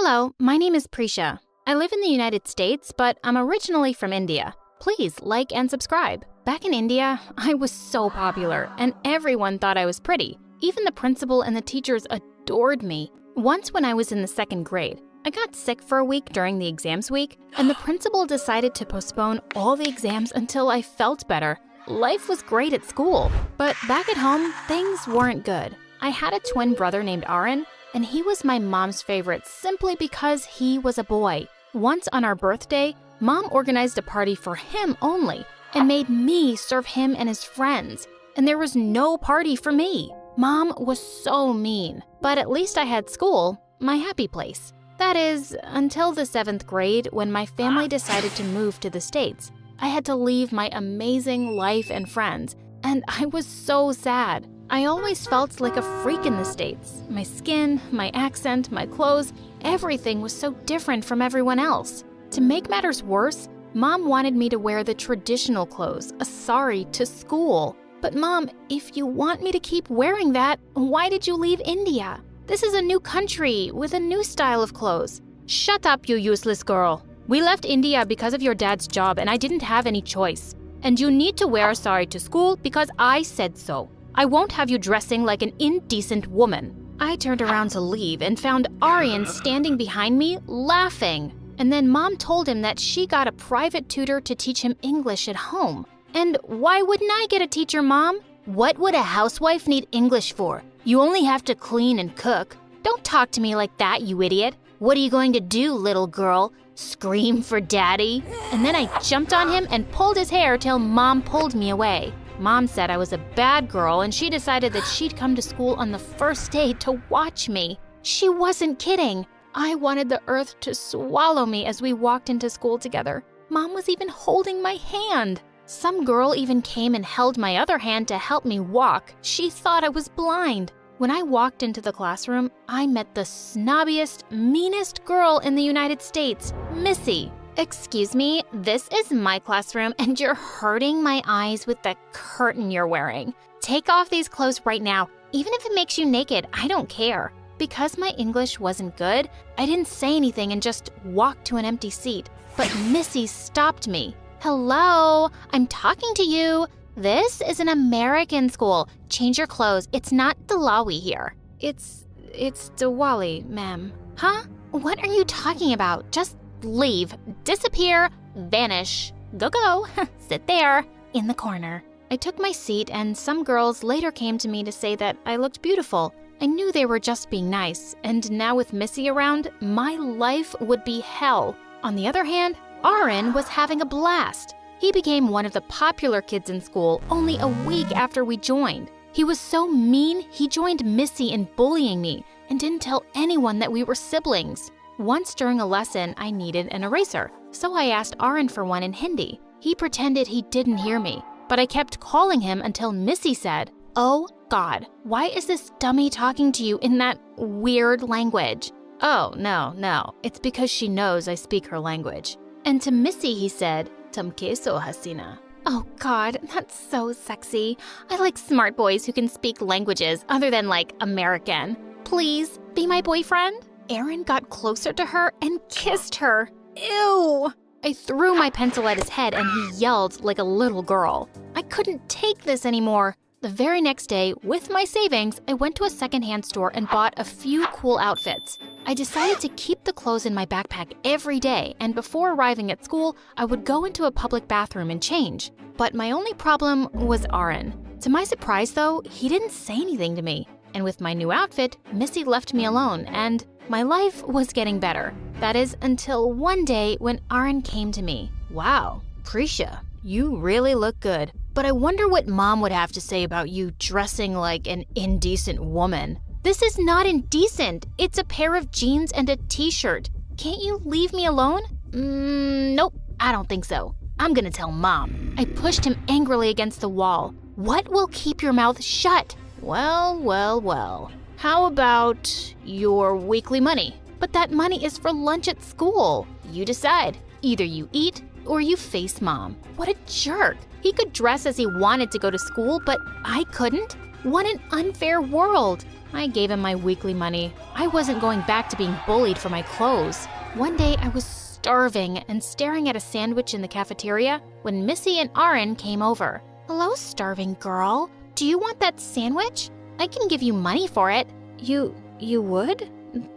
Hello, my name is Prisha. I live in the United States, but I'm originally from India. Please like and subscribe. Back in India, I was so popular, and everyone thought I was pretty. Even the principal and the teachers adored me. Once when I was in the second grade, I got sick for a week during the exams week, and the principal decided to postpone all the exams until I felt better. Life was great at school, but back at home, things weren't good. I had a twin brother named Aaron, and he was my mom's favorite simply because he was a boy. Once on our birthday, Mom organized a party for him only and made me serve him and his friends, and there was no party for me. Mom was so mean, but at least I had school, my happy place. That is, until the 7th grade when my family decided to move to the States. I had to leave my amazing life and friends, and I was so sad. I always felt like a freak in the States. My skin, my accent, my clothes, everything was so different from everyone else. To make matters worse, Mom wanted me to wear the traditional clothes, a sari, to school. But Mom, if you want me to keep wearing that, why did you leave India? This is a new country with a new style of clothes. Shut up, you useless girl. We left India because of your dad's job and I didn't have any choice. And you need to wear a sari to school because I said so. I won't have you dressing like an indecent woman. I turned around to leave and found Aryan standing behind me, laughing. And then Mom told him that she got a private tutor to teach him English at home. And why wouldn't I get a teacher, Mom? What would a housewife need English for? You only have to clean and cook. Don't talk to me like that, you idiot. What are you going to do, little girl? Scream for daddy? And then I jumped on him and pulled his hair till Mom pulled me away. Mom said I was a bad girl and she decided that she'd come to school on the first day to watch me. She wasn't kidding. I wanted the earth to swallow me as we walked into school together. Mom was even holding my hand. Some girl even came and held my other hand to help me walk. She thought I was blind. When I walked into the classroom, I met the snobbiest, meanest girl in the United States, Missy. Excuse me, this is my classroom and you're hurting my eyes with the curtain you're wearing. Take off these clothes right now. Even if it makes you naked, I don't care. Because my English wasn't good, I didn't say anything and just walked to an empty seat. But Missy stopped me. Hello, I'm talking to you. This is an American school. Change your clothes. It's not Dalawi here. It's Diwali, ma'am. Huh? What are you talking about? Just leave, disappear, vanish. Go. Sit there, in the corner. I took my seat and some girls later came to me to say that I looked beautiful. I knew they were just being nice, and now with Missy around, my life would be hell. On the other hand, Aaron was having a blast. He became one of the popular kids in school only a week after we joined. He was so mean, he joined Missy in bullying me and didn't tell anyone that we were siblings. Once during a lesson, I needed an eraser, so I asked Aaron for one in Hindi. He pretended he didn't hear me, but I kept calling him until Missy said, "Oh God, why is this dummy talking to you in that weird language?" Oh, no, it's because she knows I speak her language. And to Missy he said, "Tum keso hasina." Oh God, that's so sexy. I like smart boys who can speak languages other than like American. Please, be my boyfriend? Aaron got closer to her and kissed her. Ew! I threw my pencil at his head and he yelled like a little girl. I couldn't take this anymore. The very next day, with my savings, I went to a secondhand store and bought a few cool outfits. I decided to keep the clothes in my backpack every day, and before arriving at school, I would go into a public bathroom and change. But my only problem was Aaron. To my surprise though, he didn't say anything to me. And with my new outfit, Missy left me alone, and my life was getting better. That is until one day when Aaron came to me. Wow, Prisha, you really look good. But I wonder what Mom would have to say about you dressing like an indecent woman. This is not indecent. It's a pair of jeans and a t-shirt. Can't you leave me alone? Nope, I don't think so. I'm gonna tell Mom. I pushed him angrily against the wall. What will keep your mouth shut? Well. How about your weekly money? But that money is for lunch at school. You decide. Either you eat or you face Mom. What a jerk. He could dress as he wanted to go to school, but I couldn't? What an unfair world. I gave him my weekly money. I wasn't going back to being bullied for my clothes. One day I was starving and staring at a sandwich in the cafeteria when Missy and Aaron came over. "Hello, starving girl. Do you want that sandwich? I can give you money for it." You would?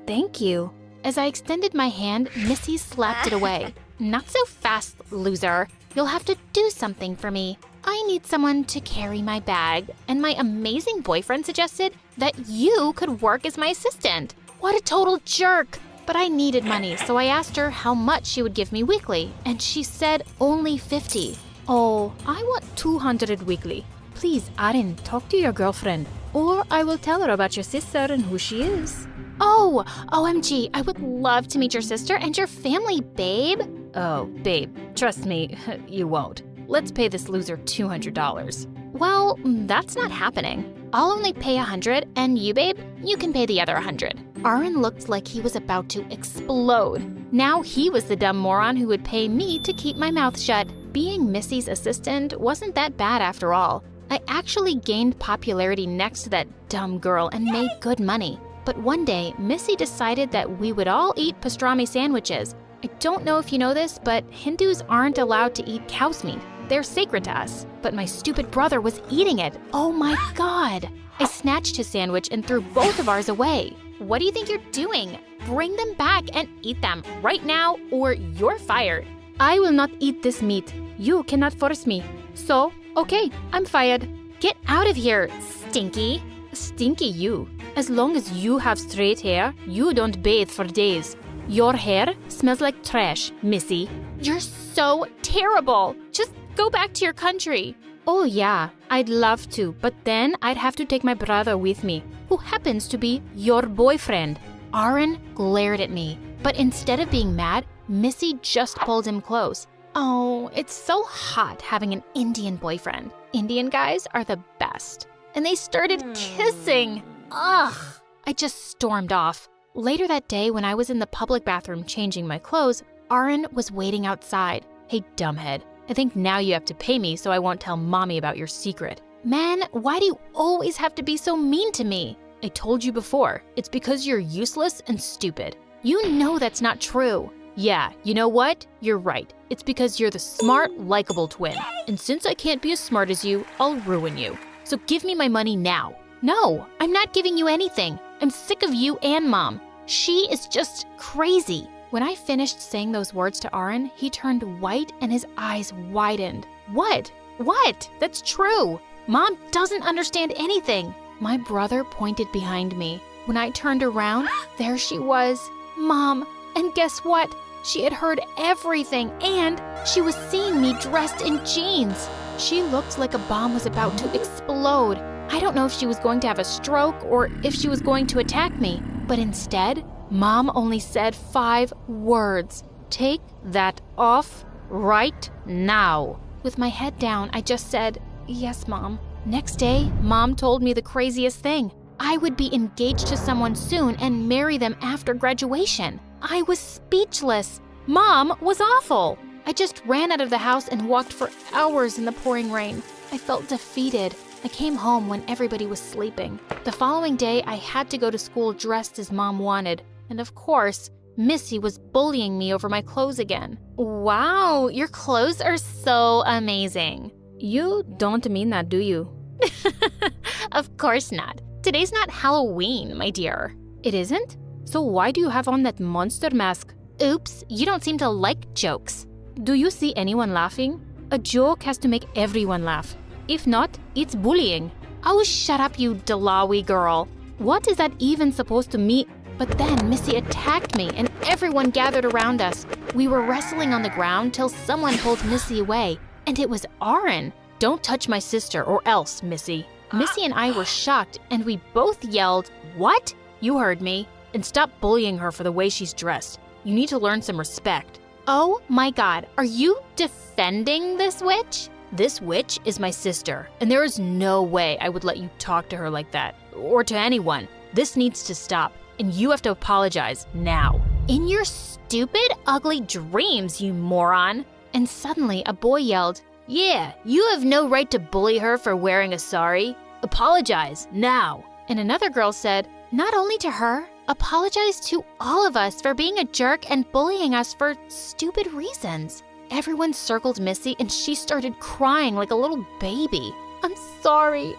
Thank you." As I extended my hand, Missy slapped it away. "Not so fast, loser. You'll have to do something for me. I need someone to carry my bag, and my amazing boyfriend suggested that you could work as my assistant." What a total jerk! But I needed money, so I asked her how much she would give me weekly, and she said only 50. "Oh, I want 200 weekly. Please, Aaron, talk to your girlfriend, or I will tell her about your sister and who she is." "Oh, OMG, I would love to meet your sister and your family, babe." "Oh, babe, trust me, you won't. Let's pay this loser $200. "Well, that's not happening. I'll only pay 100, and you, babe, you can pay the other 100. Aaron looked like he was about to explode. Now he was the dumb moron who would pay me to keep my mouth shut. Being Missy's assistant wasn't that bad after all. I actually gained popularity next to that dumb girl and made good money. But one day, Missy decided that we would all eat pastrami sandwiches. I don't know if you know this, but Hindus aren't allowed to eat cow's meat. They're sacred to us. But my stupid brother was eating it. Oh my God! I snatched his sandwich and threw both of ours away. "What do you think you're doing? Bring them back and eat them right now, or you're fired." "I will not eat this meat. You cannot force me. So, okay, I'm fired." "Get out of here, stinky." "Stinky you. As long as you have straight hair, you don't bathe for days. Your hair smells like trash, Missy." "You're so terrible. Just go back to your country." "Oh yeah, I'd love to, but then I'd have to take my brother with me, who happens to be your boyfriend." Aaron glared at me, but instead of being mad, Missy just pulled him close. Oh, it's so hot having an Indian boyfriend. Indian guys are the best. And they started kissing. Ugh! I just stormed off. Later that day, when I was in the public bathroom changing my clothes, Aaron was waiting outside. "Hey, dumbhead, I think now you have to pay me so I won't tell mommy about your secret." "Man, why do you always have to be so mean to me?" "I told you before, it's because you're useless and stupid." "You know that's not true." "Yeah, you know what? You're right. It's because you're the smart, likable twin. And since I can't be as smart as you, I'll ruin you. So give me my money now." "No, I'm not giving you anything. I'm sick of you and Mom. She is just crazy." When I finished saying those words to Aaron, he turned white and his eyes widened. What? That's true. Mom doesn't understand anything." My brother pointed behind me. When I turned around, there she was, Mom. And guess what? She had heard everything, and she was seeing me dressed in jeans. She looked like a bomb was about to explode. I don't know if she was going to have a stroke or if she was going to attack me, but instead, Mom only said 5 words. "Take that off right now." With my head down, I just said, "Yes, Mom." Next day, Mom told me the craziest thing. I would be engaged to someone soon and marry them after graduation. I was speechless. Mom was awful. I just ran out of the house and walked for hours in the pouring rain. I felt defeated. I came home when everybody was sleeping. The following day, I had to go to school dressed as Mom wanted. And of course, Missy was bullying me over my clothes again. "Wow, your clothes are so amazing." "You don't mean that, do you?" "Of course not. Today's not Halloween, my dear." "It isn't? So why do you have on that monster mask?" "Oops, you don't seem to like jokes." "Do you see anyone laughing? A joke has to make everyone laugh. If not, it's bullying." "Oh, shut up, you Dalawi girl." "What is that even supposed to mean?" But then Missy attacked me and everyone gathered around us. We were wrestling on the ground till someone pulled Missy away. And it was Aaron. "Don't touch my sister or else, Missy." Missy and I were shocked and we both yelled, "What?" "You heard me. And stop bullying her for the way she's dressed. You need to learn some respect." "Oh my God, are you defending this witch?" "This witch is my sister, and there is no way I would let you talk to her like that, or to anyone. This needs to stop, and you have to apologize now." "In your stupid, ugly dreams, you moron." And suddenly a boy yelled, "Yeah, you have no right to bully her for wearing a sari. Apologize now." And another girl said, not only to her, apologize to all of us for being a jerk and bullying us for stupid reasons. Everyone circled Missy and she started crying like a little baby. I'm sorry,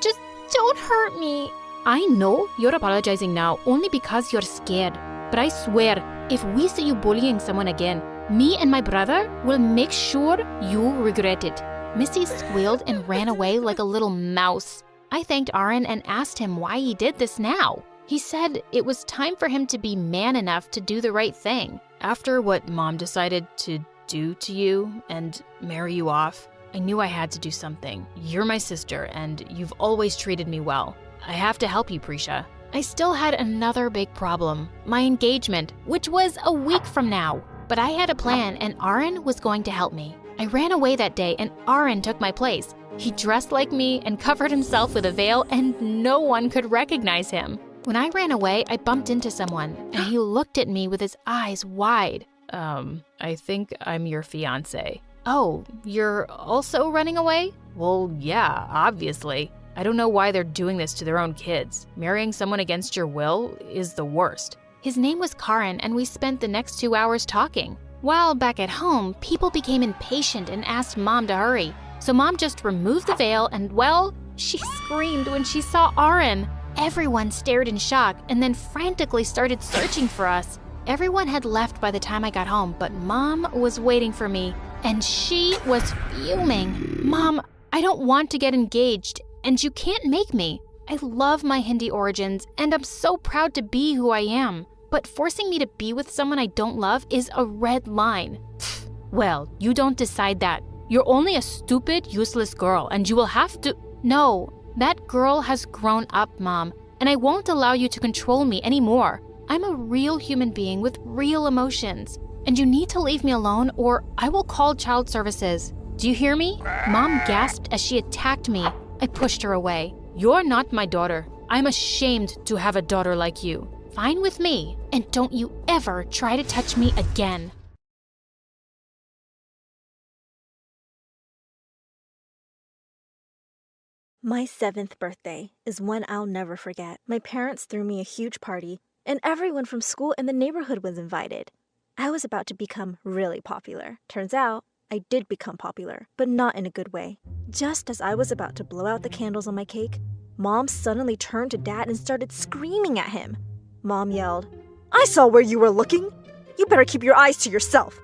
just don't hurt me. I know you're apologizing now only because you're scared. But I swear, if we see you bullying someone again, me and my brother will make sure you regret it. Missy squealed and ran away like a little mouse. I thanked Aaron and asked him why he did this now. He said it was time for him to be man enough to do the right thing. After what Mom decided to do to you and marry you off, I knew I had to do something. You're my sister and you've always treated me well. I have to help you, Prisha. I still had another big problem, my engagement, which was a week from now. But I had a plan and Aaron was going to help me. I ran away that day and Aaron took my place. He dressed like me and covered himself with a veil and no one could recognize him. When I ran away, I bumped into someone and he looked at me with his eyes wide. I think I'm your fiancé. Oh, you're also running away? Well, yeah, obviously. I don't know why they're doing this to their own kids. Marrying someone against your will is the worst. His name was Karan, and we spent the next 2 hours talking. While back at home, people became impatient and asked Mom to hurry. So Mom just removed the veil and, well, she screamed when she saw Aaron. Everyone stared in shock and then frantically started searching for us. Everyone had left by the time I got home, but Mom was waiting for me, and she was fuming. Mom, I don't want to get engaged, and you can't make me. I love my Hindi origins, and I'm so proud to be who I am. But forcing me to be with someone I don't love is a red line. Well, you don't decide that. You're only a stupid, useless girl, and you will have to… No, that girl has grown up, Mom, and I won't allow you to control me anymore. I'm a real human being with real emotions, and you need to leave me alone or I will call child services. Do you hear me? Mom gasped as she attacked me. I pushed her away. You're not my daughter. I'm ashamed to have a daughter like you. Fine with me, and don't you ever try to touch me again. My 7th birthday is one I'll never forget. My parents threw me a huge party, and everyone from school and the neighborhood was invited. I was about to become really popular. Turns out, I did become popular, but not in a good way. Just as I was about to blow out the candles on my cake, Mom suddenly turned to Dad and started screaming at him. Mom yelled, "I saw where you were looking! You better keep your eyes to yourself!"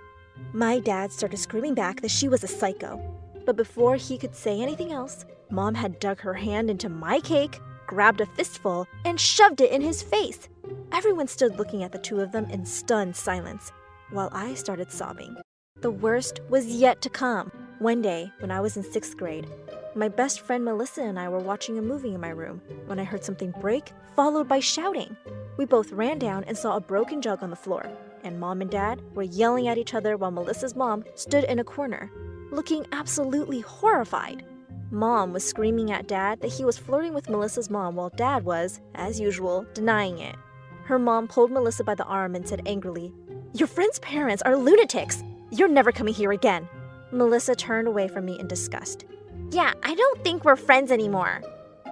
My dad started screaming back that she was a psycho. But before he could say anything else, Mom had dug her hand into my cake, grabbed a fistful, and shoved it in his face. Everyone stood looking at the two of them in stunned silence, while I started sobbing. The worst was yet to come. One day, when I was in 6th grade, my best friend Melissa and I were watching a movie in my room when I heard something break, followed by shouting. We both ran down and saw a broken jug on the floor, and Mom and Dad were yelling at each other while Melissa's mom stood in a corner, looking absolutely horrified. Mom was screaming at Dad that he was flirting with Melissa's mom while Dad was, as usual, denying it. Her mom pulled Melissa by the arm and said angrily, "Your friend's parents are lunatics! You're never coming here again!" Melissa turned away from me in disgust. "Yeah, I don't think we're friends anymore."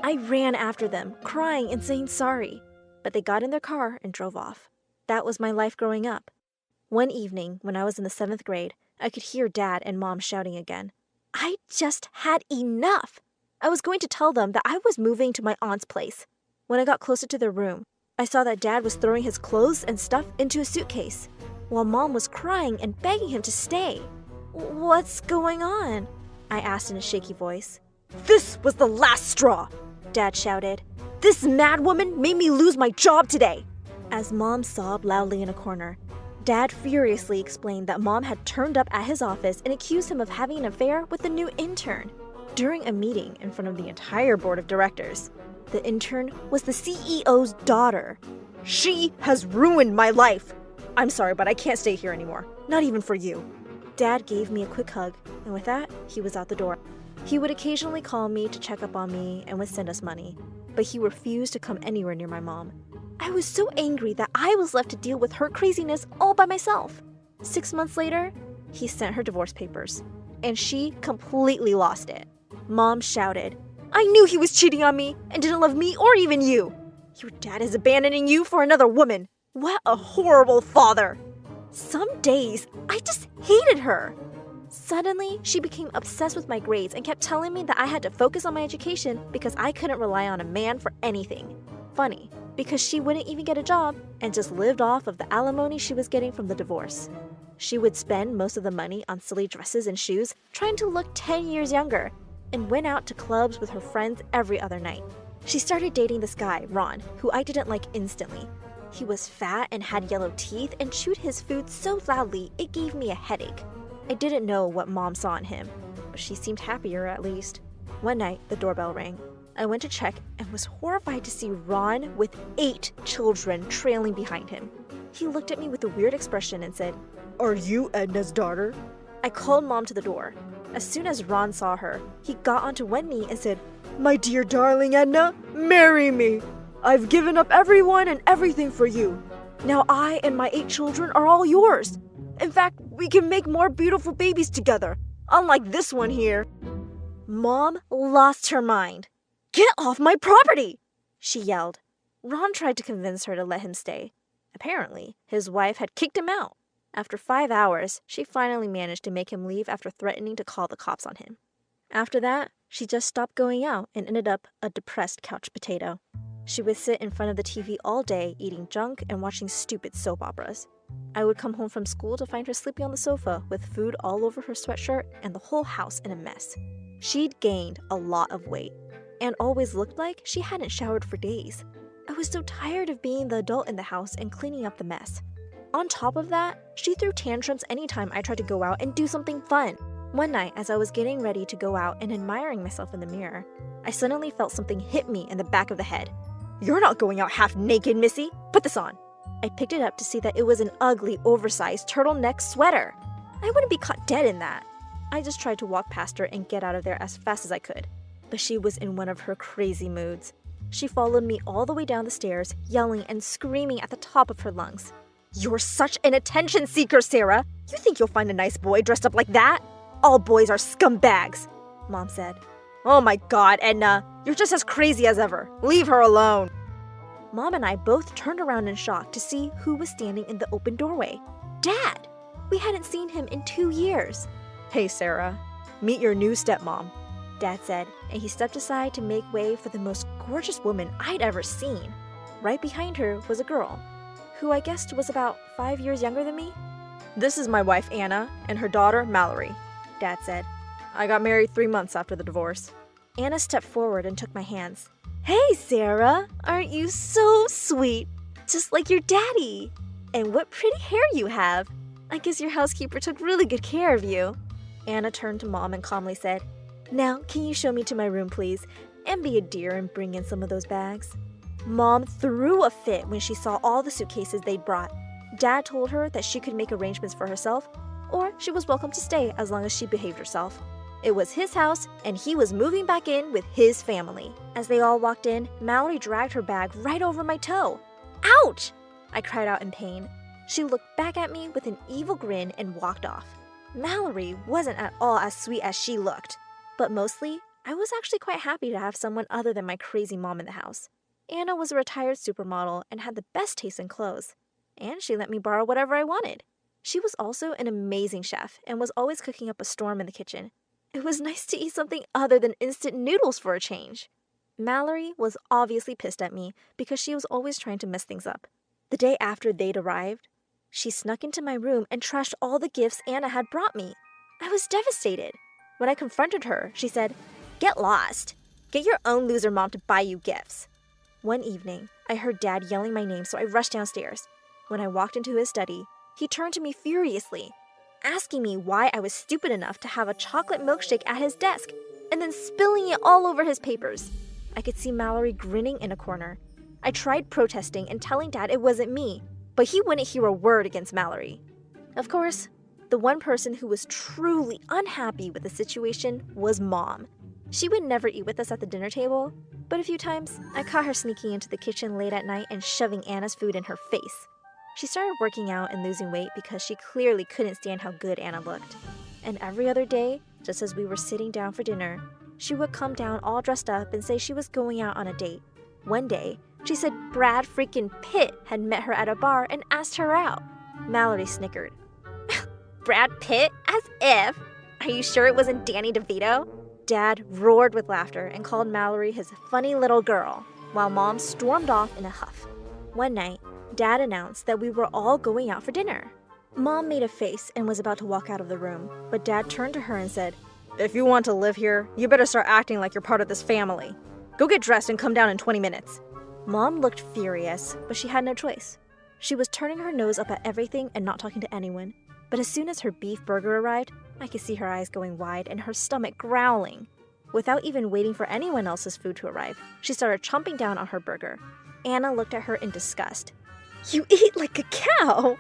I ran after them, crying and saying sorry, but they got in their car and drove off. That was my life growing up. One evening, when I was in the 7th grade, I could hear Dad and Mom shouting again. I just had enough. I was going to tell them that I was moving to my aunt's place. When I got closer to their room, I saw that Dad was throwing his clothes and stuff into a suitcase, while Mom was crying and begging him to stay. "What's going on?" I asked in a shaky voice. "This was the last straw," Dad shouted. "This mad woman made me lose my job today." As Mom sobbed loudly in a corner, Dad furiously explained that Mom had turned up at his office and accused him of having an affair with the new intern. During a meeting in front of the entire board of directors, the intern was the CEO's daughter. "She has ruined my life. I'm sorry, but I can't stay here anymore. Not even for you." Dad gave me a quick hug, and with that, he was out the door. He would occasionally call me to check up on me and would send us money, but he refused to come anywhere near my mom. I was so angry that I was left to deal with her craziness all by myself. 6 months later, he sent her divorce papers, and she completely lost it. Mom shouted, I knew he was cheating on me and didn't love me or even you. Your dad is abandoning you for another woman. What a horrible father. Some days, I just hated her. Suddenly, she became obsessed with my grades and kept telling me that I had to focus on my education because I couldn't rely on a man for anything. Funny, because she wouldn't even get a job and just lived off of the alimony she was getting from the divorce. She would spend most of the money on silly dresses and shoes, trying to look 10 years younger, and went out to clubs with her friends every other night. She started dating this guy, Ron, who I didn't like instantly. He was fat and had yellow teeth and chewed his food so loudly it gave me a headache. I didn't know what Mom saw in him, but she seemed happier at least. One night, the doorbell rang. I went to check and was horrified to see Ron with 8 children trailing behind him. He looked at me with a weird expression and said, "Are you Edna's daughter?" I called Mom to the door. As soon as Ron saw her, he got onto one knee and said, "My dear darling Edna, marry me. I've given up everyone and everything for you. Now I and my 8 children are all yours. In fact, we can make more beautiful babies together, unlike this one here." Mom lost her mind. "Get off my property!" she yelled. Ron tried to convince her to let him stay. Apparently, his wife had kicked him out. After 5 hours, she finally managed to make him leave after threatening to call the cops on him. After that, she just stopped going out and ended up a depressed couch potato. She would sit in front of the TV all day eating junk and watching stupid soap operas. I would come home from school to find her sleeping on the sofa with food all over her sweatshirt and the whole house in a mess. She'd gained a lot of weight and always looked like she hadn't showered for days. I was so tired of being the adult in the house and cleaning up the mess. On top of that, she threw tantrums anytime I tried to go out and do something fun. One night, as I was getting ready to go out and admiring myself in the mirror, I suddenly felt something hit me in the back of the head. "You're not going out half naked, Missy. Put this on." I picked it up to see that it was an ugly, oversized turtleneck sweater. I wouldn't be caught dead in that. I just tried to walk past her and get out of there as fast as I could. But she was in one of her crazy moods. She followed me all the way down the stairs, yelling and screaming at the top of her lungs. "You're such an attention seeker, Sarah. You think you'll find a nice boy dressed up like that? All boys are scumbags," Mom said. "Oh my God, Edna, you're just as crazy as ever. Leave her alone." Mom and I both turned around in shock to see who was standing in the open doorway. Dad! We hadn't seen him in 2 years. "Hey, Sarah, meet your new stepmom," Dad said, and he stepped aside to make way for the most gorgeous woman I'd ever seen. Right behind her was a girl, who I guessed was about 5 years younger than me. "This is my wife, Anna, and her daughter, Mallory," Dad said. "I got married 3 months after the divorce." Anna stepped forward and took my hands. "Hey, Sarah, aren't you so sweet? Just like your daddy. And what pretty hair you have. I guess your housekeeper took really good care of you." Anna turned to Mom and calmly said, "Now, can you show me to my room, please? And be a dear and bring in some of those bags." Mom threw a fit when she saw all the suitcases they'd brought. Dad told her that she could make arrangements for herself, or she was welcome to stay as long as she behaved herself. It was his house, and he was moving back in with his family. As they all walked in, Mallory dragged her bag right over my toe. "Ouch!" I cried out in pain. She looked back at me with an evil grin and walked off. Mallory wasn't at all as sweet as she looked, but mostly, I was actually quite happy to have someone other than my crazy mom in the house. Anna was a retired supermodel and had the best taste in clothes, and she let me borrow whatever I wanted. She was also an amazing chef and was always cooking up a storm in the kitchen. It was nice to eat something other than instant noodles for a change. Mallory was obviously pissed at me because she was always trying to mess things up. The day after they'd arrived, she snuck into my room and trashed all the gifts Anna had brought me. I was devastated. When I confronted her, she said, "Get lost. Get your own loser mom to buy you gifts." One evening, I heard Dad yelling my name, so I rushed downstairs. When I walked into his study, he turned to me furiously, asking me why I was stupid enough to have a chocolate milkshake at his desk, and then spilling it all over his papers. I could see Mallory grinning in a corner. I tried protesting and telling Dad it wasn't me, but he wouldn't hear a word against Mallory. Of course, the one person who was truly unhappy with the situation was Mom. She would never eat with us at the dinner table, but a few times I caught her sneaking into the kitchen late at night and shoving Anna's food in her face. She started working out and losing weight because she clearly couldn't stand how good Anna looked. And every other day, just as we were sitting down for dinner, She would come down all dressed up and say she was going out on a date. One day, she said Brad freaking Pitt had met her at a bar and asked her out. Mallory snickered. Brad Pitt? As if! Are you sure it wasn't Danny DeVito? Dad roared with laughter and called Mallory his funny little girl, while Mom stormed off in a huff. One night, Dad announced that we were all going out for dinner. Mom made a face and was about to walk out of the room, but Dad turned to her and said, "If you want to live here, you better start acting like you're part of this family. Go get dressed and come down in 20 minutes. Mom looked furious, but she had no choice. She was turning her nose up at everything and not talking to anyone. But as soon as her beef burger arrived, I could see her eyes going wide and her stomach growling. Without even waiting for anyone else's food to arrive, she started chomping down on her burger. Anna looked at her in disgust. "You eat like a cow!"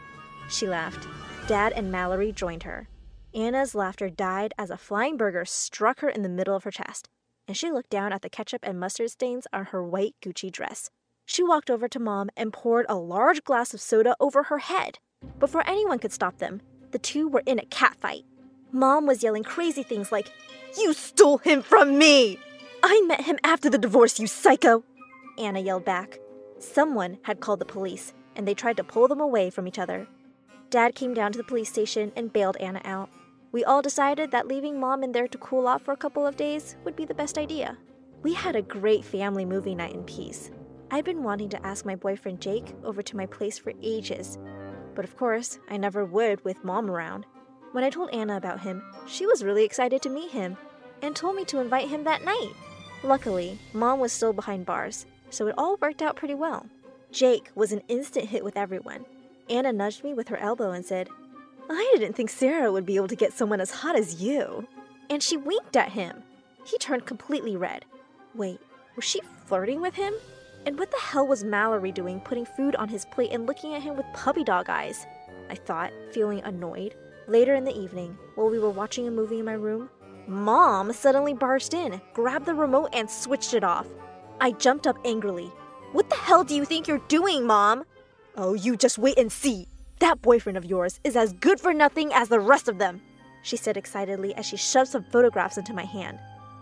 She laughed. Dad and Mallory joined her. Anna's laughter died as a flying burger struck her in the middle of her chest, and she looked down at the ketchup and mustard stains on her white Gucci dress. She walked over to Mom and poured a large glass of soda over her head. Before anyone could stop them, the two were in a catfight. Mom was yelling crazy things like, "You stole him from me! I met him after the divorce, you psycho!" Anna yelled back. Someone had called the police, and they tried to pull them away from each other. Dad came down to the police station and bailed Anna out. We all decided that leaving Mom in there to cool off for a couple of days would be the best idea. We had a great family movie night in peace. I'd been wanting to ask my boyfriend Jake over to my place for ages, but of course, I never would with Mom around. When I told Anna about him, she was really excited to meet him and told me to invite him that night. Luckily, Mom was still behind bars, so it all worked out pretty well. Jake was an instant hit with everyone. Anna nudged me with her elbow and said, "I didn't think Sarah would be able to get someone as hot as you." And she winked at him. He turned completely red. Wait, was she flirting with him? And what the hell was Mallory doing putting food on his plate and looking at him with puppy dog eyes? I thought, feeling annoyed. Later in the evening, while we were watching a movie in my room, Mom suddenly barged in, grabbed the remote, and switched it off. I jumped up angrily. "What the hell do you think you're doing, Mom?" "Oh, you just wait and see. That boyfriend of yours is as good for nothing as the rest of them," she said excitedly as she shoved some photographs into my hand.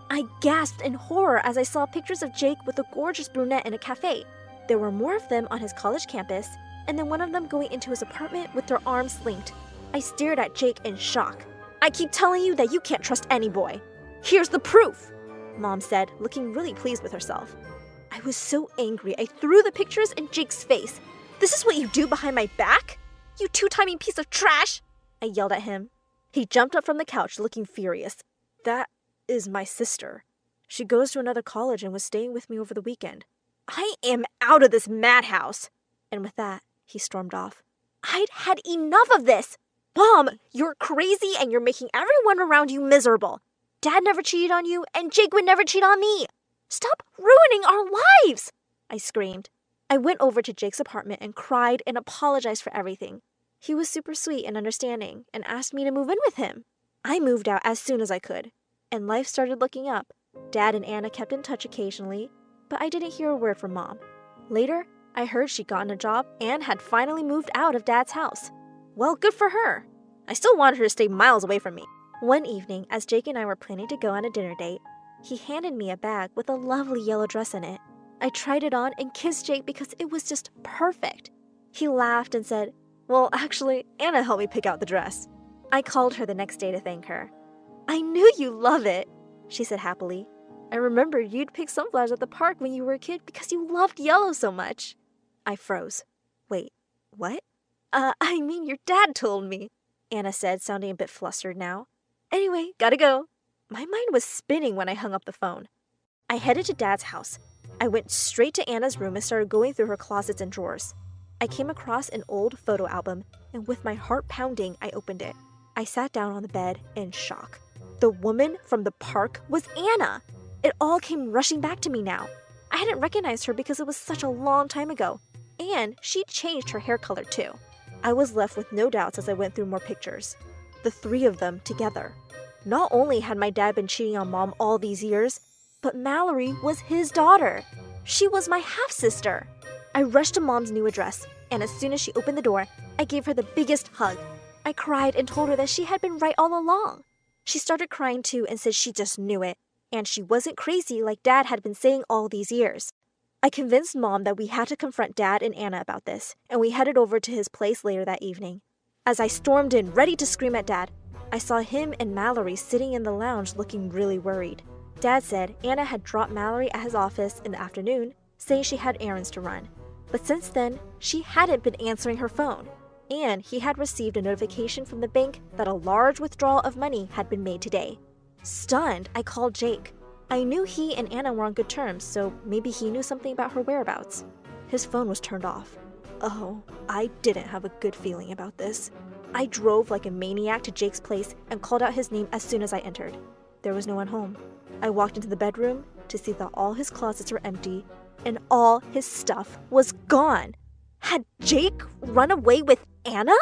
I gasped in horror as I saw pictures of Jake with a gorgeous brunette in a cafe. There were more of them on his college campus, and then one of them going into his apartment with their arms linked. I stared at Jake in shock. "I keep telling you that you can't trust any boy. Here's the proof," Mom said, looking really pleased with herself. I was so angry I threw the pictures in Jake's face. "This is what you do behind my back? You two-timing piece of trash!" I yelled at him. He jumped up from the couch looking furious. "That is my sister. She goes to another college and was staying with me over the weekend. I am out of this madhouse." And with that, he stormed off. I'd had enough of this. "Mom, you're crazy and you're making everyone around you miserable. Dad never cheated on you and Jake would never cheat on me. Stop ruining our lives!" I screamed. I went over to Jake's apartment and cried and apologized for everything. He was super sweet and understanding and asked me to move in with him. I moved out as soon as I could, and life started looking up. Dad and Anna kept in touch occasionally, but I didn't hear a word from Mom. Later, I heard she'd gotten a job and had finally moved out of Dad's house. Well, good for her. I still wanted her to stay miles away from me. One evening, as Jake and I were planning to go on a dinner date, he handed me a bag with a lovely yellow dress in it. I tried it on and kissed Jake because it was just perfect. He laughed and said, "Well, actually, Anna helped me pick out the dress." I called her the next day to thank her. "I knew you love it," she said happily. "I remember you'd pick sunflowers at the park when you were a kid because you loved yellow so much." I froze. "Wait, what?" I mean your dad told me," Anna said, sounding a bit flustered now. "Anyway, gotta go." My mind was spinning when I hung up the phone. I headed to Dad's house. I went straight to Anna's room and started going through her closets and drawers. I came across an old photo album, and with my heart pounding, I opened it. I sat down on the bed in shock. The woman from the park was Anna. It all came rushing back to me now. I hadn't recognized her because it was such a long time ago, and she'd changed her hair color too. I was left with no doubts as I went through more pictures. The three of them together. Not only had my dad been cheating on Mom all these years, but Mallory was his daughter. She was my half-sister. I rushed to Mom's new address, and as soon as she opened the door, I gave her the biggest hug. I cried and told her that she had been right all along. She started crying too and said she just knew it. And she wasn't crazy like Dad had been saying all these years. I convinced Mom that we had to confront Dad and Anna about this, and we headed over to his place later that evening. As I stormed in, ready to scream at Dad, I saw him and Mallory sitting in the lounge looking really worried. Dad said Anna had dropped Mallory at his office in the afternoon, saying she had errands to run. But since then, she hadn't been answering her phone, and he had received a notification from the bank that a large withdrawal of money had been made today. Stunned, I called Jake. I knew he and Anna were on good terms, so maybe he knew something about her whereabouts. His phone was turned off. Oh, I didn't have a good feeling about this. I drove like a maniac to Jake's place and called out his name as soon as I entered. There was no one home. I walked into the bedroom to see that all his closets were empty and all his stuff was gone. Had Jake run away with Anna?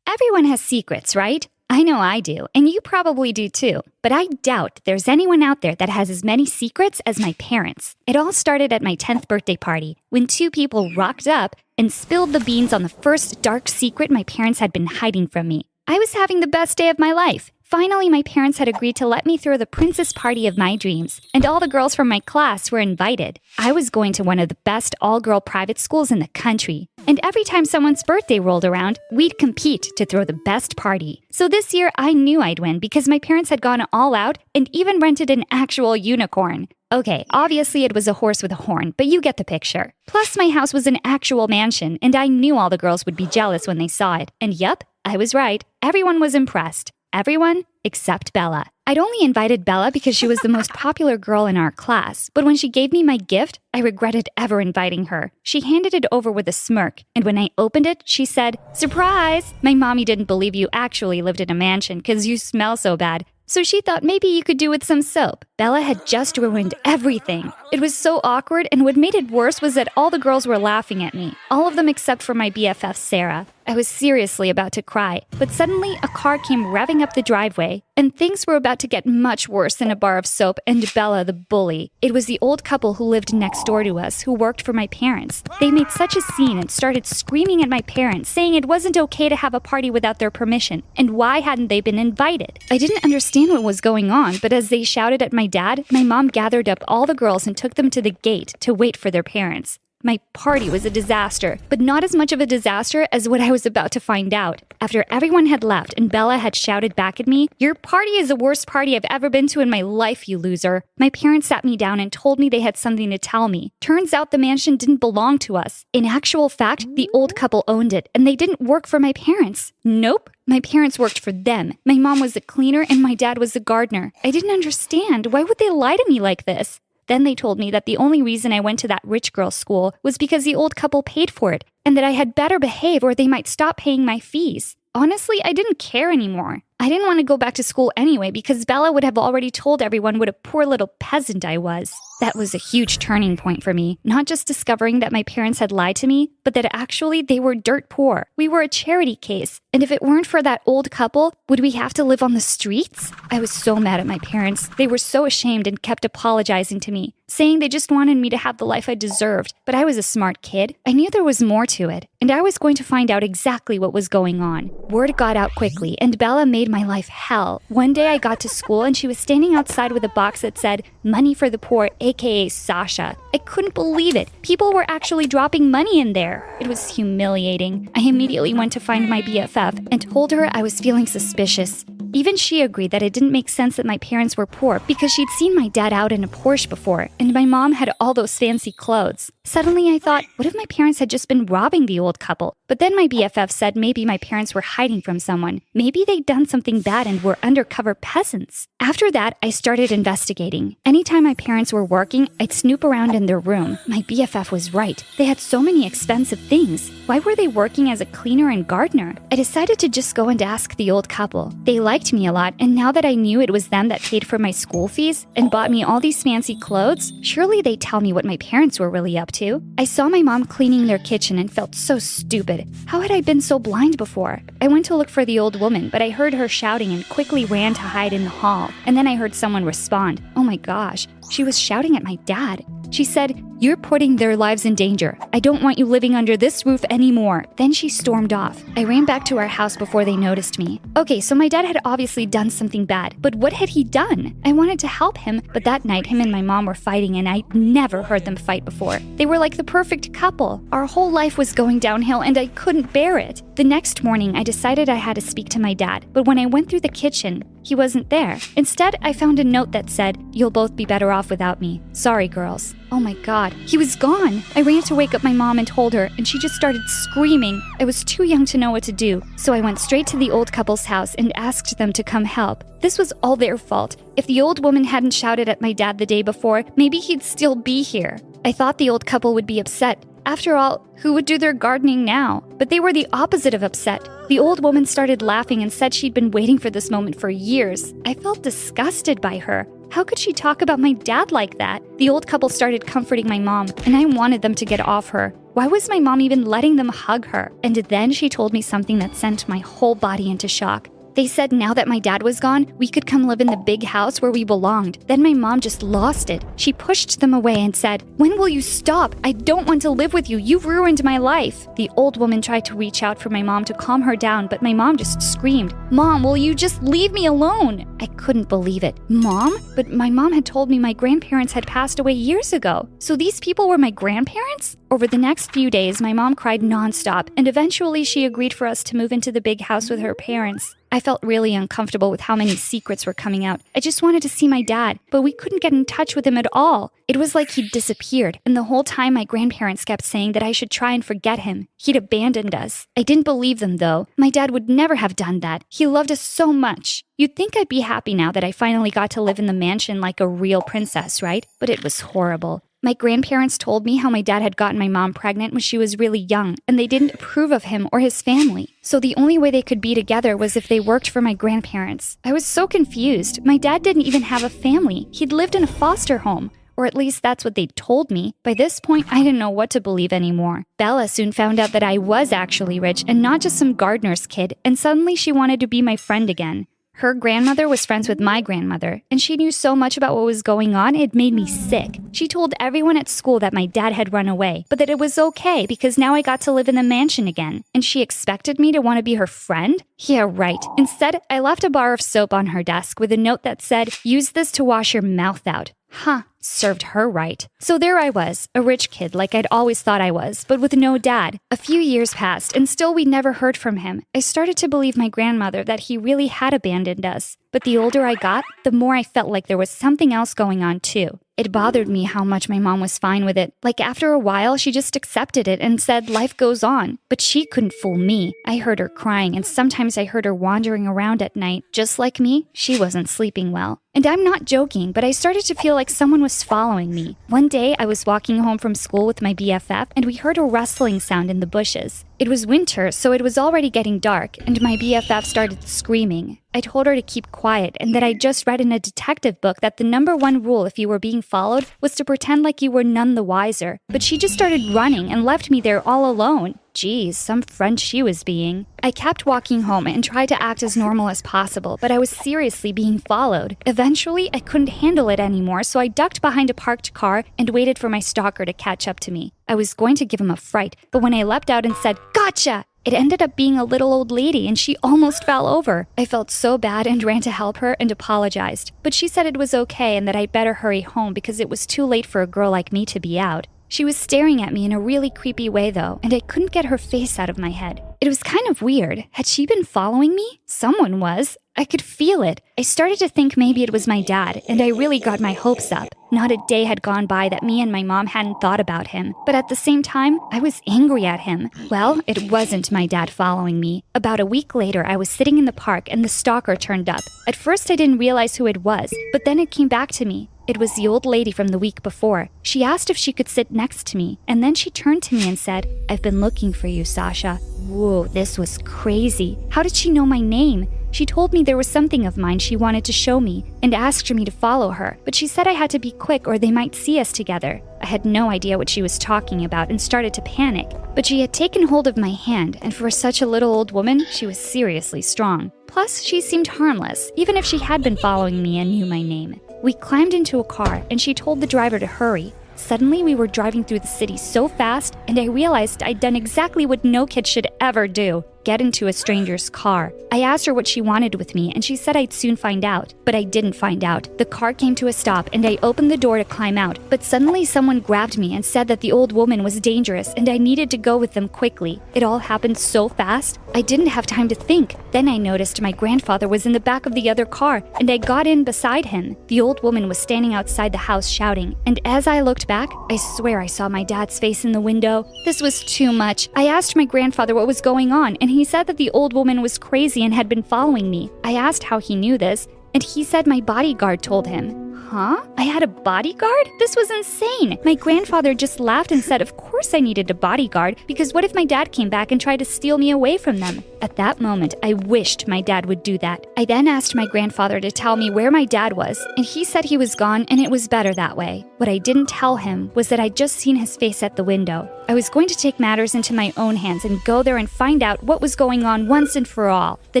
Everyone has secrets, right? I know I do, and you probably do too. But I doubt there's anyone out there that has as many secrets as my parents. It all started at my 10th birthday party, when two people rocked up and spilled the beans on the first dark secret my parents had been hiding from me. I was having the best day of my life. Finally, my parents had agreed to let me throw the princess party of my dreams, and all the girls from my class were invited. I was going to one of the best all-girl private schools in the country, and every time someone's birthday rolled around, we'd compete to throw the best party. So this year, I knew I'd win because my parents had gone all out and even rented an actual unicorn. Okay, obviously it was a horse with a horn, but you get the picture. Plus, my house was an actual mansion, and I knew all the girls would be jealous when they saw it. And yup, I was right. Everyone was impressed. Everyone except Bella. I'd only invited Bella because she was the most popular girl in our class, but when she gave me my gift, I regretted ever inviting her. She handed it over with a smirk, and when I opened it, she said, "Surprise! My mommy didn't believe you actually lived in a mansion because you smell so bad. So she thought maybe you could do with some soap." Bella had just ruined everything. It was so awkward, and what made it worse was that all the girls were laughing at me. All of them except for my BFF, Sarah. I was seriously about to cry, but suddenly a car came revving up the driveway, and things were about to get much worse than a bar of soap and Bella the bully. It was the old couple who lived next door to us who worked for my parents. They made such a scene and started screaming at my parents, saying it wasn't okay to have a party without their permission, and why hadn't they been invited? I didn't understand what was going on, but as they shouted at my dad, my mom gathered up all the girls and took them to the gate to wait for their parents. My party was a disaster, but not as much of a disaster as what I was about to find out. After everyone had left and Bella had shouted back at me, "Your party is the worst party I've ever been to in my life, you loser," my parents sat me down and told me they had something to tell me. Turns out the mansion didn't belong to us. In actual fact, the old couple owned it, and they didn't work for my parents. Nope. My parents worked for them. My mom was a cleaner and my dad was a gardener. I didn't understand. Why would they lie to me like this? Then they told me that the only reason I went to that rich girl's school was because the old couple paid for it, and that I had better behave or they might stop paying my fees. Honestly, I didn't care anymore. I didn't want to go back to school anyway because Bella would have already told everyone what a poor little peasant I was. That was a huge turning point for me, not just discovering that my parents had lied to me, but that actually they were dirt poor. We were a charity case, and if it weren't for that old couple, would we have to live on the streets? I was so mad at my parents. They were so ashamed and kept apologizing to me, saying they just wanted me to have the life I deserved. But I was a smart kid. I knew there was more to it, and I was going to find out exactly what was going on. Word got out quickly, and Bella made my life hell. One day I got to school and she was standing outside with a box that said, "Money for the poor, aka Sasha." I couldn't believe it. People were actually dropping money in there. It was humiliating. I immediately went to find my BFF and told her I was feeling suspicious. Even she agreed that it didn't make sense that my parents were poor because she'd seen my dad out in a Porsche before, and my mom had all those fancy clothes. Suddenly I thought, what if my parents had just been robbing the old couple? But then my BFF said maybe my parents were hiding from someone. Maybe they'd done something bad and were undercover peasants. After that, I started investigating. Anytime my parents were working, I'd snoop around in their room. My BFF was right. They had so many expensive things. Why were they working as a cleaner and gardener? I decided to just go and ask the old couple. They liked me a lot, and now that I knew it was them that paid for my school fees and bought me all these fancy clothes, surely they'd tell me what my parents were really up to. I saw my mom cleaning their kitchen and felt so stupid. How had I been so blind before? I went to look for the old woman, but I heard her shouting and quickly ran to hide in the hall. And then I heard someone respond. Oh my gosh, she was shouting at my dad. She said, "You're putting their lives in danger. I don't want you living under this roof anymore." Then she stormed off. I ran back to our house before they noticed me. Okay, so my dad had obviously done something bad, but what had he done? I wanted to help him, but that night him and my mom were fighting and I'd never heard them fight before. They were like the perfect couple. Our whole life was going downhill and I couldn't bear it. The next morning, I decided I had to speak to my dad, but when I went through the kitchen, he wasn't there. Instead, I found a note that said, "You'll both be better off without me. Sorry, girls." Oh my god, he was gone. I ran to wake up my mom and told her, and she just started screaming. I was too young to know what to do, so I went straight to the old couple's house and asked them to come help. This was all their fault. If the old woman hadn't shouted at my dad the day before, maybe he'd still be here. I thought the old couple would be upset. After all, who would do their gardening now? But they were the opposite of upset. The old woman started laughing and said she'd been waiting for this moment for years. I felt disgusted by her. How could she talk about my dad like that? The old couple started comforting my mom, and I wanted them to get off her. Why was my mom even letting them hug her? And then she told me something that sent my whole body into shock. They said now that my dad was gone, we could come live in the big house where we belonged. Then my mom just lost it. She pushed them away and said, "When will you stop? I don't want to live with you. You've ruined my life." The old woman tried to reach out for my mom to calm her down, but my mom just screamed, "Mom, will you just leave me alone?" I couldn't believe it. Mom? But my mom had told me my grandparents had passed away years ago. So these people were my grandparents? Over the next few days, my mom cried nonstop, and eventually she agreed for us to move into the big house with her parents. I felt really uncomfortable with how many secrets were coming out. I just wanted to see my dad, but we couldn't get in touch with him at all. It was like he'd disappeared, and the whole time my grandparents kept saying that I should try and forget him. He'd abandoned us. I didn't believe them, though. My dad would never have done that. He loved us so much. You'd think I'd be happy now that I finally got to live in the mansion like a real princess, right? But it was horrible. My grandparents told me how my dad had gotten my mom pregnant when she was really young, and they didn't approve of him or his family. So the only way they could be together was if they worked for my grandparents. I was so confused. My dad didn't even have a family. He'd lived in a foster home. Or at least that's what they told me. By this point, I didn't know what to believe anymore. Bella soon found out that I was actually rich and not just some gardener's kid, and suddenly she wanted to be my friend again. Her grandmother was friends with my grandmother, and she knew so much about what was going on, it made me sick. She told everyone at school that my dad had run away, but that it was okay because now I got to live in the mansion again. And she expected me to want to be her friend? Yeah, right. Instead, I left a bar of soap on her desk with a note that said, "Use this to wash your mouth out." Huh, served her right. So there I was, a rich kid like I'd always thought I was, but with no dad. A few years passed, and still we never heard from him. I started to believe my grandmother that he really had abandoned us. But the older I got, the more I felt like there was something else going on too. It bothered me how much my mom was fine with it. Like after a while, she just accepted it and said life goes on. But she couldn't fool me. I heard her crying, and sometimes I heard her wandering around at night. Just like me, she wasn't sleeping well. And I'm not joking, but I started to feel like someone was following me. One day, I was walking home from school with my BFF, and we heard a rustling sound in the bushes. It was winter, so it was already getting dark, and my BFF started screaming. I told her to keep quiet and that I just read in a detective book that the #1 rule if you were being followed was to pretend like you were none the wiser. But she just started running and left me there all alone. Geez, some friend she was being. I kept walking home and tried to act as normal as possible, but I was seriously being followed. Eventually, I couldn't handle it anymore, so I ducked behind a parked car and waited for my stalker to catch up to me. I was going to give him a fright, but when I leapt out and said, "Gotcha!" it ended up being a little old lady, and she almost fell over. I felt so bad and ran to help her and apologized. But she said it was okay and that I'd better hurry home because it was too late for a girl like me to be out. She was staring at me in a really creepy way, though, and I couldn't get her face out of my head. It was kind of weird. Had she been following me? Someone was. I could feel it. I started to think maybe it was my dad, and I really got my hopes up. Not a day had gone by that me and my mom hadn't thought about him, but at the same time, I was angry at him. Well, it wasn't my dad following me. About a week later, I was sitting in the park and the stalker turned up. At first, I didn't realize who it was, but then it came back to me. It was the old lady from the week before. She asked if she could sit next to me, and then she turned to me and said, "I've been looking for you, Sasha." Whoa, this was crazy. How did she know my name? She told me there was something of mine she wanted to show me and asked me to follow her, but she said I had to be quick or they might see us together. I had no idea what she was talking about and started to panic, but she had taken hold of my hand, and for such a little old woman, she was seriously strong. Plus, she seemed harmless, even if she had been following me and knew my name. We climbed into a car, and she told the driver to hurry. Suddenly, we were driving through the city so fast, and I realized I'd done exactly what no kid should ever do: get into a stranger's car. I asked her what she wanted with me, and she said I'd soon find out. But I didn't find out. The car came to a stop, and I opened the door to climb out. But suddenly someone grabbed me and said that the old woman was dangerous and I needed to go with them quickly. It all happened so fast, I didn't have time to think. Then I noticed my grandfather was in the back of the other car, and I got in beside him. The old woman was standing outside the house shouting, and as I looked back, I swear I saw my dad's face in the window. This was too much. I asked my grandfather what was going on, and he said that the old woman was crazy and had been following me. I asked how he knew this, and he said my bodyguard told him. Huh? I had a bodyguard? This was insane. My grandfather just laughed and said, of course I needed a bodyguard, because what if my dad came back and tried to steal me away from them? At that moment, I wished my dad would do that. I then asked my grandfather to tell me where my dad was, and he said he was gone and it was better that way. What I didn't tell him was that I'd just seen his face at the window. I was going to take matters into my own hands and go there and find out what was going on once and for all. The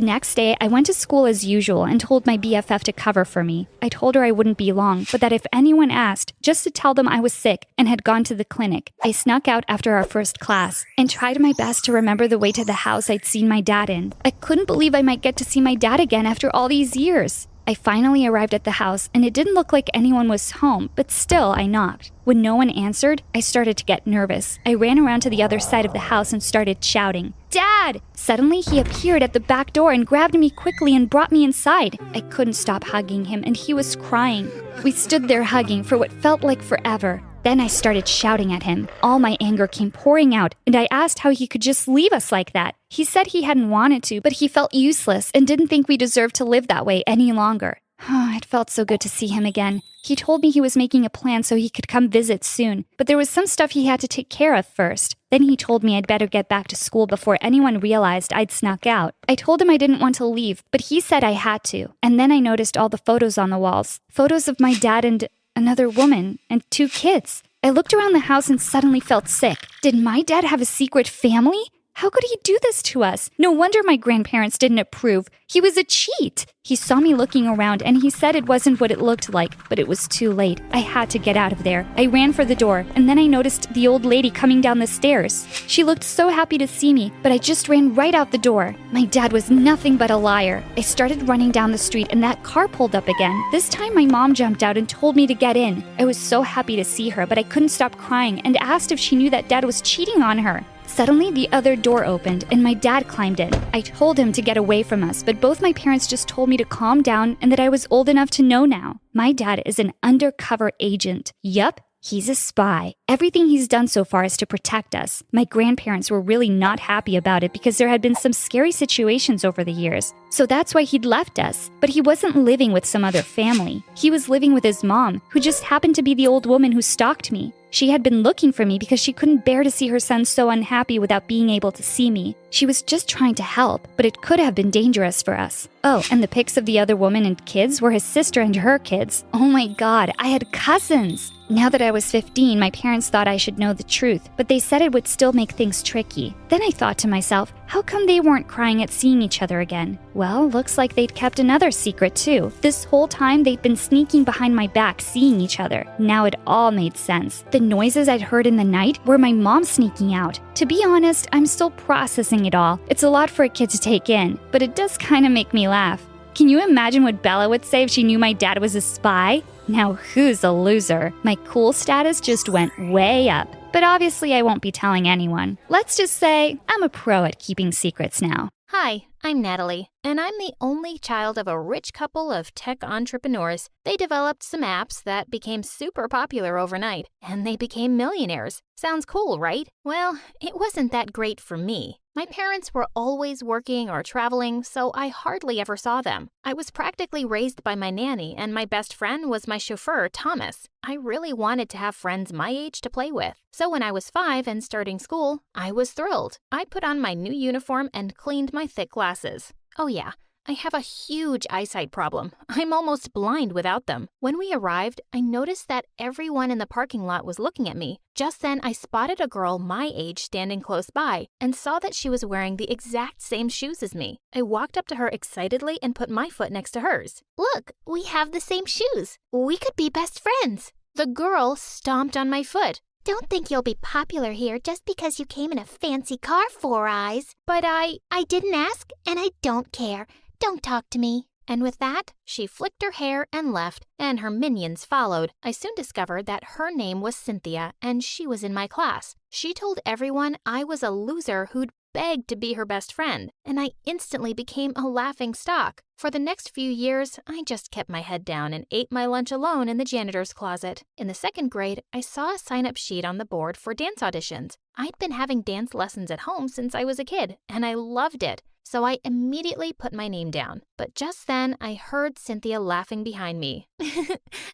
next day, I went to school as usual and told my BFF to cover for me. I told her I wouldn't be long, but that if anyone asked, just to tell them I was sick and had gone to the clinic. I snuck out after our first class and tried my best to remember the way to the house I'd seen my dad in. I couldn't believe I might get to see my dad again after all these years. I finally arrived at the house, and it didn't look like anyone was home, but still I knocked. When no one answered, I started to get nervous. I ran around to the other side of the house and started shouting, "Dad!" Suddenly, he appeared at the back door and grabbed me quickly and brought me inside. I couldn't stop hugging him, and he was crying. We stood there hugging for what felt like forever. Then I started shouting at him. All my anger came pouring out, and I asked how he could just leave us like that. He said he hadn't wanted to, but he felt useless and didn't think we deserved to live that way any longer. It felt so good to see him again. He told me he was making a plan so he could come visit soon, but there was some stuff he had to take care of first. Then he told me I'd better get back to school before anyone realized I'd snuck out. I told him I didn't want to leave, but he said I had to. And then I noticed all the photos on the walls. Photos of my dad and another woman, and 2 kids. I looked around the house and suddenly felt sick. Did my dad have a secret family? How could he do this to us? No wonder my grandparents didn't approve. He was a cheat. He saw me looking around and he said it wasn't what it looked like, but it was too late. I had to get out of there. I ran for the door, and then I noticed the old lady coming down the stairs. She looked so happy to see me, but I just ran right out the door. My dad was nothing but a liar. I started running down the street and that car pulled up again. This time my mom jumped out and told me to get in. I was so happy to see her, but I couldn't stop crying and asked if she knew that dad was cheating on her. Suddenly, the other door opened and my dad climbed in. I told him to get away from us, but both my parents just told me to calm down and that I was old enough to know now. My dad is an undercover agent. Yup, he's a spy. Everything he's done so far is to protect us. My grandparents were really not happy about it because there had been some scary situations over the years. So that's why he'd left us. But he wasn't living with some other family. He was living with his mom, who just happened to be the old woman who stalked me. She had been looking for me because she couldn't bear to see her son so unhappy without being able to see me. She was just trying to help, but it could have been dangerous for us. Oh, and the pics of the other woman and kids were his sister and her kids. Oh my God, I had cousins! Now that I was 15, my parents thought I should know the truth, but they said it would still make things tricky. Then I thought to myself, how come they weren't crying at seeing each other again? Well, looks like they'd kept another secret too. This whole time they'd been sneaking behind my back seeing each other. Now it all made sense. The noises I'd heard in the night were my mom sneaking out. To be honest, I'm still processing it all. It's a lot for a kid to take in, but it does kind of make me laugh. Can you imagine what Bella would say if she knew my dad was a spy? Now who's a loser? My cool status just went way up. But obviously I won't be telling anyone. Let's just say I'm a pro at keeping secrets now. Hi, I'm Natalie, and I'm the only child of a rich couple of tech entrepreneurs. They developed some apps that became super popular overnight, and they became millionaires. Sounds cool, right? Well, it wasn't that great for me. My parents were always working or traveling, so I hardly ever saw them. I was practically raised by my nanny, and my best friend was my chauffeur, Thomas. I really wanted to have friends my age to play with. So when I was 5 and starting school, I was thrilled. I put on my new uniform and cleaned my thick glasses. Oh yeah, I have a huge eyesight problem. I'm almost blind without them. When we arrived, I noticed that everyone in the parking lot was looking at me. Just then, I spotted a girl my age standing close by and saw that she was wearing the exact same shoes as me. I walked up to her excitedly and put my foot next to hers. Look, we have the same shoes. We could be best friends. The girl stomped on my foot. Don't think you'll be popular here just because you came in a fancy car, Four Eyes. But I didn't ask, and I don't care. Don't talk to me. And with that, she flicked her hair and left, and her minions followed. I soon discovered that her name was Cynthia, and she was in my class. She told everyone I was a loser who'd begged to be her best friend, and I instantly became a laughing stock. For the next few years, I just kept my head down and ate my lunch alone in the janitor's closet. In the second grade, I saw a sign-up sheet on the board for dance auditions. I'd been having dance lessons at home since I was a kid, and I loved it. So I immediately put my name down. But just then, I heard Cynthia laughing behind me.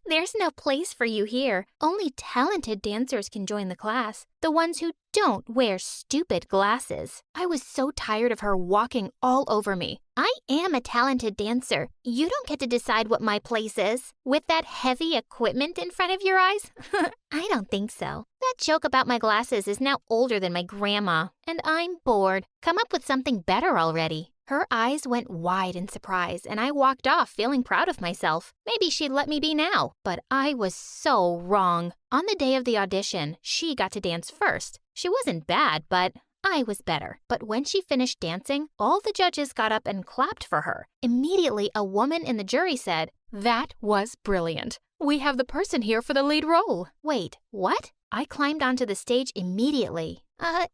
There's no place for you here. Only talented dancers can join the class. The ones who don't wear stupid glasses. I was so tired of her walking all over me. I am a talented dancer. You don't get to decide what my place is. With that heavy equipment in front of your eyes? I don't think so. That joke about my glasses is now older than my grandma, and I'm bored. Come up with something better already. Her eyes went wide in surprise, and I walked off feeling proud of myself. Maybe she'd let me be now, but I was so wrong. On the day of the audition, she got to dance first. She wasn't bad, but I was better. But when she finished dancing, all the judges got up and clapped for her. Immediately, a woman in the jury said, "That was brilliant. We have the person here for the lead role." Wait, what? I climbed onto the stage immediately.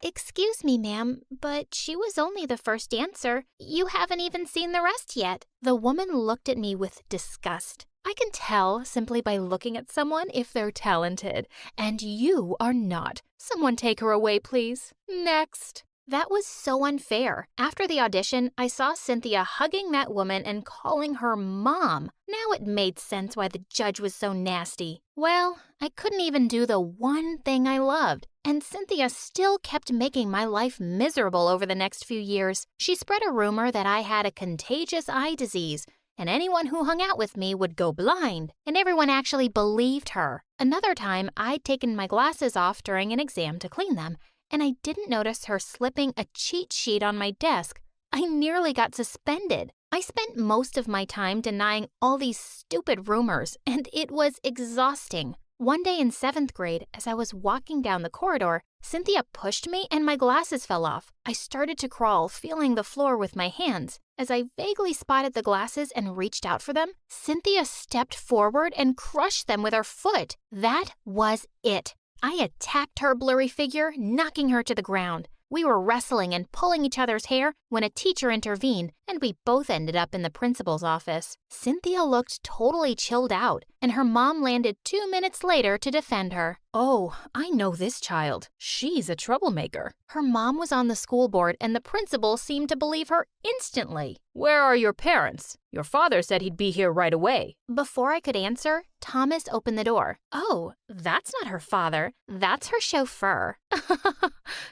Excuse me, ma'am, but she was only the first dancer. You haven't even seen the rest yet. The woman looked at me with disgust. I can tell simply by looking at someone if they're talented, and you are not. Someone take her away, please. Next. That was so unfair. After the audition, I saw Cynthia hugging that woman and calling her mom. Now it made sense why the judge was so nasty. Well, I couldn't even do the one thing I loved, and Cynthia still kept making my life miserable over the next few years. She spread a rumor that I had a contagious eye disease, and anyone who hung out with me would go blind, and everyone actually believed her. Another time, I'd taken my glasses off during an exam to clean them, and I didn't notice her slipping a cheat sheet on my desk. I nearly got suspended. I spent most of my time denying all these stupid rumors, and it was exhausting. One day in 7th grade, as I was walking down the corridor, Cynthia pushed me and my glasses fell off. I started to crawl, feeling the floor with my hands. As I vaguely spotted the glasses and reached out for them, Cynthia stepped forward and crushed them with her foot. That was it. I attacked her blurry figure, knocking her to the ground. We were wrestling and pulling each other's hair when a teacher intervened, and we both ended up in the principal's office. Cynthia looked totally chilled out, and her mom landed 2 minutes later to defend her. Oh, I know this child. She's a troublemaker. Her mom was on the school board, and the principal seemed to believe her instantly. Where are your parents? Your father said he'd be here right away. Before I could answer, Thomas opened the door. Oh, that's not her father. That's her chauffeur.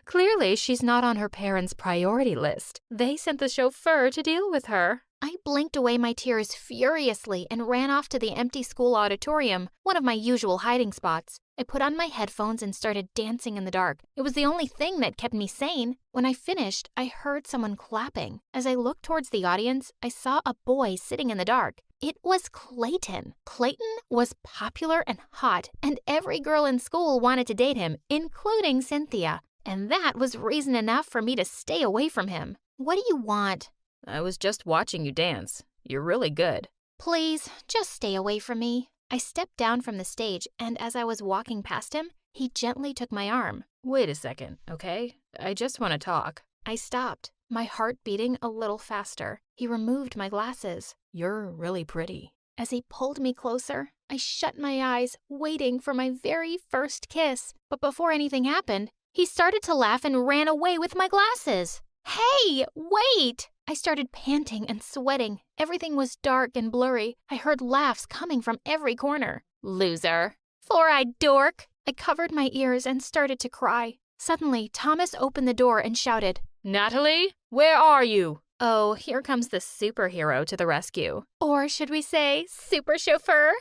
Clearly, she's not on her parents' priority list. They sent the chauffeur to deal with her. I blinked away my tears furiously and ran off to the empty school auditorium, one of my usual hiding spots. I put on my headphones and started dancing in the dark. It was the only thing that kept me sane. When I finished, I heard someone clapping. As I looked towards the audience, I saw a boy sitting in the dark. It was Clayton. Clayton was popular and hot, and every girl in school wanted to date him, including Cynthia. And that was reason enough for me to stay away from him. What do you want? I was just watching you dance. You're really good. Please, just stay away from me. I stepped down from the stage, and as I was walking past him, he gently took my arm. Wait a second, okay? I just want to talk. I stopped, my heart beating a little faster. He removed my glasses. You're really pretty. As he pulled me closer, I shut my eyes, waiting for my very first kiss. But before anything happened, he started to laugh and ran away with my glasses. Hey, wait! I started panting and sweating. Everything was dark and blurry. I heard laughs coming from every corner. Loser. Four-eyed dork. I covered my ears and started to cry. Suddenly, Thomas opened the door and shouted, Natalie, where are you? Oh, here comes the superhero to the rescue. Or should we say, super chauffeur?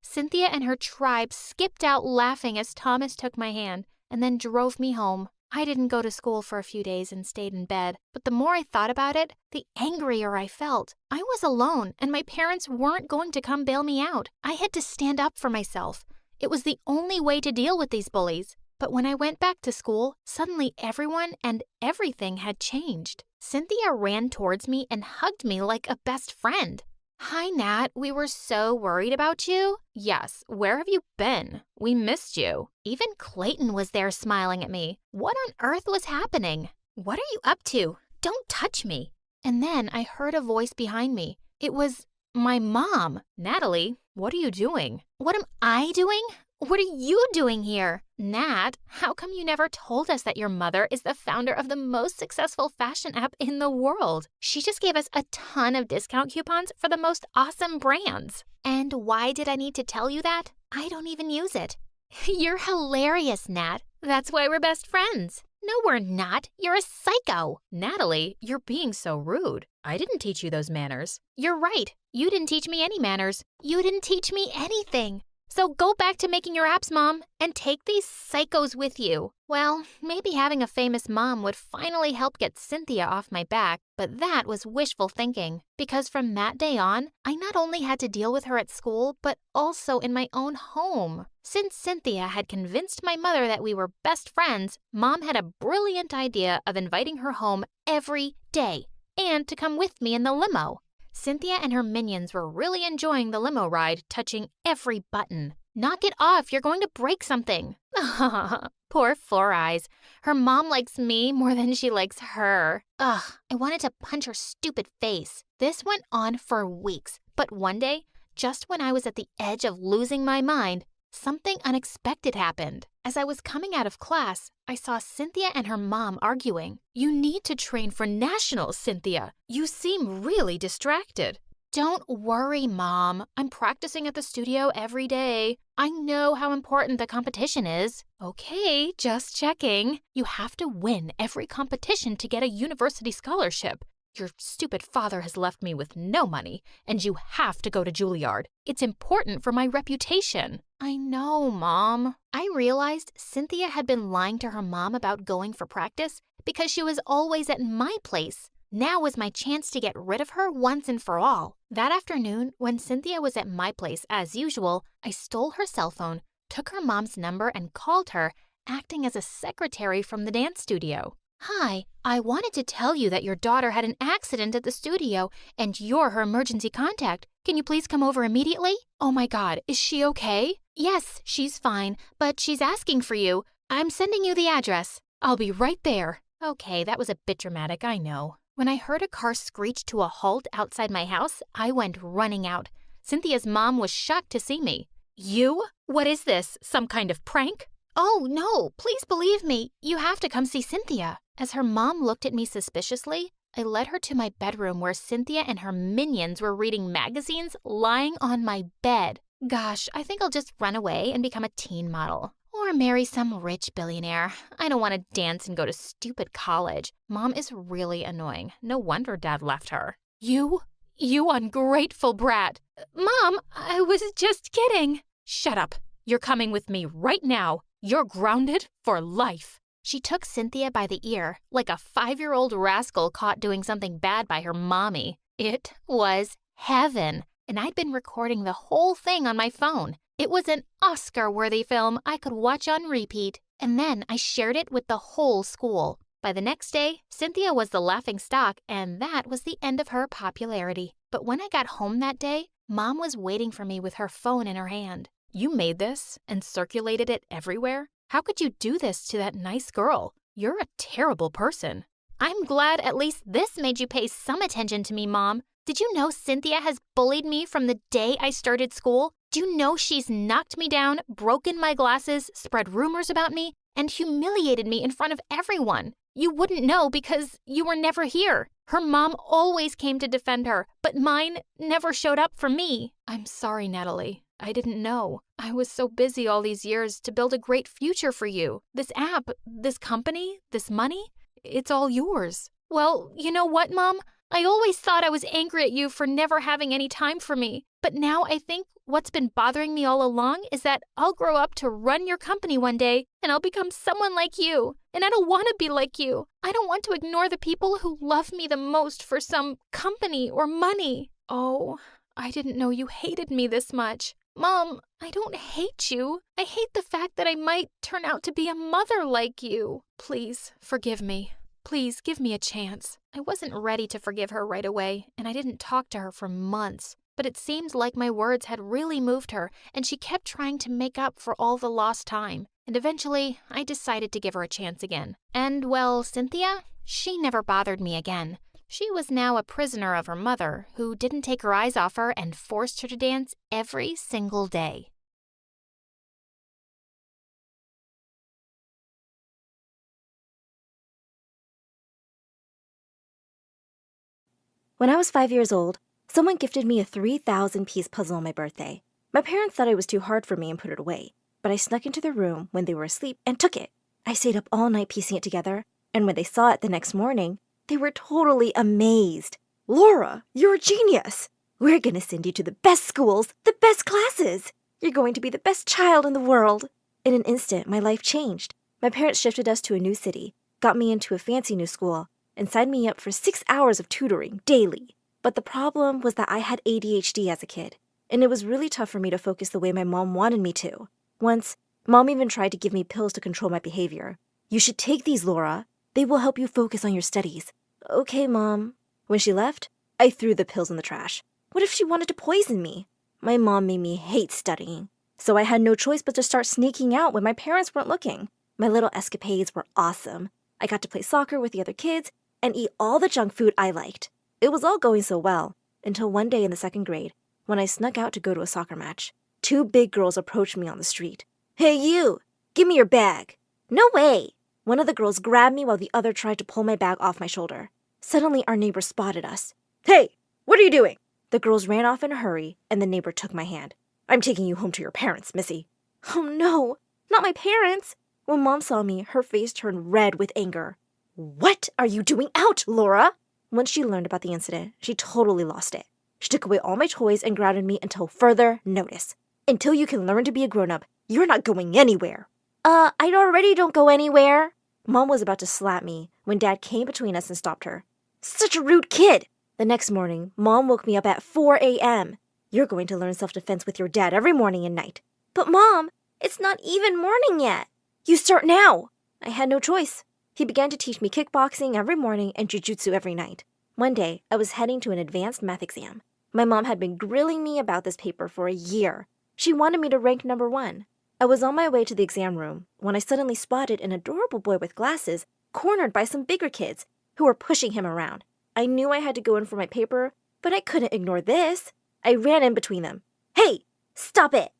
Cynthia and her tribe skipped out laughing as Thomas took my hand and then drove me home. I didn't go to school for a few days and stayed in bed, but the more I thought about it, the angrier I felt. I was alone, and my parents weren't going to come bail me out. I had to stand up for myself. It was the only way to deal with these bullies. But when I went back to school, suddenly everyone and everything had changed. Cynthia ran towards me and hugged me like a best friend. "Hi, Nat. We were so worried about you." "Yes, where have you been? We missed you." Even Clayton was there smiling at me. What on earth was happening? "What are you up to? Don't touch me." And then I heard a voice behind me. It was my mom. "Natalie, what are you doing?" What am I doing? What are you doing here? "Nat, how come you never told us that your mother is the founder of the most successful fashion app in the world? She just gave us a ton of discount coupons for the most awesome brands." And why did I need to tell you that? I don't even use it. You're hilarious, Nat. That's why we're best friends. No, we're not. You're a psycho. "Natalie, you're being so rude. I didn't teach you those manners." You're right. You didn't teach me any manners. You didn't teach me anything. So go back to making your apps, Mom, and take these psychos with you. Well, maybe having a famous mom would finally help get Cynthia off my back, but that was wishful thinking. Because from that day on, I not only had to deal with her at school, but also in my own home. Since Cynthia had convinced my mother that we were best friends, Mom had a brilliant idea of inviting her home every day and to come with me in the limo. Cynthia and her minions were really enjoying the limo ride, touching every button. "Knock it off, you're going to break something." Poor Four Eyes. Her mom likes me more than she likes her. Ugh, I wanted to punch her stupid face. This went on for weeks, but one day, just when I was at the edge of losing my mind, something unexpected happened. As I was coming out of class, I saw Cynthia and her mom arguing. "You need to train for nationals, Cynthia. You seem really distracted." "Don't worry, Mom. I'm practicing at the studio every day. I know how important the competition is." "Okay, just checking. You have to win every competition to get a university scholarship. Your stupid father has left me with no money, and you have to go to Juilliard. It's important for my reputation." "I know, Mom." I realized Cynthia had been lying to her mom about going for practice because she was always at my place. Now was my chance to get rid of her once and for all. That afternoon, when Cynthia was at my place as usual, I stole her cell phone, took her mom's number, and called her, acting as a secretary from the dance studio. "Hi, I wanted to tell you that your daughter had an accident at the studio and you're her emergency contact. Can you please come over immediately?" "Oh my God, is she okay?" "Yes, she's fine, but she's asking for you. I'm sending you the address." "I'll be right there." Okay, that was a bit dramatic, I know. When I heard a car screech to a halt outside my house, I went running out. Cynthia's mom was shocked to see me. "You? What is this? Some kind of prank?" "Oh, no, please believe me. You have to come see Cynthia." As her mom looked at me suspiciously, I led her to my bedroom where Cynthia and her minions were reading magazines lying on my bed. Gosh, I think I'll just run away and become a teen model. Or marry some rich billionaire. I don't want to dance and go to stupid college. Mom is really annoying. No wonder Dad left her. You ungrateful brat." "Mom, I was just kidding." "Shut up. You're coming with me right now. You're grounded for life." She took Cynthia by the ear, like a 5-year-old rascal caught doing something bad by her mommy. It was heaven, and I'd been recording the whole thing on my phone. It was an Oscar-worthy film I could watch on repeat, and then I shared it with the whole school. By the next day, Cynthia was the laughingstock, and that was the end of her popularity. But when I got home that day, Mom was waiting for me with her phone in her hand. "You made this and circulated it everywhere? How could you do this to that nice girl? You're a terrible person." "I'm glad at least this made you pay some attention to me, Mom. Did you know Cynthia has bullied me from the day I started school? Do you know she's knocked me down, broken my glasses, spread rumors about me, and humiliated me in front of everyone? You wouldn't know because you were never here. Her mom always came to defend her, but mine never showed up for me." "I'm sorry, Natalie. I didn't know. I was so busy all these years to build a great future for you. This app, this company, this money, it's all yours." "Well, you know what, Mom? I always thought I was angry at you for never having any time for me. But now I think what's been bothering me all along is that I'll grow up to run your company one day and I'll become someone like you. And I don't want to be like you. I don't want to ignore the people who love me the most for some company or money." "Oh, I didn't know you hated me this much." Mom, I don't hate you. I hate the fact that I might turn out to be a mother like you. Please, forgive me. Please, give me a chance. I wasn't ready to forgive her right away, and I didn't talk to her for months. But it seemed like my words had really moved her, and she kept trying to make up for all the lost time. And eventually, I decided to give her a chance again. And, well, Cynthia, she never bothered me again. She was now a prisoner of her mother, who didn't take her eyes off her and forced her to dance every single day. When I was 5 years old, someone gifted me a 3,000-piece puzzle on my birthday. My parents thought it was too hard for me and put it away, but I snuck into their room when they were asleep and took it. I stayed up all night piecing it together, and when they saw it the next morning, they were totally amazed. "Laura, you're a genius! We're gonna send you to the best schools, the best classes! You're going to be the best child in the world!" In an instant, my life changed. My parents shifted us to a new city, got me into a fancy new school, and signed me up for 6 hours of tutoring daily. But the problem was that I had ADHD as a kid, and it was really tough for me to focus the way my mom wanted me to. Once, Mom even tried to give me pills to control my behavior. "You should take these, Laura. They will help you focus on your studies." "Okay, Mom." When she left, I threw the pills in the trash. What if she wanted to poison me? My mom made me hate studying, so I had no choice but to start sneaking out when my parents weren't looking. My little escapades were awesome. I got to play soccer with the other kids and eat all the junk food I liked. It was all going so well, until one day in the 2nd grade, when I snuck out to go to a soccer match. 2 big girls approached me on the street. "Hey you, give me your bag." "No way." One of the girls grabbed me while the other tried to pull my bag off my shoulder. Suddenly our neighbor spotted us. "Hey, what are you doing?" The girls ran off in a hurry, and the neighbor took my hand. "I'm taking you home to your parents, Missy." "Oh no, not my parents." When Mom saw me, her face turned red with anger. "What are you doing out, Laura?" Once she learned about the incident, she totally lost it. She took away all my toys and grounded me until further notice. "Until you can learn to be a grown-up, you're not going anywhere." I already don't go anywhere." Mom was about to slap me when Dad came between us and stopped her. "Such a rude kid." The next morning, Mom woke me up at 4 a.m. "You're going to learn self-defense with your dad every morning and night." "But Mom, it's not even morning yet." "You start now." I had no choice. He began to teach me kickboxing every morning and jujitsu every night. One day, I was heading to an advanced math exam. My mom had been grilling me about this paper for a year. She wanted me to rank number 1. I was on my way to the exam room when I suddenly spotted an adorable boy with glasses cornered by some bigger kids who were pushing him around. I knew I had to go in for my paper, but I couldn't ignore this. I ran in between them. "Hey, stop it."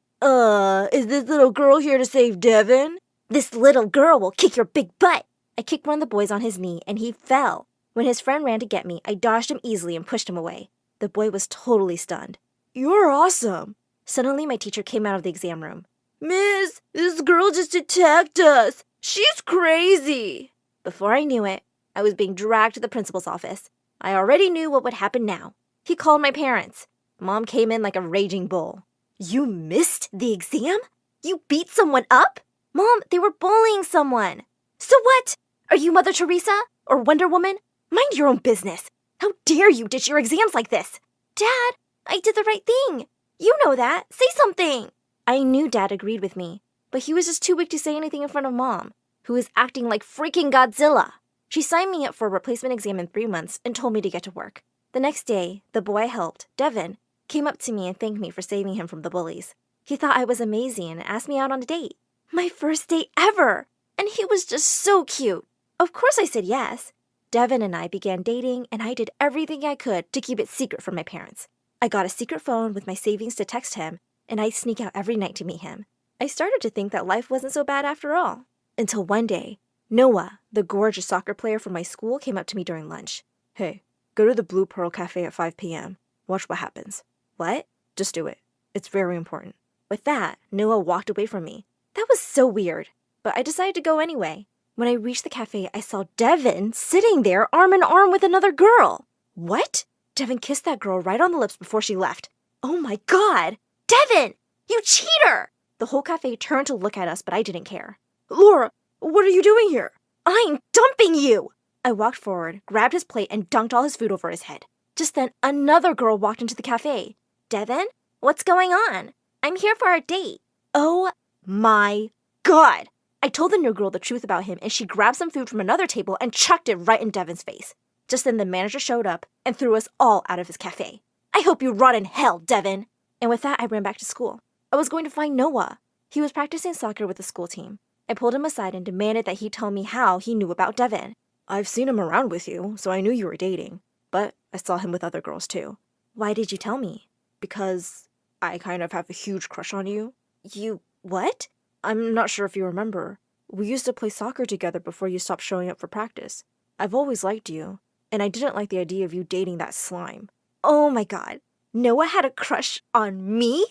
Is this little girl here to save Devin?" "This little girl will kick your big butt." I kicked one of the boys on his knee and he fell. When his friend ran to get me, I dodged him easily and pushed him away. The boy was totally stunned. "You're awesome." Suddenly, my teacher came out of the exam room. "Miss, this girl just attacked us. She's crazy." Before I knew it, I was being dragged to the principal's office. I already knew what would happen now. He called my parents. Mom came in like a raging bull. "You missed the exam? You beat someone up?" "Mom, they were bullying someone." "So what? Are you Mother Teresa or Wonder Woman? Mind your own business. How dare you ditch your exams like this?" "Dad, I did the right thing. You know that. Say something." I knew Dad agreed with me, but he was just too weak to say anything in front of Mom, who was acting like freaking Godzilla. She signed me up for a replacement exam in 3 months and told me to get to work. The next day, the boy I helped, Devin, came up to me and thanked me for saving him from the bullies. He thought I was amazing and asked me out on a date. My first date ever! And he was just so cute. Of course I said yes. Devin and I began dating, and I did everything I could to keep it secret from my parents. I got a secret phone with my savings to text him, and I'd sneak out every night to meet him. I started to think that life wasn't so bad after all. Until one day, Noah, the gorgeous soccer player from my school, came up to me during lunch. "Hey, go to the Blue Pearl Cafe at 5 p.m. Watch what happens." "What?" "Just do it. It's very important." With that, Noah walked away from me. That was so weird, but I decided to go anyway. When I reached the cafe, I saw Devin sitting there arm in arm with another girl. What? Devin kissed that girl right on the lips before she left. Oh my God! Devin! You cheater! The whole cafe turned to look at us, but I didn't care. "Laura, what are you doing here?" "I'm dumping you!" I walked forward, grabbed his plate, and dunked all his food over his head. Just then, another girl walked into the cafe. "Devin, what's going on?" I'm here for our date. Oh my God. I told the new girl the truth about him, and she grabbed some food from another table and chucked it right in Devin's face. Just then the manager showed up and threw us all out of his cafe. I hope you rot in hell, Devin. And with that, I ran back to school. I was going to find Noah. He was practicing soccer with the school team. I pulled him aside and demanded that he tell me how he knew about Devin. I've seen him around with you, so I knew you were dating. But I saw him with other girls too. Why did you tell me? Because I kind of have a huge crush on you. You what? I'm not sure if you remember. We used to play soccer together before you stopped showing up for practice. I've always liked you, and I didn't like the idea of you dating that slime. Oh my God. Noah had a crush on me?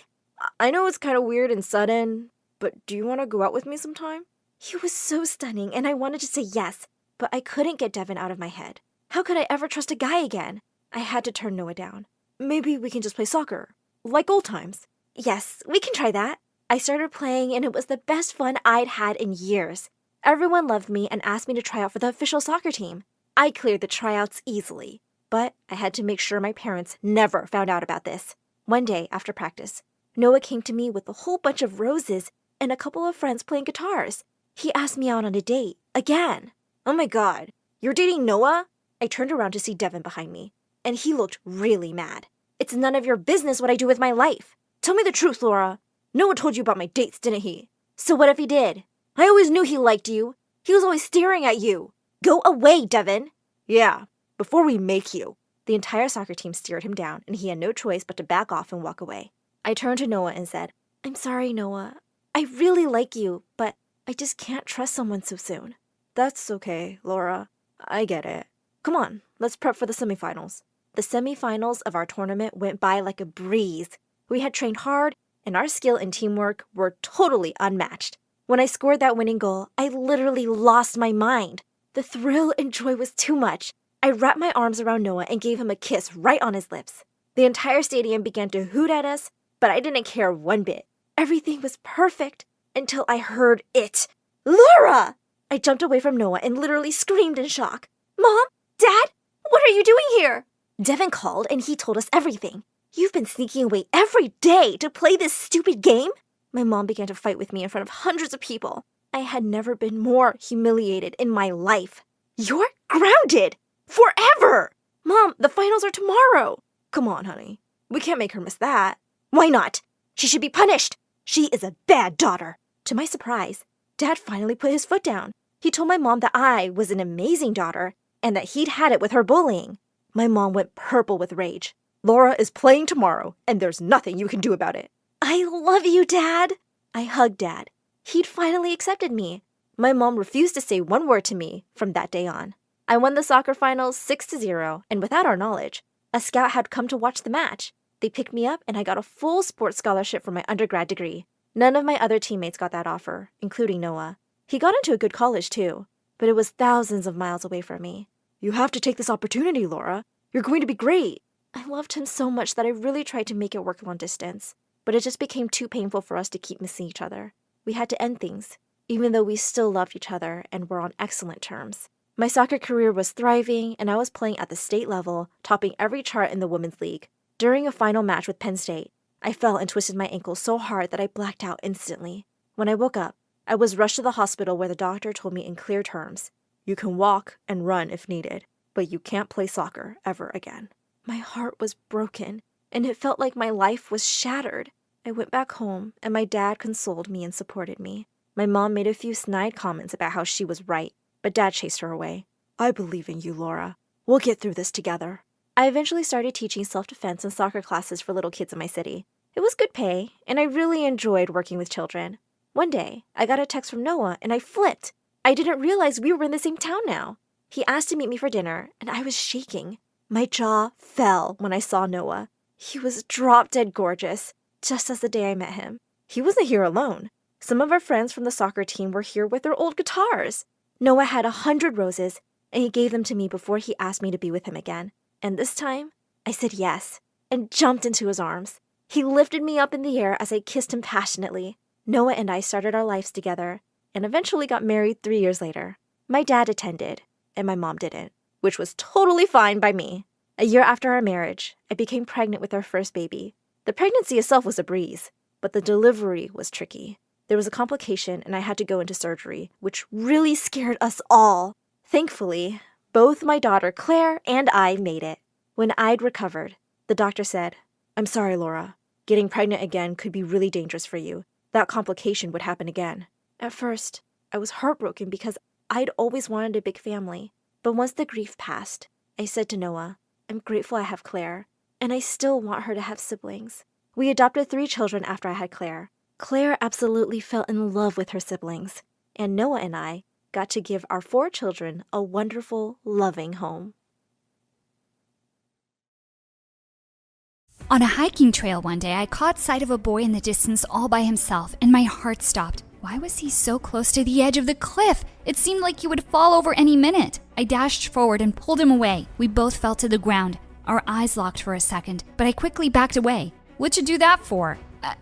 I know it's kind of weird and sudden, but do you want to go out with me sometime? He was so stunning, and I wanted to say yes, but I couldn't get Devin out of my head. How could I ever trust a guy again? I had to turn Noah down. Maybe we can just play soccer, like old times. Yes, we can try that. I started playing, and it was the best fun I'd had in years. Everyone loved me and asked me to try out for the official soccer team. I cleared the tryouts easily, but I had to make sure my parents never found out about this. One day after practice, Noah came to me with a whole bunch of roses and a couple of friends playing guitars. He asked me out on a date, again. Oh my God, you're dating Noah? I turned around to see Devin behind me, and he looked really mad. It's none of your business what I do with my life. Tell me the truth, Laura. Noah told you about my dates, didn't he? So what if he did? I always knew he liked you. He was always staring at you. Go away, Devin. Yeah, before we make you. The entire soccer team stared him down, and he had no choice but to back off and walk away. I turned to Noah and said, I'm sorry, Noah. I really like you, but I just can't trust someone so soon. That's okay, Laura. I get it. Come on, let's prep for the semifinals. The semifinals of our tournament went by like a breeze. We had trained hard, and our skill and teamwork were totally unmatched. When I scored that winning goal, I literally lost my mind. The thrill and joy was too much. I wrapped my arms around Noah and gave him a kiss right on his lips. The entire stadium began to hoot at us, but I didn't care one bit. Everything was perfect until I heard it. Laura! I jumped away from Noah and literally screamed in shock. Mom? Dad? What are you doing here? Devin called and he told us everything. You've been sneaking away every day to play this stupid game? My mom began to fight with me in front of hundreds of people. I had never been more humiliated in my life. You're grounded! Forever! Mom, the finals are tomorrow. Come on, honey. We can't make her miss that. Why not? She should be punished. She is a bad daughter. To my surprise, Dad finally put his foot down. He told my mom that I was an amazing daughter and that he'd had it with her bullying. My mom went purple with rage. Laura is playing tomorrow, and there's nothing you can do about it. I love you, Dad. I hugged Dad. He'd finally accepted me. My mom refused to say one word to me from that day on. I won the soccer finals 6-0, and without our knowledge, a scout had come to watch the match. They picked me up, and I got a full sports scholarship for my undergrad degree. None of my other teammates got that offer, including Noah. He got into a good college, too, but it was thousands of miles away from me. You have to take this opportunity, Laura. You're going to be great. I loved him so much that I really tried to make it work long distance, but it just became too painful for us to keep missing each other. We had to end things, even though we still loved each other and were on excellent terms. My soccer career was thriving, and I was playing at the state level, topping every chart in the women's league. During a final match with Penn State, I fell and twisted my ankle so hard that I blacked out instantly. When I woke up, I was rushed to the hospital where the doctor told me in clear terms, you can walk and run if needed, but you can't play soccer ever again. My heart was broken, and it felt like my life was shattered. I went back home, and my dad consoled me and supported me. My mom made a few snide comments about how she was right, but Dad chased her away. I believe in you, Laura. We'll get through this together. I eventually started teaching self-defense and soccer classes for little kids in my city. It was good pay, and I really enjoyed working with children. One day, I got a text from Noah, and I flipped. I didn't realize we were in the same town now. He asked to meet me for dinner, and I was shaking. My jaw fell when I saw Noah. He was drop-dead gorgeous, just as the day I met him. He wasn't here alone. Some of our friends from the soccer team were here with their old guitars. Noah had 100 roses, and he gave them to me before he asked me to be with him again. And this time, I said yes, and jumped into his arms. He lifted me up in the air as I kissed him passionately. Noah and I started our lives together, and eventually got married 3 years later. My dad attended, and my mom didn't, which was totally fine by me. A year after our marriage, I became pregnant with our first baby. The pregnancy itself was a breeze. but the delivery was tricky. There was a complication and I had to go into surgery, which really scared us all. Thankfully, both my daughter Claire and I made it. When I'd recovered, the doctor said, "I'm sorry, Laura. Getting pregnant again could be really dangerous for you. That complication would happen again." At first, I was heartbroken because I'd always wanted a big family. But once the grief passed, I said to Noah, "I'm grateful I have Claire, and I still want her to have siblings." We adopted 3 children after I had Claire. Claire absolutely fell in love with her siblings, and Noah and I got to give our 4 children a wonderful, loving home. On a hiking trail one day, I caught sight of a boy in the distance all by himself, and my heart stopped. Why was he so close to the edge of the cliff? It seemed like he would fall over any minute. I dashed forward and pulled him away. We both fell to the ground. Our eyes locked for a second, but I quickly backed away. "What'd you do that for?"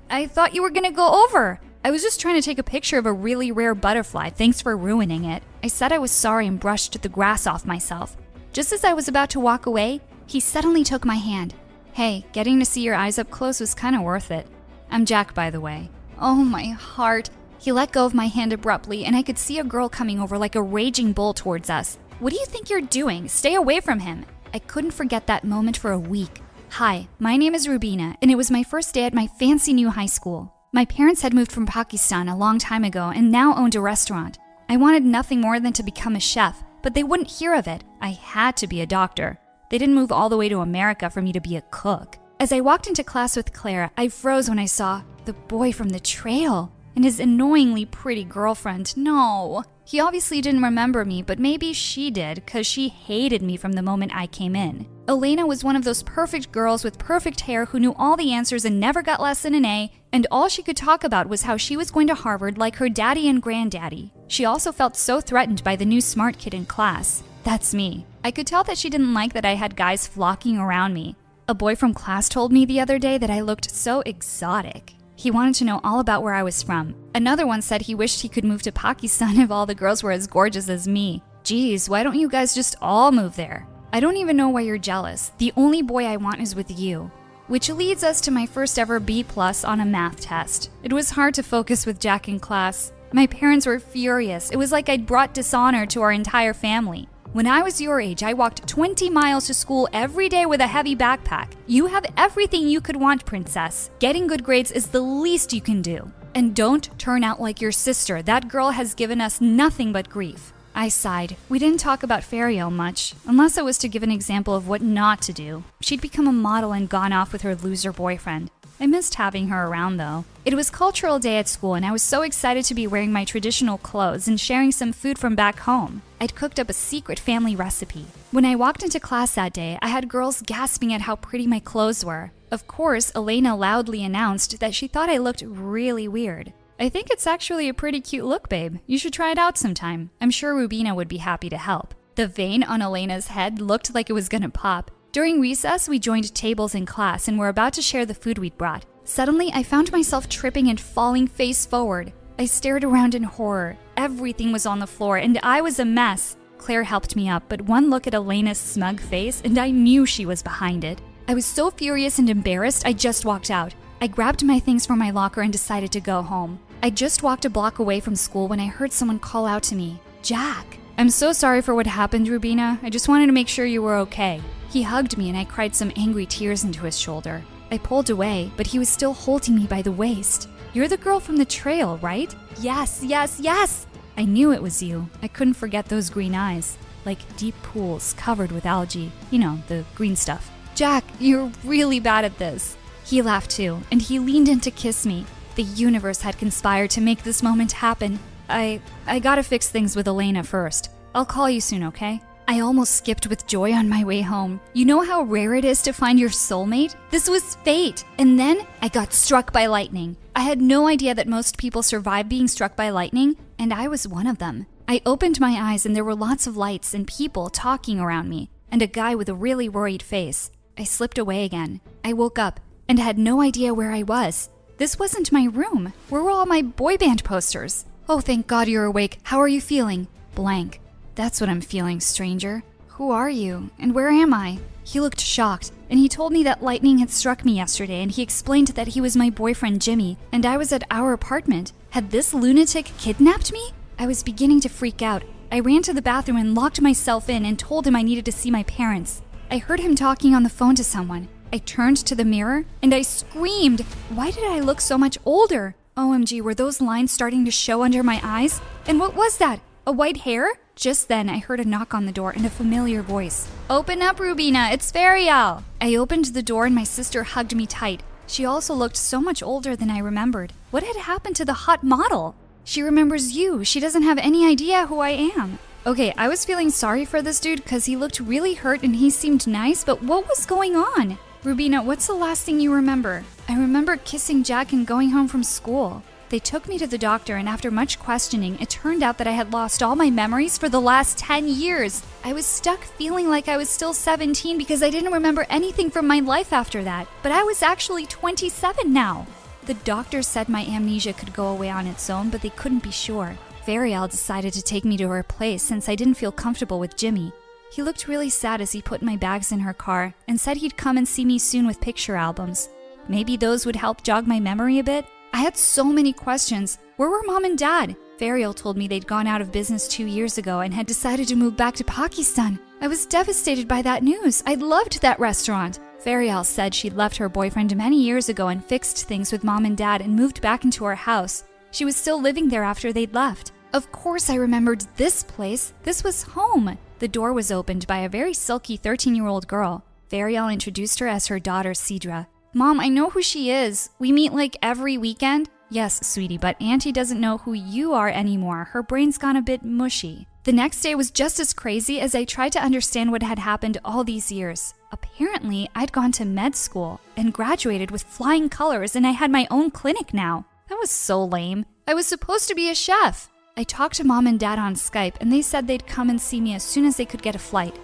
I thought you were gonna go over." "I was just trying to take a picture of a really rare butterfly. Thanks for ruining it." I said I was sorry and brushed the grass off myself. Just as I was about to walk away, he suddenly took my hand. "Hey, getting to see your eyes up close was kinda worth it. I'm Jack, by the way." Oh, my heart. He let go of my hand abruptly, and I could see a girl coming over like a raging bull towards us. "What do you think you're doing? Stay away from him." I couldn't forget that moment for a week. "Hi, my name is Rubina, and it was my first day at my fancy new high school. My parents had moved from Pakistan a long time ago and now owned a restaurant. I wanted nothing more than to become a chef, but they wouldn't hear of it. I had to be a doctor. They didn't move all the way to America for me to be a cook." As I walked into class with Claire, I froze when I saw the boy from the trail and his annoyingly pretty girlfriend. No. He obviously didn't remember me, but maybe she did, because she hated me from the moment I came in. Elena was one of those perfect girls with perfect hair who knew all the answers and never got less than an A, and all she could talk about was how she was going to Harvard like her daddy and granddaddy. She also felt so threatened by the new smart kid in class. That's me. I could tell that she didn't like that I had guys flocking around me. A boy from class told me the other day that I looked so exotic. He wanted to know all about where I was from. Another one said he wished he could move to Pakistan if all the girls were as gorgeous as me. Geez, why don't you guys just all move there? I don't even know why you're jealous. The only boy I want is with you. Which leads us to my first ever B+ on a math test. It was hard to focus with Jack in class. My parents were furious. It was like I'd brought dishonor to our entire family. When I was your age, I walked 20 miles to school every day with a heavy backpack. You have everything you could want, princess. Getting good grades is the least you can do. And don't turn out like your sister. That girl has given us nothing but grief. I sighed. We didn't talk about Fariel much, unless it was to give an example of what not to do. She'd become a model and gone off with her loser boyfriend. I missed having her around, though. It was cultural day at school, and I was so excited to be wearing my traditional clothes and sharing some food from back home. I'd cooked up a secret family recipe. When I walked into class that day, I had girls gasping at how pretty my clothes were. Of course, Elena loudly announced that she thought I looked really weird. I think it's actually a pretty cute look, babe. You should try it out sometime. I'm sure Rubina would be happy to help. The vein on Elena's head looked like it was gonna pop. During recess, we joined tables in class and were about to share the food we'd brought. Suddenly, I found myself tripping and falling face forward. I stared around in horror. Everything was on the floor, and I was a mess. Claire helped me up, but one look at Elena's smug face, and I knew she was behind it. I was so furious and embarrassed, I just walked out. I grabbed my things from my locker and decided to go home. I just walked a block away from school when I heard someone call out to me, "Jack." "I'm so sorry for what happened, Rubina. I just wanted to make sure you were okay." He hugged me and I cried some angry tears into his shoulder. I pulled away, but he was still holding me by the waist. "You're the girl from the trail, right?" "Yes, yes, yes!" I knew it was you. I couldn't forget those green eyes, like deep pools covered with algae. You know, the green stuff. "Jack, you're really bad at this." He laughed too, and he leaned in to kiss me. The universe had conspired to make this moment happen. I gotta fix things with Elena first. I'll call you soon, okay? I almost skipped with joy on my way home. You know how rare it is to find your soulmate? This was fate. And then I got struck by lightning. I had no idea that most people survive being struck by lightning, and I was one of them. I opened my eyes and there were lots of lights and people talking around me, and a guy with a really worried face. I slipped away again. I woke up and had no idea where I was. This wasn't my room. Where were all my boy band posters? "Oh, thank God you're awake. How are you feeling?" Blank. "That's what I'm feeling, stranger." "Who are you? And where am I?" He looked shocked, and he told me that lightning had struck me yesterday, and he explained that he was my boyfriend Jimmy, and I was at our apartment. Had this lunatic kidnapped me? I was beginning to freak out. I ran to the bathroom and locked myself in and told him I needed to see my parents. I heard him talking on the phone to someone. I turned to the mirror, and I screamed. Why did I look so much older? OMG, were those lines starting to show under my eyes? And what was that? A white hair? Just then, I heard a knock on the door and a familiar voice. "Open up, Rubina, it's Ferial." I opened the door and my sister hugged me tight. She also looked so much older than I remembered. What had happened to the hot model? She remembers you. She doesn't have any idea who I am. Okay, I was feeling sorry for this dude because he looked really hurt and he seemed nice, but what was going on? Rubina, what's the last thing you remember? I remember kissing Jack and going home from school. They took me to the doctor, and after much questioning, it turned out that I had lost all my memories for the last 10 years. I was stuck feeling like I was still 17 because I didn't remember anything from my life after that, but I was actually 27 now. The doctor said my amnesia could go away on its own, but they couldn't be sure. Ferial decided to take me to her place since I didn't feel comfortable with Jimmy. He looked really sad as he put my bags in her car and said he'd come and see me soon with picture albums. Maybe those would help jog my memory a bit? I had so many questions. Where were Mom and Dad? Ferial told me they'd gone out of business 2 years ago and had decided to move back to Pakistan. I was devastated by that news. I loved that restaurant. Ferial said she'd left her boyfriend many years ago and fixed things with Mom and Dad and moved back into our house. She was still living there after they'd left. Of course I remembered this place. This was home. The door was opened by a very silky 13-year-old girl. Ferial introduced her as her daughter, Sidra. "Mom, I know who she is. We meet like every weekend." "Yes, sweetie, but Auntie doesn't know who you are anymore. Her brain's gone a bit mushy." The next day was just as crazy as I tried to understand what had happened all these years. Apparently, I'd gone to med school and graduated with flying colors, and I had my own clinic now. That was so lame. I was supposed to be a chef. I talked to Mom and Dad on Skype, and they said they'd come and see me as soon as they could get a flight.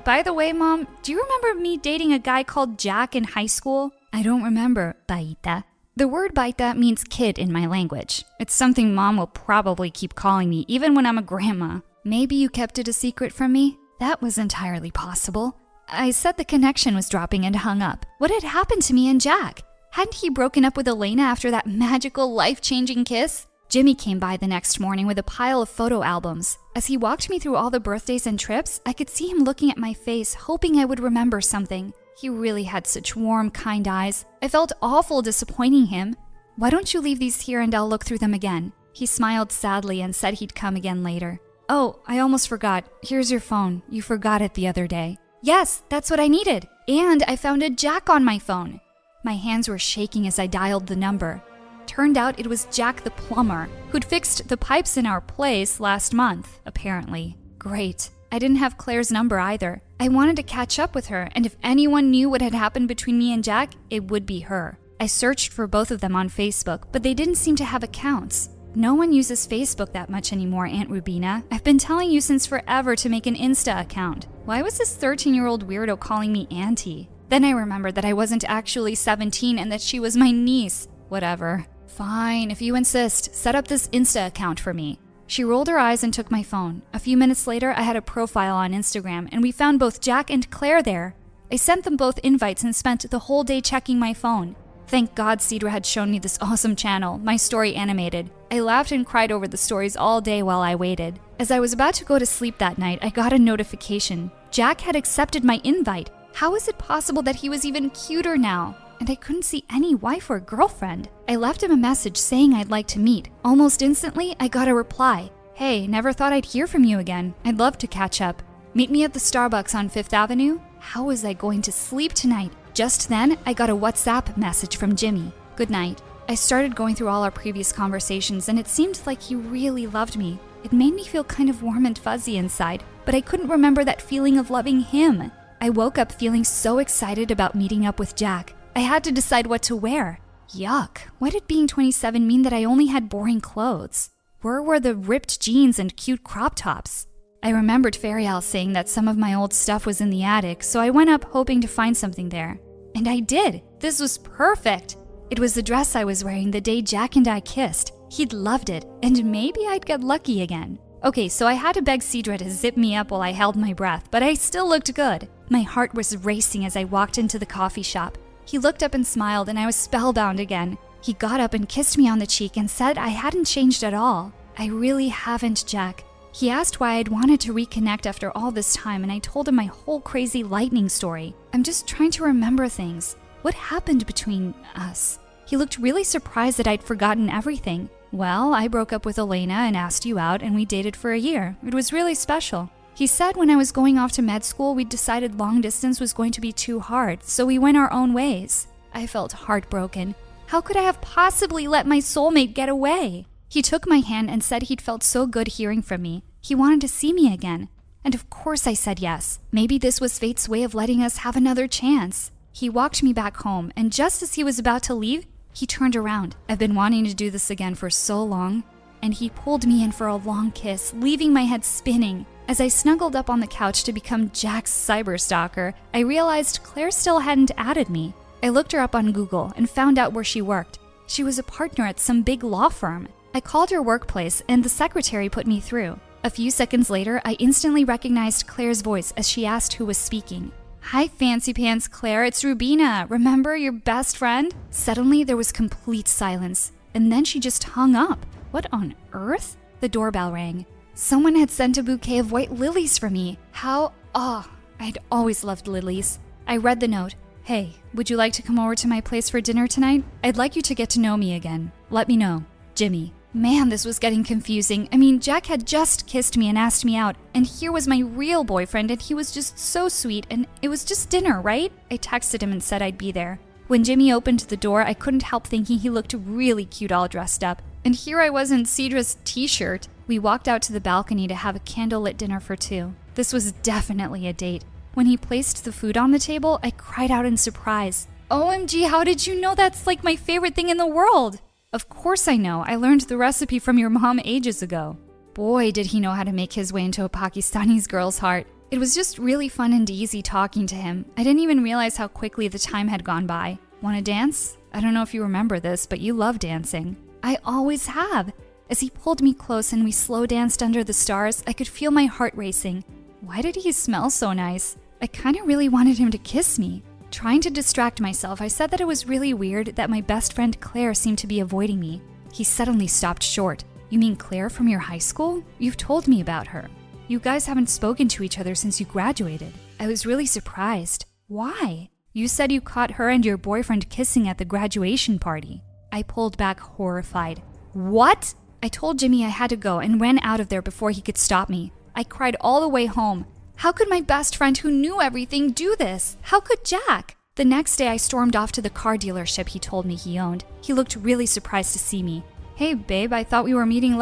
By the way, Mom, do you remember me dating a guy called Jack in high school?" "I don't remember, Baita." The word Baita means kid in my language. It's something Mom will probably keep calling me, even when I'm a grandma. "Maybe you kept it a secret from me?" That was entirely possible. I said the connection was dropping and hung up. What had happened to me and Jack? Hadn't he broken up with Elena after that magical, life-changing kiss? Jimmy came by the next morning with a pile of photo albums. As he walked me through all the birthdays and trips, I could see him looking at my face, hoping I would remember something. He really had such warm, kind eyes. I felt awful disappointing him. "Why don't you leave these here and I'll look through them again?" He smiled sadly and said he'd come again later. "Oh, I almost forgot. Here's your phone. You forgot it the other day." "Yes, that's what I needed. And I found a Jack on my phone." My hands were shaking as I dialed the number. Turned out it was Jack the plumber, who'd fixed the pipes in our place last month, apparently. Great. I didn't have Claire's number either. I wanted to catch up with her, and if anyone knew what had happened between me and Jack, it would be her. I searched for both of them on Facebook, but they didn't seem to have accounts. No one uses Facebook that much anymore, Aunt Rubina. I've been telling you since forever to make an Insta account. Why was this 13-year-old weirdo calling me Auntie? Then I remembered that I wasn't actually 17 and that she was my niece. Whatever. "Fine, if you insist. Set up this Insta account for me." She rolled her eyes and took my phone. A few minutes later, I had a profile on Instagram, and we found both Jack and Claire there. I sent them both invites and spent the whole day checking my phone. Thank God Sidra had shown me this awesome channel, my story animated. I laughed and cried over the stories all day while I waited. As I was about to go to sleep that night, I got a notification. Jack had accepted my invite. How is it possible that he was even cuter now? And I couldn't see any wife or girlfriend. I left him a message saying I'd like to meet. Almost instantly, I got a reply. "Hey, never thought I'd hear from you again. I'd love to catch up. Meet me at the Starbucks on 5th Avenue? How was I going to sleep tonight? Just then, I got a WhatsApp message from Jimmy. Good night. I started going through all our previous conversations, and it seemed like he really loved me. It made me feel kind of warm and fuzzy inside, but I couldn't remember that feeling of loving him. I woke up feeling so excited about meeting up with Jack. I had to decide what to wear. Yuck. Why did being 27 mean that I only had boring clothes? Where were the ripped jeans and cute crop tops? I remembered Ferial saying that some of my old stuff was in the attic, so I went up hoping to find something there. And I did. This was perfect. It was the dress I was wearing the day Jack and I kissed. He'd loved it, and maybe I'd get lucky again. Okay, so I had to beg Cedra to zip me up while I held my breath, but I still looked good. My heart was racing as I walked into the coffee shop. He looked up and smiled, and I was spellbound again. He got up and kissed me on the cheek and said I hadn't changed at all. I really haven't, Jack. He asked why I'd wanted to reconnect after all this time, and I told him my whole crazy lightning story. I'm just trying to remember things. What happened between us? He looked really surprised that I'd forgotten everything. Well, I broke up with Elena and asked you out, and we dated for a year. It was really special. He said when I was going off to med school, we'd decided long distance was going to be too hard, so we went our own ways. I felt heartbroken. How could I have possibly let my soulmate get away? He took my hand and said he'd felt so good hearing from me. He wanted to see me again. And of course I said yes. Maybe this was fate's way of letting us have another chance. He walked me back home, and just as he was about to leave, he turned around. I've been wanting to do this again for so long. And he pulled me in for a long kiss, leaving my head spinning. As I snuggled up on the couch to become Jack's cyberstalker, I realized Claire still hadn't added me. I looked her up on Google and found out where she worked. She was a partner at some big law firm. I called her workplace, and the secretary put me through. A few seconds later, I instantly recognized Claire's voice as she asked who was speaking. Hi, Fancy Pants Claire, it's Rubina. Remember your best friend? Suddenly, there was complete silence, and then she just hung up. What on earth? The doorbell rang. Someone had sent a bouquet of white lilies for me. I'd always loved lilies. I read the note. Hey, would you like to come over to my place for dinner tonight? I'd like you to get to know me again. Let me know. Jimmy. Man, this was getting confusing. I mean, Jack had just kissed me and asked me out, and here was my real boyfriend, and he was just so sweet, and it was just dinner, right? I texted him and said I'd be there. When Jimmy opened the door, I couldn't help thinking he looked really cute all dressed up. And here I was in Cedra's t-shirt. We walked out to the balcony to have a candlelit dinner for two. This was definitely a date. When he placed the food on the table, I cried out in surprise. OMG, how did you know that's like my favorite thing in the world? Of course I know. I learned the recipe from your mom ages ago. Boy, did he know how to make his way into a Pakistani girl's heart. It was just really fun and easy talking to him. I didn't even realize how quickly the time had gone by. Want to dance? I don't know if you remember this, but you love dancing. I always have. As he pulled me close and we slow danced under the stars, I could feel my heart racing. Why did he smell so nice? I kind of really wanted him to kiss me. Trying to distract myself, I said that it was really weird that my best friend Claire seemed to be avoiding me. He suddenly stopped short. You mean Claire from your high school? You've told me about her. You guys haven't spoken to each other since you graduated. I was really surprised. Why? You said you caught her and your boyfriend kissing at the graduation party. I pulled back horrified. What? I told Jimmy I had to go and ran out of there before he could stop me. I cried all the way home. How could my best friend who knew everything do this? How could Jack? The next day I stormed off to the car dealership he told me he owned. He looked really surprised to see me. Hey babe, I thought we were meeting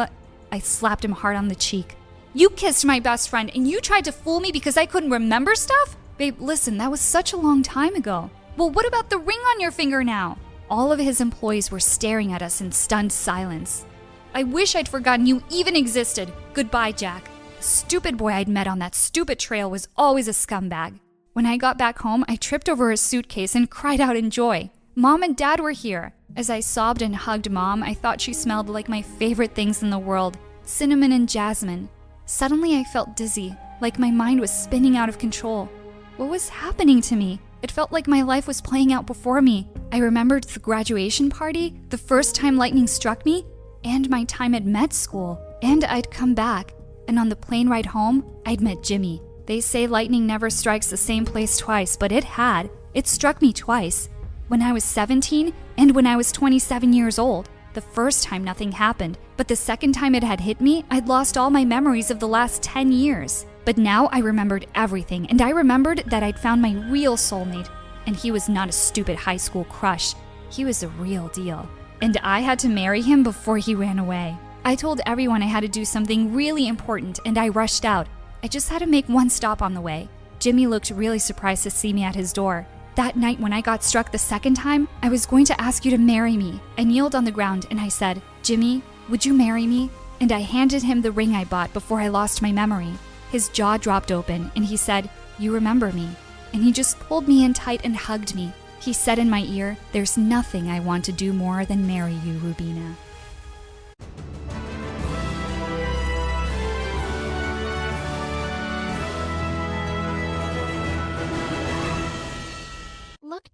I slapped him hard on the cheek. You kissed my best friend and you tried to fool me because I couldn't remember stuff? Babe, listen, that was such a long time ago. Well, what about the ring on your finger now? All of his employees were staring at us in stunned silence. I wish I'd forgotten you even existed. Goodbye, Jack. The stupid boy I'd met on that stupid trail was always a scumbag. When I got back home, I tripped over a suitcase and cried out in joy. Mom and Dad were here. As I sobbed and hugged Mom, I thought she smelled like my favorite things in the world, cinnamon and jasmine. Suddenly I felt dizzy, like my mind was spinning out of control. What was happening to me? It felt like my life was playing out before me. I remembered the graduation party, the first time lightning struck me, and my time at med school. And I'd come back. And on the plane ride home, I'd met Jimmy. They say lightning never strikes the same place twice, but it had. It struck me twice. When I was 17 and when I was 27 years old. The first time nothing happened, but the second time it had hit me, I'd lost all my memories of the last 10 years. But now I remembered everything, and I remembered that I'd found my real soulmate. And he was not a stupid high school crush. He was the real deal. And I had to marry him before he ran away. I told everyone I had to do something really important, and I rushed out. I just had to make one stop on the way. Jimmy looked really surprised to see me at his door. That night when I got struck the second time, I was going to ask you to marry me. I kneeled on the ground and I said, Jimmy, would you marry me? And I handed him the ring I bought before I lost my memory. His jaw dropped open and he said, you remember me. And he just pulled me in tight and hugged me. He said in my ear, there's nothing I want to do more than marry you, Rubina.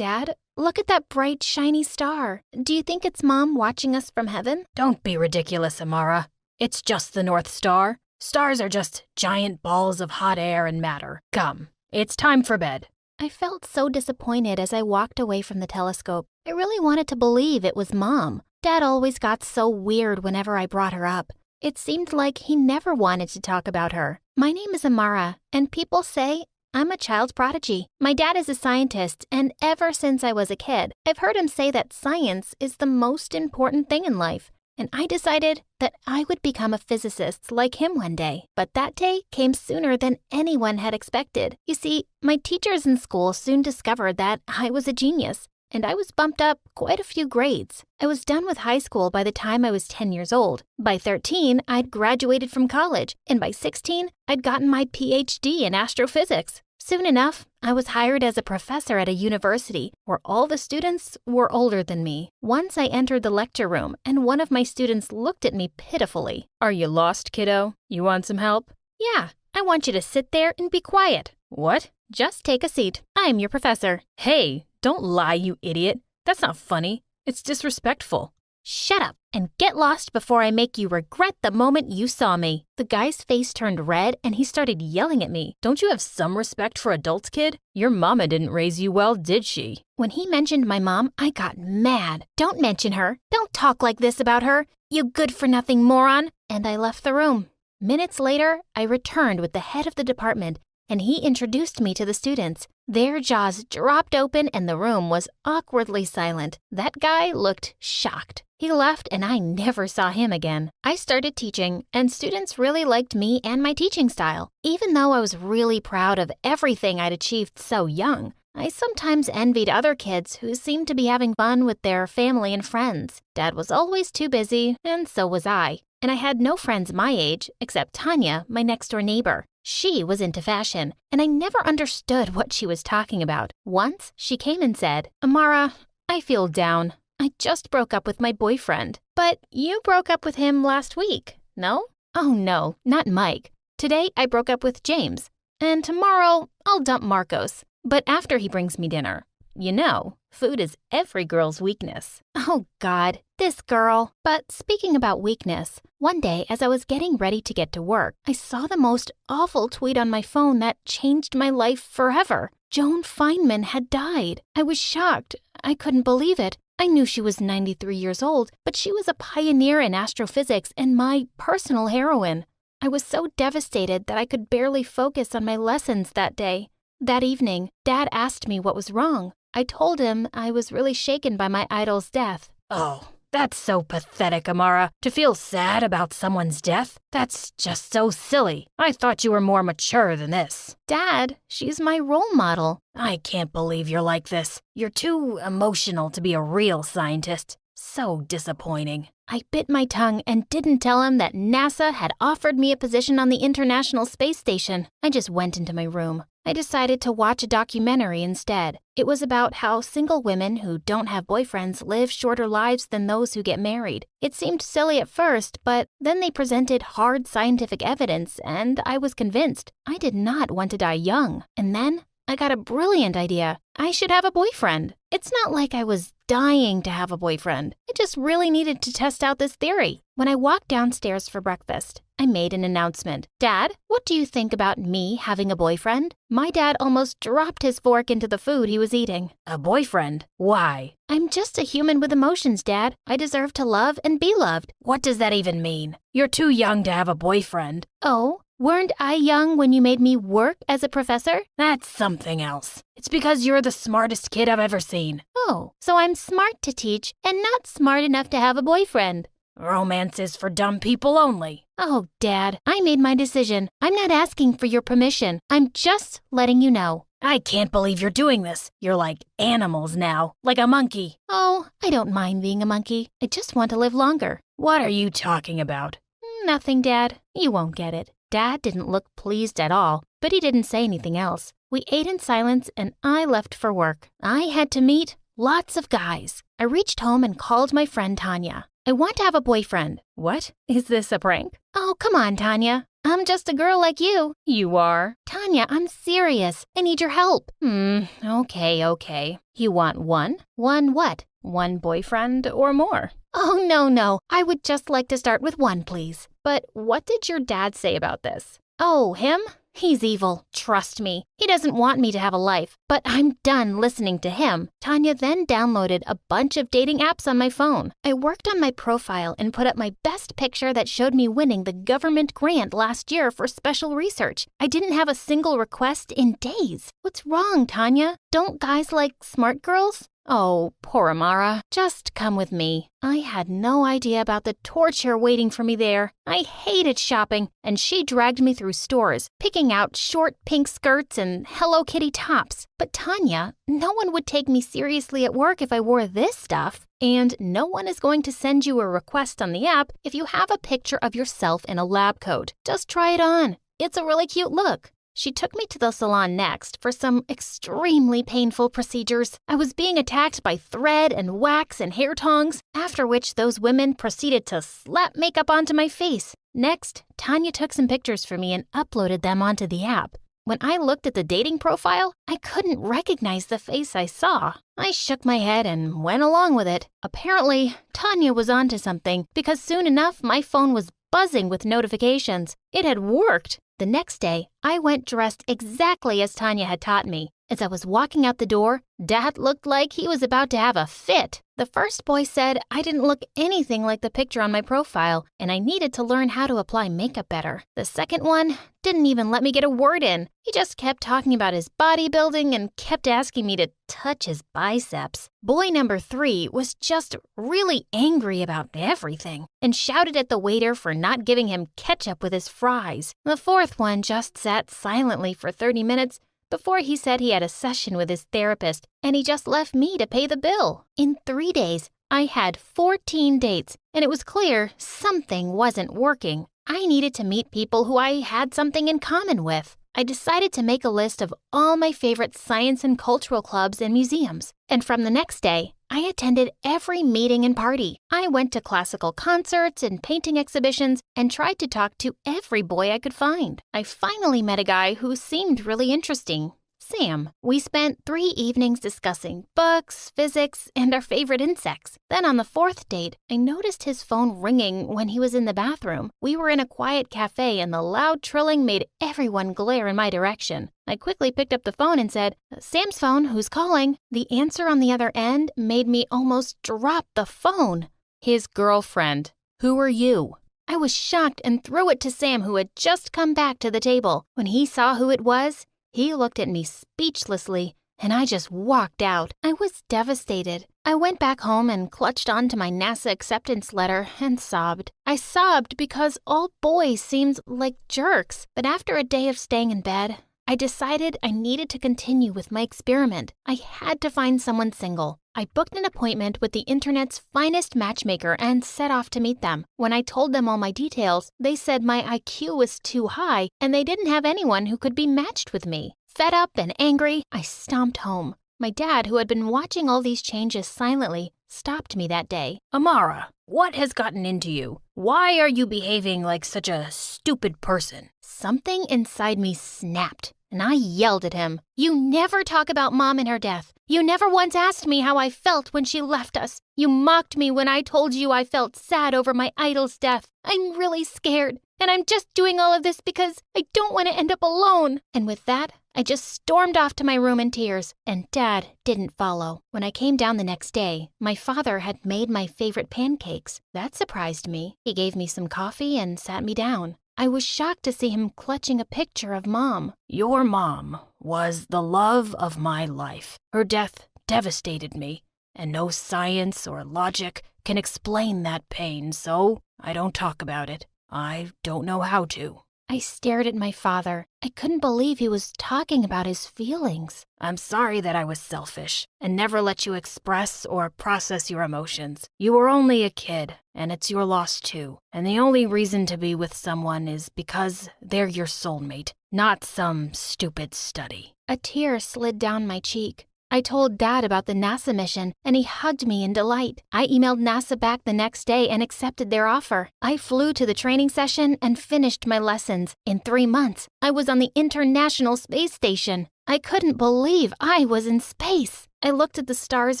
Dad, look at that bright, shiny star. Do you think it's Mom watching us from heaven? Don't be ridiculous, Amara. It's just the North Star. Stars are just giant balls of hot air and matter. Come, it's time for bed. I felt so disappointed as I walked away from the telescope. I really wanted to believe it was Mom. Dad always got so weird whenever I brought her up. It seemed like he never wanted to talk about her. My name is Amara, and people say I'm a child prodigy. My dad is a scientist, and ever since I was a kid, I've heard him say that science is the most important thing in life. And I decided that I would become a physicist like him one day. But that day came sooner than anyone had expected. You see, my teachers in school soon discovered that I was a genius, and I was bumped up quite a few grades. I was done with high school by the time I was 10 years old. By 13, I'd graduated from college, and by 16, I'd gotten my PhD in astrophysics. Soon enough, I was hired as a professor at a university where all the students were older than me. Once I entered the lecture room, and one of my students looked at me pitifully. Are you lost, kiddo? You want some help? Yeah, I want you to sit there and be quiet. What? Just take a seat. I'm your professor. Hey, don't lie, you idiot. That's not funny. It's disrespectful. Shut up and get lost before I make you regret the moment you saw me. The guy's face turned red and he started yelling at me. Don't you have some respect for adults, kid? Your mama didn't raise you well, did she? When he mentioned my mom, I got mad. Don't mention her. Don't talk like this about her, you good-for-nothing moron. And I left the room. Minutes later, I returned with the head of the department, and he introduced me to the students. Their jaws dropped open and the room was awkwardly silent. That guy looked shocked. He left and I never saw him again. I started teaching, and students really liked me and my teaching style. Even though I was really proud of everything I'd achieved so young, I sometimes envied other kids who seemed to be having fun with their family and friends. Dad was always too busy, and so was I. And I had no friends my age, except Tanya, my next-door neighbor. She was into fashion, and I never understood what she was talking about. Once, she came and said, "Amara, I feel down. I just broke up with my boyfriend." "But you broke up with him last week, no?" "Oh no, not Mike. Today I broke up with James, and tomorrow I'll dump Marcos. But after he brings me dinner. You know, food is every girl's weakness." Oh God, this girl. But speaking about weakness, one day as I was getting ready to get to work, I saw the most awful tweet on my phone that changed my life forever. Joan Feynman had died. I was shocked. I couldn't believe it. I knew she was 93 years old, but she was a pioneer in astrophysics and my personal heroine. I was so devastated that I could barely focus on my lessons that day. That evening, Dad asked me what was wrong. I told him I was really shaken by my idol's death. Oh, that's so pathetic, Amara. To feel sad about someone's death? That's just so silly. I thought you were more mature than this. Dad, she's my role model. I can't believe you're like this. You're too emotional to be a real scientist. So disappointing. I bit my tongue and didn't tell him that NASA had offered me a position on the International Space Station. I just went into my room. I decided to watch a documentary instead. It was about how single women who don't have boyfriends live shorter lives than those who get married. It seemed silly at first, but then they presented hard scientific evidence, and I was convinced. I did not want to die young. And then I got a brilliant idea. I should have a boyfriend. It's not like I was dying to have a boyfriend. I just really needed to test out this theory. When I walked downstairs for breakfast, I made an announcement. "Dad, what do you think about me having a boyfriend?" My dad almost dropped his fork into the food he was eating. A boyfriend? Why? "I'm just a human with emotions, Dad. I deserve to love and be loved." What does that even mean? You're too young to have a boyfriend. Oh, weren't I young when you made me work as a professor? That's something else. It's because you're the smartest kid I've ever seen. Oh, so I'm smart to teach and not smart enough to have a boyfriend. Romance is for dumb people only. Oh, Dad, I made my decision. I'm not asking for your permission. I'm just letting you know. I can't believe you're doing this. You're like animals now, like a monkey. Oh, I don't mind being a monkey. I just want to live longer. What are you talking about? Nothing, Dad. You won't get it. Dad didn't look pleased at all, but he didn't say anything else. We ate in silence and I left for work. I had to meet lots of guys. I reached home and called my friend Tanya. "I want to have a boyfriend." What? Is this a prank? "Oh, come on, Tanya. I'm just a girl like you. You are? Tanya, I'm serious. I need your help. Okay. You want one? One what? One boyfriend or more? Oh, no. I would just like to start with one, please. But what did your dad say about this? Oh, him? He's evil, trust me. He doesn't want me to have a life, but I'm done listening to him. Tanya then downloaded a bunch of dating apps on my phone. I worked on my profile and put up my best picture that showed me winning the government grant last year for special research. I didn't have a single request in days. What's wrong, Tanya? Don't guys like smart girls? Oh, poor Amara. Just come with me. I had no idea about the torture waiting for me there. I hated shopping, and she dragged me through stores, picking out short pink skirts and Hello Kitty tops. But Tanya, no one would take me seriously at work if I wore this stuff. And no one is going to send you a request on the app if you have a picture of yourself in a lab coat. Just try it on. It's a really cute look. She took me to the salon next for some extremely painful procedures. I was being attacked by thread and wax and hair tongs, after which those women proceeded to slap makeup onto my face. Next, Tanya took some pictures for me and uploaded them onto the app. When I looked at the dating profile, I couldn't recognize the face I saw. I shook my head and went along with it. Apparently, Tanya was onto something because soon enough my phone was buzzing with notifications. It had worked. The next day, I went dressed exactly as Tanya had taught me. As I was walking out the door, Dad looked like he was about to have a fit. The first boy said I didn't look anything like the picture on my profile, and I needed to learn how to apply makeup better. The second one didn't even let me get a word in. He just kept talking about his bodybuilding and kept asking me to touch his biceps. Boy number 3 was just really angry about everything and shouted at the waiter for not giving him ketchup with his fries. The fourth one just sat silently for 30 minutes before he said he had a session with his therapist, and he just left me to pay the bill. In 3 days, I had 14 dates, and it was clear something wasn't working. I needed to meet people who I had something in common with. I decided to make a list of all my favorite science and cultural clubs and museums, and from the next day, I attended every meeting and party. I went to classical concerts and painting exhibitions and tried to talk to every boy I could find. I finally met a guy who seemed really interesting. Sam. We spent 3 evenings discussing books, physics, and our favorite insects. Then on the 4th date, I noticed his phone ringing when he was in the bathroom. We were in a quiet cafe and the loud trilling made everyone glare in my direction. I quickly picked up the phone and said, "Sam's phone, who's calling?" The answer on the other end made me almost drop the phone. His girlfriend. Who are you? I was shocked and threw it to Sam, who had just come back to the table. When he saw who it was, he looked at me speechlessly, and I just walked out. I was devastated. I went back home and clutched onto my NASA acceptance letter and sobbed. I sobbed because all boys seemed like jerks. But after a day of staying in bed, I decided I needed to continue with my experiment. I had to find someone single. I booked an appointment with the internet's finest matchmaker and set off to meet them. When I told them all my details, they said my IQ was too high and they didn't have anyone who could be matched with me. Fed up and angry, I stomped home. My dad, who had been watching all these changes silently, stopped me that day. Amara, what has gotten into you? Why are you behaving like such a stupid person? Something inside me snapped, and I yelled at him. You never talk about Mom and her death. You never once asked me how I felt when she left us. You mocked me when I told you I felt sad over my idol's death. I'm really scared, and I'm just doing all of this because I don't want to end up alone. And with that, I just stormed off to my room in tears, and Dad didn't follow. When I came down the next day, my father had made my favorite pancakes. That surprised me. He gave me some coffee and sat me down. I was shocked to see him clutching a picture of Mom. Your mom was the love of my life. Her death devastated me, and no science or logic can explain that pain, so I don't talk about it. I don't know how to. I stared at my father. I couldn't believe he was talking about his feelings. I'm sorry that I was selfish and never let you express or process your emotions. You were only a kid, and it's your loss too. And the only reason to be with someone is because they're your soulmate, not some stupid study. A tear slid down my cheek. I told Dad about the NASA mission, and he hugged me in delight. I emailed NASA back the next day and accepted their offer. I flew to the training session and finished my lessons. In 3 months, I was on the International Space Station. I couldn't believe I was in space. I looked at the stars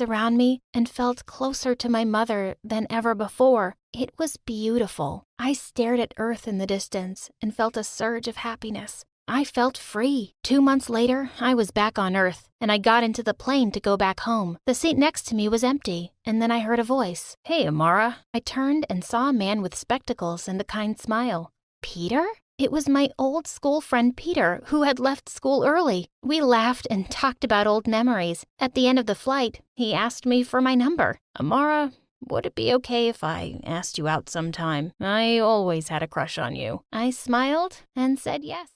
around me and felt closer to my mother than ever before. It was beautiful. I stared at Earth in the distance and felt a surge of happiness. I felt free. 2 months later, I was back on Earth, and I got into the plane to go back home. The seat next to me was empty, and then I heard a voice. "Hey, Amara." I turned and saw a man with spectacles and a kind smile. Peter? It was my old school friend Peter, who had left school early. We laughed and talked about old memories. At the end of the flight, he asked me for my number. "Amara, would it be okay if I asked you out sometime? I always had a crush on you." I smiled and said yes.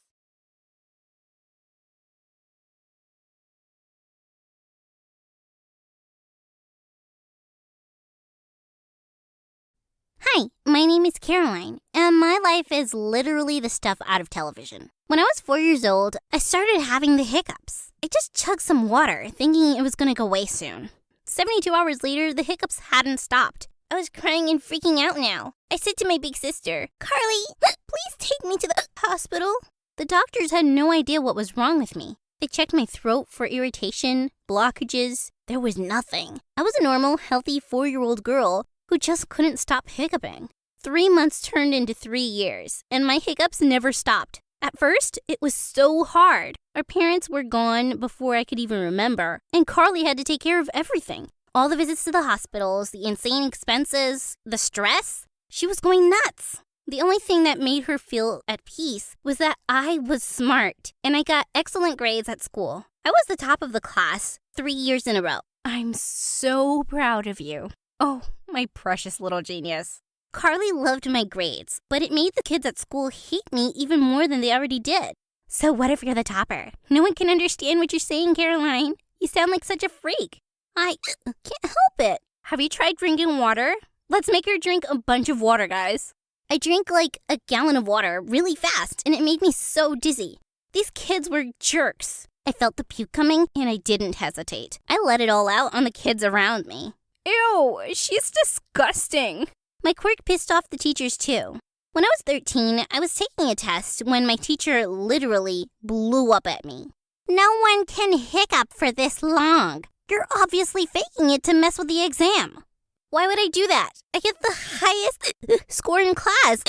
Hi, my name is Caroline, and my life is literally the stuff out of television. When I was 4 years old, I started having the hiccups. I just chugged some water, thinking it was going to go away soon. 72 hours later, the hiccups hadn't stopped. I was crying and freaking out now. I said to my big sister, "Carly, please take me to the hospital." The doctors had no idea what was wrong with me. They checked my throat for irritation, blockages. There was nothing. I was a normal, healthy 4-year-old girl who just couldn't stop hiccuping. 3 months turned into 3 years, and my hiccups never stopped. At first, it was so hard. Our parents were gone before I could even remember, and Carly had to take care of everything. All the visits to the hospitals, the insane expenses, the stress. She was going nuts. The only thing that made her feel at peace was that I was smart, and I got excellent grades at school. I was the top of the class 3 years in a row. I'm so proud of you. Oh, my precious little genius. Carly loved my grades, but it made the kids at school hate me even more than they already did. So what if you're the topper? No one can understand what you're saying, Caroline. You sound like such a freak. I can't help it. Have you tried drinking water? Let's make her drink a bunch of water, guys. I drank like a gallon of water really fast, and it made me so dizzy. These kids were jerks. I felt the puke coming, and I didn't hesitate. I let it all out on the kids around me. Ew, she's disgusting. My quirk pissed off the teachers too. When I was 13, I was taking a test when my teacher literally blew up at me. "No one can hiccup for this long. You're obviously faking it to mess with the exam." Why would I do that? I get the highest score in class.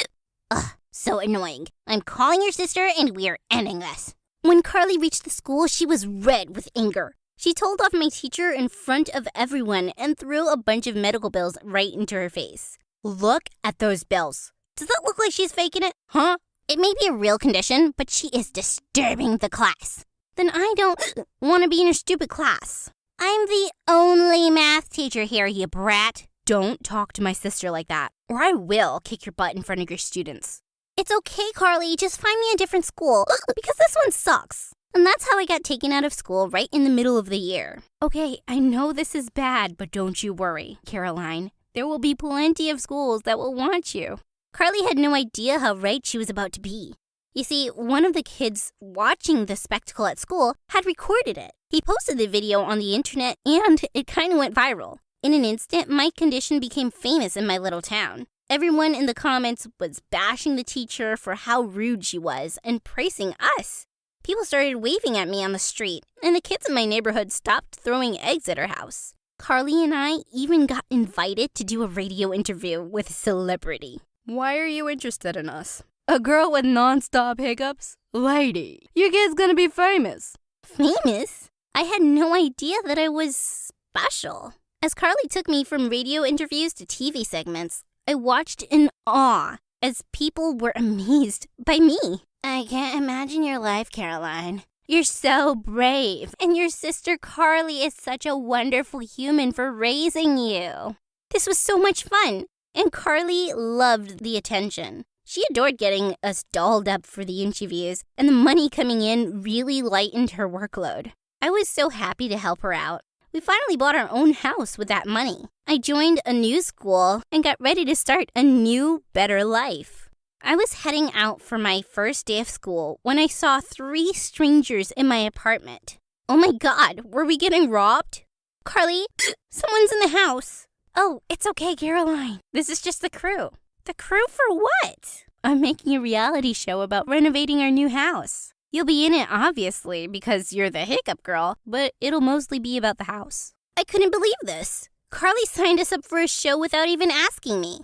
Ugh, so annoying. I'm calling your sister and we are ending this. When Carly reached the school, she was red with anger. She told off my teacher in front of everyone and threw a bunch of medical bills right into her face. Look at those bills. Does that look like she's faking it? Huh? It may be a real condition, but she is disturbing the class. Then I don't want to be in your stupid class. I'm the only math teacher here, you brat. Don't talk to my sister like that, or I will kick your butt in front of your students. It's okay, Carly. Just find me a different school, because this one sucks. And that's how I got taken out of school right in the middle of the year. Okay, I know this is bad, but don't you worry, Caroline. There will be plenty of schools that will want you. Carly had no idea how right she was about to be. You see, one of the kids watching the spectacle at school had recorded it. He posted the video on the internet and it kind of went viral. In an instant, my condition became famous in my little town. Everyone in the comments was bashing the teacher for how rude she was and praising us. People started waving at me on the street, and the kids in my neighborhood stopped throwing eggs at our house. Carly and I even got invited to do a radio interview with a celebrity. Why are you interested in us? A girl with non-stop hiccups? Lady, your kid's gonna be famous. Famous? I had no idea that I was special. As Carly took me from radio interviews to TV segments, I watched in awe as people were amazed by me. I can't imagine your life, Caroline. You're so brave, and your sister Carly is such a wonderful human for raising you. This was so much fun, and Carly loved the attention. She adored getting us dolled up for the interviews, and the money coming in really lightened her workload. I was so happy to help her out. We finally bought our own house with that money. I joined a new school and got ready to start a new, better life. I was heading out for my first day of school when I saw 3 strangers in my apartment. Oh my god, were we getting robbed? Carly, someone's in the house. Oh, it's okay, Caroline. This is just the crew. The crew for what? I'm making a reality show about renovating our new house. You'll be in it, obviously, because you're the hiccup girl, but it'll mostly be about the house. I couldn't believe this. Carly signed us up for a show without even asking me.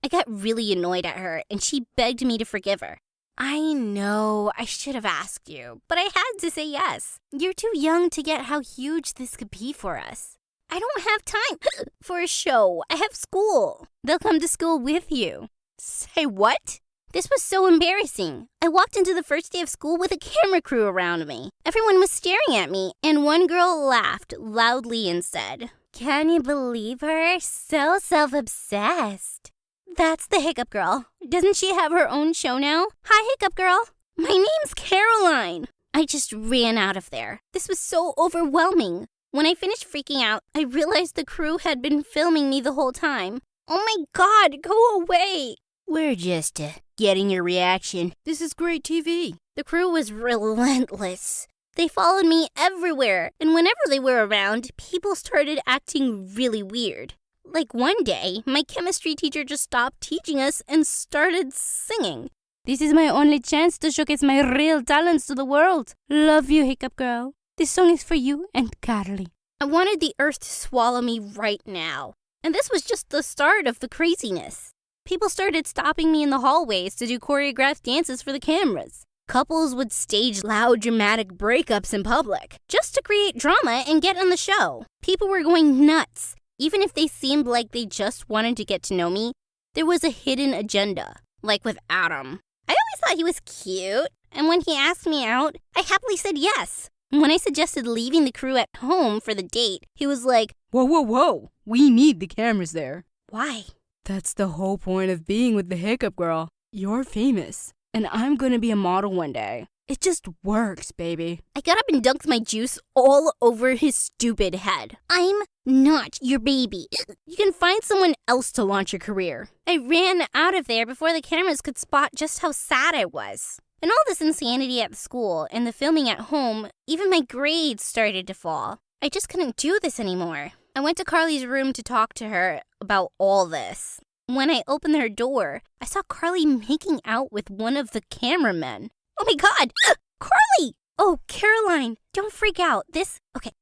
I got really annoyed at her, and she begged me to forgive her. I know I should have asked you, but I had to say yes. You're too young to get how huge this could be for us. I don't have time for a show. I have school. They'll come to school with you. Say what? This was so embarrassing. I walked into the first day of school with a camera crew around me. Everyone was staring at me, and one girl laughed loudly and said, "Can you believe her? So self-obsessed." That's the hiccup girl. Doesn't she have her own show now? Hi, hiccup girl. My name's Caroline. I just ran out of there. This was so overwhelming. When I finished freaking out, I realized the crew had been filming me the whole time. Oh my god, go away. We're just getting your reaction. This is great TV. The crew was relentless. They followed me everywhere, and whenever they were around, people started acting really weird. Like one day, my chemistry teacher just stopped teaching us and started singing. This is my only chance to showcase my real talents to the world. Love you, hiccup girl. This song is for you and Carly. I wanted the earth to swallow me right now. And this was just the start of the craziness. People started stopping me in the hallways to do choreographed dances for the cameras. Couples would stage loud, dramatic breakups in public just to create drama and get on the show. People were going nuts. Even if they seemed like they just wanted to get to know me, there was a hidden agenda, like with Adam. I always thought he was cute, and when he asked me out, I happily said yes. When I suggested leaving the crew at home for the date, he was like, Whoa. We need the cameras there. "Why?" That's the whole point of being with the hiccup girl. You're famous, and I'm gonna be a model one day. It just works, baby. I got up and dunked my juice all over his stupid head. I'm not your baby. You can find someone else to launch your career. I ran out of there before the cameras could spot just how sad I was. And all this insanity at the school and the filming at home, even my grades started to fall. I just couldn't do this anymore. I went to Carly's room to talk to her about all this. When I opened her door, I saw Carly making out with one of the cameramen. Oh my god! Carly! Oh, Caroline, don't freak out.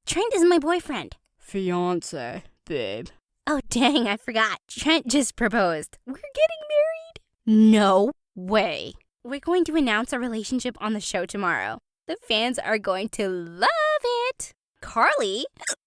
Trent is my boyfriend. Fiance, babe. Oh, dang, I forgot. Trent just proposed. We're getting married? No way. We're going to announce our relationship on the show tomorrow. The fans are going to love it. Carly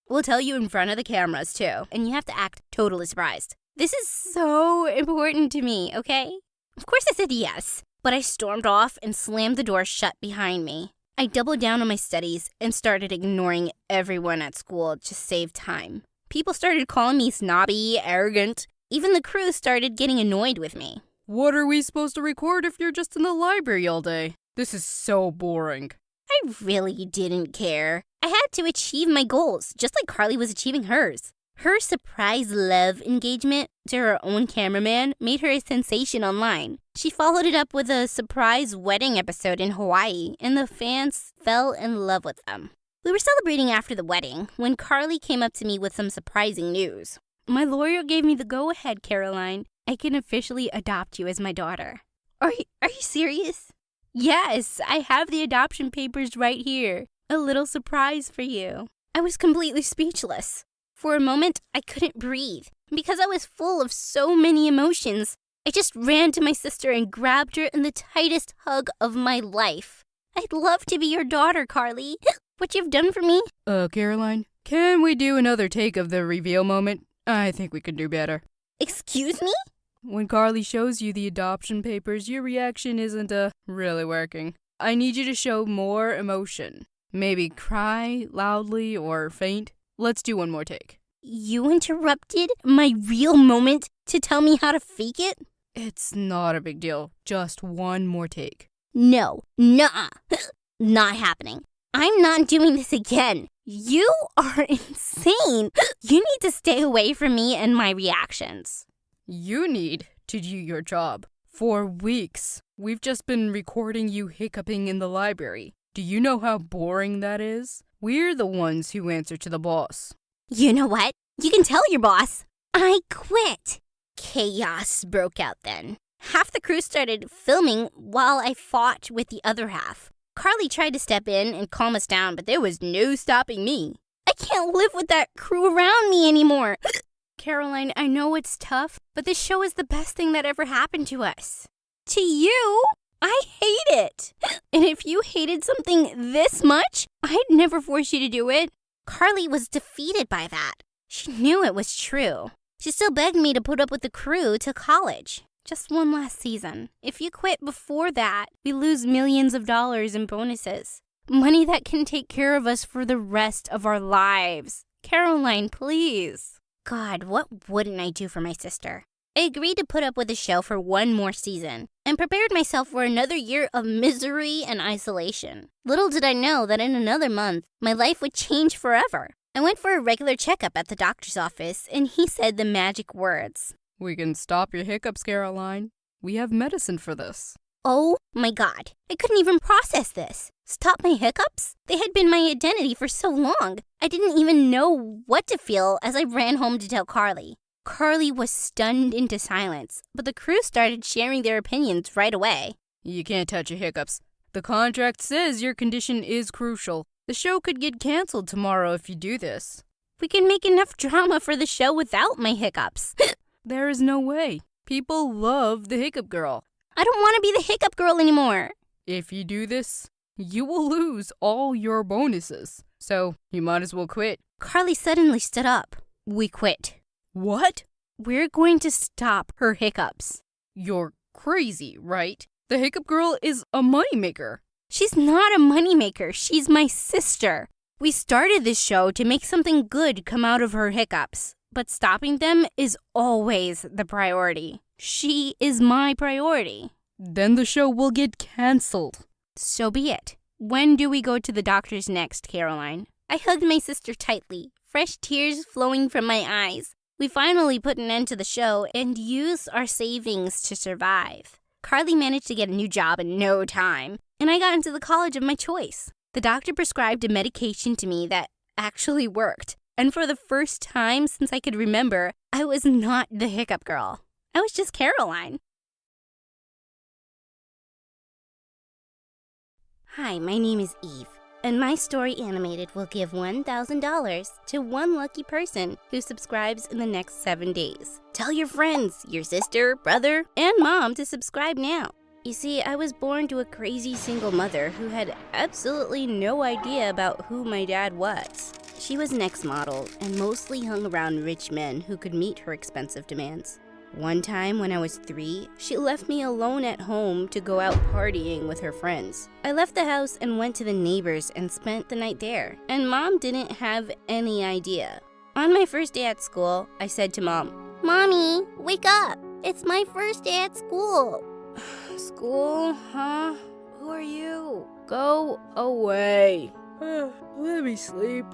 will tell you in front of the cameras, too, and you have to act totally surprised. This is so important to me, okay? Of course I said yes, but I stormed off and slammed the door shut behind me. I doubled down on my studies and started ignoring everyone at school to save time. People started calling me snobby, arrogant. Even the crew started getting annoyed with me. What are we supposed to record if you're just in the library all day? This is so boring. I really didn't care. I had to achieve my goals, just like Carly was achieving hers. Her surprise love engagement to her own cameraman made her a sensation online. She followed it up with a surprise wedding episode in Hawaii, and the fans fell in love with them. We were celebrating after the wedding when Carly came up to me with some surprising news. My lawyer gave me the go-ahead, Caroline. I can officially adopt you as my daughter. Are you serious? Yes, I have the adoption papers right here. A little surprise for you. I was completely speechless. For a moment, I couldn't breathe. Because I was full of so many emotions, I just ran to my sister and grabbed her in the tightest hug of my life. I'd love to be your daughter, Carly. What you've done for me? Caroline, can we do another take of the reveal moment? I think we could do better. Excuse me? When Carly shows you the adoption papers, your reaction isn't, really working. I need you to show more emotion. Maybe cry loudly or faint. Let's do one more take. You interrupted my real moment to tell me how to fake it? It's not a big deal. Just one more take. No, nuh-uh. Not happening. I'm not doing this again. You are insane. You need to stay away from me and my reactions. You need to do your job. For weeks, we've just been recording you hiccuping in the library. Do you know how boring that is? We're the ones who answer to the boss. You know what? You can tell your boss. I quit. Chaos broke out then. Half the crew started filming while I fought with the other half. Carly tried to step in and calm us down, but there was no stopping me. I can't live with that crew around me anymore. Caroline, I know it's tough, but this show is the best thing that ever happened to us. To you? I hate it. And if you hated something this much, I'd never force you to do it. Carly was defeated by that. She knew it was true. She still begged me to put up with the crew till college. Just one last season. If you quit before that, we lose millions of dollars in bonuses. Money that can take care of us for the rest of our lives. Caroline, please. God, what wouldn't I do for my sister? I agreed to put up with the show for one more season and prepared myself for another year of misery and isolation. Little did I know that in another month, my life would change forever. I went for a regular checkup at the doctor's office, and he said the magic words. We can stop your hiccups, Caroline. We have medicine for this. Oh my God, I couldn't even process this. Stop my hiccups? They had been my identity for so long. I didn't even know what to feel as I ran home to tell Carly. Carly was stunned into silence, but the crew started sharing their opinions right away. You can't touch your hiccups. The contract says your condition is crucial. The show could get canceled tomorrow if you do this. We can make enough drama for the show without my hiccups. There is no way. People love the hiccup girl. I don't want to be the hiccup girl anymore. If you do this, you will lose all your bonuses. So you might as well quit. Carly suddenly stood up. We quit. What? We're going to stop her hiccups. You're crazy, right? The hiccup girl is a moneymaker. She's not a moneymaker. She's my sister. We started this show to make something good come out of her hiccups. But stopping them is always the priority. She is my priority. Then the show will get canceled. So be it. When do we go to the doctor's next, Caroline? I hugged my sister tightly, fresh tears flowing from my eyes. We finally put an end to the show and used our savings to survive. Carly managed to get a new job in no time, and I got into the college of my choice. The doctor prescribed a medication to me that actually worked. And for the first time since I could remember, I was not the hiccup girl. I was just Caroline. Hi, my name is Eve, and my story animated will give $1,000 to one lucky person who subscribes in the next 7 days. Tell your friends, your sister, brother, and mom to subscribe now. You see, I was born to a crazy single mother who had absolutely no idea about who my dad was. She was an ex-model and mostly hung around rich men who could meet her expensive demands. One time when I was 3, she left me alone at home to go out partying with her friends. I left the house and went to the neighbors and spent the night there, and Mom didn't have any idea. On my first day at school, I said to Mom, "Mommy, wake up! It's my first day at school." School, huh? Who are you? Go away. Let me sleep.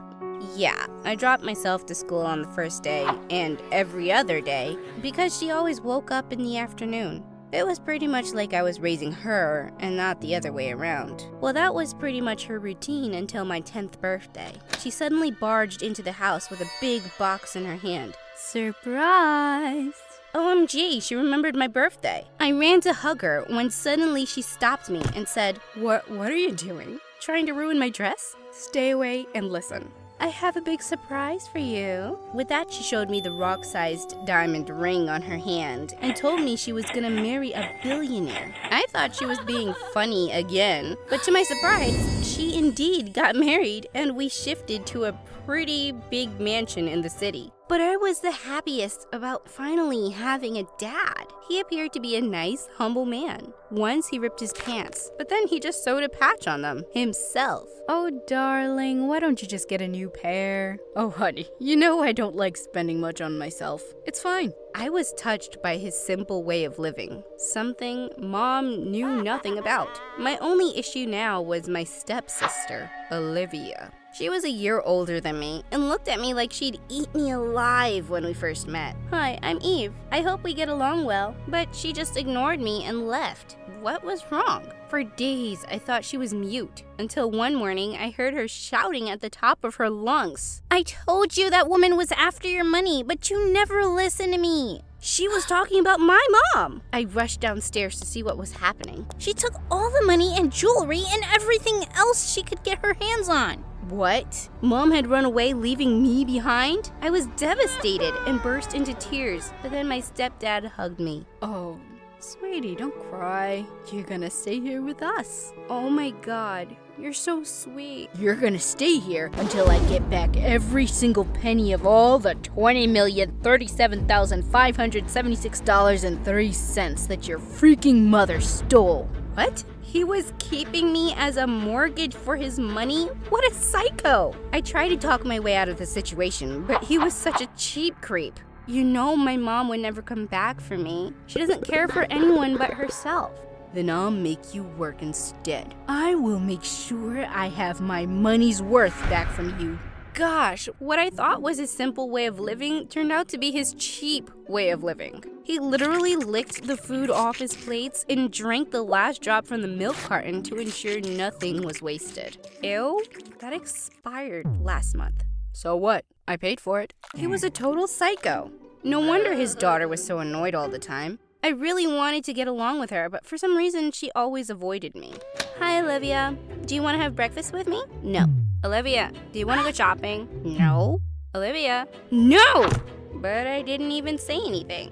Yeah, I dropped myself to school on the first day and every other day because she always woke up in the afternoon. It was pretty much like I was raising her and not the other way around. Well, that was pretty much her routine until my 10th birthday. She suddenly barged into the house with a big box in her hand. Surprise! OMG, she remembered my birthday. I ran to hug her when suddenly she stopped me and said, What are you doing? "Trying to ruin my dress? Stay away and listen. I have a big surprise for you." With that, she showed me the rock-sized diamond ring on her hand and told me she was gonna marry a billionaire. I thought she was being funny again, but to my surprise, she indeed got married and we shifted to a pretty big mansion in the city. But I was the happiest about finally having a dad. He appeared to be a nice, humble man. Once he ripped his pants, but then he just sewed a patch on them himself. Oh, darling, why don't you just get a new pair? Oh, honey, you know I don't like spending much on myself. It's fine. I was touched by his simple way of living, something Mom knew nothing about. My only issue now was my stepsister, Olivia. She was a year older than me and looked at me like she'd eat me alive when we first met. "Hi, I'm Eve. I hope we get along well." But she just ignored me and left. What was wrong? For days, I thought she was mute, until one morning I heard her shouting at the top of her lungs. "I told you that woman was after your money, but you never listened to me." She was talking about my mom. I rushed downstairs to see what was happening. She took all the money and jewelry and everything else she could get her hands on. What? Mom had run away, leaving me behind? I was devastated and burst into tears, but then my stepdad hugged me. Oh, sweetie, don't cry. You're gonna stay here with us. Oh my God, you're so sweet. You're gonna stay here until I get back every single penny of all the $20,037,576.03 that your freaking mother stole. What? He was keeping me as a mortgage for his money? What a psycho! I tried to talk my way out of the situation, but he was such a cheap creep. You know my mom would never come back for me. She doesn't care for anyone but herself. Then I'll make you work instead. I will make sure I have my money's worth back from you. Gosh, what I thought was his simple way of living turned out to be his cheap way of living. He literally licked the food off his plates and drank the last drop from the milk carton to ensure nothing was wasted. Ew, that expired last month. So what? I paid for it. He was a total psycho. No wonder his daughter was so annoyed all the time. I really wanted to get along with her, but for some reason, she always avoided me. "Hi, Olivia. Do you want to have breakfast with me?" "No." "Olivia, do you want to go shopping?" "No." "Olivia?" "No!" But I didn't even say anything.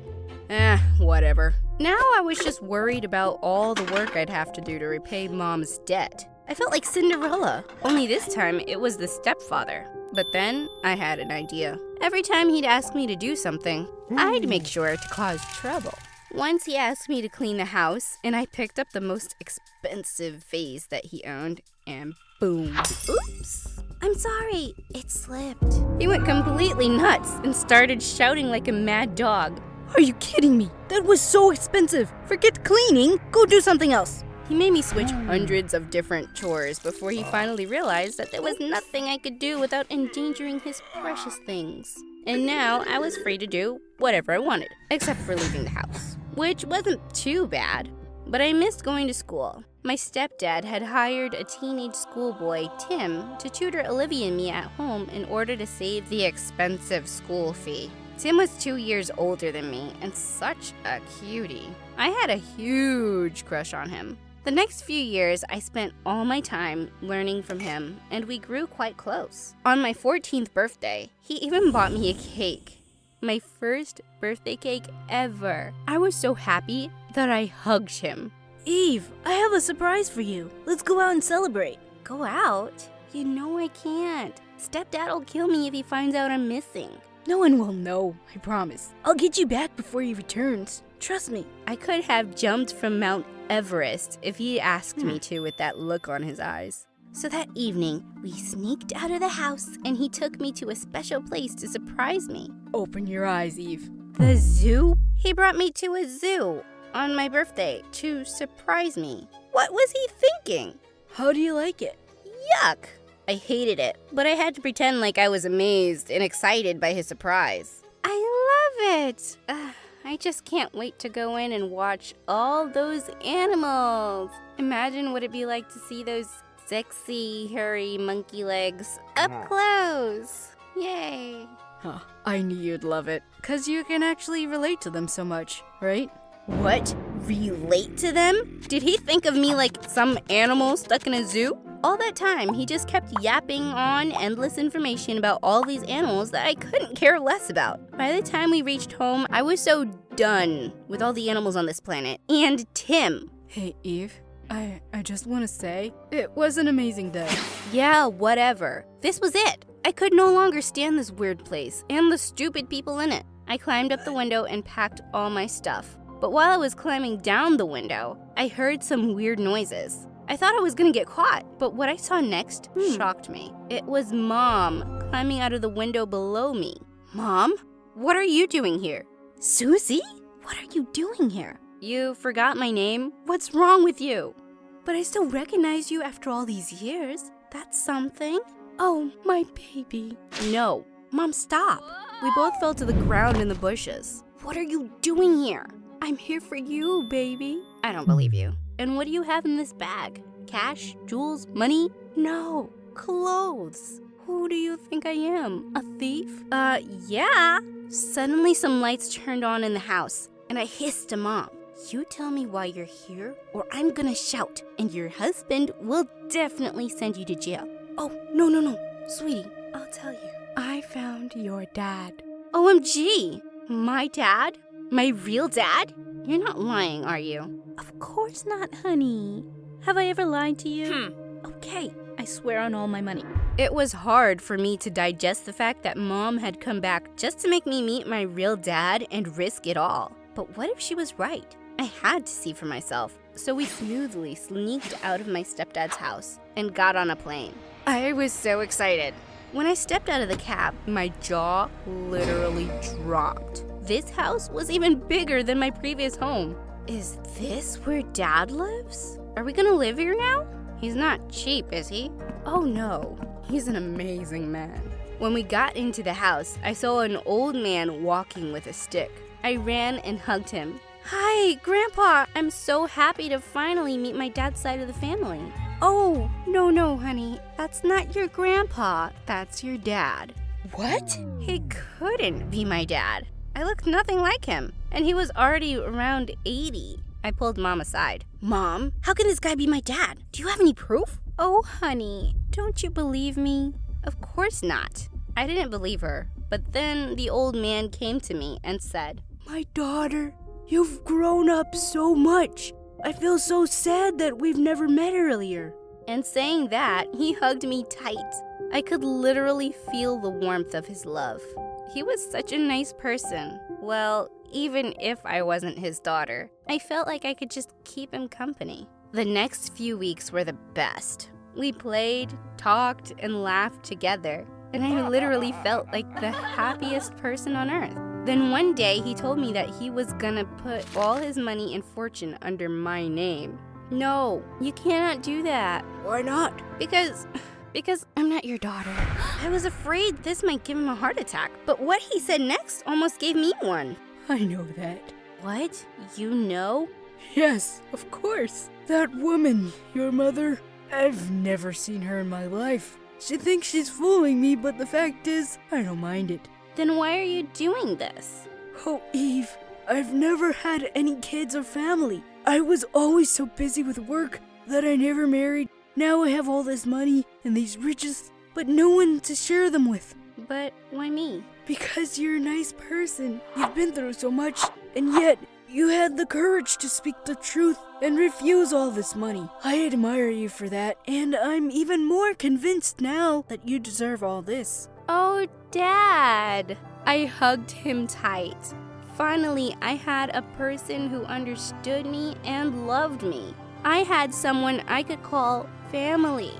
Whatever. Now I was just worried about all the work I'd have to do to repay Mom's debt. I felt like Cinderella, only this time it was the stepfather. But then I had an idea. Every time he'd ask me to do something, I'd make sure to cause trouble. Once he asked me to clean the house, and I picked up the most expensive vase that he owned, and boom. Oops, I'm sorry, it slipped. He went completely nuts and started shouting like a mad dog. Are you kidding me? That was so expensive. Forget cleaning. Go do something else. He made me switch hundreds of different chores before he finally realized that there was nothing I could do without endangering his precious things. And now I was free to do whatever I wanted, except for leaving the house, which wasn't too bad. But I missed going to school. My stepdad had hired a teenage schoolboy, Tim, to tutor Olivia and me at home in order to save the expensive school fee. Tim was 2 years older than me and such a cutie. I had a huge crush on him. The next few years, I spent all my time learning from him, and we grew quite close. On my 14th birthday, he even bought me a cake. My first birthday cake ever. I was so happy that I hugged him. Eve, I have a surprise for you. Let's go out and celebrate. Go out? You know I can't. Stepdad'll kill me if he finds out I'm missing. No one will know, I promise. I'll get you back before he returns. Trust me. I could have jumped from Mount Everest if he asked me to with that look on his eyes. So that evening, we sneaked out of the house and he took me to a special place to surprise me. Open your eyes, Eve. The zoo? He brought me to a zoo on my birthday to surprise me. What was he thinking? How do you like it? Yuck! I hated it, but I had to pretend like I was amazed and excited by his surprise. I love it! I just can't wait to go in and watch all those animals. Imagine what it'd be like to see those sexy, hairy monkey legs up close. Yay! Huh, I knew you'd love it. 'Cause you can actually relate to them so much, right? What? Relate to them? Did he think of me like some animal stuck in a zoo? All that time, he just kept yapping on endless information about all these animals that I couldn't care less about. By the time we reached home, I was so done with all the animals on this planet. And Tim. Hey, Eve, I just want to say, it was an amazing day. Yeah, whatever. This was it. I could no longer stand this weird place and the stupid people in it. I climbed up the window and packed all my stuff. But while I was climbing down the window, I heard some weird noises. I thought I was gonna get caught, but what I saw next shocked me. It was Mom climbing out of the window below me. Mom? What are you doing here? Susie? What are you doing here? You forgot my name? What's wrong with you? But I still recognize you after all these years. That's something. Oh, my baby. No. Mom, stop. We both fell to the ground in the bushes. What are you doing here? I'm here for you, baby. I don't believe you. And what do you have in this bag? Cash? Jewels? Money? No. Clothes. Who do you think I am? A thief? Yeah. Suddenly some lights turned on in the house, and I hissed to Mom. You tell me why you're here, or I'm gonna shout, and your husband will definitely send you to jail. Oh, no. Sweetie, I'll tell you. I found your dad. OMG! My dad? My real dad? You're not lying, are you? Of course not, honey. Have I ever lied to you? Okay, I swear on all my money. It was hard for me to digest the fact that Mom had come back just to make me meet my real dad and risk it all. But what if she was right? I had to see for myself. So we smoothly sneaked out of my stepdad's house and got on a plane. I was so excited. When I stepped out of the cab, my jaw literally dropped. This house was even bigger than my previous home. Is this where Dad lives? Are we gonna live here now? He's not cheap, is he? Oh no, he's an amazing man. When we got into the house, I saw an old man walking with a stick. I ran and hugged him. Hi, Grandpa! I'm so happy to finally meet my dad's side of the family. Oh, no, honey. That's not your grandpa. That's your dad. What? He couldn't be my dad. I looked nothing like him, and he was already around 80. I pulled Mom aside. Mom, how can this guy be my dad? Do you have any proof? Oh, honey, don't you believe me? Of course not. I didn't believe her, but then the old man came to me and said, My daughter, you've grown up so much. I feel so sad that we've never met earlier. And saying that, he hugged me tight. I could literally feel the warmth of his love. He was such a nice person. Well, even if I wasn't his daughter, I felt like I could just keep him company. The next few weeks were the best. We played, talked, and laughed together, and I literally felt like the happiest person on earth. Then one day, he told me that he was gonna put all his money and fortune under my name. No, you cannot do that. Why not? Because I'm not your daughter. I was afraid this might give him a heart attack, but what he said next almost gave me one. I know that. What? You know? Yes, of course. That woman, your mother, I've never seen her in my life. She thinks she's fooling me, but the fact is, I don't mind it. Then why are you doing this? Oh, Eve, I've never had any kids or family. I was always so busy with work that I never married. Now I have all this money and these riches, but no one to share them with. But why me? Because you're a nice person. You've been through so much, and yet you had the courage to speak the truth and refuse all this money. I admire you for that, and I'm even more convinced now that you deserve all this. Oh, Dad! I hugged him tight. Finally, I had a person who understood me and loved me. I had someone I could call family.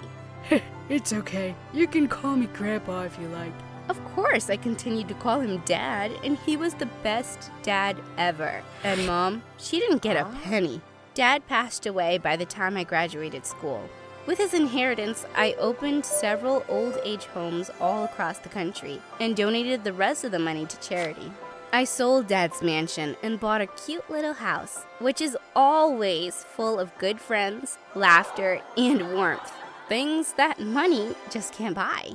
It's okay. You can call me Grandpa if you like. Of course, I continued to call him Dad, and he was the best dad ever. And Mom, she didn't get a penny. Dad passed away by the time I graduated school. With his inheritance, I opened several old age homes all across the country and donated the rest of the money to charity. I sold Dad's mansion and bought a cute little house, which is always full of good friends, laughter, and warmth. Things that money just can't buy.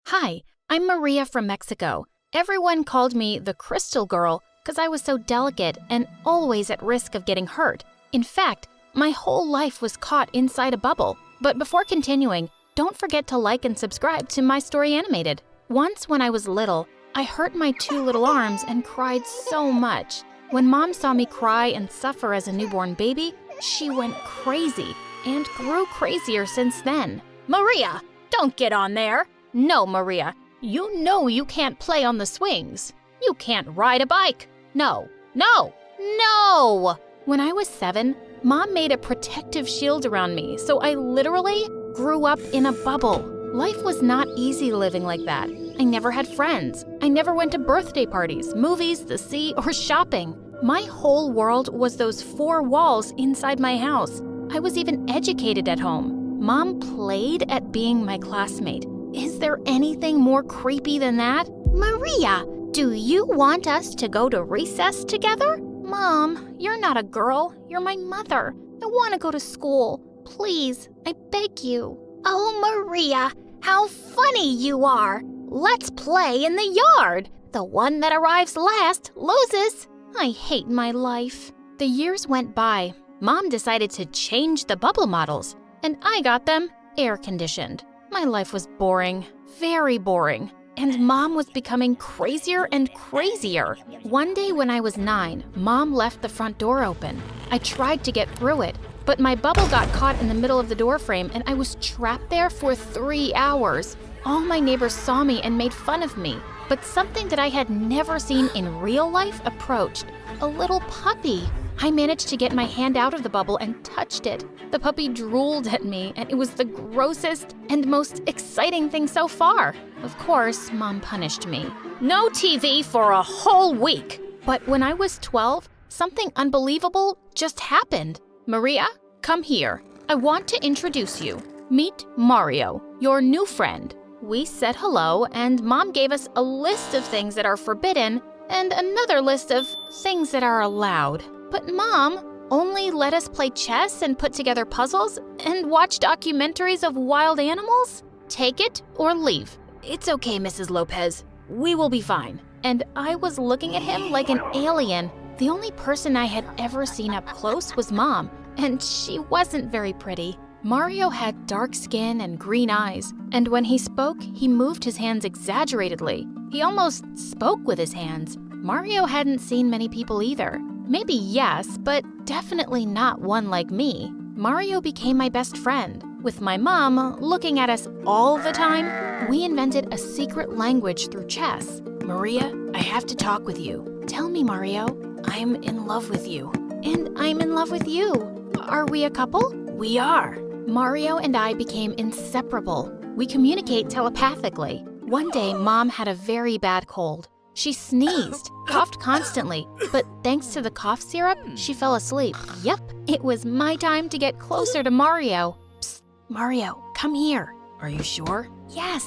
Hi, I'm Maria from Mexico. Everyone called me the Crystal Girl because I was so delicate and always at risk of getting hurt. In fact, my whole life was caught inside a bubble. But before continuing, don't forget to like and subscribe to My Story Animated. Once when I was little, I hurt my 2 little arms and cried so much. When Mom saw me cry and suffer as a newborn baby, she went crazy and grew crazier since then. Maria, don't get on there! No, Maria, you know you can't play on the swings. You can't ride a bike. No, no, no! When I was 7, Mom made a protective shield around me, so I literally grew up in a bubble. Life was not easy living like that, I never had friends. I never went to birthday parties, movies, the sea, or shopping. My whole world was those 4 walls inside my house. I was even educated at home. Mom played at being my classmate. Is there anything more creepy than that? Maria, do you want us to go to recess together? Mom, you're not a girl. You're my mother. I want to go to school. Please, I beg you. Oh, Maria, how funny you are. Let's play in the yard. The one that arrives last loses. I hate my life. The years went by. Mom decided to change the bubble models, and I got them air-conditioned. My life was boring, very boring. And Mom was becoming crazier and crazier. One day when I was 9, Mom left the front door open. I tried to get through it, but my bubble got caught in the middle of the door frame and I was trapped there for 3 hours. All my neighbors saw me and made fun of me, but something that I had never seen in real life approached. A little puppy. I managed to get my hand out of the bubble and touched it. The puppy drooled at me, and it was the grossest and most exciting thing so far. Of course, Mom punished me. No TV for a whole week! But when I was 12, something unbelievable just happened. Maria, come here. I want to introduce you. Meet Mario, your new friend. We said hello, and Mom gave us a list of things that are forbidden and another list of things that are allowed. But Mom only let us play chess and put together puzzles and watch documentaries of wild animals? Take it or leave. It's okay, Mrs. Lopez. We will be fine. And I was looking at him like an alien. The only person I had ever seen up close was Mom, and she wasn't very pretty. Mario had dark skin and green eyes, and when he spoke, he moved his hands exaggeratedly. He almost spoke with his hands. Mario hadn't seen many people either. Maybe yes, but definitely not one like me. Mario became my best friend. With my mom looking at us all the time, we invented a secret language through chess. Maria, I have to talk with you. Tell me, Mario. I'm in love with you. And I'm in love with you. Are we a couple? We are. Mario and I became inseparable. We communicate telepathically. One day, Mom had a very bad cold. She sneezed, coughed constantly, but thanks to the cough syrup, she fell asleep. Yep, it was my time to get closer to Mario. Psst, Mario, come here. Are you sure? Yes.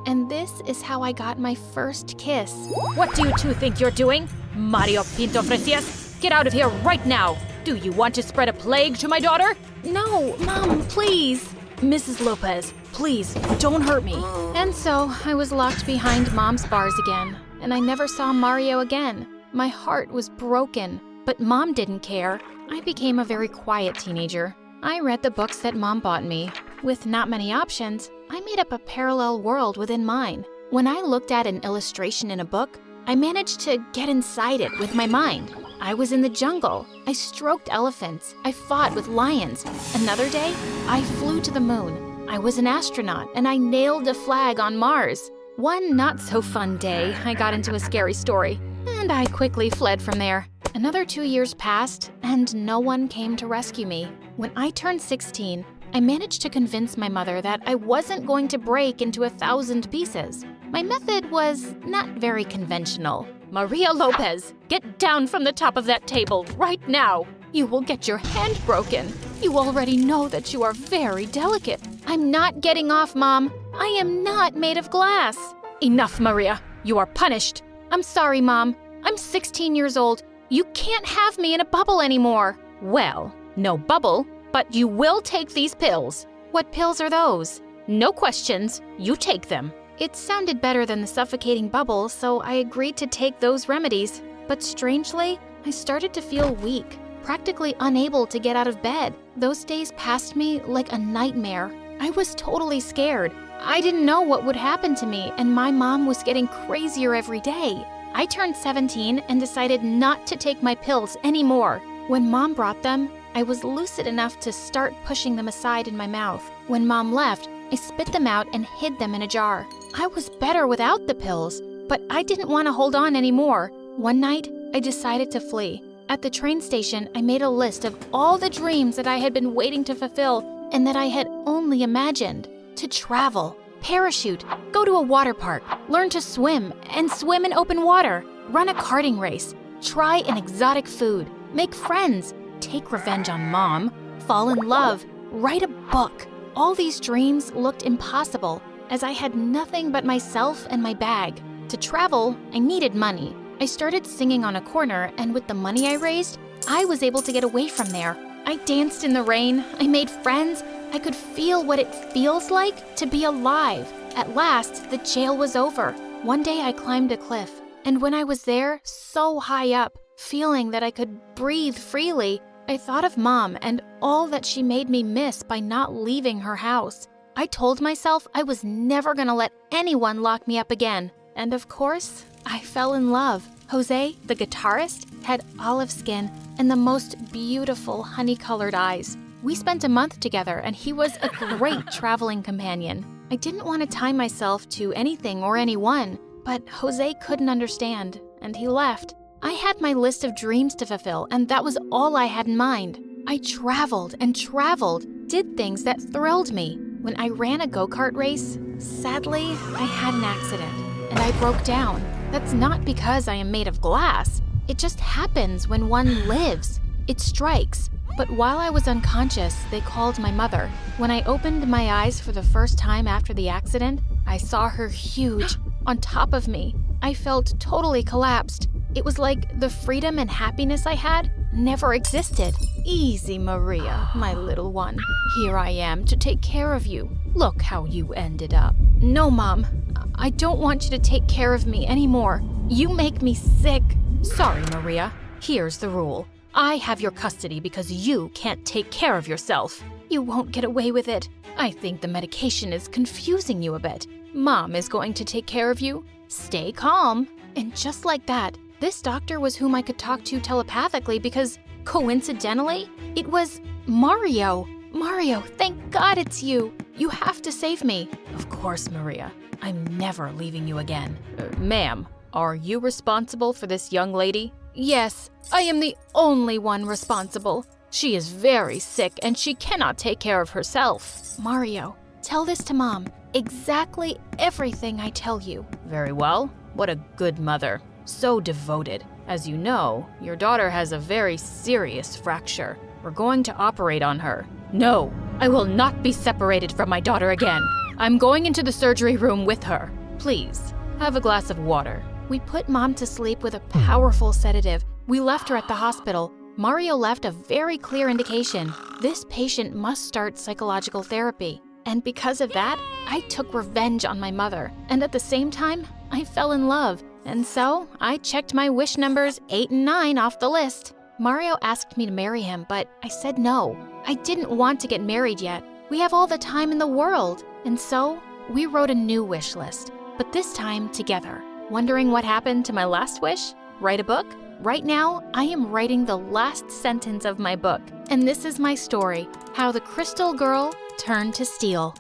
And this is how I got my first kiss. What do you two think you're doing? Mario Pinto Fresias, get out of here right now. Do you want to spread a plague to my daughter? No, Mom, please. Mrs. Lopez, please, don't hurt me. And so I was locked behind Mom's bars again, and I never saw Mario again. My heart was broken, but Mom didn't care. I became a very quiet teenager. I read the books that Mom bought me. With not many options, I made up a parallel world within mine. When I looked at an illustration in a book, I managed to get inside it with my mind. I was in the jungle. I stroked elephants. I fought with lions. Another day, I flew to the moon. I was an astronaut, and I nailed a flag on Mars. One not-so-fun day, I got into a scary story, and I quickly fled from there. Another 2 years passed, and no one came to rescue me. When I turned 16, I managed to convince my mother that I wasn't going to break into 1,000 pieces. My method was not very conventional. Maria Lopez, get down from the top of that table right now. You will get your hand broken. You already know that you are very delicate. I'm not getting off, Mom. I am not made of glass. Enough, Maria. You are punished. I'm sorry, Mom. I'm 16 years old. You can't have me in a bubble anymore. Well, no bubble, but you will take these pills. What pills are those? No questions. You take them. It sounded better than the suffocating bubble, so I agreed to take those remedies. But strangely, I started to feel weak, practically unable to get out of bed. Those days passed me like a nightmare. I was totally scared. I didn't know what would happen to me, and my mom was getting crazier every day. I turned 17 and decided not to take my pills anymore. When Mom brought them, I was lucid enough to start pushing them aside in my mouth. When Mom left, I spit them out and hid them in a jar. I was better without the pills, but I didn't want to hold on anymore. One night, I decided to flee. At the train station, I made a list of all the dreams that I had been waiting to fulfill and that I had only imagined. To travel, parachute, go to a water park, learn to swim and swim in open water, run a karting race, try an exotic food, make friends, take revenge on mom, fall in love, write a book. All these dreams looked impossible as I had nothing but myself and my bag. To travel, I needed money. I started singing on a corner, and with the money I raised, I was able to get away from there. I danced in the rain, I made friends, I could feel what it feels like to be alive. At last, the jail was over. One day I climbed a cliff, and when I was there, so high up, feeling that I could breathe freely, I thought of Mom and all that she made me miss by not leaving her house. I told myself I was never gonna let anyone lock me up again. And of course, I fell in love. Jose, the guitarist, had olive skin and the most beautiful honey-colored eyes. We spent a month together, and he was a great traveling companion. I didn't want to tie myself to anything or anyone, but Jose couldn't understand, and he left. I had my list of dreams to fulfill, and that was all I had in mind. I traveled and traveled, did things that thrilled me. When I ran a go-kart race, sadly, I had an accident, and I broke down. That's not because I am made of glass. It just happens when one lives. It strikes. But while I was unconscious, they called my mother. When I opened my eyes for the first time after the accident, I saw her huge, on top of me. I felt totally collapsed. It was like the freedom and happiness I had never existed. Easy, Maria, my little one. Here I am to take care of you. Look how you ended up. No, Mom. I don't want you to take care of me anymore. You make me sick. Sorry, Maria. Here's the rule. I have your custody because you can't take care of yourself. You won't get away with it. I think the medication is confusing you a bit. Mom is going to take care of you. Stay calm. And just like that, this doctor was whom I could talk to telepathically because, coincidentally, it was Mario. Mario, thank God it's you. You have to save me. Of course, Maria. I'm never leaving you again. Ma'am, are you responsible for this young lady? Yes, I am the only one responsible. She is very sick and she cannot take care of herself. Mario, tell this to Mom. Exactly everything I tell you. Very well. What a good mother. So devoted. As you know, your daughter has a very serious fracture. We're going to operate on her. No, I will not be separated from my daughter again. I'm going into the surgery room with her. Please, have a glass of water. We put Mom to sleep with a powerful sedative. We left her at the hospital. Mario left a very clear indication. This patient must start psychological therapy. And because of that, I took revenge on my mother. And at the same time, I fell in love. And so, I checked my wish numbers 8 and 9 off the list. Mario asked me to marry him, but I said no. I didn't want to get married yet. We have all the time in the world. And so, we wrote a new wish list, but this time together. Wondering what happened to my last wish? Write a book? Right now, I am writing the last sentence of my book, and this is my story, how the crystal girl turned to steel.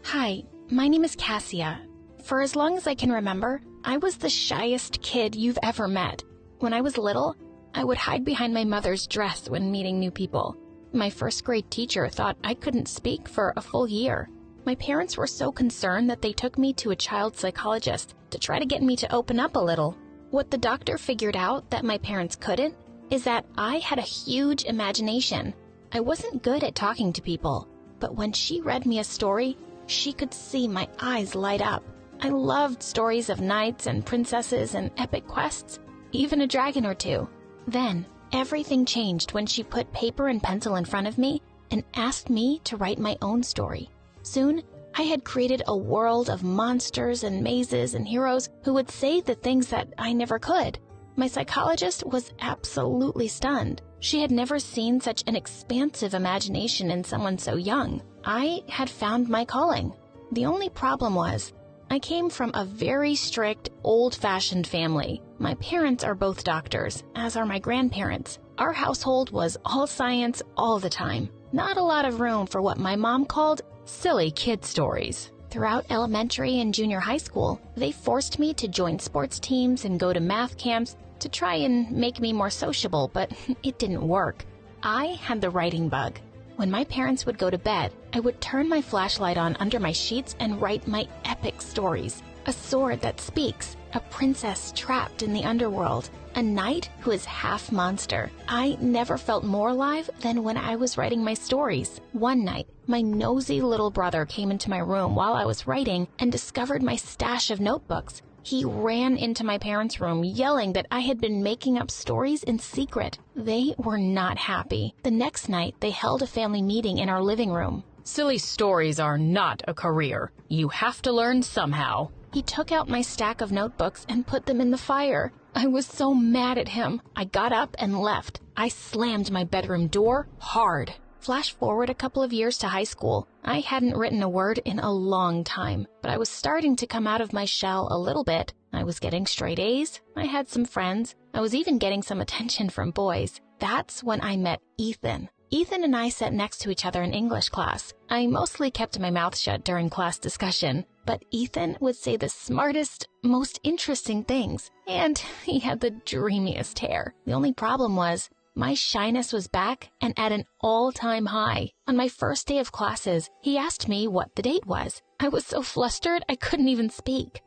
Hi, my name is Cassia. For as long as I can remember, I was the shyest kid you've ever met. When I was little, I would hide behind my mother's dress when meeting new people. My first grade teacher thought I couldn't speak for a full year. My parents were so concerned that they took me to a child psychologist to try to get me to open up a little. What the doctor figured out that my parents couldn't is that I had a huge imagination. I wasn't good at talking to people, but when she read me a story, she could see my eyes light up. I loved stories of knights and princesses and epic quests, even a dragon or two. Then, everything changed when she put paper and pencil in front of me and asked me to write my own story. Soon, I had created a world of monsters and mazes and heroes who would say the things that I never could. My psychologist was absolutely stunned. She had never seen such an expansive imagination in someone so young. I had found my calling. The only problem was, I came from a very strict, old-fashioned family. My parents are both doctors, as are my grandparents. Our household was all science all the time. Not a lot of room for what my mom called silly kid stories. Throughout elementary and junior high school, they forced me to join sports teams and go to math camps to try and make me more sociable, but it didn't work. I had the writing bug. When my parents would go to bed, I would turn my flashlight on under my sheets and write my epic stories. A sword that speaks, a princess trapped in the underworld, a knight who is half monster. I never felt more alive than when I was writing my stories. One night, my nosy little brother came into my room while I was writing and discovered my stash of notebooks. He ran into my parents' room yelling that I had been making up stories in secret. They were not happy. The next night, they held a family meeting in our living room. Silly stories are not a career. You have to learn somehow. He took out my stack of notebooks and put them in the fire. I was so mad at him. I got up and left. I slammed my bedroom door hard. Flash forward a couple of years to high school. I hadn't written a word in a long time, but I was starting to come out of my shell a little bit. I was getting straight A's. I had some friends. I was even getting some attention from boys. That's when I met Ethan. Ethan and I sat next to each other in English class. I mostly kept my mouth shut during class discussion, but Ethan would say the smartest, most interesting things, and he had the dreamiest hair. The only problem was, my shyness was back and at an all-time high. On my first day of classes, he asked me what the date was. I was so flustered I couldn't even speak.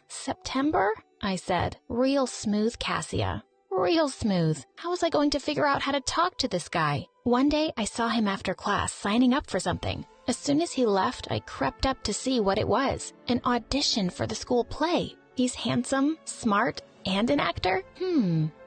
September? I said. Real smooth, Cassia. Real smooth. How was I going to figure out how to talk to this guy? One day, I saw him after class signing up for something. As soon as he left, I crept up to see what it was. An audition for the school play. He's handsome, smart, and an actor?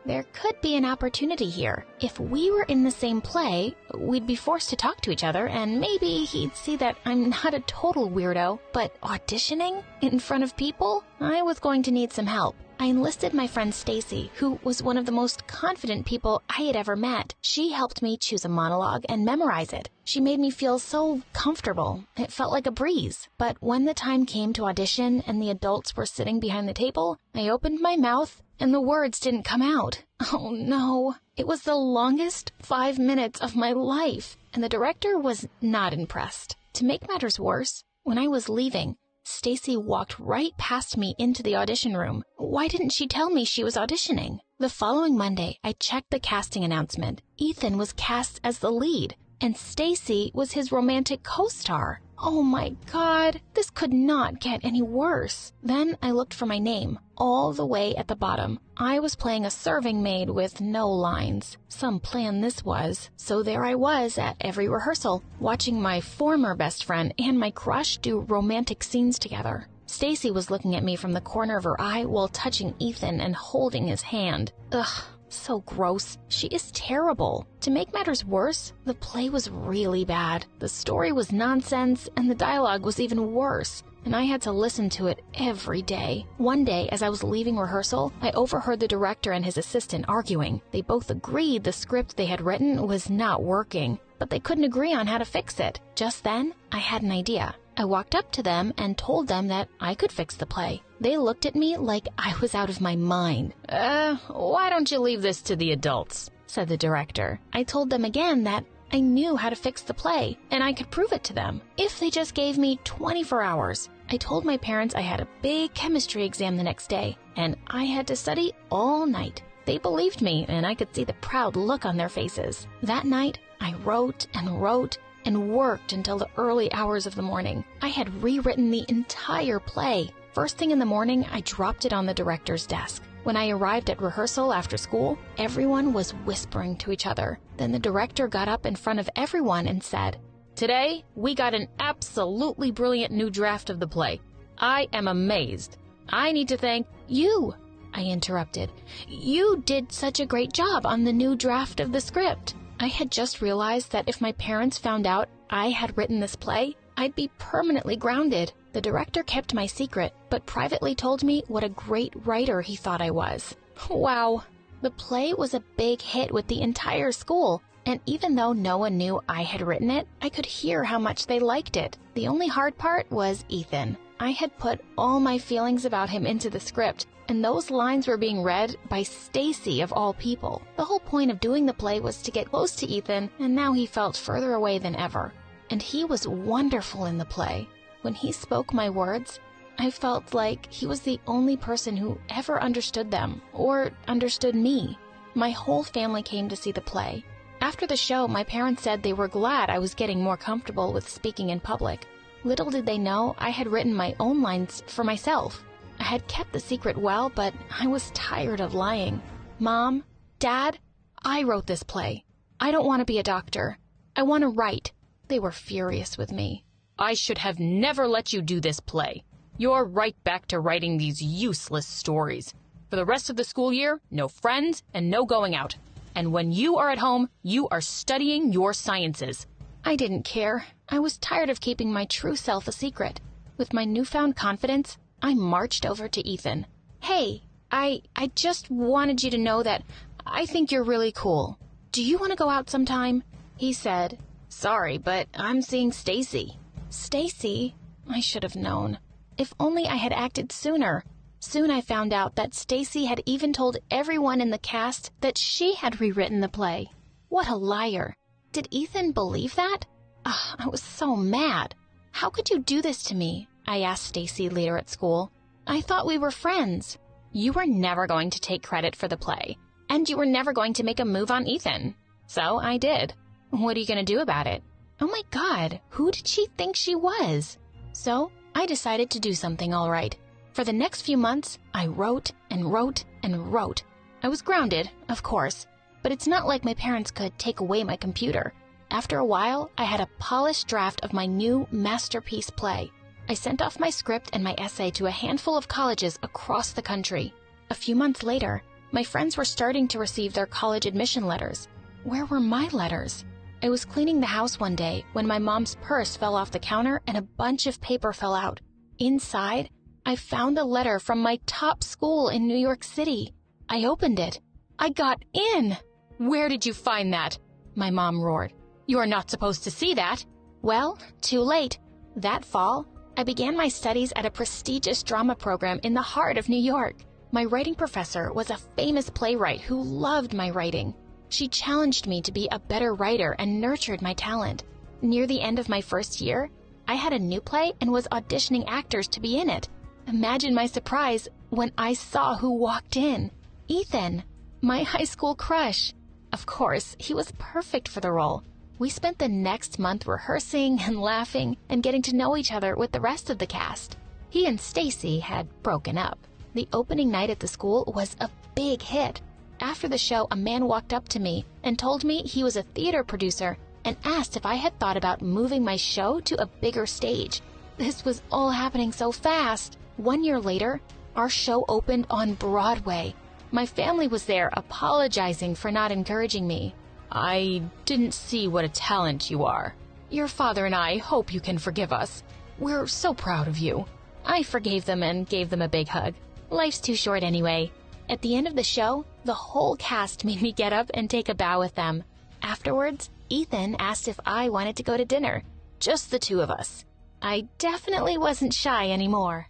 There could be an opportunity here. If we were in the same play, we'd be forced to talk to each other, and maybe he'd see that I'm not a total weirdo. But auditioning? In front of people? I was going to need some help. I enlisted my friend Stacy, who was one of the most confident people I had ever met. She helped me choose a monologue and memorize it. She made me feel so comfortable. It felt like a breeze. But when the time came to audition and the adults were sitting behind the table, I opened my mouth and the words didn't come out. Oh no. It was the longest 5 minutes of my life, and the director was not impressed. To make matters worse, when I was leaving, Stacy walked right past me into the audition room. Why didn't she tell me she was auditioning? The following Monday, I checked the casting announcement. Ethan was cast as the lead, and Stacy was his romantic co-star. Oh my God, this could not get any worse. Then I looked for my name, all the way at the bottom. I was playing a serving maid with no lines. Some plan this was. So there I was at every rehearsal, watching my former best friend and my crush do romantic scenes together. Stacy was looking at me from the corner of her eye while touching Ethan and holding his hand. Ugh. So gross. She is terrible. To make matters worse, the play was really bad. The story was nonsense, and the dialogue was even worse, and I had to listen to it every day. One day, as I was leaving rehearsal, I overheard the director and his assistant arguing. They both agreed the script they had written was not working, but they couldn't agree on how to fix it. Just then, I had an idea. I walked up to them and told them that I could fix the play. They looked at me like I was out of my mind. Why don't you leave this to the adults? Said the director. I told them again that I knew how to fix the play, and I could prove it to them, if they just gave me 24 hours. I told my parents I had a big chemistry exam the next day, and I had to study all night. They believed me, and I could see the proud look on their faces. That night, I wrote and worked until the early hours of the morning. I had rewritten the entire play. First thing in the morning, I dropped it on the director's desk. When I arrived at rehearsal after school, everyone was whispering to each other. Then the director got up in front of everyone and said, "Today, we got an absolutely brilliant new draft of the play. I am amazed. I need to thank you," I interrupted. "You did such a great job on the new draft of the script." I had just realized that if my parents found out I had written this play, I'd be permanently grounded. The director kept my secret, but privately told me what a great writer he thought I was. Wow. The play was a big hit with the entire school, and even though no one knew I had written it, I could hear how much they liked it. The only hard part was Ethan. I had put all my feelings about him into the script, and those lines were being read by Stacy of all people. The whole point of doing the play was to get close to Ethan, and now he felt further away than ever. and he was wonderful in the play. When he spoke my words, I felt like he was the only person who ever understood them or understood me. My whole family came to see the play. After the show, my parents said they were glad I was getting more comfortable with speaking in public. Little did they know I had written my own lines for myself. I had kept the secret well, but I was tired of lying. Mom, Dad, I wrote this play. I don't want to be a doctor. I want to write. They were furious with me. I should have never let you do this play. You're right back to writing these useless stories. For the rest of the school year, no friends and no going out. And when you are at home, you are studying your sciences. I didn't care. I was tired of keeping my true self a secret. With my newfound confidence, I marched over to Ethan. Hey, I just wanted you to know that I think you're really cool. Do you want to go out sometime? He said, Sorry, but I'm seeing Stacy. Stacy? I should have known. If only I had acted sooner. Soon I found out that Stacy had even told everyone in the cast that she had rewritten the play. What a liar. Did Ethan believe that? I was so mad. How could you do this to me? I asked Stacy later at school. I thought we were friends. You were never going to take credit for the play, and you were never going to make a move on Ethan. So I did. What are you going to do about it? Oh my God, who did she think she was? So I decided to do something all right. For the next few months, I wrote and wrote and wrote. I was grounded, of course, but it's not like my parents could take away my computer. After a while, I had a polished draft of my new masterpiece play. I sent off my script and my essay to a handful of colleges across the country. A few months later, my friends were starting to receive their college admission letters. Where were my letters? I was cleaning the house one day when my mom's purse fell off the counter and a bunch of paper fell out. Inside, I found a letter from my top school in New York City. I opened it. I got in. Where did you find that? My mom roared. You are not supposed to see that. Well, too late. That fall, I began my studies at a prestigious drama program in the heart of New York. My writing professor was a famous playwright who loved my writing. She challenged me to be a better writer and nurtured my talent. Near the end of my first year, I had a new play and was auditioning actors to be in it. Imagine my surprise when I saw who walked in. Ethan, my high school crush. Of course, he was perfect for the role. We spent the next month rehearsing and laughing and getting to know each other with the rest of the cast. He and Stacy had broken up. The opening night at the school was a big hit. After the show, a man walked up to me and told me he was a theater producer and asked if I had thought about moving my show to a bigger stage. This was all happening so fast. 1 year later, our show opened on Broadway. My family was there apologizing for not encouraging me. I didn't see what a talent you are. Your father and I hope you can forgive us. We're so proud of you. I forgave them and gave them a big hug. Life's too short anyway. At the end of the show, the whole cast made me get up and take a bow with them. Afterwards, Ethan asked if I wanted to go to dinner. Just the two of us. I definitely wasn't shy anymore.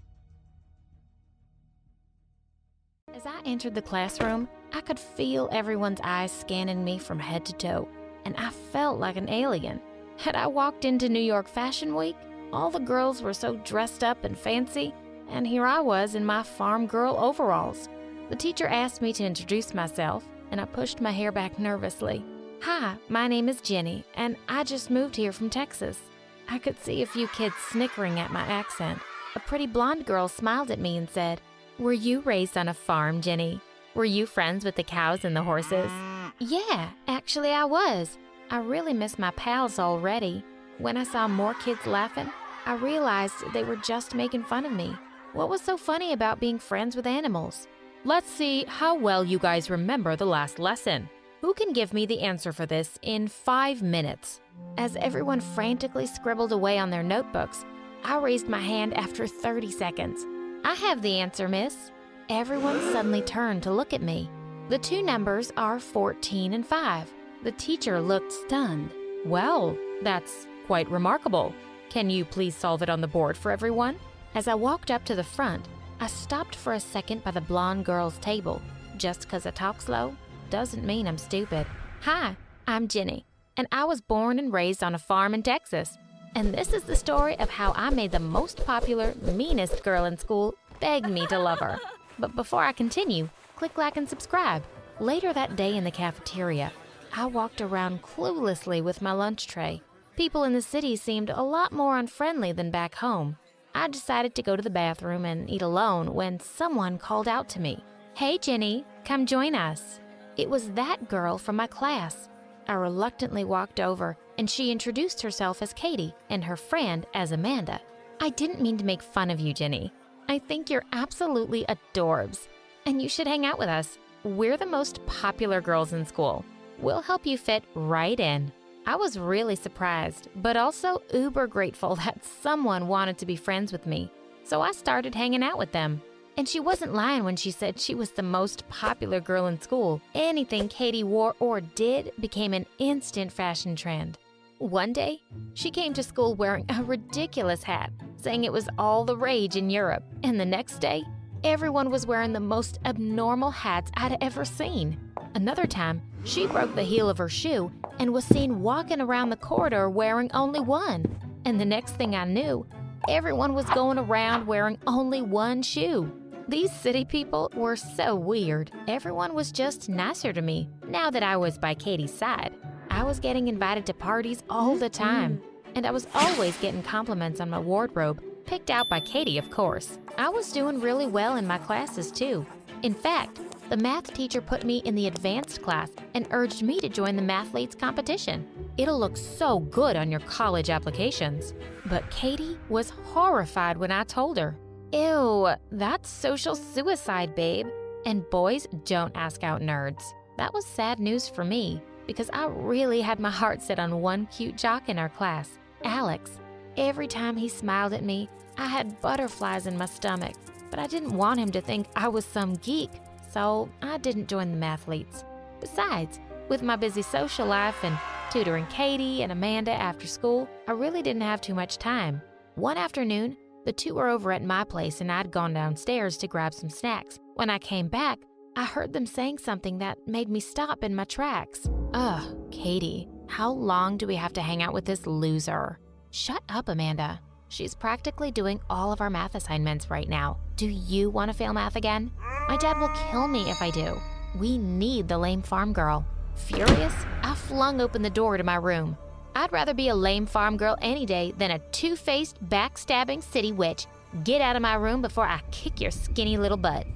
As I entered the classroom, I could feel everyone's eyes scanning me from head to toe, and I felt like an alien. Had I walked into New York Fashion Week, all the girls were so dressed up and fancy, and here I was in my farm girl overalls. The teacher asked me to introduce myself, and I pushed my hair back nervously. Hi, my name is Jenny, and I just moved here from Texas. I could see a few kids snickering at my accent. A pretty blonde girl smiled at me and said, "Were you raised on a farm, Jenny? Were you friends with the cows and the horses?" Yeah, actually I was. I really miss my pals already. When I saw more kids laughing, I realized they were just making fun of me. What was so funny about being friends with animals? Let's see how well you guys remember the last lesson. Who can give me the answer for this in 5 minutes? As everyone frantically scribbled away on their notebooks, I raised my hand after 30 seconds. I have the answer, miss. Everyone suddenly turned to look at me. The two numbers are 14 and 5. The teacher looked stunned. Well, that's quite remarkable. Can you please solve it on the board for everyone? As I walked up to the front, I stopped for a second by the blonde girl's table. Just because I talk slow doesn't mean I'm stupid. Hi, I'm Jenny, and I was born and raised on a farm in Texas. And this is the story of how I made the most popular, meanest girl in school beg me to love her. But before I continue, click like and subscribe. Later that day in the cafeteria, I walked around cluelessly with my lunch tray. People in the city seemed a lot more unfriendly than back home. I decided to go to the bathroom and eat alone when someone called out to me. "Hey, Jenny, come join us." It was that girl from my class. I reluctantly walked over, and she introduced herself as Katie and her friend as Amanda. "I didn't mean to make fun of you, Jenny. I think you're absolutely adorbs, and you should hang out with us. We're the most popular girls in school. We'll help you fit right in." I was really surprised, but also uber grateful that someone wanted to be friends with me. So I started hanging out with them. And she wasn't lying when she said she was the most popular girl in school. Anything Katie wore or did became an instant fashion trend. One day, she came to school wearing a ridiculous hat, saying it was all the rage in Europe. And the next day, everyone was wearing the most abnormal hats I'd ever seen. Another time, she broke the heel of her shoe and was seen walking around the corridor wearing only one. And the next thing I knew, everyone was going around wearing only one shoe. These city people were so weird. Everyone was just nicer to me now that I was by Katie's side. I was getting invited to parties all the time, and I was always getting compliments on my wardrobe, picked out by Katie, of course. I was doing really well in my classes, too. In fact, the math teacher put me in the advanced class and urged me to join the Mathletes competition. It'll look so good on your college applications. But Katie was horrified when I told her. "Ew, that's social suicide, babe. And boys don't ask out nerds." That was sad news for me because I really had my heart set on one cute jock in our class, Alex. Every time he smiled at me, I had butterflies in my stomach. But I didn't want him to think I was some geek, so I didn't join the Mathletes. Besides, with my busy social life and tutoring Katie and Amanda after school, I really didn't have too much time. One afternoon, the two were over at my place and I'd gone downstairs to grab some snacks. When I came back, I heard them saying something that made me stop in my tracks. "Ugh, Katie, how long do we have to hang out with this loser?" "Shut up, Amanda. She's practically doing all of our math assignments right now. Do you want to fail math again? My dad will kill me if I do. We need the lame farm girl." Furious, I flung open the door to my room. I'd rather be a lame farm girl any day than a two-faced, backstabbing city witch. Get out of my room before I kick your skinny little butt.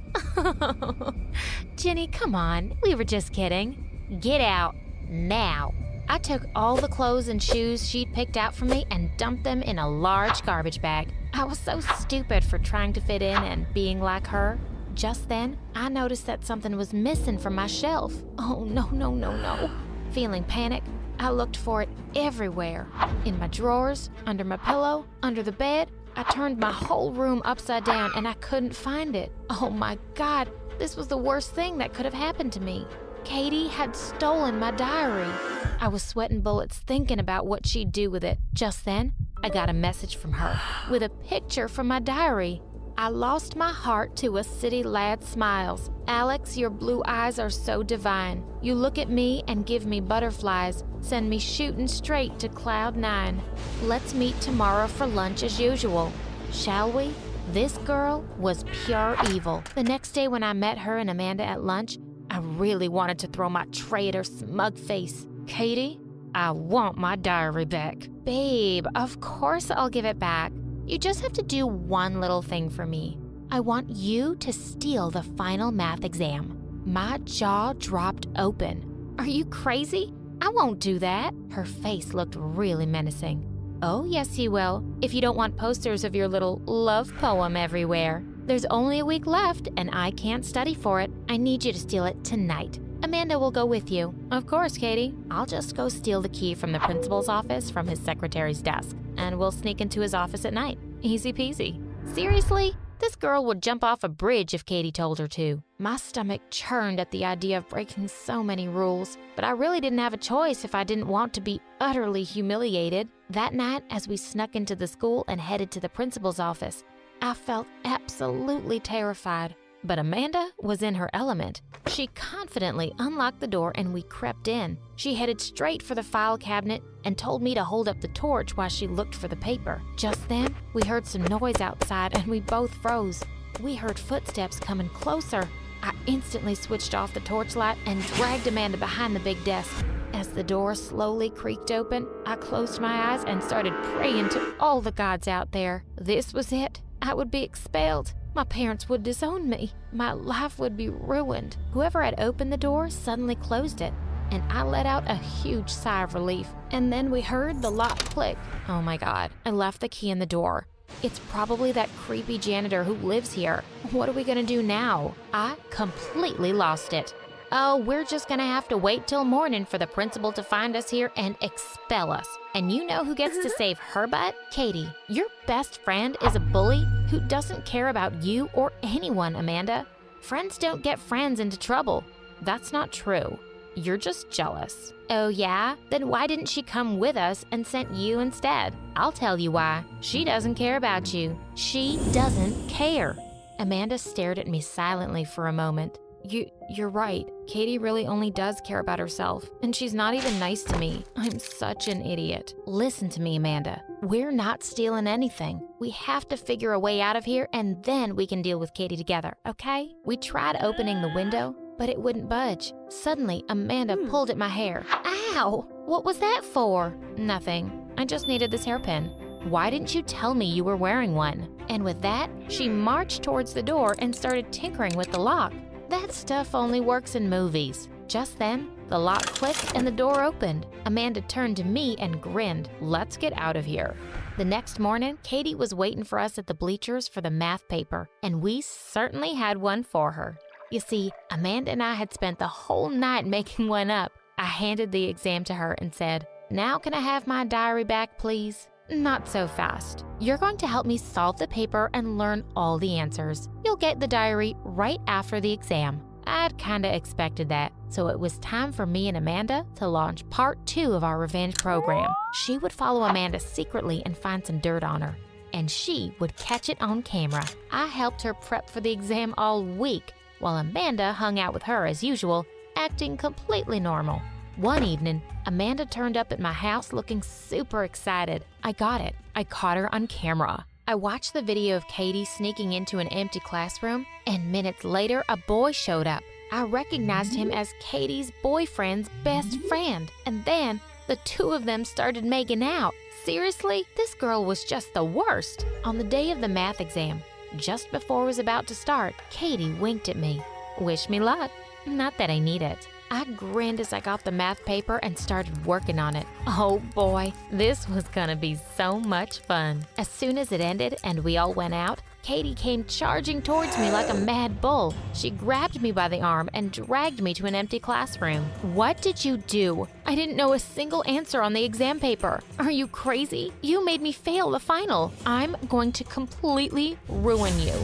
Jenny, come on. We were just kidding. Get out, now. I took all the clothes and shoes she'd picked out for me and dumped them in a large garbage bag. I was so stupid for trying to fit in and being like her. Just then, I noticed that something was missing from my shelf. Oh, no. Feeling panic, I looked for it everywhere. In my drawers, under my pillow, under the bed. I turned my whole room upside down and I couldn't find it. Oh my God, this was the worst thing that could have happened to me. Katie had stolen my diary. I was sweating bullets thinking about what she'd do with it. Just then, I got a message from her with a picture from my diary. I lost my heart to a city lad's smiles. "Alex, your blue eyes are so divine. You look at me and give me butterflies, send me shooting straight to cloud 9. Let's meet tomorrow for lunch as usual. Shall we?" This girl was pure evil. The next day when I met her and Amanda at lunch, I really wanted to throw my tray at her smug face. "Katie, I want my diary back." "Babe, of course I'll give it back. You just have to do one little thing for me. I want you to steal the final math exam." My jaw dropped open. "Are you crazy? I won't do that." Her face looked really menacing. "Oh, yes, you will, if you don't want posters of your little love poem everywhere. There's only a week left, and I can't study for it. I need you to steal it tonight. Amanda will go with you." "Of course, Katie. I'll just go steal the key from the principal's office from his secretary's desk, and we'll sneak into his office at night. Easy peasy." Seriously? This girl would jump off a bridge if Katie told her to. My stomach churned at the idea of breaking so many rules, but I really didn't have a choice if I didn't want to be utterly humiliated. That night, as we snuck into the school and headed to the principal's office, I felt absolutely terrified. But Amanda was in her element. She confidently unlocked the door and we crept in. She headed straight for the file cabinet and told me to hold up the torch while she looked for the paper. Just then, we heard some noise outside and we both froze. We heard footsteps coming closer. I instantly switched off the torchlight and dragged Amanda behind the big desk. As the door slowly creaked open, I closed my eyes and started praying to all the gods out there. This was it. I would be expelled. My parents would disown me. My life would be ruined. Whoever had opened the door suddenly closed it, and I let out a huge sigh of relief. And then we heard the lock click. Oh my God, I left the key in the door. It's probably that creepy janitor who lives here. What are we gonna do now? I completely lost it. Oh, we're just gonna have to wait till morning for the principal to find us here and expel us. And you know who gets to save her butt? Katie. Your best friend is a bully who doesn't care about you or anyone, Amanda. Friends don't get friends into trouble. That's not true. You're just jealous. Oh yeah? Then why didn't she come with us and sent you instead? I'll tell you why. She doesn't care about you. She doesn't care. Amanda stared at me silently for a moment. You're right. Katie really only does care about herself, and she's not even nice to me. I'm such an idiot. Listen to me, Amanda. We're not stealing anything. We have to figure a way out of here, and then we can deal with Katie together, okay? We tried opening the window, but it wouldn't budge. Suddenly, Amanda pulled at my hair. Ow! What was that for? Nothing. I just needed this hairpin. Why didn't you tell me you were wearing one? And with that, she marched towards the door and started tinkering with the lock. That stuff only works in movies. Just then, the lock clicked and the door opened. Amanda turned to me and grinned. Let's get out of here. The next morning, Katie was waiting for us at the bleachers for the math paper, and we certainly had one for her. You see, Amanda and I had spent the whole night making one up. I handed the exam to her and said, "Now can I have my diary back, please?" Not so fast. You're going to help me solve the paper and learn all the answers. You'll get the diary right after the exam. I'd kinda expected that, so it was time for me and Amanda to launch part 2 of our revenge program. She would follow Amanda secretly and find some dirt on her, and she would catch it on camera. I helped her prep for the exam all week, while Amanda hung out with her as usual, acting completely normal. One evening, Amanda turned up at my house looking super excited. I got it. I caught her on camera. I watched the video of Katie sneaking into an empty classroom, and minutes later, a boy showed up. I recognized him as Katie's boyfriend's best friend, and then the two of them started making out. Seriously, this girl was just the worst. On the day of the math exam, just before it was about to start, Katie winked at me. Wish me luck. Not that I need it. I grinned as I got the math paper and started working on it. Oh boy, this was gonna be so much fun. As soon as it ended and we all went out, Katie came charging towards me like a mad bull. She grabbed me by the arm and dragged me to an empty classroom. What did you do? I didn't know a single answer on the exam paper. Are you crazy? You made me fail the final. I'm going to completely ruin you.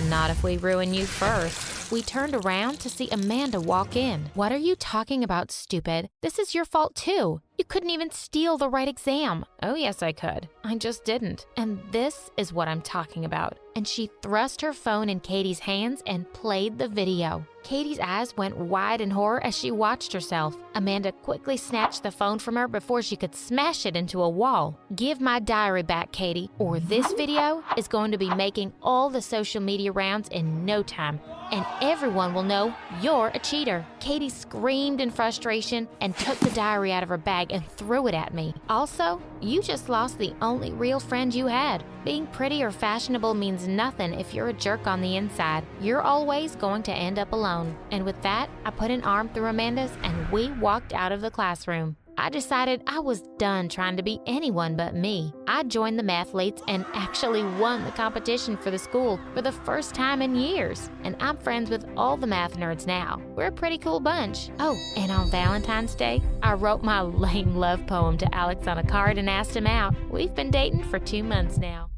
Not if we ruin you first. We turned around to see Amanda walk in. What are you talking about, stupid? This is your fault too. You couldn't even steal the right exam. Oh yes, I could. I just didn't. And this is what I'm talking about. And she thrust her phone in Katie's hands and played the video. Katie's eyes went wide in horror as she watched herself. Amanda quickly snatched the phone from her before she could smash it into a wall. Give my diary back, Katie, or this video is going to be making all the social media rounds in no time, and everyone will know you're a cheater. Katie screamed in frustration and took the diary out of her bag and threw it at me. Also, you just lost the only real friend you had. Being pretty or fashionable means nothing if you're a jerk on the inside. You're always going to end up alone. And with that, I put an arm through Amanda's and we walked out of the classroom. I decided I was done trying to be anyone but me. I joined the mathletes and actually won the competition for the school for the first time in years. And I'm friends with all the math nerds now. We're a pretty cool bunch. Oh, and on Valentine's Day, I wrote my lame love poem to Alex on a card and asked him out. We've been dating for 2 months now.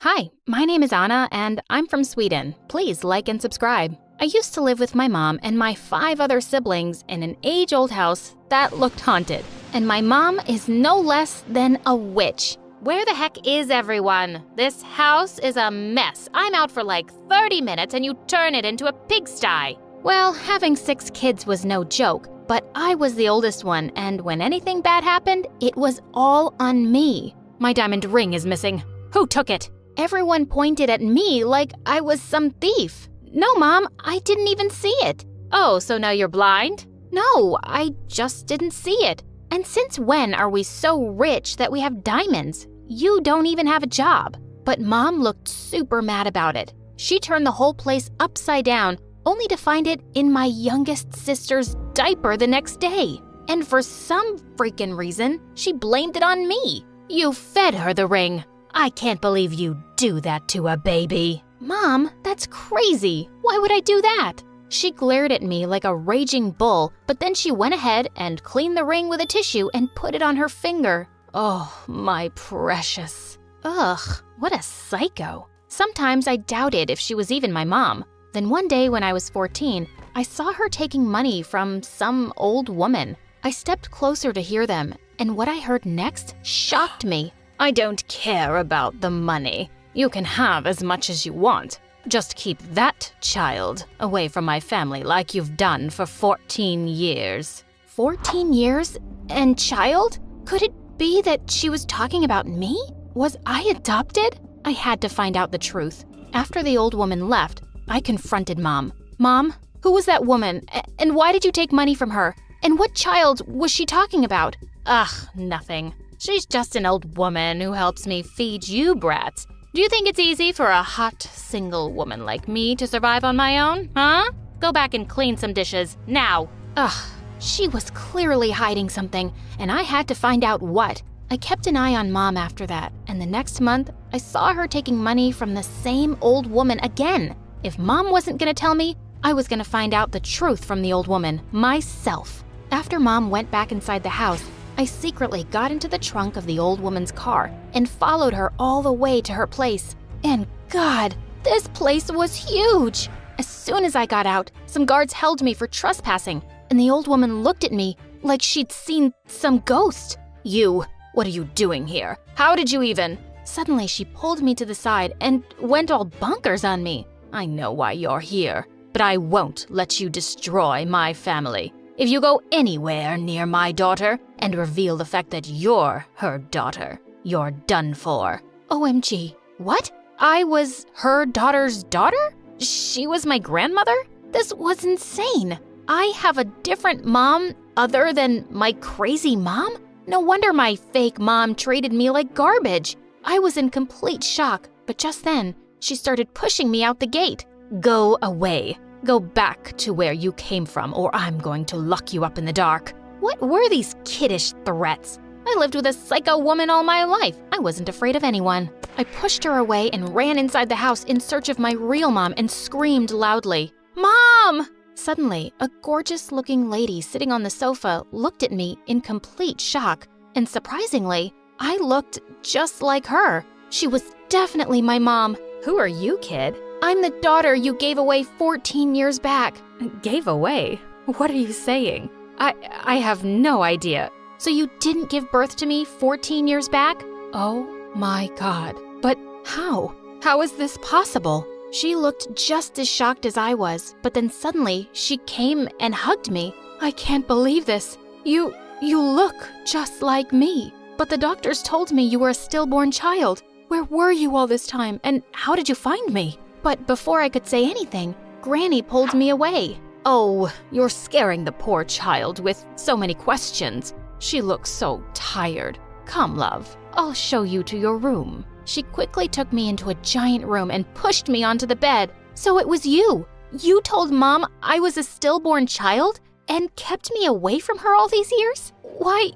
Hi, my name is Anna and I'm from Sweden. Please like and subscribe. I used to live with my mom and my 5 other siblings in an age-old house that looked haunted. And my mom is no less than a witch. Where the heck is everyone? This house is a mess. I'm out for like 30 minutes and you turn it into a pigsty. Well, having 6 kids was no joke, but I was the oldest one, and when anything bad happened, it was all on me. My diamond ring is missing. Who took it? Everyone pointed at me like I was some thief. No, Mom, I didn't even see it. Oh, so now you're blind? No, I just didn't see it. And since when are we so rich that we have diamonds? You don't even have a job. But Mom looked super mad about it. She turned the whole place upside down, only to find it in my youngest sister's diaper the next day. And for some freaking reason, she blamed it on me. You fed her the ring. I can't believe you do that to a baby. Mom, that's crazy. Why would I do that? She glared at me like a raging bull, but then she went ahead and cleaned the ring with a tissue and put it on her finger. Oh, my precious. Ugh, what a psycho. Sometimes I doubted if she was even my mom. Then one day when I was 14, I saw her taking money from some old woman. I stepped closer to hear them, and what I heard next shocked me. I don't care about the money. You can have as much as you want. Just keep that child away from my family like you've done for 14 years. 14 years? And child? Could it be that she was talking about me? Was I adopted? I had to find out the truth. After the old woman left, I confronted Mom. Mom, who was that woman? And why did you take money from her? And what child was she talking about? Ugh, nothing. She's just an old woman who helps me feed you brats. Do you think it's easy for a hot, single woman like me to survive on my own, huh? Go back and clean some dishes, now. Ugh, she was clearly hiding something, and I had to find out what. I kept an eye on Mom after that, and the next month, I saw her taking money from the same old woman again. If Mom wasn't gonna tell me, I was gonna find out the truth from the old woman, myself. After Mom went back inside the house, I secretly got into the trunk of the old woman's car and followed her all the way to her place. And God, this place was huge! As soon as I got out, some guards held me for trespassing, and the old woman looked at me like she'd seen some ghost. You, what are you doing here? How did you even? Suddenly she pulled me to the side and went all bonkers on me. I know why you're here, but I won't let you destroy my family. If you go anywhere near my daughter and reveal the fact that you're her daughter, you're done for. OMG, what? I was her daughter's daughter? She was my grandmother? This was insane. I have a different mom other than my crazy mom? No wonder my fake mom treated me like garbage. I was in complete shock, but just then, she started pushing me out the gate. Go away. Go back to where you came from, or I'm going to lock you up in the dark. What were these kiddish threats? I lived with a psycho woman all my life. I wasn't afraid of anyone. I pushed her away and ran inside the house in search of my real mom and screamed loudly, Mom! Suddenly, a gorgeous-looking lady sitting on the sofa looked at me in complete shock, and surprisingly, I looked just like her. She was definitely my mom. Who are you, kid? I'm the daughter you gave away 14 years back. Gave away? What are you saying? I have no idea. So you didn't give birth to me 14 years back? Oh my God. But how? How is this possible? She looked just as shocked as I was, but then suddenly she came and hugged me. I can't believe this. You look just like me. But the doctors told me you were a stillborn child. Where were you all this time, and how did you find me? But before I could say anything, Granny pulled me away. Oh, you're scaring the poor child with so many questions. She looks so tired. Come, love, I'll show you to your room. She quickly took me into a giant room and pushed me onto the bed. So it was you. You told Mom I was a stillborn child and kept me away from her all these years? Why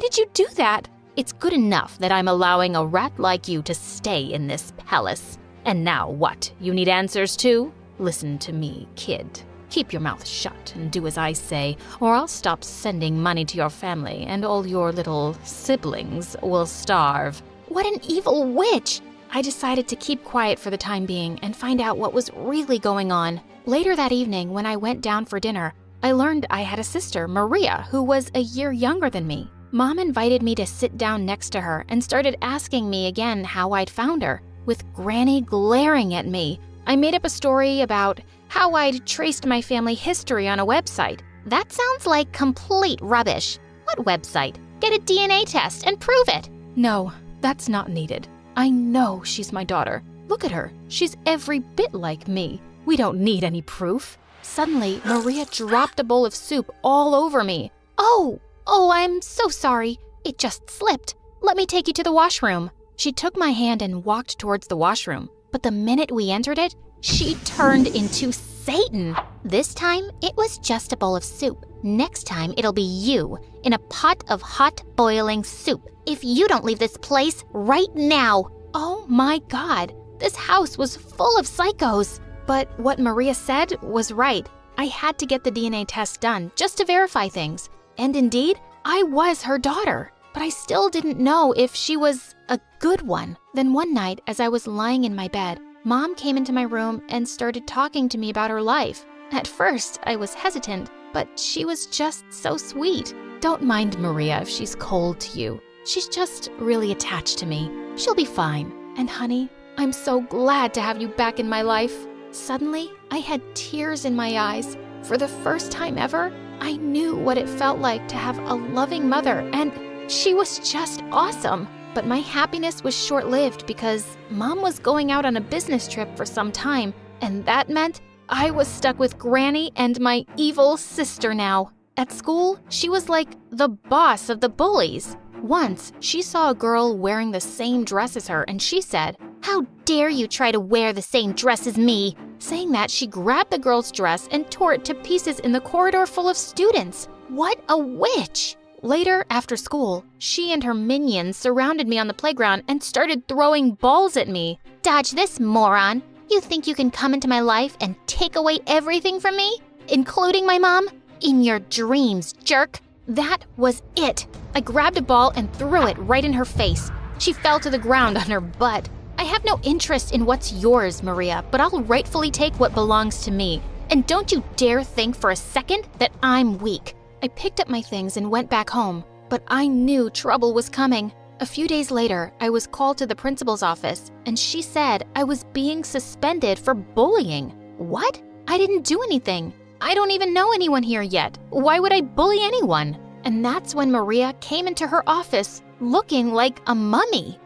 did you do that? It's good enough that I'm allowing a rat like you to stay in this palace. And now what? You need answers too? Listen to me, kid. Keep your mouth shut and do as I say, or I'll stop sending money to your family and all your little siblings will starve. What an evil witch! I decided to keep quiet for the time being and find out what was really going on. Later that evening, when I went down for dinner, I learned I had a sister, Maria, who was a year younger than me. Mom invited me to sit down next to her and started asking me again how I'd found her. With Granny glaring at me, I made up a story about how I'd traced my family history on a website. That sounds like complete rubbish. What website? Get a DNA test and prove it. No, that's not needed. I know she's my daughter. Look at her. She's every bit like me. We don't need any proof. Suddenly, Maria dropped a bowl of soup all over me. Oh, I'm so sorry. It just slipped. Let me take you to the washroom. She took my hand and walked towards the washroom. But the minute we entered it, she turned into Satan. This time, it was just a bowl of soup. Next time, it'll be you in a pot of hot boiling soup. If you don't leave this place right now. Oh my God, this house was full of psychos. But what Maria said was right. I had to get the DNA test done just to verify things. And indeed, I was her daughter. But I still didn't know if she was a good one. Then one night, as I was lying in my bed, Mom came into my room and started talking to me about her life. At first, I was hesitant, but she was just so sweet. Don't mind Maria if she's cold to you. She's just really attached to me. She'll be fine. And honey, I'm so glad to have you back in my life. Suddenly, I had tears in my eyes. For the first time ever, I knew what it felt like to have a loving mother, and she was just awesome. But my happiness was short-lived because Mom was going out on a business trip for some time, and that meant I was stuck with Granny and my evil sister now. At school, she was like the boss of the bullies. Once, she saw a girl wearing the same dress as her, and she said, "How dare you try to wear the same dress as me?" Saying that, she grabbed the girl's dress and tore it to pieces in the corridor full of students. What a witch! Later, after school, she and her minions surrounded me on the playground and started throwing balls at me. Dodge this, moron. You think you can come into my life and take away everything from me? Including my mom? In your dreams, jerk. That was it. I grabbed a ball and threw it right in her face. She fell to the ground on her butt. I have no interest in what's yours, Maria, but I'll rightfully take what belongs to me. And don't you dare think for a second that I'm weak. I picked up my things and went back home, but I knew trouble was coming. A few days later, I was called to the principal's office, and she said I was being suspended for bullying. What? I didn't do anything. I don't even know anyone here yet. Why would I bully anyone? And that's when Maria came into her office looking like a mummy.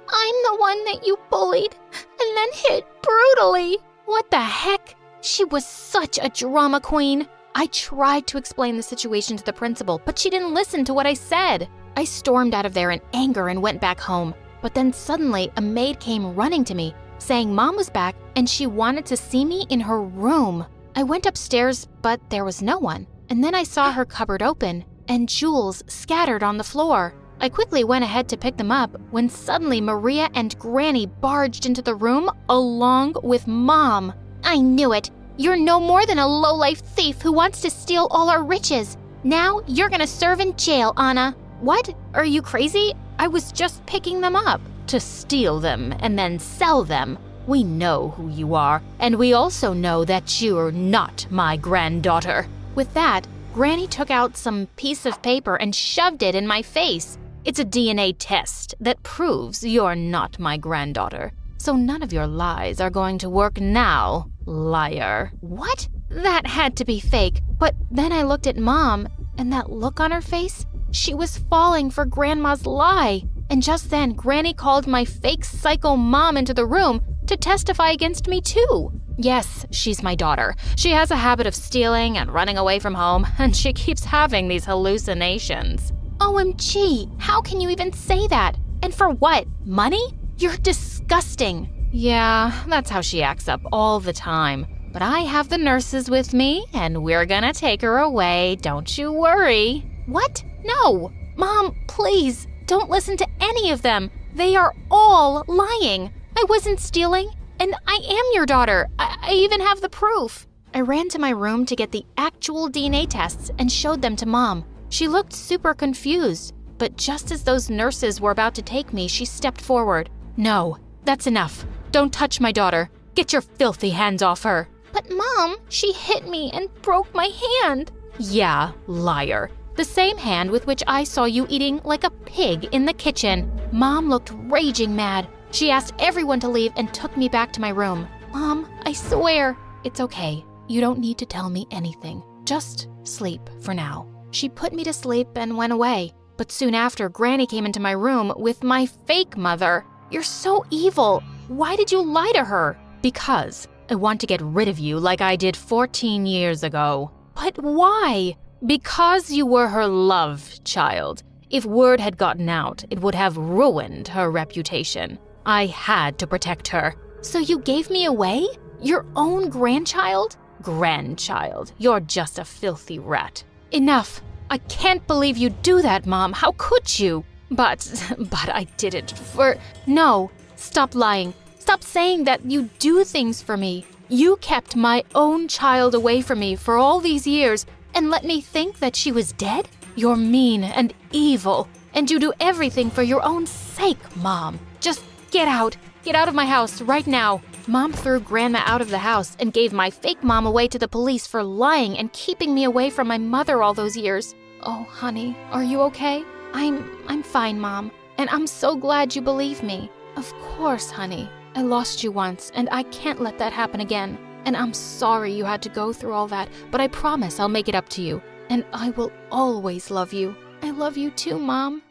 I'm the one that you bullied and then hit brutally. What the heck? She was such a drama queen. I tried to explain the situation to the principal, but she didn't listen to what I said. I stormed out of there in anger and went back home. But then suddenly a maid came running to me, saying Mom was back and she wanted to see me in her room. I went upstairs, but there was no one. And then I saw her cupboard open and jewels scattered on the floor. I quickly went ahead to pick them up when suddenly Maria and Granny barged into the room along with Mom. I knew it. You're no more than a low-life thief who wants to steal all our riches. Now you're gonna serve in jail, Anna. What? Are you crazy? I was just picking them up. To steal them and then sell them. We know who you are, and we also know that you're not my granddaughter. With that, Granny took out some piece of paper and shoved it in my face. It's a DNA test that proves you're not my granddaughter. So none of your lies are going to work now, liar. What? That had to be fake. But then I looked at Mom, and that look on her face, she was falling for Grandma's lie. And just then, Granny called my fake psycho mom into the room to testify against me too. Yes, she's my daughter. She has a habit of stealing and running away from home, and she keeps having these hallucinations. OMG, how can you even say that? And for what? Money? You're disgusting. Yeah, that's how she acts up all the time. But I have the nurses with me, and we're gonna take her away, don't you worry. What? No! Mom, please, don't listen to any of them. They are all lying. I wasn't stealing, and I am your daughter. I even have the proof. I ran to my room to get the actual DNA tests and showed them to Mom. She looked super confused, but just as those nurses were about to take me, she stepped forward. No, That's enough. Don't touch my daughter. Get your filthy hands off her. But Mom, she hit me and broke my hand. Yeah, liar. The same hand with which I saw you eating like a pig in the kitchen. Mom looked raging mad. She asked everyone to leave and took me back to my room. Mom, I swear. It's okay. You don't need to tell me anything. Just sleep for now. She put me to sleep and went away. But soon after, Granny came into my room with my fake mother. You're so evil. Why did you lie to her? Because I want to get rid of you like I did 14 years ago. But why? Because you were her love child. If word had gotten out, it would have ruined her reputation. I had to protect her. So you gave me away? Your own grandchild? Grandchild, you're just a filthy rat. Enough. I can't believe you'd do that, Mom. How could you? But I did it for... No, stop lying. Stop saying that you do things for me. You kept my own child away from me for all these years and let me think that she was dead? You're mean and evil, and you do everything for your own sake, Mom. Just get out. Get out of my house right now. Mom threw Grandma out of the house and gave my fake mom away to the police for lying and keeping me away from my mother all those years. Oh, honey, are you okay? I'm fine, Mom, and I'm so glad you believe me. Of course, honey. I lost you once, and I can't let that happen again. And I'm sorry you had to go through all that, but I promise I'll make it up to you. And I will always love you. I love you too, Mom.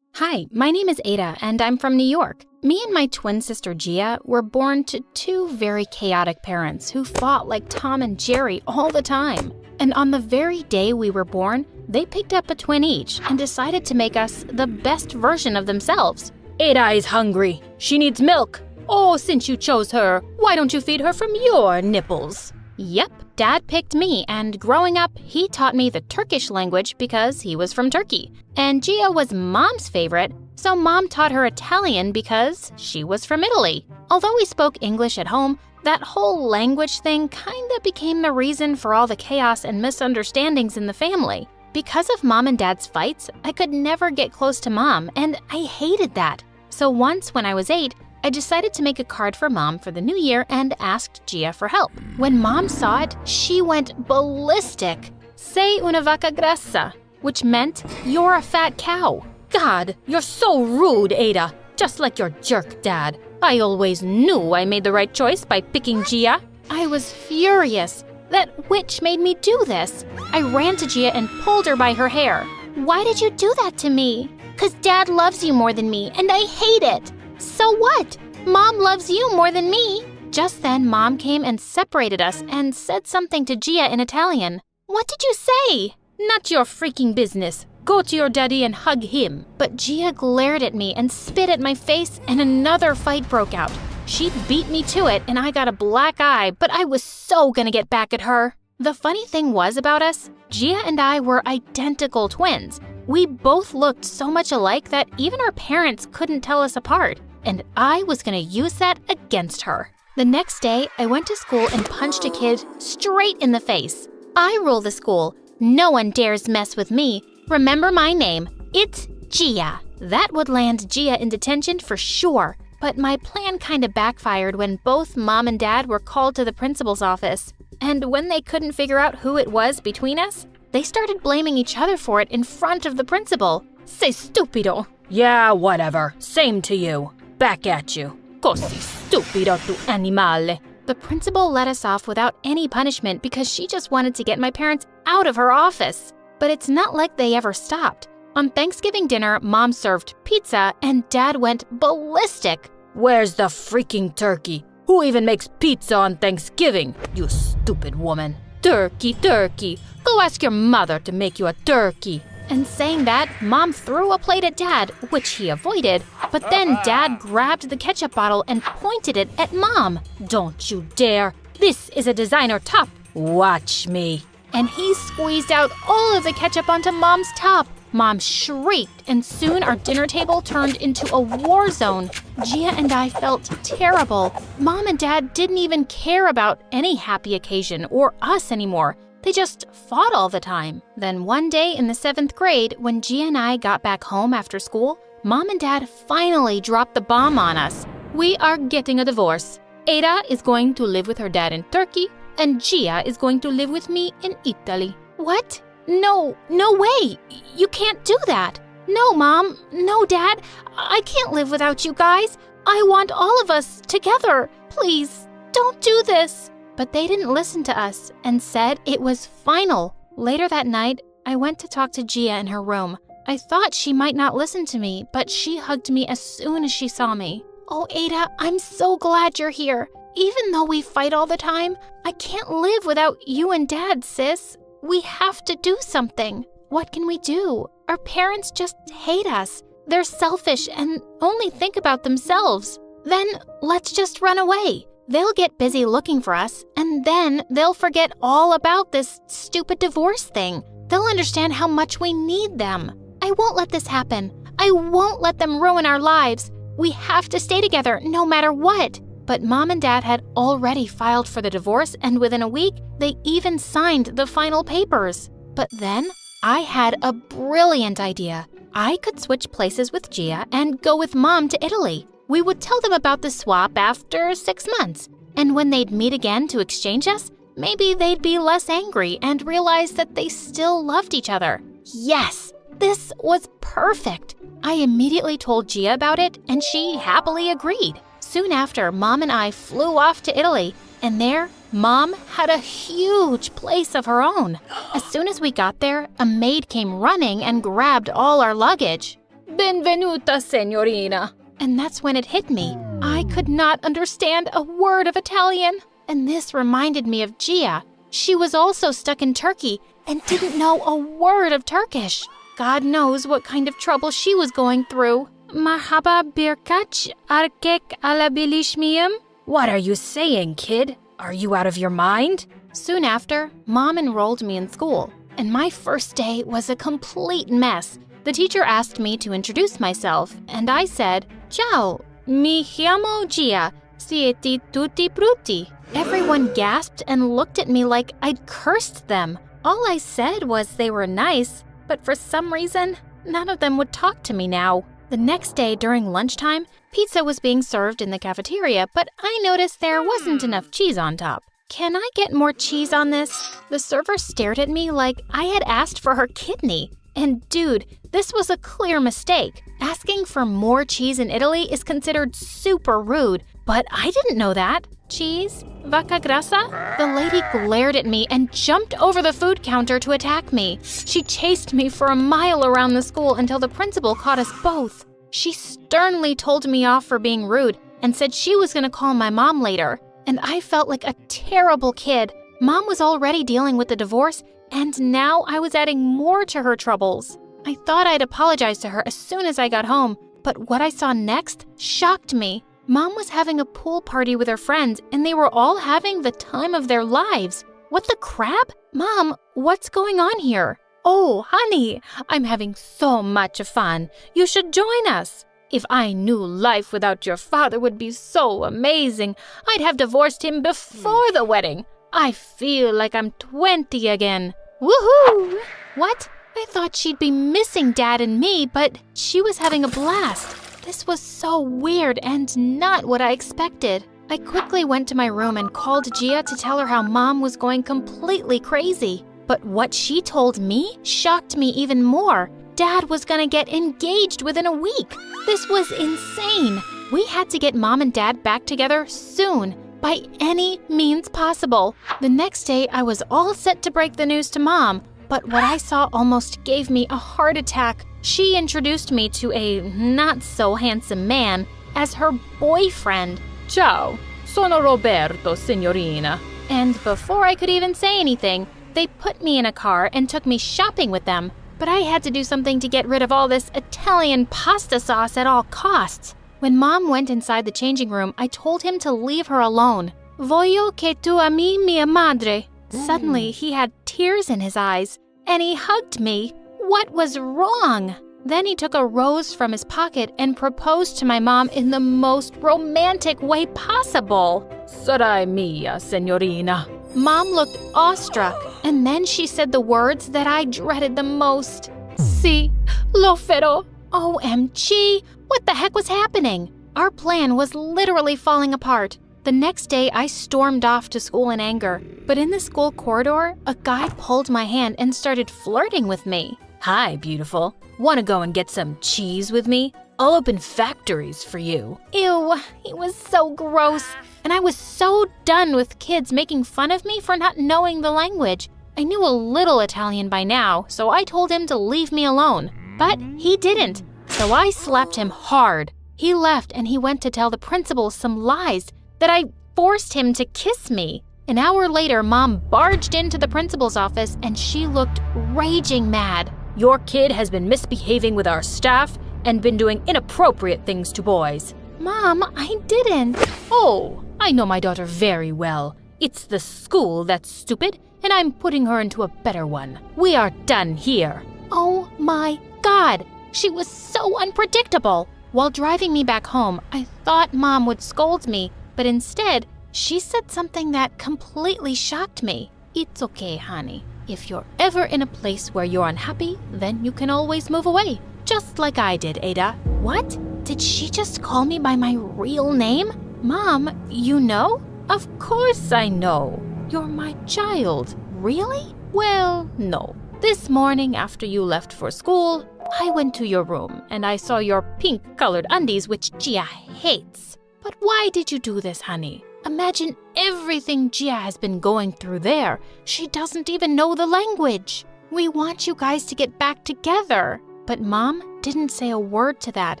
Hi, my name is Ada, and I'm from New York. Me and my twin sister Gia were born to two very chaotic parents who fought like Tom and Jerry all the time. And on the very day we were born, they picked up a twin each and decided to make us the best version of themselves. Ada is hungry. She needs milk. Oh, since you chose her, why don't you feed her from your nipples? Yep, Dad picked me, and growing up, he taught me the Turkish language because he was from Turkey. And Gia was Mom's favorite, so Mom taught her Italian because she was from Italy. Although we spoke English at home, that whole language thing kinda became the reason for all the chaos and misunderstandings in the family. Because of Mom and Dad's fights, I could never get close to Mom, and I hated that. So once, when I was 8, I decided to make a card for Mom for the new year and asked Gia for help. When Mom saw it, she went ballistic. Sei una vaca grassa, which meant you're a fat cow. God, you're so rude, Ada. Just like your jerk dad. I always knew I made the right choice by picking Gia. I was furious. That witch made me do this. I ran to Gia and pulled her by her hair. Why did you do that to me? 'Cause Dad loves you more than me, and I hate it. So what? Mom loves you more than me. Just then, Mom came and separated us and said something to Gia in Italian. What did you say? Not your freaking business. Go to your daddy and hug him. But Gia glared at me and spit at my face, and another fight broke out. She beat me to it, and I got a black eye, but I was so gonna get back at her. The funny thing was about us, Gia and I were identical twins. We both looked so much alike that even our parents couldn't tell us apart. And I was gonna use that against her. The next day, I went to school and punched a kid straight in the face. I rule the school. No one dares mess with me. Remember my name. It's Gia. That would land Gia in detention for sure. But my plan kinda backfired when both Mom and Dad were called to the principal's office. And when they couldn't figure out who it was between us, they started blaming each other for it in front of the principal. Sei stupido. Yeah, whatever. Same to you. Back at you. Così stupido tu animale. The principal let us off without any punishment because she just wanted to get my parents out of her office. But it's not like they ever stopped. On Thanksgiving dinner, Mom served pizza and Dad went ballistic. Where's the freaking turkey? Who even makes pizza on Thanksgiving? You stupid woman. Turkey, turkey. Go ask your mother to make you a turkey. And saying that, Mom threw a plate at Dad, which he avoided, but then Dad grabbed the ketchup bottle and pointed it at Mom. Don't you dare! This is a designer top! Watch me! And he squeezed out all of the ketchup onto Mom's top. Mom shrieked, and soon our dinner table turned into a war zone. Gia and I felt terrible. Mom and Dad didn't even care about any happy occasion or us anymore. They just fought all the time. Then one day in the 7th grade, when Gia and I got back home after school, Mom and Dad finally dropped the bomb on us. We are getting a divorce. Ada is going to live with her dad in Turkey, and Gia is going to live with me in Italy. What? No way! You can't do that! No, Mom, no, Dad, I can't live without you guys. I want all of us together. Please, don't do this. But they didn't listen to us and said it was final. Later that night, I went to talk to Gia in her room. I thought she might not listen to me, but she hugged me as soon as she saw me. Oh, Ada, I'm so glad you're here. Even though we fight all the time, I can't live without you and Dad, sis. We have to do something. What can we do? Our parents just hate us. They're selfish and only think about themselves. Then let's just run away. They'll get busy looking for us, and then they'll forget all about this stupid divorce thing. They'll understand how much we need them. I won't let this happen. I won't let them ruin our lives. We have to stay together no matter what. But Mom and Dad had already filed for the divorce, and within a week, they even signed the final papers. But then, I had a brilliant idea. I could switch places with Gia and go with Mom to Italy. We would tell them about the swap after 6 months. And when they'd meet again to exchange us, maybe they'd be less angry and realize that they still loved each other. Yes, this was perfect. I immediately told Gia about it, and she happily agreed. Soon after, Mom and I flew off to Italy, and there, Mom had a huge place of her own. As soon as we got there, a maid came running and grabbed all our luggage. Benvenuta, signorina. And that's when it hit me. I could not understand a word of Italian. And this reminded me of Gia. She was also stuck in Turkey and didn't know a word of Turkish. God knows what kind of trouble she was going through. Marhaba birkaç erkek alabilir miyim? What are you saying, kid? Are you out of your mind? Soon after, Mom enrolled me in school, and my first day was a complete mess. The teacher asked me to introduce myself, and I said, Ciao, mi chiamo Gia, siete tutti brutti. Everyone gasped and looked at me like I'd cursed them. All I said was they were nice, but for some reason, none of them would talk to me now. The next day during lunchtime, pizza was being served in the cafeteria, but I noticed there wasn't enough cheese on top. Can I get more cheese on this? The server stared at me like I had asked for her kidney. And dude, this was a clear mistake. Asking for more cheese in Italy is considered super rude, but I didn't know that. Cheese? Vacca grassa? The lady glared at me and jumped over the food counter to attack me. She chased me for a mile around the school until the principal caught us both. She sternly told me off for being rude and said she was going to call my mom later. And I felt like a terrible kid. Mom was already dealing with the divorce, and now I was adding more to her troubles. I thought I'd apologize to her as soon as I got home, but what I saw next shocked me. Mom was having a pool party with her friends, and they were all having the time of their lives. What the crap? Mom, what's going on here? Oh, honey, I'm having so much fun. You should join us. If I knew life without your father would be so amazing, I'd have divorced him before the wedding. I feel like I'm 20 again. Woohoo! What? I thought she'd be missing Dad and me, but she was having a blast. This was so weird and not what I expected. I quickly went to my room and called Gia to tell her how Mom was going completely crazy. But what she told me shocked me even more. Dad was gonna get engaged within a week. This was insane. We had to get Mom and Dad back together soon, by any means possible. The next day, I was all set to break the news to Mom, but what I saw almost gave me a heart attack. She introduced me to a not-so-handsome man as her boyfriend. Ciao, sono Roberto, signorina. And before I could even say anything, they put me in a car and took me shopping with them. But I had to do something to get rid of all this Italian pasta sauce at all costs. When Mom went inside the changing room, I told him to leave her alone. Voglio che tu ami mia madre. Suddenly, he had tears in his eyes, and he hugged me. What was wrong? Then he took a rose from his pocket and proposed to my mom in the most romantic way possible. Sarai mia, signorina. Mom looked awestruck, and then she said the words that I dreaded the most. Sí, lo farò. OMG, what the heck was happening? Our plan was literally falling apart. The next day, I stormed off to school in anger. But in the school corridor, a guy pulled my hand and started flirting with me. Hi, beautiful. Want to go and get some cheese with me? I'll open factories for you. Ew, he was so gross. And I was so done with kids making fun of me for not knowing the language. I knew a little Italian by now, so I told him to leave me alone. But he didn't, so I slapped him hard. He left and he went to tell the principal some lies that I forced him to kiss me. An hour later, Mom barged into the principal's office and she looked raging mad. Your kid has been misbehaving with our staff and been doing inappropriate things to boys. Mom, I didn't. Oh, I know my daughter very well. It's the school that's stupid, and I'm putting her into a better one. We are done here. Oh my God, she was so unpredictable. While driving me back home, I thought Mom would scold me, but instead, she said something that completely shocked me. It's okay, honey. If you're ever in a place where you're unhappy, then you can always move away. Just like I did, Ada. What? Did she just call me by my real name? Mom, you know? Of course I know. You're my child. Really? Well, no. This morning after you left for school, I went to your room and I saw your pink-colored undies, which Gia hates. But why did you do this, honey? Imagine everything Gia has been going through there. She doesn't even know the language. We want you guys to get back together. But Mom didn't say a word to that.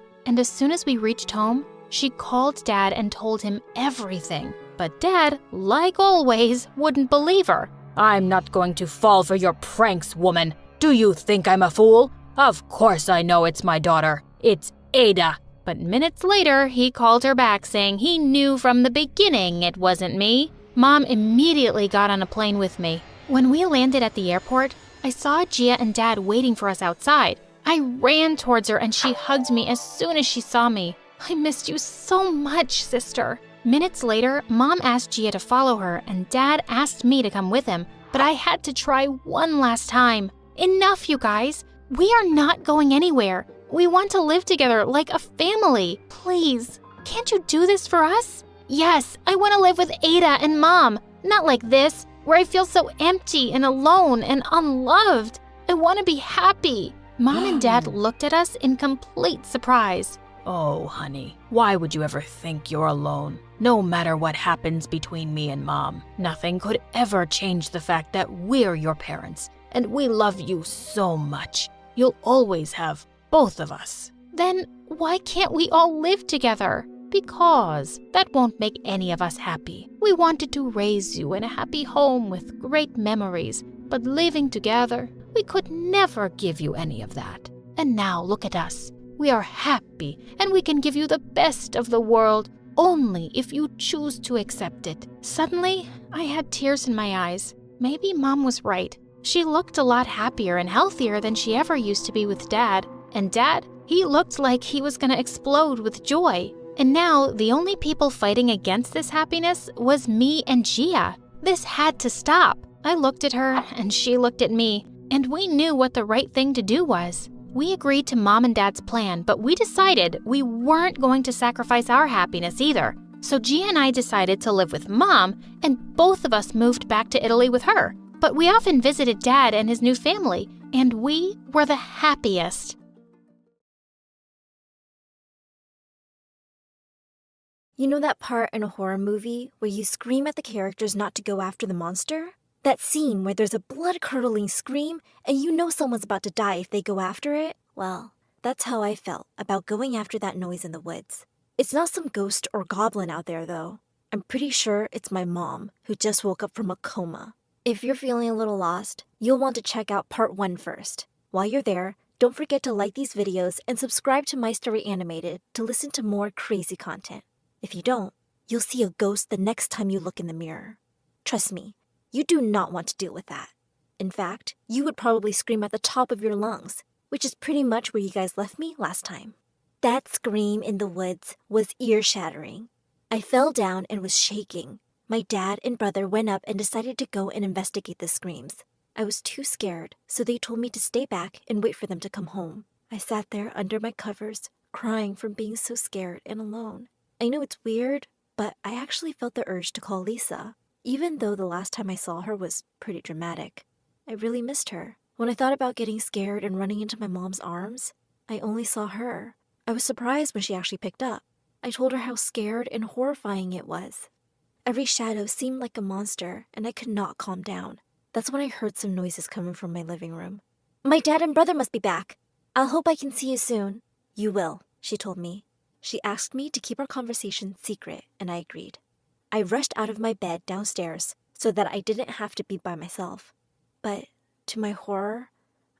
And as soon as we reached home, she called Dad and told him everything. But Dad, like always, wouldn't believe her. I'm not going to fall for your pranks, woman. Do you think I'm a fool? Of course I know it's my daughter. It's Ada. But minutes later, he called her back saying he knew from the beginning it wasn't me. Mom immediately got on a plane with me. When we landed at the airport, I saw Gia and Dad waiting for us outside. I ran towards her and she hugged me as soon as she saw me. I missed you so much, sister. Minutes later, Mom asked Gia to follow her and Dad asked me to come with him, but I had to try one last time. Enough, you guys. We are not going anywhere. We want to live together like a family. Please, can't you do this for us? Yes, I want to live with Ada and Mom. Not like this, where I feel so empty and alone and unloved. I want to be happy. Mom and Dad looked at us in complete surprise. Oh, honey, why would you ever think you're alone? No matter what happens between me and Mom, nothing could ever change the fact that we're your parents, and we love you so much. You'll always have both of us. Then why can't we all live together? Because that won't make any of us happy. We wanted to raise you in a happy home with great memories, but living together, we could never give you any of that. And now look at us. We are happy, and we can give you the best of the world only if you choose to accept it. Suddenly, I had tears in my eyes. Maybe Mom was right. She looked a lot happier and healthier than she ever used to be with Dad. And Dad, he looked like he was going to explode with joy. And now, the only people fighting against this happiness was me and Gia. This had to stop. I looked at her, and she looked at me, and we knew what the right thing to do was. We agreed to Mom and Dad's plan, but we decided we weren't going to sacrifice our happiness either. So Gia and I decided to live with Mom, and both of us moved back to Italy with her. But we often visited Dad and his new family, and we were the happiest. You know that part in a horror movie where you scream at the characters not to go after the monster? That scene where there's a blood-curdling scream and you know someone's about to die if they go after it? Well, that's how I felt about going after that noise in the woods. It's not some ghost or goblin out there, though. I'm pretty sure it's my mom, who just woke up from a coma. If you're feeling a little lost, you'll want to check out part 1 first. While you're there, don't forget to like these videos and subscribe to My Story Animated to listen to more crazy content. If you don't, you'll see a ghost the next time you look in the mirror. Trust me, you do not want to deal with that. In fact, you would probably scream at the top of your lungs, which is pretty much where you guys left me last time. That scream in the woods was ear-shattering. I fell down and was shaking. My dad and brother went up and decided to go and investigate the screams. I was too scared, so they told me to stay back and wait for them to come home. I sat there under my covers, crying from being so scared and alone. I know it's weird, but I actually felt the urge to call Lisa, even though the last time I saw her was pretty dramatic. I really missed her. When I thought about getting scared and running into my mom's arms, I only saw her. I was surprised when she actually picked up. I told her how scared and horrifying it was. Every shadow seemed like a monster, and I could not calm down. That's when I heard some noises coming from my living room. My dad and brother must be back. I'll hope I can see you soon. You will, she told me. She asked me to keep our conversation secret, and I agreed. I rushed out of my bed downstairs so that I didn't have to be by myself. But, to my horror,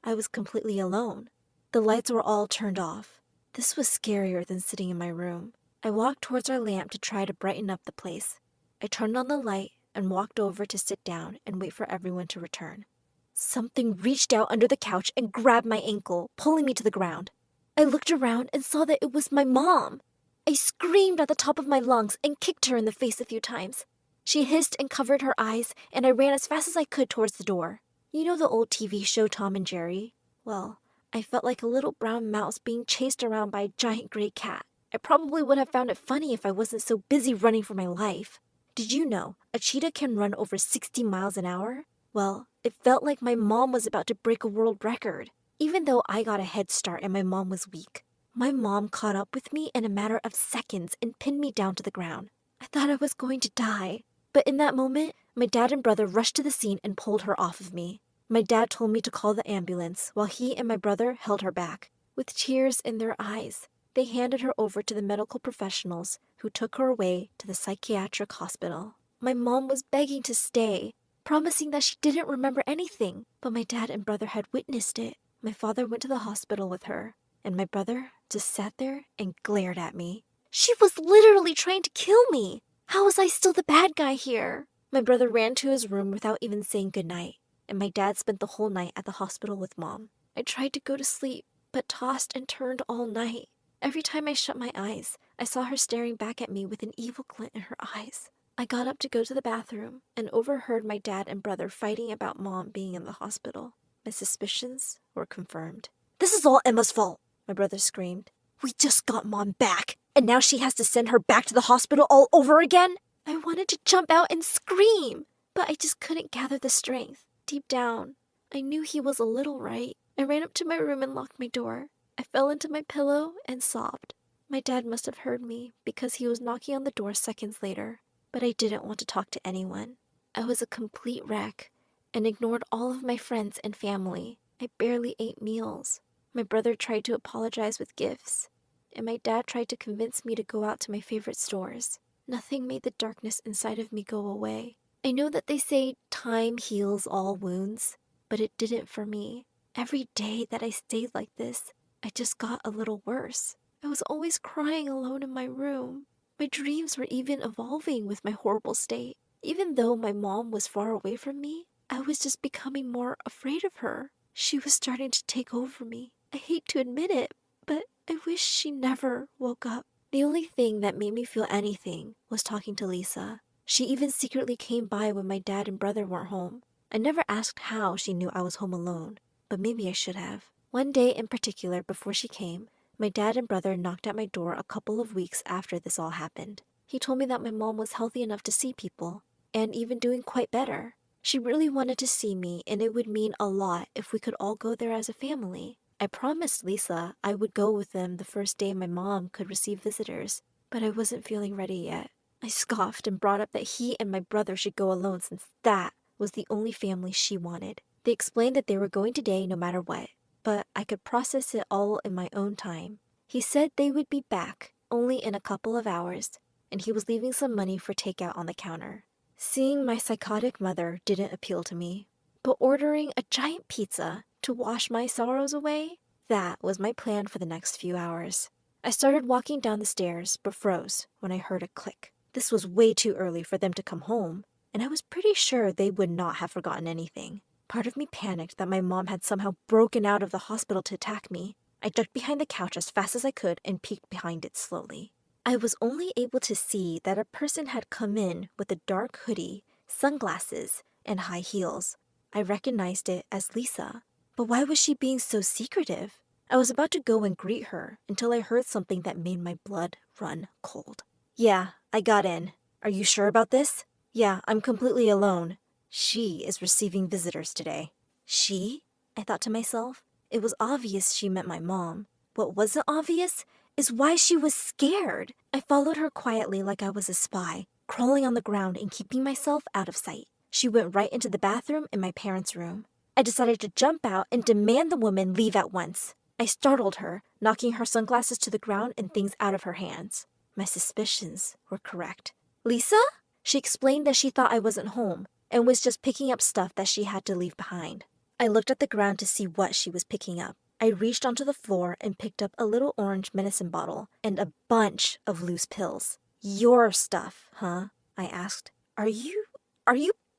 I was completely alone. The lights were all turned off. This was scarier than sitting in my room. I walked towards our lamp to try to brighten up the place. I turned on the light and walked over to sit down and wait for everyone to return. Something reached out under the couch and grabbed my ankle, pulling me to the ground. I looked around and saw that it was my mom. I screamed at the top of my lungs and kicked her in the face a few times. She hissed and covered her eyes, and I ran as fast as I could towards the door. You know the old TV show Tom and Jerry? Well, I felt like a little brown mouse being chased around by a giant gray cat. I probably would have found it funny if I wasn't so busy running for my life. Did you know a cheetah can run over 60 miles an hour? Well, it felt like my mom was about to break a world record, even though I got a head start and my mom was weak. My mom caught up with me in a matter of seconds and pinned me down to the ground. I thought I was going to die, but in that moment, my dad and brother rushed to the scene and pulled her off of me. My dad told me to call the ambulance while he and my brother held her back. With tears in their eyes, they handed her over to the medical professionals who took her away to the psychiatric hospital. My mom was begging to stay, promising that she didn't remember anything, but my dad and brother had witnessed it. My father went to the hospital with her, and my brother just sat there and glared at me. She was literally trying to kill me. How was I still the bad guy here? My brother ran to his room without even saying goodnight, and my dad spent the whole night at the hospital with Mom. I tried to go to sleep, but tossed and turned all night. Every time I shut my eyes, I saw her staring back at me with an evil glint in her eyes. I got up to go to the bathroom and overheard my dad and brother fighting about Mom being in the hospital. My suspicions were confirmed. "This is all Emma's fault," my brother screamed. "We just got Mom back, and now she has to send her back to the hospital all over again?" I wanted to jump out and scream, but I just couldn't gather the strength. Deep down, I knew he was a little right. I ran up to my room and locked my door. I fell into my pillow and sobbed. My dad must have heard me because he was knocking on the door seconds later, but I didn't want to talk to anyone. I was a complete wreck and ignored all of my friends and family. I barely ate meals. My brother tried to apologize with gifts, and my dad tried to convince me to go out to my favorite stores. Nothing made the darkness inside of me go away. I know that they say time heals all wounds, but it didn't for me. Every day that I stayed like this, I just got a little worse. I was always crying alone in my room. My dreams were even evolving with my horrible state. Even though my mom was far away from me, I was just becoming more afraid of her. She was starting to take over me. I hate to admit it, but I wish she never woke up. The only thing that made me feel anything was talking to Lisa. She even secretly came by when my dad and brother weren't home. I never asked how she knew I was home alone, but maybe I should have. One day in particular before she came, my dad and brother knocked at my door a couple of weeks after this all happened. He told me that my mom was healthy enough to see people, and even doing quite better. She really wanted to see me, and it would mean a lot if we could all go there as a family. I promised Lisa I would go with them the first day my mom could receive visitors, but I wasn't feeling ready yet. I scoffed and brought up that he and my brother should go alone since that was the only family she wanted. They explained that they were going today no matter what, but I could process it all in my own time. He said they would be back only in a couple of hours, and he was leaving some money for takeout on the counter. Seeing my psychotic mother didn't appeal to me, but ordering a giant pizza to wash my sorrows away, that was my plan for the next few hours. I started walking down the stairs, but froze when I heard a click. This was way too early for them to come home, and I was pretty sure they would not have forgotten anything. Part of me panicked that my mom had somehow broken out of the hospital to attack me. I ducked behind the couch as fast as I could and peeked behind it slowly. I was only able to see that a person had come in with a dark hoodie, sunglasses, and high heels. I recognized it as Lisa. But why was she being so secretive? I was about to go and greet her until I heard something that made my blood run cold. Yeah, I got in. Are you sure about this? Yeah, I'm completely alone. She is receiving visitors today. She? I thought to myself. It was obvious she meant my mom. What wasn't obvious is why she was scared. I followed her quietly like I was a spy, crawling on the ground and keeping myself out of sight. She went right into the bathroom in my parents' room. I decided to jump out and demand the woman leave at once. I startled her, knocking her sunglasses to the ground and things out of her hands. My suspicions were correct. Lisa? She explained that she thought I wasn't home and was just picking up stuff that she had to leave behind. I looked at the ground to see what she was picking up. I reached onto the floor and picked up a little orange medicine bottle and a bunch of loose pills. Your stuff, huh? I asked. Are you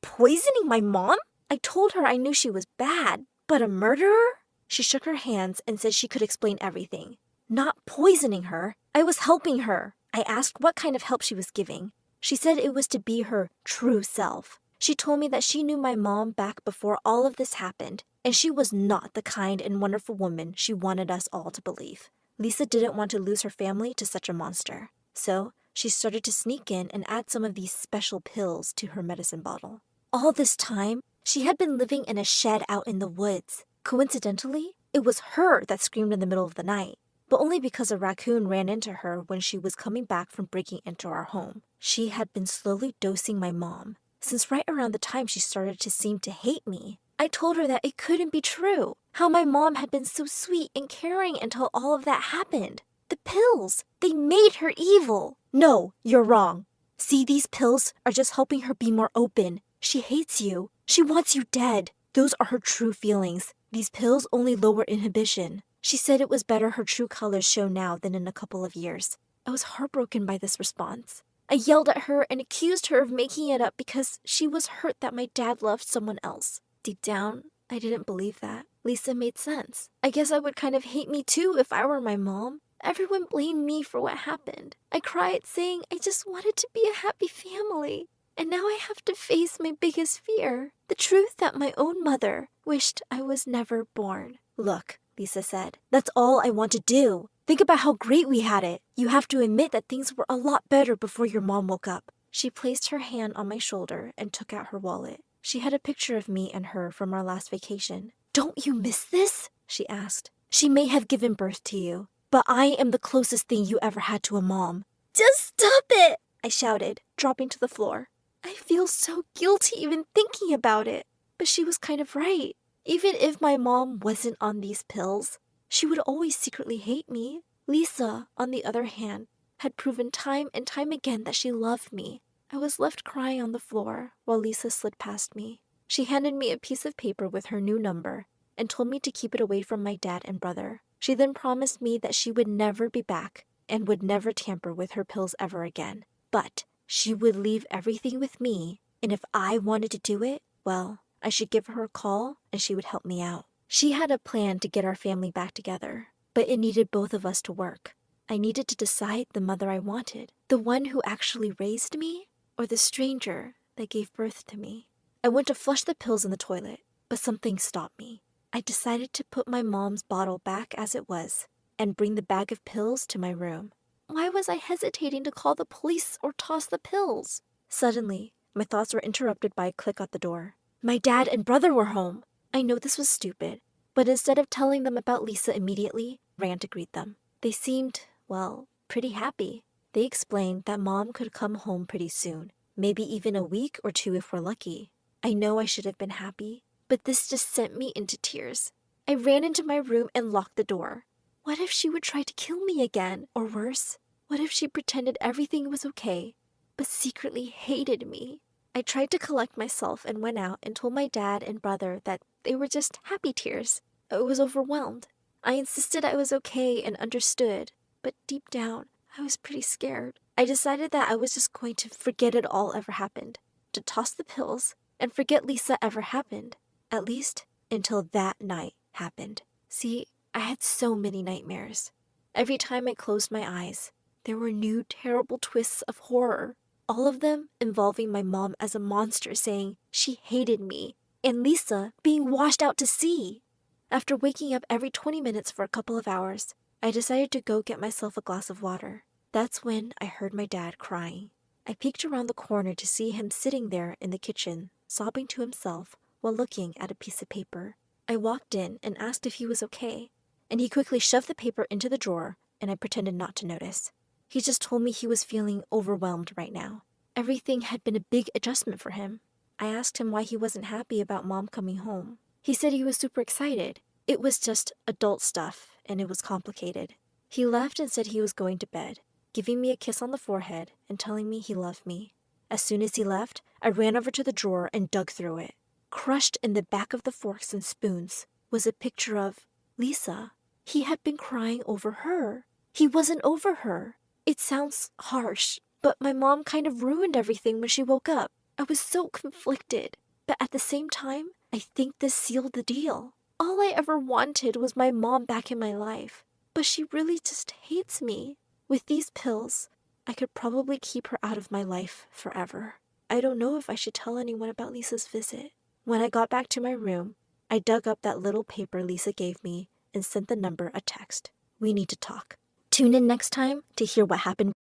poisoning my mom? I told her I knew she was bad, but a murderer? She shook her hands and said she could explain everything. Not poisoning her. I was helping her. I asked what kind of help she was giving. She said it was to be her true self. She told me that she knew my mom back before all of this happened, and she was not the kind and wonderful woman she wanted us all to believe. Lisa didn't want to lose her family to such a monster, so she started to sneak in and add some of these special pills to her medicine bottle. All this time, she had been living in a shed out in the woods. Coincidentally, it was her that screamed in the middle of the night, but only because a raccoon ran into her when she was coming back from breaking into our home. She had been slowly dosing my mom, since right around the time she started to seem to hate me. I told her that it couldn't be true, how my mom had been so sweet and caring until all of that happened. The pills, they made her evil. No, you're wrong. See, these pills are just helping her be more open. She hates you. She wants you dead. Those are her true feelings. These pills only lower inhibition. She said it was better her true colors show now than in a couple of years. I was heartbroken by this response. I yelled at her and accused her of making it up because she was hurt that my dad loved someone else. Deep down, I didn't believe that. Lisa made sense. I guess I would kind of hate me too if I were my mom. Everyone blamed me for what happened. I cried saying I just wanted to be a happy family. And now I have to face my biggest fear, the truth that my own mother wished I was never born. Look, Lisa said, that's all I want to do. Think about how great we had it. You have to admit that things were a lot better before your mom woke up. She placed her hand on my shoulder and took out her wallet. She had a picture of me and her from our last vacation. Don't you miss this? She asked. She may have given birth to you, but I am the closest thing you ever had to a mom. Just stop it! I shouted, dropping to the floor. I feel so guilty even thinking about it. But she was kind of right. Even if my mom wasn't on these pills, she would always secretly hate me. Lisa, on the other hand, had proven time and time again that she loved me. I was left crying on the floor while Lisa slid past me. She handed me a piece of paper with her new number and told me to keep it away from my dad and brother. She then promised me that she would never be back and would never tamper with her pills ever again. But she would leave everything with me, and if I wanted to do it, well, I should give her a call and she would help me out. She had a plan to get our family back together, but it needed both of us to work. I needed to decide the mother I wanted, the one who actually raised me, or the stranger that gave birth to me. I went to flush the pills in the toilet, but something stopped me. I decided to put my mom's bottle back as it was and bring the bag of pills to my room. Why was I hesitating to call the police or toss the pills? Suddenly, my thoughts were interrupted by a click at the door. My dad and brother were home. I know this was stupid, but instead of telling them about Lisa immediately, I ran to greet them. They seemed, well, pretty happy. They explained that Mom could come home pretty soon, maybe even a week or two if we're lucky. I know I should have been happy, but this just sent me into tears. I ran into my room and locked the door. What if she would try to kill me again, or worse? What if she pretended everything was okay, but secretly hated me? I tried to collect myself and went out and told my dad and brother that they were just happy tears. I was overwhelmed. I insisted I was okay and understood, but deep down, I was pretty scared. I decided that I was just going to forget it all ever happened, to toss the pills and forget Lisa ever happened, at least until that night happened. See, I had so many nightmares. Every time I closed my eyes, there were new terrible twists of horror, all of them involving my mom as a monster saying she hated me, and Lisa being washed out to sea. After waking up every 20 minutes for a couple of hours, I decided to go get myself a glass of water. That's when I heard my dad crying. I peeked around the corner to see him sitting there in the kitchen, sobbing to himself while looking at a piece of paper. I walked in and asked if he was okay, and he quickly shoved the paper into the drawer, and I pretended not to notice. He just told me he was feeling overwhelmed right now. Everything had been a big adjustment for him. I asked him why he wasn't happy about Mom coming home. He said he was super excited. It was just adult stuff, and it was complicated. He left and said he was going to bed, giving me a kiss on the forehead and telling me he loved me. As soon as he left, I ran over to the drawer and dug through it. Crushed in the back of the forks and spoons was a picture of Lisa. He had been crying over her. He wasn't over her. It sounds harsh, but my mom kind of ruined everything when she woke up. I was so conflicted, but at the same time, I think this sealed the deal. All I ever wanted was my mom back in my life, but she really just hates me. With these pills, I could probably keep her out of my life forever. I don't know if I should tell anyone about Lisa's visit. When I got back to my room, I dug up that little paper Lisa gave me and sent the number a text. We need to talk. Tune in next time to hear what happened.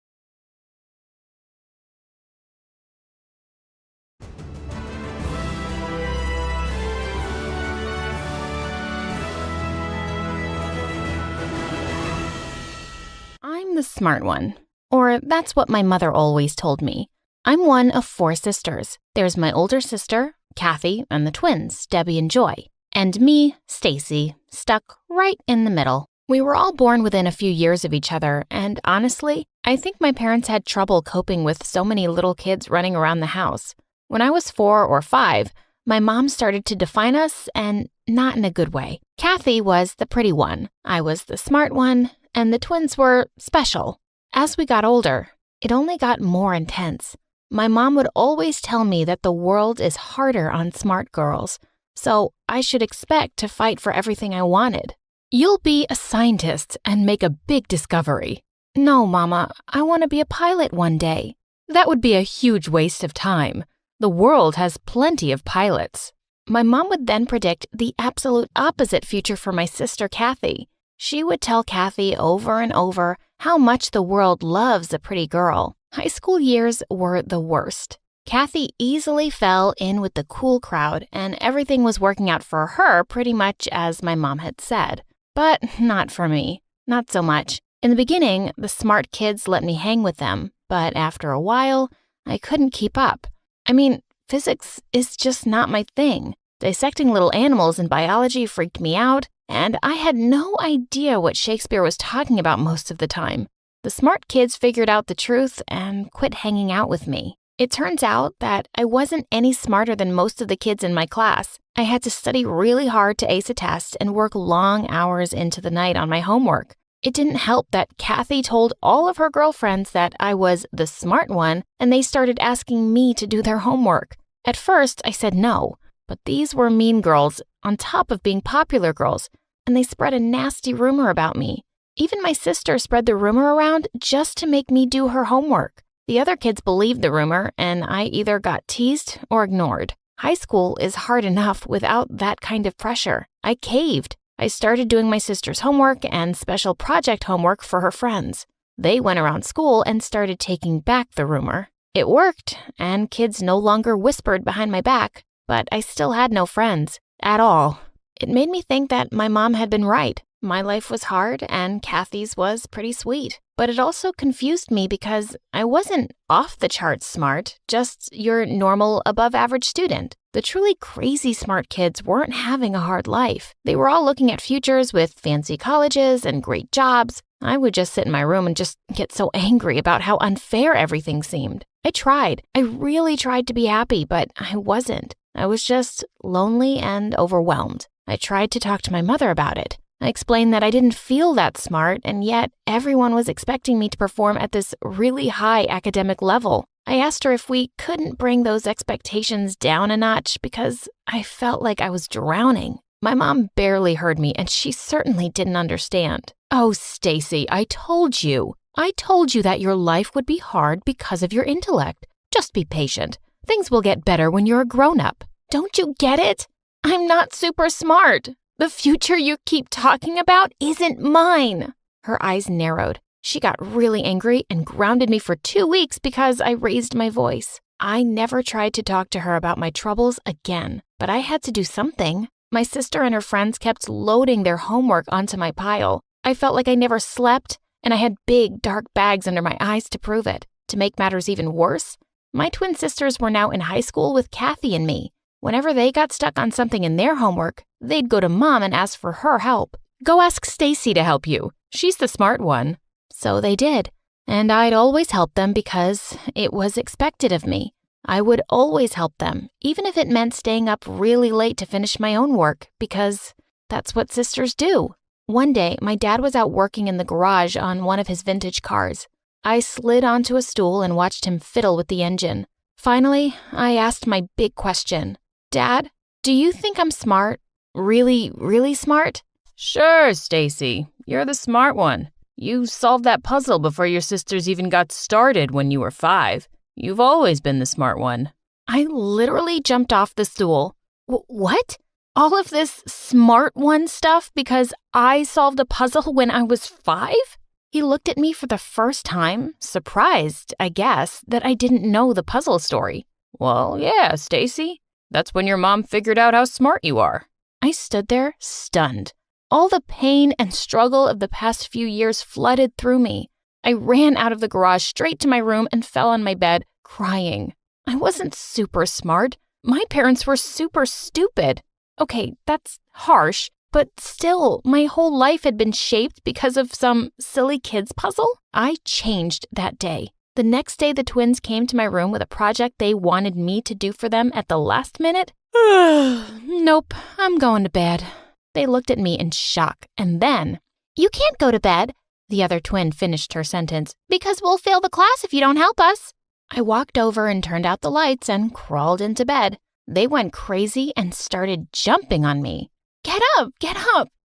I'm the smart one. Or that's what my mother always told me. I'm one of 4 sisters. There's my older sister, Kathy, and the twins, Debbie and Joy. And me, Stacy, stuck right in the middle. We were all born within a few years of each other, and honestly, I think my parents had trouble coping with so many little kids running around the house. When I was 4 or 5, my mom started to define us, and not in a good way. Kathy was the pretty one, I was the smart one, and the twins were special. As we got older, it only got more intense. My mom would always tell me that the world is harder on smart girls, so I should expect to fight for everything I wanted. You'll be a scientist and make a big discovery. No, Mama, I want to be a pilot one day. That would be a huge waste of time. The world has plenty of pilots. My mom would then predict the absolute opposite future for my sister Kathy. She would tell Kathy over and over how much the world loves a pretty girl. High school years were the worst. Kathy easily fell in with the cool crowd, and everything was working out for her pretty much as my mom had said. But not for me. Not so much. In the beginning, the smart kids let me hang with them, but after a while, I couldn't keep up. I mean, physics is just not my thing. Dissecting little animals in biology freaked me out, and I had no idea what Shakespeare was talking about most of the time. The smart kids figured out the truth and quit hanging out with me. It turns out that I wasn't any smarter than most of the kids in my class. I had to study really hard to ace a test and work long hours into the night on my homework. It didn't help that Kathy told all of her girlfriends that I was the smart one, and they started asking me to do their homework. At first, I said no, but these were mean girls on top of being popular girls, and they spread a nasty rumor about me. Even my sister spread the rumor around just to make me do her homework. The other kids believed the rumor, and I either got teased or ignored. High school is hard enough without that kind of pressure. I caved. I started doing my sister's homework and special project homework for her friends. They went around school and started taking back the rumor. It worked, and kids no longer whispered behind my back, but I still had no friends at all. It made me think that my mom had been right. My life was hard, and Kathy's was pretty sweet. But it also confused me because I wasn't off the charts smart, just your normal above-average student. The truly crazy smart kids weren't having a hard life. They were all looking at futures with fancy colleges and great jobs. I would just sit in my room and just get so angry about how unfair everything seemed. I tried. I really tried to be happy, but I wasn't. I was just lonely and overwhelmed. I tried to talk to my mother about it. I explained that I didn't feel that smart, and yet everyone was expecting me to perform at this really high academic level. I asked her if we couldn't bring those expectations down a notch because I felt like I was drowning. My mom barely heard me, and she certainly didn't understand. Oh, Stacy, I told you. I told you that your life would be hard because of your intellect. Just be patient. Things will get better when you're a grown-up. Don't you get it? I'm not super smart. The future you keep talking about isn't mine." Her eyes narrowed. She got really angry and grounded me for 2 weeks because I raised my voice. I never tried to talk to her about my troubles again, but I had to do something. My sister and her friends kept loading their homework onto my pile. I felt like I never slept, and I had big, dark bags under my eyes to prove it. To make matters even worse, my twin sisters were now in high school with Kathy and me. Whenever they got stuck on something in their homework, they'd go to Mom and ask for her help. "Go ask Stacy to help you. She's the smart one." So they did, and I'd always help them because it was expected of me. I would always help them, even if it meant staying up really late to finish my own work, because that's what sisters do. One day, my dad was out working in the garage on one of his vintage cars. I slid onto a stool and watched him fiddle with the engine. Finally, I asked my big question. "Dad, do you think I'm smart? Really, really smart?" "Sure, Stacy. You're the smart one. You solved that puzzle before your sisters even got started when you were 5. You've always been the smart one." I literally jumped off the stool. What? All of this smart one stuff because I solved a puzzle when I was 5? He looked at me for the first time, surprised, I guess, that I didn't know the puzzle story. "Well, yeah, Stacy. That's when your mom figured out how smart you are." I stood there, stunned. All the pain and struggle of the past few years flooded through me. I ran out of the garage straight to my room and fell on my bed, crying. I wasn't super smart. My parents were super stupid. Okay, that's harsh, but still, my whole life had been shaped because of some silly kids puzzle. I changed that day. The next day, the twins came to my room with a project they wanted me to do for them at the last minute. Nope, I'm going to bed. They looked at me in shock, and then, "You can't go to bed," the other twin finished her sentence, "because we'll fail the class if you don't help us." I walked over and turned out the lights and crawled into bed. They went crazy and started jumping on me. Get up!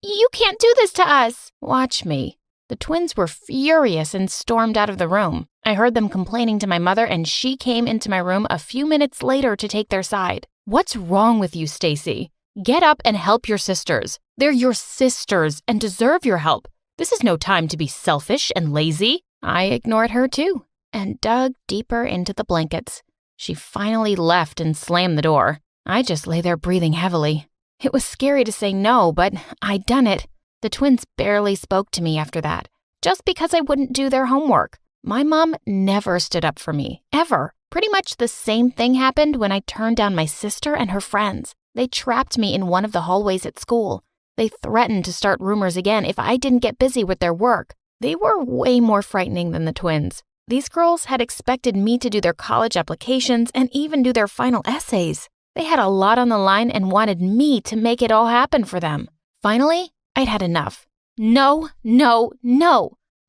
You can't do this to us!" "Watch me." The twins were furious and stormed out of the room. I heard them complaining to my mother, and she came into my room a few minutes later to take their side. "What's wrong with you, Stacy? Get up and help your sisters. They're your sisters and deserve your help. This is no time to be selfish and lazy." I ignored her too and dug deeper into the blankets. She finally left and slammed the door. I just lay there breathing heavily. It was scary to say no, but I'd done it. The twins barely spoke to me after that, just because I wouldn't do their homework. My mom never stood up for me, ever. Pretty much the same thing happened when I turned down my sister and her friends. They trapped me in one of the hallways at school. They threatened to start rumors again if I didn't get busy with their work. They were way more frightening than the twins. These girls had expected me to do their college applications and even do their final essays. They had a lot on the line and wanted me to make it all happen for them. Finally, I'd had enough. No.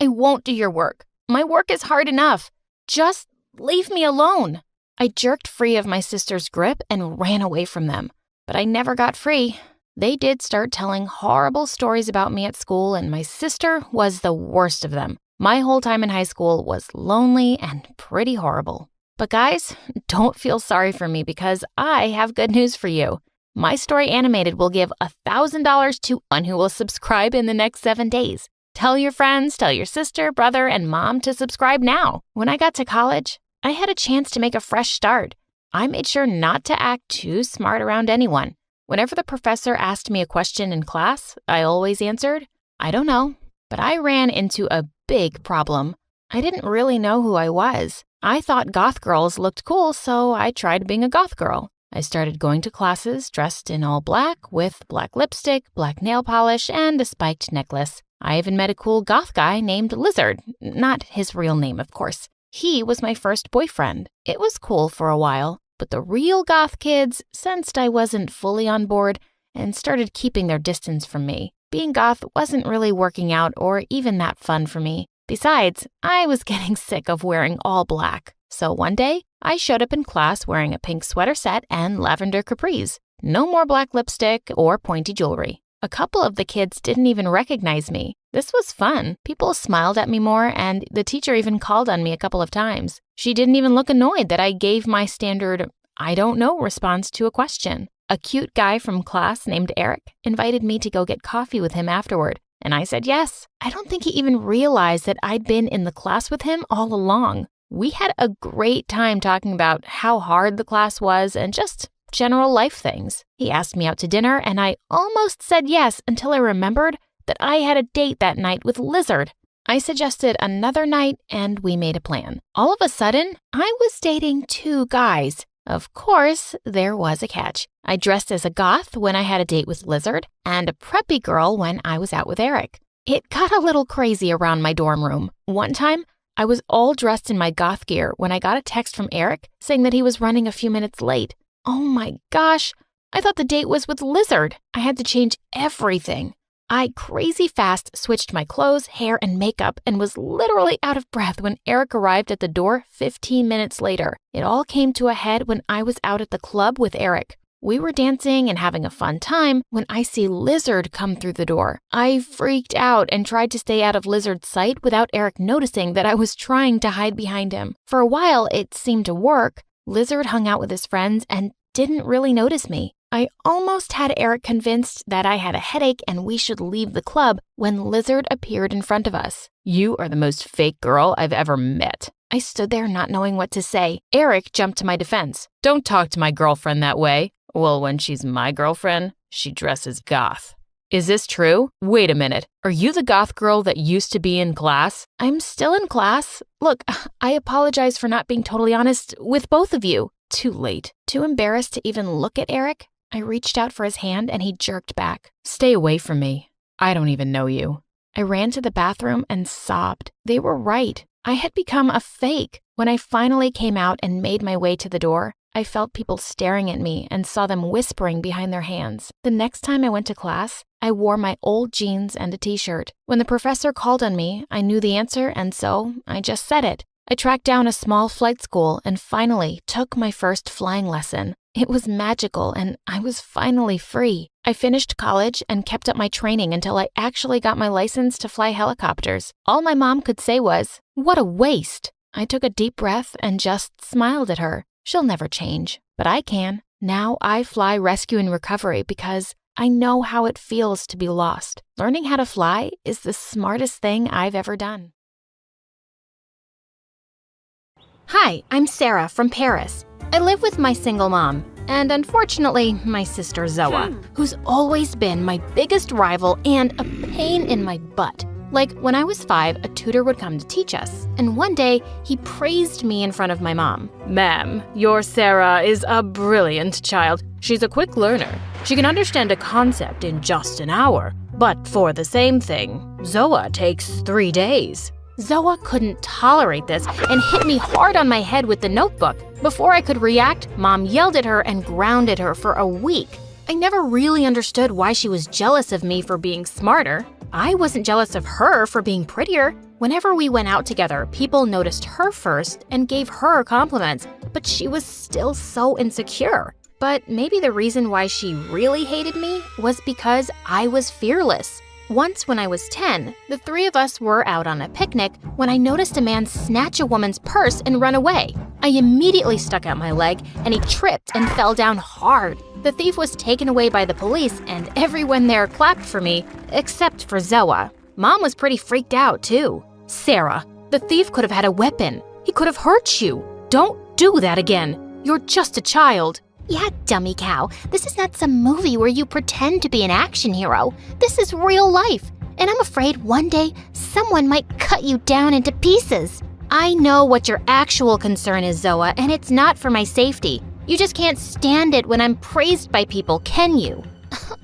I won't do your work. My work is hard enough. Just leave me alone. I jerked free of my sister's grip and ran away from them. But I never got free. They did start telling horrible stories about me at school, and my sister was the worst of them. My whole time in high school was lonely and pretty horrible. But guys, don't feel sorry for me because I have good news for you. My Story Animated will give $1,000 to anyone who will subscribe in the next 7 days. Tell your friends, tell your sister, brother, and mom to subscribe now. When I got to college, I had a chance to make a fresh start. I made sure not to act too smart around anyone. Whenever the professor asked me a question in class, I always answered, "I don't know." But I ran into a big problem. I didn't really know who I was. I thought goth girls looked cool, so I tried being a goth girl. I started going to classes dressed in all black with black lipstick, black nail polish, and a spiked necklace. I even met a cool goth guy named Lizard. Not his real name, of course. He was my first boyfriend. It was cool for a while, but the real goth kids sensed I wasn't fully on board and started keeping their distance from me. Being goth wasn't really working out or even that fun for me. Besides, I was getting sick of wearing all black. So one day, I showed up in class wearing a pink sweater set and lavender capris. No more black lipstick or pointy jewelry. A couple of the kids didn't even recognize me. This was fun. People smiled at me more, and the teacher even called on me a couple of times. She didn't even look annoyed that I gave my standard, I don't know response to a question. A cute guy from class named Eric invited me to go get coffee with him afterward, and I said yes. I don't think he even realized that I'd been in the class with him all along. We had a great time talking about how hard the class was and just general life things. He asked me out to dinner, and I almost said yes until I remembered that I had a date that night with Lizard. I suggested another night, and we made a plan. All of a sudden, I was dating 2 guys. Of course, there was a catch. I dressed as a goth when I had a date with Lizard, and a preppy girl when I was out with Eric. It got a little crazy around my dorm room. One time, I was all dressed in my goth gear when I got a text from Eric saying that he was running a few minutes late. Oh my gosh, I thought the date was with Lizard. I had to change everything. I crazy fast switched my clothes, hair, and makeup and was literally out of breath when Eric arrived at the door 15 minutes later. It all came to a head when I was out at the club with Eric. We were dancing and having a fun time when I see Lizard come through the door. I freaked out and tried to stay out of Lizard's sight without Eric noticing that I was trying to hide behind him. For a while, it seemed to work. Lizard hung out with his friends and didn't really notice me. I almost had Eric convinced that I had a headache and we should leave the club when Lizard appeared in front of us. "You are the most fake girl I've ever met." I stood there not knowing what to say. Eric jumped to my defense. "Don't talk to my girlfriend that way." "Well, when she's my girlfriend, she dresses goth." "Is this true? Wait a minute. Are you the goth girl that used to be in class?" "I'm still in class. Look, I apologize for not being totally honest with both of you." Too late. Too embarrassed to even look at Eric, I reached out for his hand and he jerked back. "Stay away from me. I don't even know you." I ran to the bathroom and sobbed. They were right. I had become a fake. When I finally came out and made my way to the door, I felt people staring at me and saw them whispering behind their hands. The next time I went to class, I wore my old jeans and a t-shirt. When the professor called on me, I knew the answer, and so I just said it. I tracked down a small flight school and finally took my first flying lesson. It was magical, and I was finally free. I finished college and kept up my training until I actually got my license to fly helicopters. All my mom could say was, "What a waste." I took a deep breath and just smiled at her. She'll never change, but I can. Now I fly rescue and recovery because I know how it feels to be lost. Learning how to fly is the smartest thing I've ever done. Hi, I'm Sarah from Paris. I live with my single mom, and unfortunately, my sister Zoa, who's always been my biggest rival and a pain in my butt. Like, when I was 5, a tutor would come to teach us, and one day, he praised me in front of my mom. "Ma'am, your Sarah is a brilliant child. She's a quick learner. She can understand a concept in just an hour. But for the same thing, Zoa takes 3 days. Zoa couldn't tolerate this and hit me hard on my head with the notebook. Before I could react, Mom yelled at her and grounded her for a week. I never really understood why she was jealous of me for being smarter. I wasn't jealous of her for being prettier. Whenever we went out together, people noticed her first and gave her compliments, but she was still so insecure. But maybe the reason why she really hated me was because I was fearless. Once when I was 10, the 3 of us were out on a picnic when I noticed a man snatch a woman's purse and run away. I immediately stuck out my leg and he tripped and fell down hard. The thief was taken away by the police and everyone there clapped for me, except for Zoa. Mom was pretty freaked out too. "Sarah, the thief could have had a weapon. He could have hurt you. Don't do that again. You're just a child." Yeah, dummy cow. This is not some movie where you pretend to be an action hero. This is real life. And I'm afraid one day someone might cut you down into pieces. I know what your actual concern is, Zoa, and it's not for my safety. You just can't stand it when I'm praised by people, can you?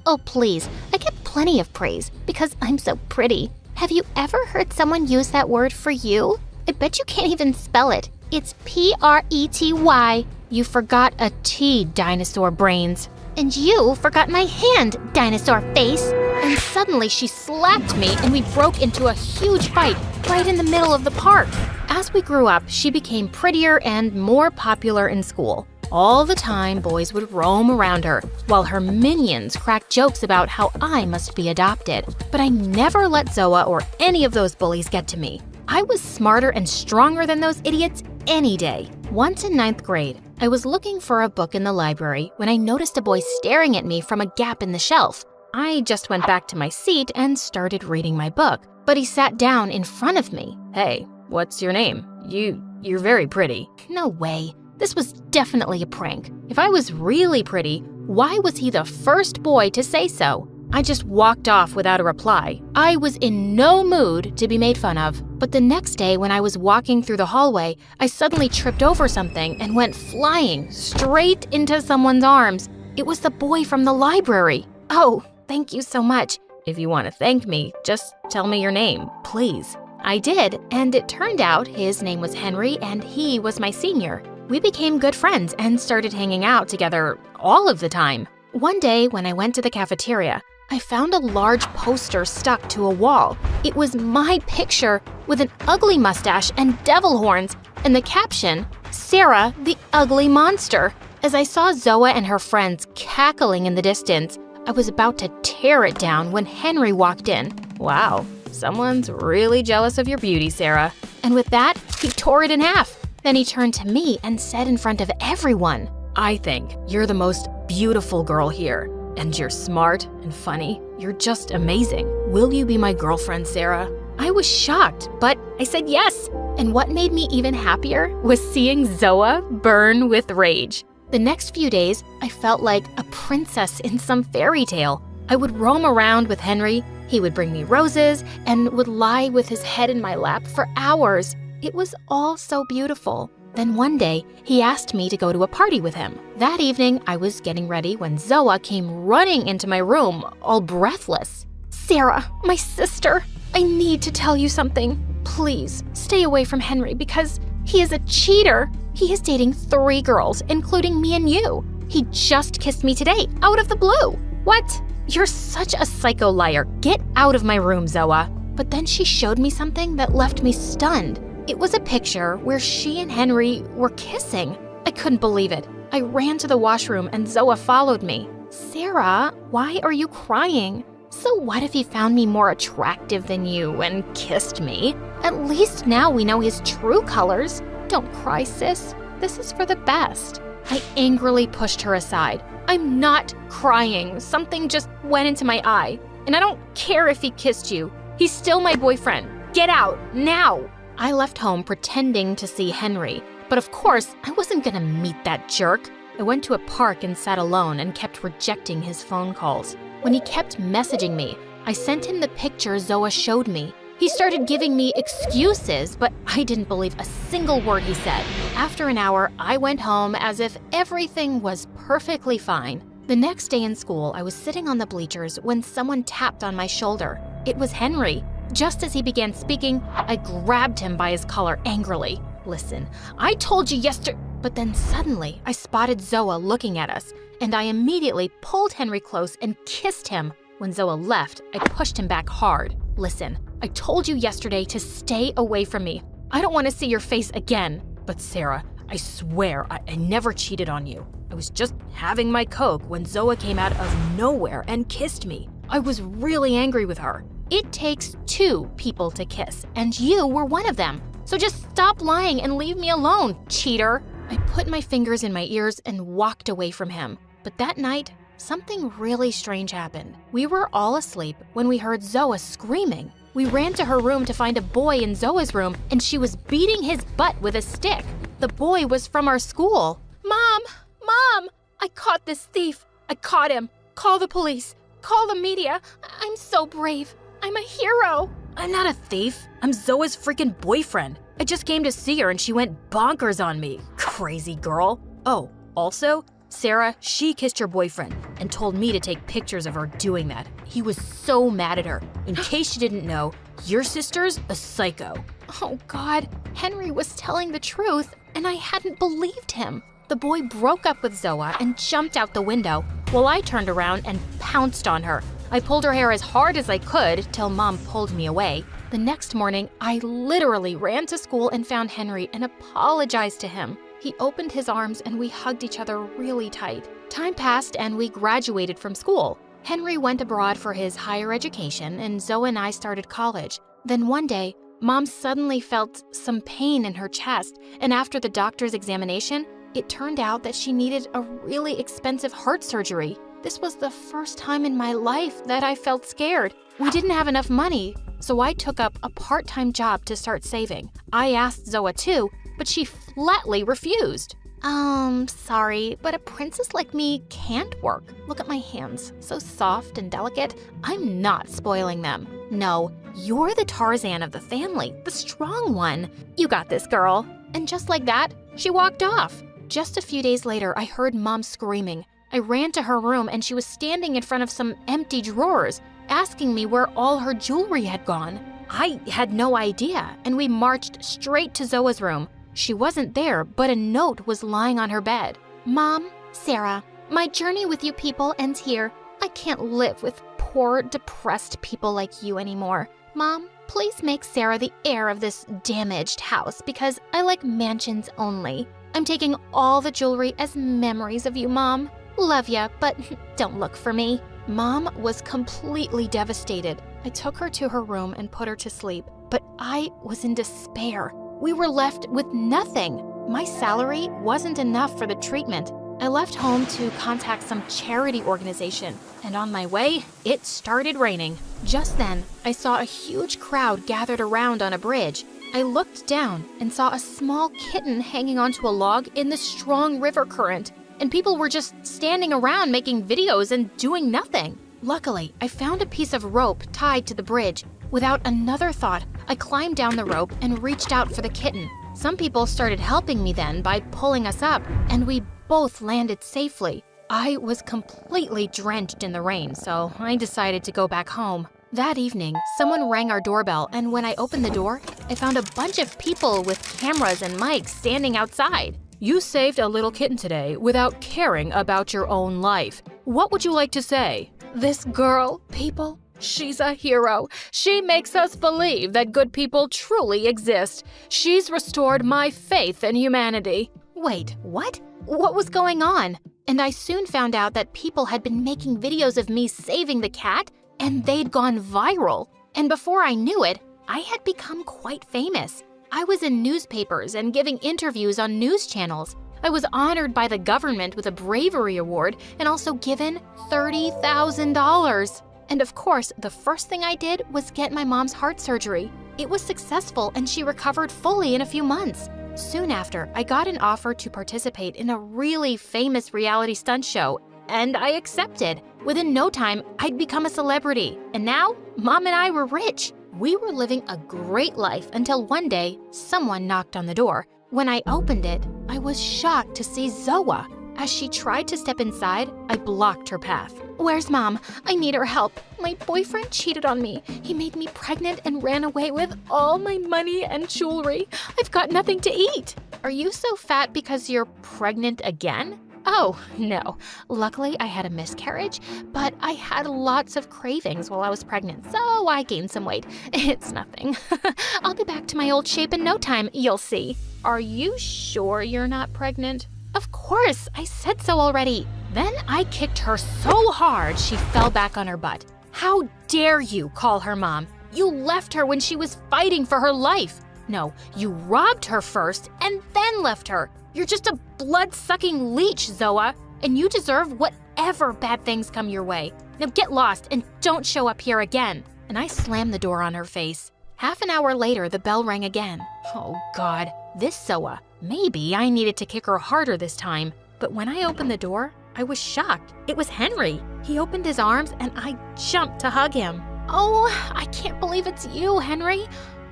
Oh, please. I get plenty of praise because I'm so pretty. Have you ever heard someone use that word for you? I bet you can't even spell it. It's P-R-E-T-Y. You forgot a T, dinosaur brains. And you forgot my hand, dinosaur face. And suddenly she slapped me and we broke into a huge fight right in the middle of the park. As we grew up, she became prettier and more popular in school. All the time, boys would roam around her, while her minions cracked jokes about how I must be adopted. But I never let Zoa or any of those bullies get to me. I was smarter and stronger than those idiots any day. Once in 9th grade, I was looking for a book in the library when I noticed a boy staring at me from a gap in the shelf. I just went back to my seat and started reading my book, but he sat down in front of me. "Hey, what's your name? You're very pretty." No way. This was definitely a prank. If I was really pretty, why was he the first boy to say so? I just walked off without a reply. I was in no mood to be made fun of. But the next day when I was walking through the hallway, I suddenly tripped over something and went flying straight into someone's arms. It was the boy from the library. "Oh, thank you so much. If you want to thank me, just tell me your name, please." I did, and it turned out his name was Henry and he was my senior. We became good friends and started hanging out together all of the time. One day when I went to the cafeteria, I found a large poster stuck to a wall. It was my picture with an ugly mustache and devil horns, and the caption, "Sarah, the ugly monster." As I saw Zoa and her friends cackling in the distance, I was about to tear it down when Henry walked in. "Wow, someone's really jealous of your beauty, Sarah." And with that, he tore it in half. Then he turned to me and said in front of everyone, "I think you're the most beautiful girl here. And you're smart and funny. You're just amazing. Will you be my girlfriend, Sarah?" I was shocked, but I said yes. And what made me even happier was seeing Zoa burn with rage. The next few days, I felt like a princess in some fairy tale. I would roam around with Henry. He would bring me roses and would lie with his head in my lap for hours. It was all so beautiful. Then one day, he asked me to go to a party with him. That evening, I was getting ready when Zoa came running into my room, all breathless. "Sarah, my sister, I need to tell you something. Please, stay away from Henry because he is a cheater. He is dating 3 girls, including me and you. He just kissed me today, out of the blue." "What? You're such a psycho liar. Get out of my room, Zoa." But then she showed me something that left me stunned. It was a picture where she and Henry were kissing. I couldn't believe it. I ran to the washroom and Zoa followed me. "Sarah, why are you crying? So what if he found me more attractive than you and kissed me? At least now we know his true colors. Don't cry, sis. This is for the best." I angrily pushed her aside. "I'm not crying. Something just went into my eye. And I don't care if he kissed you. He's still my boyfriend. Get out, now." I left home pretending to see Henry, but of course, I wasn't gonna meet that jerk. I went to a park and sat alone and kept rejecting his phone calls. When he kept messaging me, I sent him the picture Zoa showed me. He started giving me excuses, but I didn't believe a single word he said. After an hour, I went home as if everything was perfectly fine. The next day in school, I was sitting on the bleachers when someone tapped on my shoulder. It was Henry. Just as he began speaking, I grabbed him by his collar angrily. "Listen, I told you yesterday." But then suddenly, I spotted Zoa looking at us, and I immediately pulled Henry close and kissed him. When Zoa left, I pushed him back hard. "Listen, I told you yesterday to stay away from me. I don't want to see your face again." "But Sarah, I swear I never cheated on you. I was just having my Coke when Zoa came out of nowhere and kissed me. I was really angry with her." It takes 2 people to kiss, and you were one of them. So just stop lying and leave me alone, cheater. I put my fingers in my ears and walked away from him. But that night, something really strange happened. We were all asleep when we heard Zoa screaming. We ran to her room to find a boy in Zoa's room, and she was beating his butt with a stick. The boy was from our school. Mom! I caught this thief. I caught him. Call the police. Call the media. I'm so brave. I'm a hero." "I'm not a thief. I'm Zoa's freaking boyfriend. I just came to see her and she went bonkers on me. Crazy girl. Oh, also, Sarah, she kissed your boyfriend and told me to take pictures of her doing that. He was so mad at her. In case you didn't know, your sister's a psycho." Oh God, Henry was telling the truth and I hadn't believed him. The boy broke up with Zoa and jumped out the window while I turned around and pounced on her. I pulled her hair as hard as I could till Mom pulled me away. The next morning, I literally ran to school and found Henry and apologized to him. He opened his arms and we hugged each other really tight. Time passed and we graduated from school. Henry went abroad for his higher education and Zoe and I started college. Then one day, Mom suddenly felt some pain in her chest, and after the doctor's examination, it turned out that she needed a really expensive heart surgery. This was the first time in my life that I felt scared. We didn't have enough money, so I took up a part-time job to start saving. I asked Zoe too, but she flatly refused. Sorry, but a princess like me can't work. Look at my hands, so soft and delicate. I'm not spoiling them. No, you're the Tarzan of the family, the strong one. You got this, girl. And just like that, she walked off. Just a few days later, I heard Mom screaming. I ran to her room and she was standing in front of some empty drawers, asking me where all her jewelry had gone. I had no idea, and we marched straight to Zoa's room. She wasn't there, but a note was lying on her bed. Mom, Sarah, my journey with you people ends here. I can't live with poor, depressed people like you anymore. Mom, please make Sarah the heir of this damaged house because I like mansions only. I'm taking all the jewelry as memories of you, Mom. Love ya, but don't look for me. Mom was completely devastated. I took her to her room and put her to sleep, but I was in despair. We were left with nothing. My salary wasn't enough for the treatment. I left home to contact some charity organization, and on my way, it started raining. Just then, I saw a huge crowd gathered around on a bridge. I looked down and saw a small kitten hanging onto a log in the strong river current, and people were just standing around making videos and doing nothing. Luckily, I found a piece of rope tied to the bridge. Without another thought, I climbed down the rope and reached out for the kitten. Some people started helping me then by pulling us up, and we both landed safely. I was completely drenched in the rain, so I decided to go back home. That evening, someone rang our doorbell, and when I opened the door, I found a bunch of people with cameras and mics standing outside. You saved a little kitten today without caring about your own life. What would you like to say? This girl, people, she's a hero. She makes us believe that good people truly exist. She's restored my faith in humanity. Wait, what? What was going on? And I soon found out that people had been making videos of me saving the cat, and they'd gone viral. And before I knew it, I had become quite famous. I was in newspapers and giving interviews on news channels. I was honored by the government with a bravery award and also given $30,000. And of course, the first thing I did was get my mom's heart surgery. It was successful and she recovered fully in a few months. Soon after, I got an offer to participate in a really famous reality stunt show, and I accepted. Within no time, I'd become a celebrity, and now, Mom and I were rich. We were living a great life until one day, someone knocked on the door. When I opened it, I was shocked to see Zoe. As she tried to step inside, I blocked her path. Where's Mom? I need her help. My boyfriend cheated on me. He made me pregnant and ran away with all my money and jewelry. I've got nothing to eat. Are you so fat because you're pregnant again? Oh, no. Luckily, I had a miscarriage, but I had lots of cravings while I was pregnant, so I gained some weight. It's nothing. I'll be back to my old shape in no time, you'll see. Are you sure you're not pregnant? Of course, I said so already. Then I kicked her so hard she fell back on her butt. How dare you call her mom? You left her when she was fighting for her life. No, you robbed her first and then left her. You're just a blood-sucking leech, Zoe, and you deserve whatever bad things come your way. Now get lost and don't show up here again. And I slammed the door on her face. Half an hour later, the bell rang again. Oh God, this Zoe. Maybe I needed to kick her harder this time. But when I opened the door, I was shocked. It was Henry. He opened his arms and I jumped to hug him. Oh, I can't believe it's you, Henry.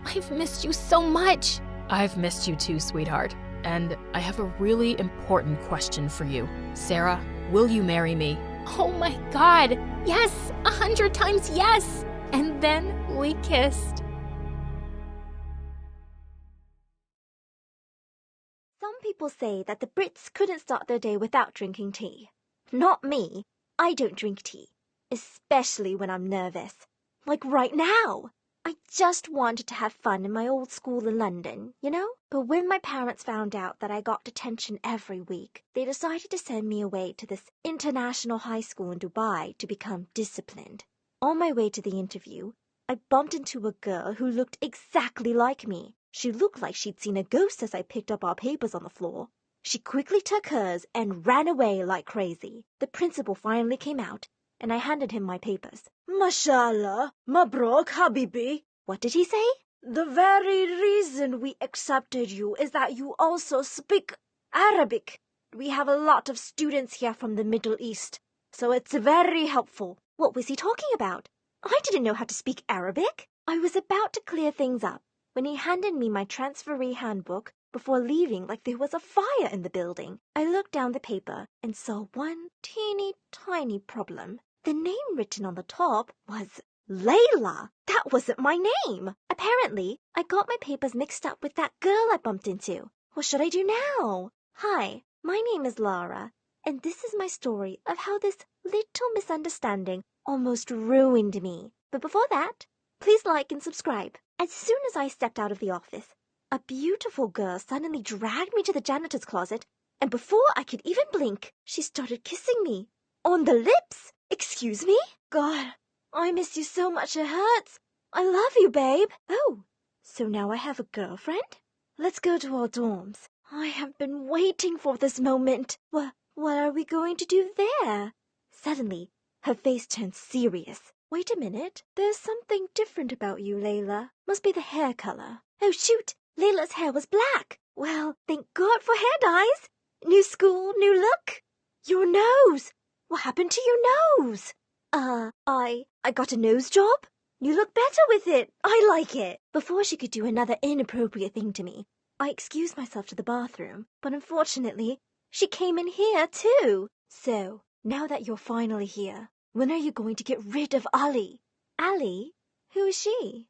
I've missed you so much. I've missed you too, sweetheart. And I have a really important question for you. Sarah, will you marry me? Oh my God, yes, 100 times yes. And then we kissed. Some people say that the Brits couldn't start their day without drinking tea. Not me. I don't drink tea, especially when I'm nervous. Like right now. I just wanted to have fun in my old school in London, you know? But when my parents found out that I got detention every week, they decided to send me away to this international high school in Dubai to become disciplined. On my way to the interview, I bumped into a girl who looked exactly like me. She looked like she'd seen a ghost as I picked up our papers on the floor. She quickly took hers and ran away like crazy. The principal finally came out, and I handed him my papers. Mashallah, Mabrok, Habibi. What did he say? The very reason we accepted you is that you also speak Arabic. We have a lot of students here from the Middle East, so it's very helpful. What was he talking about? I didn't know how to speak Arabic. I was about to clear things up when he handed me my transferee handbook before leaving like there was a fire in the building. I looked down the paper and saw one teeny tiny problem. The name written on the top was Layla. That wasn't my name. Apparently, I got my papers mixed up with that girl I bumped into. What should I do now? Hi, my name is Lara, and this is my story of how this little misunderstanding almost ruined me. But before that, please like and subscribe. As soon as I stepped out of the office, a beautiful girl suddenly dragged me to the janitor's closet, and before I could even blink, she started kissing me. On the lips? Excuse me? God, I miss you so much it hurts. I love you, babe. Oh, so now I have a girlfriend? Let's go to our dorms. I have been waiting for this moment. What are we going to do there? Suddenly, her face turned serious. Wait a minute. There's something different about you, Layla. Must be the hair color. Oh, shoot. Layla's hair was black. Well, thank God for hair dyes. New school, new look. Your nose. What happened to your nose? I got a nose job. You look better with it. I like it. Before she could do another inappropriate thing to me, I excused myself to the bathroom, but unfortunately, she came in here too. So, now that you're finally here, when are you going to get rid of Ali? Ali? Who is she?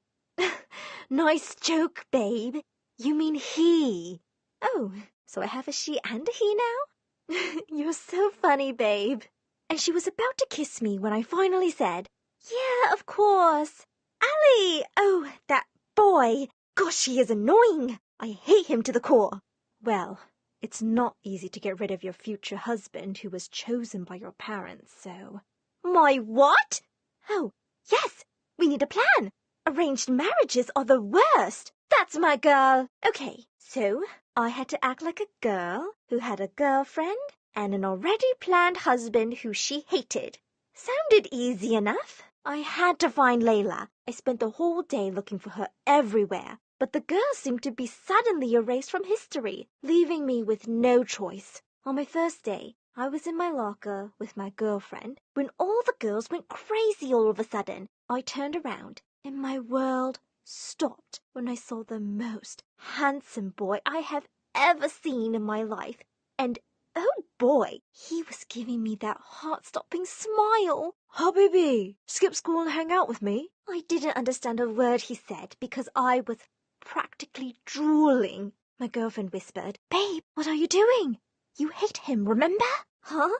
Nice joke, babe. You mean he. Oh, so I have a she and a he now? You're so funny, babe. And she was about to kiss me when I finally said, yeah, of course. Ali! Oh, that boy. Gosh, he is annoying. I hate him to the core. Well, it's not easy to get rid of your future husband who was chosen by your parents, so... My what? Oh, yes, we need a plan. Arranged marriages are the worst. That's my girl. Okay, so I had to act like a girl who had a girlfriend and an already planned husband who she hated. Sounded easy enough. I had to find Layla. I spent the whole day looking for her everywhere, but the girl seemed to be suddenly erased from history, leaving me with no choice. On my first day, I was in my locker with my girlfriend when all the girls went crazy all of a sudden. I turned around and my world stopped when I saw the most handsome boy I have ever seen in my life. And oh boy, he was giving me that heart-stopping smile. Habibi, skip school and hang out with me? I didn't understand a word he said because I was practically drooling. My girlfriend whispered, Babe, what are you doing? You hate him, remember? Huh?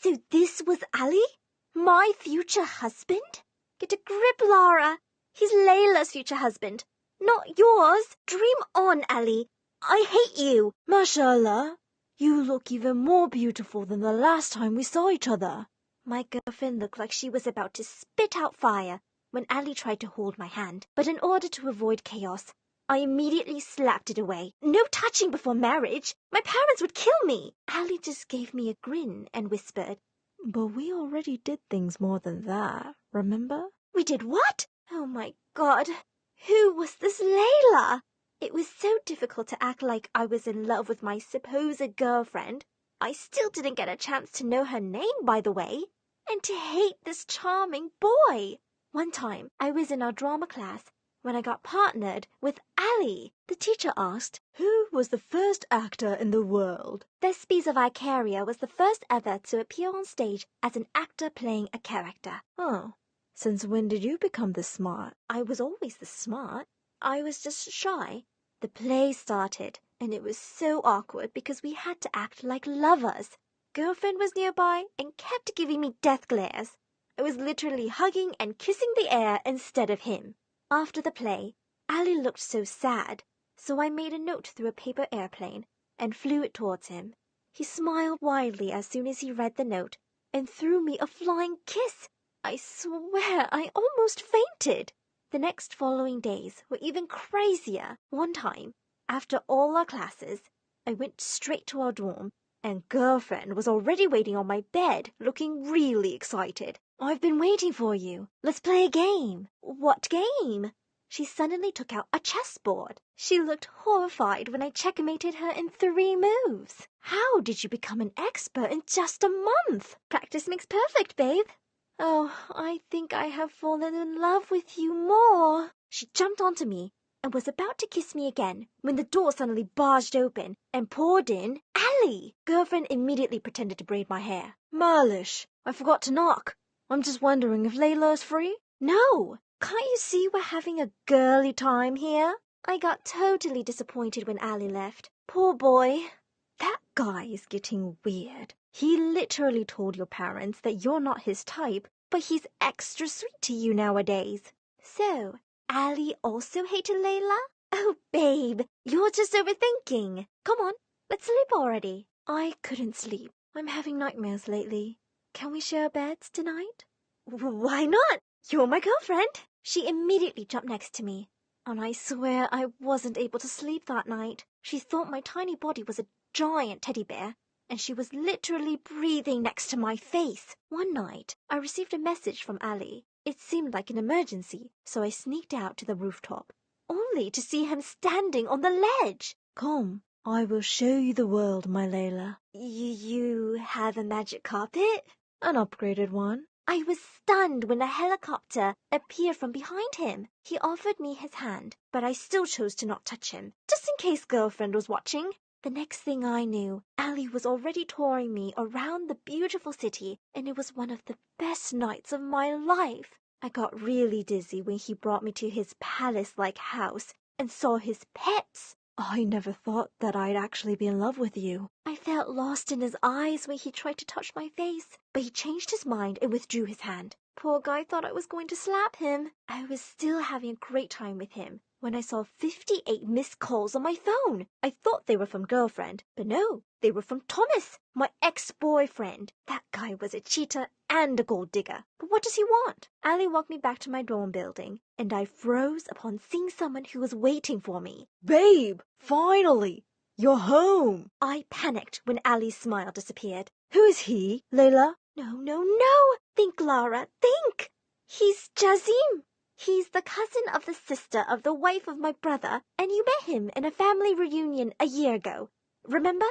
So this was Ali? My future husband? Get a grip, Lara. He's Layla's future husband, not yours. Dream on, Ali. I hate you. Mashallah. You look even more beautiful than the last time we saw each other. My girlfriend looked like she was about to spit out fire when Ali tried to hold my hand. But in order to avoid chaos, I immediately slapped it away. No touching before marriage. My parents would kill me. Ali just gave me a grin and whispered, But we already did things more than that, remember? We did what? Oh my God. Who was this Layla? It was so difficult to act like I was in love with my supposed girlfriend. I still didn't get a chance to know her name, by the way, and to hate this charming boy. One time, I was in our drama class when I got partnered with Ali. The teacher asked, Who was the first actor in the world? Thespes of Icaria was the first ever to appear on stage as an actor playing a character. Oh, since when did you become this smart? I was always this smart. I was just shy. The play started, and it was so awkward because we had to act like lovers. Girlfriend was nearby and kept giving me death glares. I was literally hugging and kissing the air instead of him. After the play, Ali looked so sad, so I made a note through a paper airplane and flew it towards him. He smiled widely as soon as he read the note and threw me a flying kiss. I swear I almost fainted. The next following days were even crazier. One time, after all our classes, I went straight to our dorm, and girlfriend was already waiting on my bed, looking really excited. "I've been waiting for you. Let's play a game." "What game?" She suddenly took out a chessboard. She looked horrified when I checkmated her in 3 moves. "How did you become an expert in just a month?" "Practice makes perfect, babe." "Oh, I think I have fallen in love with you more." She jumped onto me and was about to kiss me again when the door suddenly barged open and poured in Ali. Girlfriend immediately pretended to braid my hair. "Marlish, I forgot to knock. I'm just wondering if Layla is free?" "No, can't you see we're having a girly time here?" I got totally disappointed when Ali left. Poor boy. That guy is getting weird. He literally told your parents that you're not his type, but he's extra sweet to you nowadays. So, Ali also hated Layla? Oh, babe, you're just overthinking. Come on, let's sleep already. I couldn't sleep. I'm having nightmares lately. Can we share beds tonight? Why not? You're my girlfriend. She immediately jumped next to me, and I swear I wasn't able to sleep that night. She thought my tiny body was a giant teddy bear, and she was literally breathing next to my face. One night, I received a message from Ali. It seemed like an emergency, so I sneaked out to the rooftop, only to see him standing on the ledge. "Come, I will show you the world, my Layla." You have a magic carpet?" "An upgraded one." I was stunned when a helicopter appeared from behind him. He offered me his hand, but I still chose to not touch him, just in case girlfriend was watching. The next thing I knew, Ali was already touring me around the beautiful city, and it was one of the best nights of my life. I got really dizzy when he brought me to his palace-like house and saw his pets. I never thought that I'd actually be in love with you. I felt lost in his eyes when he tried to touch my face, but he changed his mind and withdrew his hand. Poor guy thought I was going to slap him. I was still having a great time with him when I saw 58 missed calls on my phone. I thought they were from girlfriend, but no, they were from Thomas, my ex-boyfriend. That guy was a cheater and a gold digger. But what does he want? Ali walked me back to my dorm building, and I froze upon seeing someone who was waiting for me. "Babe, finally! You're home!" I panicked when Ali's smile disappeared. "Who is he, Layla?" No! Think, Lara, think! He's Jazim. He's the cousin of the sister of the wife of my brother, and you met him in a family reunion a year ago. Remember?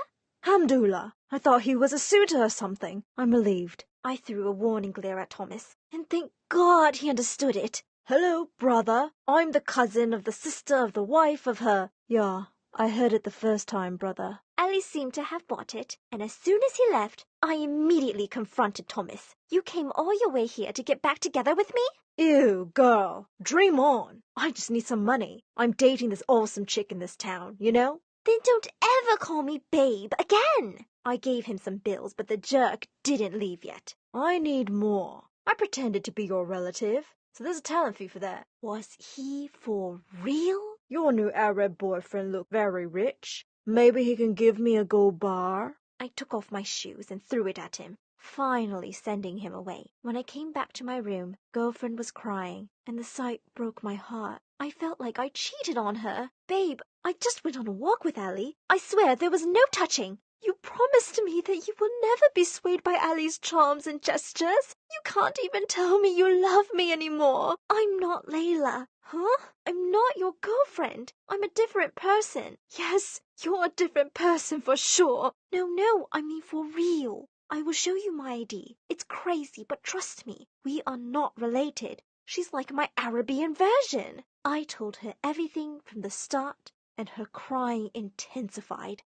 Hamdullah, I thought he was a suitor or something. I'm relieved. I threw a warning glare at Thomas, and thank God he understood it. "Hello, brother. I'm the cousin of the sister of the wife of her." "Yeah, I heard it the first time, brother." Ali seemed to have bought it, and as soon as he left, I immediately confronted Thomas. "You came all your way here to get back together with me?" "Ew, girl. Dream on. I just need some money. I'm dating this awesome chick in this town, you know?" "Then don't ever call me babe again." I gave him some bills, but the jerk didn't leave yet. "I need more. I pretended to be your relative, so there's a talent fee for that." Was he for real? "Your new Arab boyfriend looked very rich. Maybe he can give me a gold bar." I took off my shoes and threw it at him, finally sending him away. When I came back to my room, girlfriend was crying, and the sight broke my heart. I felt like I cheated on her. "Babe, I just went on a walk with Ali. I swear there was no touching. You promised me that you will never be swayed by Ali's charms and gestures. You can't even tell me you love me anymore. I'm not Layla." "Huh? I'm not your girlfriend. I'm a different person." "Yes, you're a different person for sure." No, I mean for real. I will show you my ID. It's crazy, but trust me, we are not related. She's like my Arabian version. I told her everything from the start, and her crying intensified.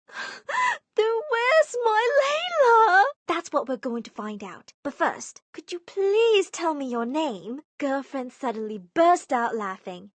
"Then where's my Layla?" "That's what we're going to find out. But first, could you please tell me your name?" Girlfriend suddenly burst out laughing.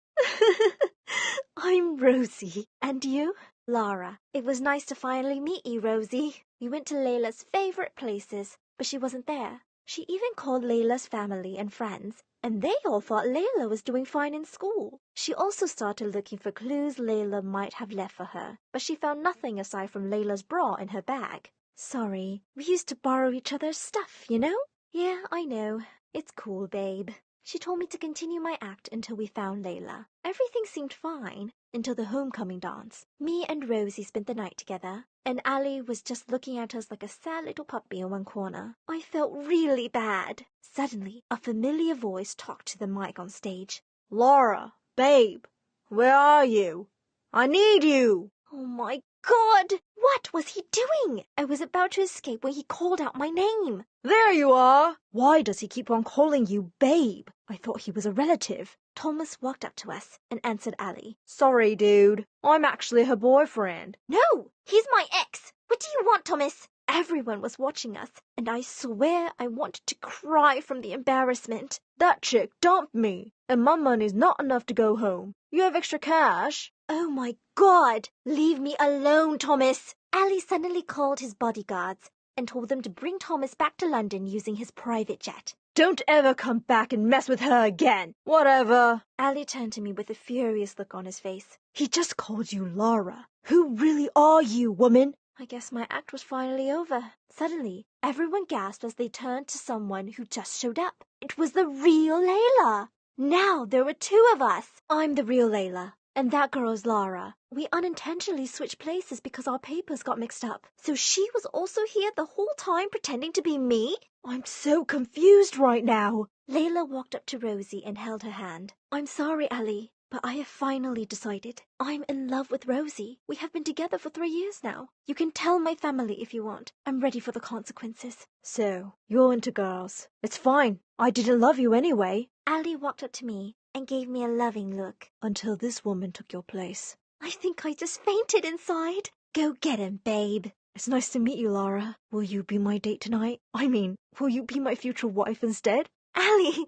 "I'm Rosie. And you?" "Lara. It was nice to finally meet you, Rosie." We went to Layla's favorite places, but she wasn't there. She even called Layla's family and friends, and they all thought Layla was doing fine in school. She also started looking for clues Layla might have left for her, but she found nothing aside from Layla's bra in her bag. Sorry, we used to borrow each other's stuff, you know? Yeah, I know. It's cool, babe. She told me to continue my act until we found Layla. Everything seemed fine until the homecoming dance. Me and Rosie spent the night together, and Ali was just looking at us like a sad little puppy in one corner. I felt really bad. Suddenly, a familiar voice talked to the mic on stage. Laura, babe, where are you? I need you. Oh my God! What was he doing? I was about to escape when he called out my name. There you are. Why does he keep on calling you babe? I thought he was a relative. Thomas walked up to us and answered Ali. Sorry, dude. I'm actually her boyfriend. No, he's my ex. What do you want, Thomas? Everyone was watching us, and I swear I wanted to cry from the embarrassment. That chick dumped me, and my money's not enough to go home. You have extra cash? Oh my God! Leave me alone, Thomas! Ali suddenly called his bodyguards and told them to bring Thomas back to London using his private jet. Don't ever come back and mess with her again. Whatever. Ali turned to me with a furious look on his face. He just called you Laura. Who really are you, woman? I guess my act was finally over. Suddenly, everyone gasped as they turned to someone who just showed up. It was the real Layla. Now there were two of us. I'm the real Layla, and that girl's Lara. We unintentionally switched places because our papers got mixed up. So she was also here the whole time pretending to be me? I'm so confused right now. Layla walked up to Rosie and held her hand. I'm sorry, Ali, but I have finally decided. I'm in love with Rosie. We have been together for 3 years now. You can tell my family if you want. I'm ready for the consequences. So, you're into girls. It's fine. I didn't love you anyway. Ali walked up to me and gave me a loving look. Until this woman took your place. I think I just fainted inside. Go get him, babe. It's nice to meet you, Lara. Will you be my date tonight? I mean, will you be my future wife instead? Ali,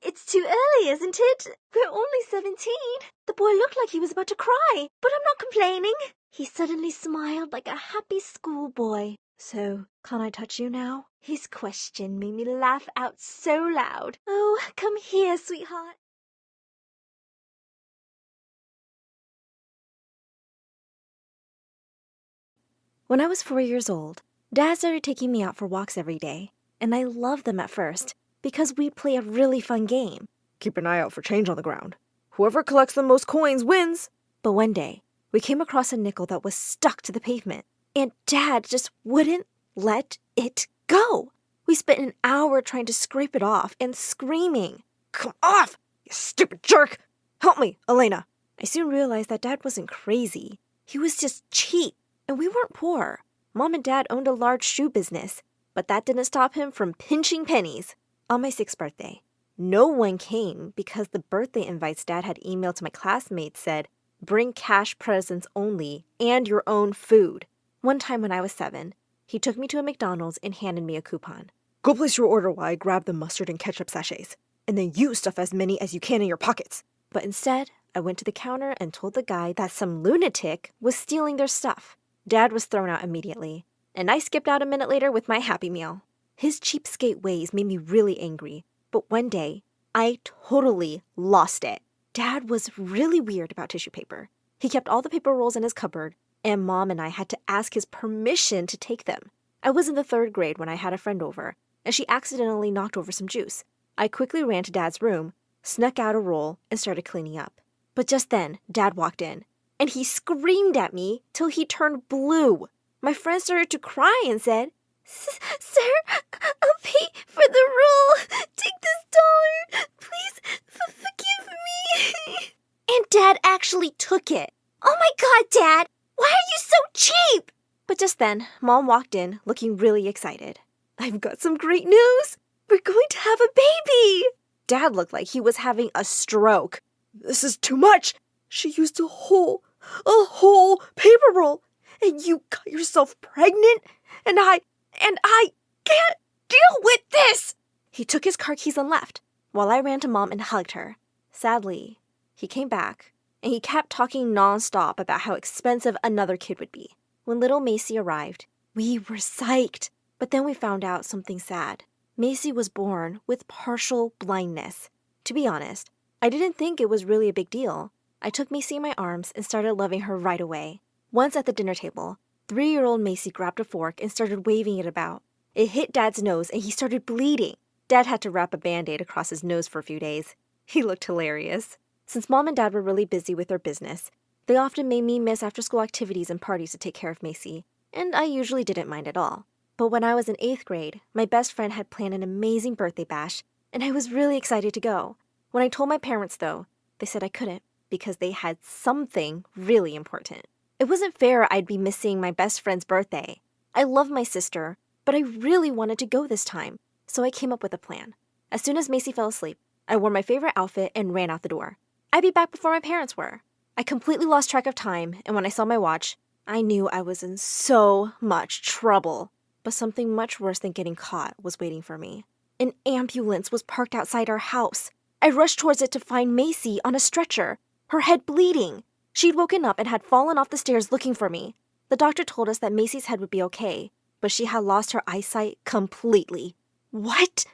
it's too early, isn't it? We're only 17. The boy looked like he was about to cry, but I'm not complaining. He suddenly smiled like a happy schoolboy. So, can I touch you now? His question made me laugh out so loud. Oh, come here, sweetheart. When I was 4 years old, Dad started taking me out for walks every day, and I loved them at first because we'd play a really fun game. Keep an eye out for change on the ground. Whoever collects the most coins wins. But one day, we came across a nickel that was stuck to the pavement, and Dad just wouldn't let it go. We spent an hour trying to scrape it off and screaming. Come off, you stupid jerk! Help me, Elena. I soon realized that Dad wasn't crazy. He was just cheap, and we weren't poor. Mom and Dad owned a large shoe business, but that didn't stop him from pinching pennies. On my 6th birthday, no one came because the birthday invites Dad had emailed to my classmates said, bring cash presents only and your own food. One time when I was 7, he took me to a McDonald's and handed me a coupon. Go place your order while I grab the mustard and ketchup sachets, and then you stuff as many as you can in your pockets. But instead, I went to the counter and told the guy that some lunatic was stealing their stuff. Dad was thrown out immediately, and I skipped out a minute later with my Happy Meal. His cheapskate ways made me really angry, but one day, I totally lost it. Dad was really weird about tissue paper. He kept all the paper rolls in his cupboard, and Mom and I had to ask his permission to take them. I was in the 3rd grade when I had a friend over, and she accidentally knocked over some juice. I quickly ran to Dad's room, snuck out a roll, and started cleaning up. But just then, Dad walked in, and he screamed at me till he turned blue. My friend started to cry and said, Sir, I'll pay for the roll. Take this $1. Please forgive me. And Dad actually took it. Oh my God, Dad, why are you so cheap? But just then, Mom walked in looking really excited. I've got some great news. We're going to have a baby. Dad looked like he was having a stroke. This is too much. She used a whole paper roll, and you got yourself pregnant, and I can't deal with this. He took his car keys and left, while I ran to Mom and hugged her. Sadly, he came back, and he kept talking nonstop about how expensive another kid would be. When little Macy arrived, we were psyched, but then we found out something sad. Macy was born with partial blindness. To be honest, I didn't think it was really a big deal. I took Macy in my arms and started loving her right away. Once at the dinner table, 3-year-old Macy grabbed a fork and started waving it about. It hit Dad's nose and he started bleeding. Dad had to wrap a Band-Aid across his nose for a few days. He looked hilarious. Since Mom and Dad were really busy with their business, they often made me miss after-school activities and parties to take care of Macy, and I usually didn't mind at all. But when I was in 8th grade, my best friend had planned an amazing birthday bash, and I was really excited to go. When I told my parents, though, they said I couldn't because they had something really important. It wasn't fair I'd be missing my best friend's birthday. I love my sister, but I really wanted to go this time, so I came up with a plan. As soon as Macy fell asleep, I wore my favorite outfit and ran out the door. I'd be back before my parents were. I completely lost track of time, and when I saw my watch, I knew I was in so much trouble. But something much worse than getting caught was waiting for me. An ambulance was parked outside our house. I rushed towards it to find Macy on a stretcher, her head bleeding. She'd woken up and had fallen off the stairs looking for me. The doctor told us that Macy's head would be okay, but she had lost her eyesight completely. What?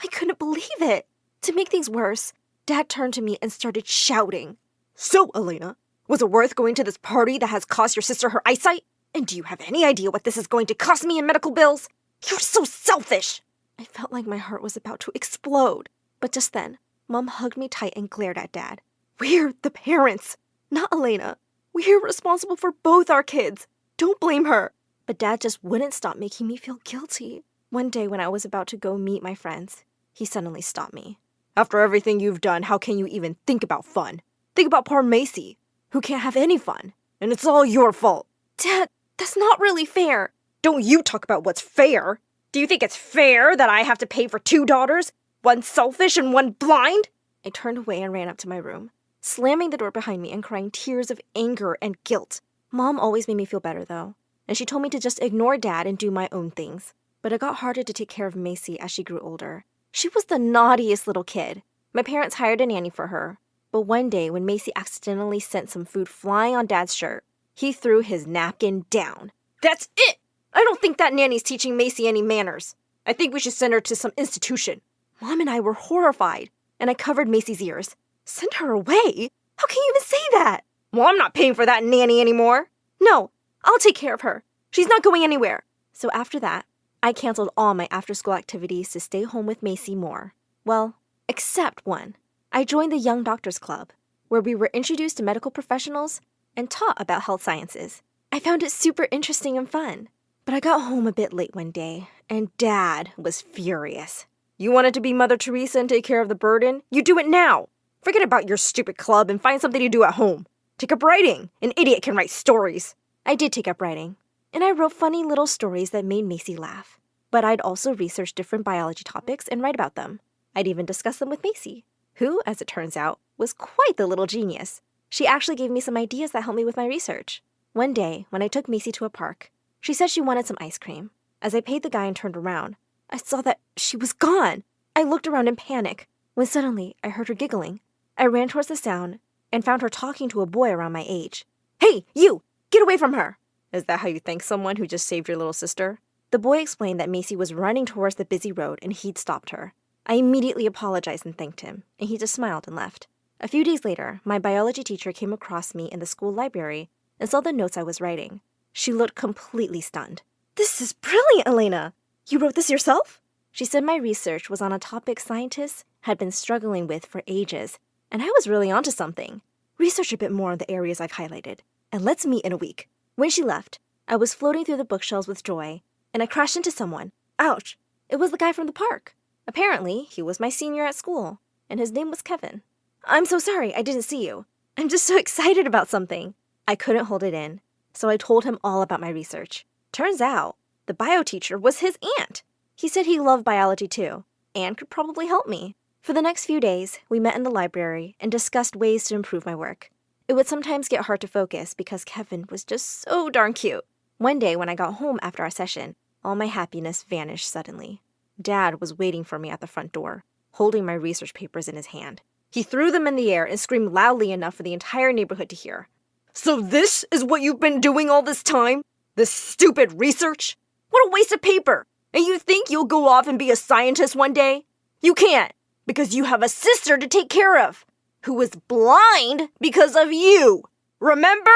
I couldn't believe it. To make things worse, Dad turned to me and started shouting. So, Elena, was it worth going to this party that has cost your sister her eyesight? And do you have any idea what this is going to cost me in medical bills? You're so selfish! I felt like my heart was about to explode. But just then, Mom hugged me tight and glared at Dad. We're the parents, not Elena. We're responsible for both our kids. Don't blame her. But Dad just wouldn't stop making me feel guilty. One day when I was about to go meet my friends, he suddenly stopped me. After everything you've done, how can you even think about fun? Think about poor Macy, who can't have any fun. And it's all your fault. Dad, that's not really fair. Don't you talk about what's fair. Do you think it's fair that I have to pay for 2 daughters? One selfish and one blind? I turned away and ran up to my room, slamming the door behind me and crying tears of anger and guilt. Mom always made me feel better, though, and she told me to just ignore Dad and do my own things. But it got harder to take care of Macy as she grew older. She was the naughtiest little kid. My parents hired a nanny for her. But one day, when Macy accidentally sent some food flying on Dad's shirt, he threw his napkin down. That's it! I don't think that nanny's teaching Macy any manners. I think we should send her to some institution. Mom and I were horrified, and I covered Macy's ears. Send her away? How can you even say that? Well, I'm not paying for that nanny anymore. No, I'll take care of her. She's not going anywhere. So after that, I canceled all my after-school activities to stay home with Macy more. Well, except one. I joined the Young Doctors Club, where we were introduced to medical professionals and taught about health sciences. I found it super interesting and fun. But I got home a bit late one day, and Dad was furious. You wanted to be Mother Teresa and take care of the burden? You do it now! Forget about your stupid club and find something to do at home. Take up writing. An idiot can write stories. I did take up writing, and I wrote funny little stories that made Macy laugh. But I'd also research different biology topics and write about them. I'd even discuss them with Macy, who, as it turns out, was quite the little genius. She actually gave me some ideas that helped me with my research. One day, when I took Macy to a park, she said she wanted some ice cream. As I paid the guy and turned around, I saw that she was gone. I looked around in panic, when suddenly I heard her giggling. I ran towards the sound and found her talking to a boy around my age. Hey, you! Get away from her! Is that how you thank someone who just saved your little sister? The boy explained that Macy was running towards the busy road and he'd stopped her. I immediately apologized and thanked him, and he just smiled and left. A few days later, my biology teacher came across me in the school library and saw the notes I was writing. She looked completely stunned. This is brilliant, Elena! You wrote this yourself? She said my research was on a topic scientists had been struggling with for ages, and I was really onto something. Research a bit more on the areas I've highlighted, and let's meet in a week. When she left, I was floating through the bookshelves with joy, and I crashed into someone. Ouch! It was the guy from the park. Apparently, he was my senior at school, and his name was Kevin. I'm so sorry I didn't see you. I'm just so excited about something. I couldn't hold it in, so I told him all about my research. Turns out, the bio teacher was his aunt. He said he loved biology too, and could probably help me. For the next few days, we met in the library and discussed ways to improve my work. It would sometimes get hard to focus because Kevin was just so darn cute. One day when I got home after our session, all my happiness vanished suddenly. Dad was waiting for me at the front door, holding my research papers in his hand. He threw them in the air and screamed loudly enough for the entire neighborhood to hear. So this is what you've been doing all this time? This stupid research? What a waste of paper! And you think you'll go off and be a scientist one day? You can't! because you have a sister to take care of, who was blind because of you. Remember?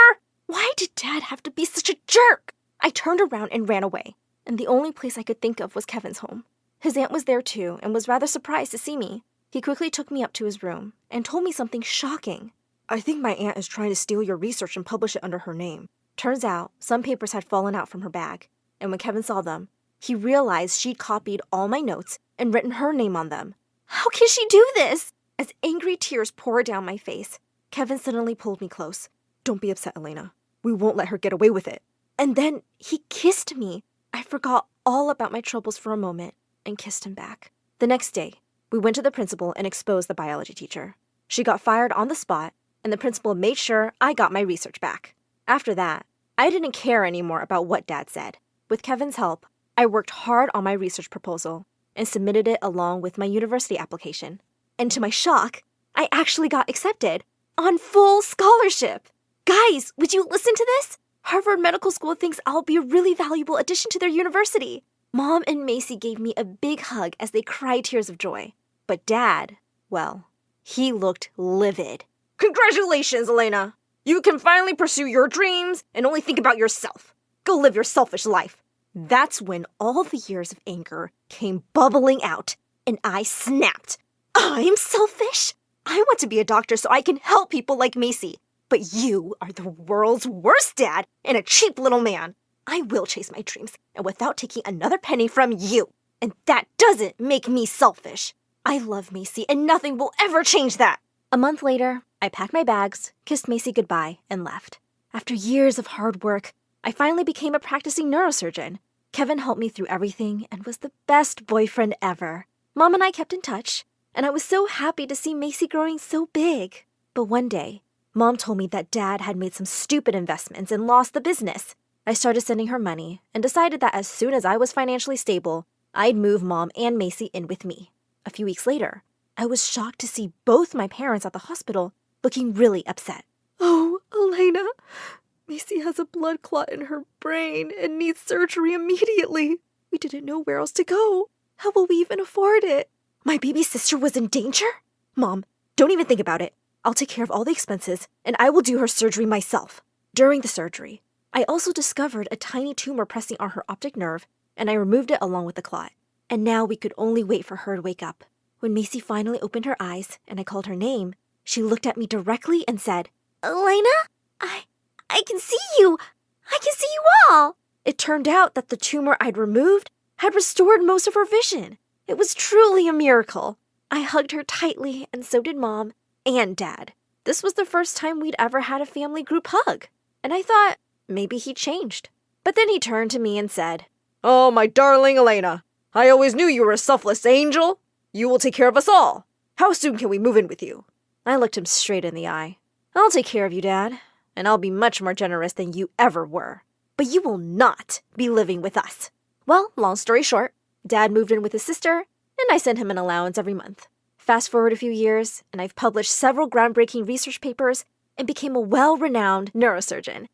Why did Dad have to be such a jerk? I turned around and ran away, and the only place I could think of was Kevin's home. His aunt was there too and was rather surprised to see me. He quickly took me up to his room and told me something shocking. I think my aunt is trying to steal your research and publish it under her name. Turns out, some papers had fallen out from her bag, and when Kevin saw them, he realized she'd copied all my notes and written her name on them. How can she do this? As angry tears poured down my face, Kevin suddenly pulled me close. Don't be upset, Elena. We won't let her get away with it. And then he kissed me. I forgot all about my troubles for a moment and kissed him back. The next day, we went to the principal and exposed the biology teacher. She got fired on the spot, and the principal made sure I got my research back. After that, I didn't care anymore about what Dad said. With Kevin's help, I worked hard on my research proposal and submitted it along with my university application. And to my shock, I actually got accepted on full scholarship. Guys, would you listen to this? Harvard Medical School thinks I'll be a really valuable addition to their university. Mom and Macy gave me a big hug as they cried tears of joy. But Dad, well, he looked livid. Congratulations, Elena! You can finally pursue your dreams and only think about yourself. Go live your selfish life. That's when all the years of anger came bubbling out, and I snapped. I'm selfish? I want to be a doctor so I can help people like Macy. But you are the world's worst dad and a cheap little man. I will chase my dreams, and without taking another penny from you. And that doesn't make me selfish. I love Macy, and nothing will ever change that. A month later, I packed my bags, kissed Macy goodbye, and left. After years of hard work, I finally became a practicing neurosurgeon. Kevin helped me through everything and was the best boyfriend ever. Mom and I kept in touch, and I was so happy to see Macy growing so big. But one day, Mom told me that Dad had made some stupid investments and lost the business. I started sending her money and decided that as soon as I was financially stable, I'd move Mom and Macy in with me. A few weeks later, I was shocked to see both my parents at the hospital looking really upset. Oh, Elena, Macy has a blood clot in her brain and needs surgery immediately. We didn't know where else to go. How will we even afford it? My baby sister was in danger? Mom, don't even think about it. I'll take care of all the expenses, and I will do her surgery myself. During the surgery, I also discovered a tiny tumor pressing on her optic nerve, and I removed it along with the clot. And now we could only wait for her to wake up. When Macy finally opened her eyes and I called her name, she looked at me directly and said, Elena? I can see you. I can see you all. It turned out that the tumor I'd removed had restored most of her vision. It was truly a miracle. I hugged her tightly, and so did Mom and Dad. This was the first time we'd ever had a family group hug, and I thought maybe he'd changed. But then he turned to me and said, Oh, my darling Elena, I always knew you were a selfless angel. You will take care of us all. How soon can we move in with you? I looked him straight in the eye. I'll take care of you, Dad, and I'll be much more generous than you ever were. But you will not be living with us. Well, long story short, Dad moved in with his sister, and I sent him an allowance every month. Fast forward a few years, and I've published several groundbreaking research papers and became a well-renowned neurosurgeon.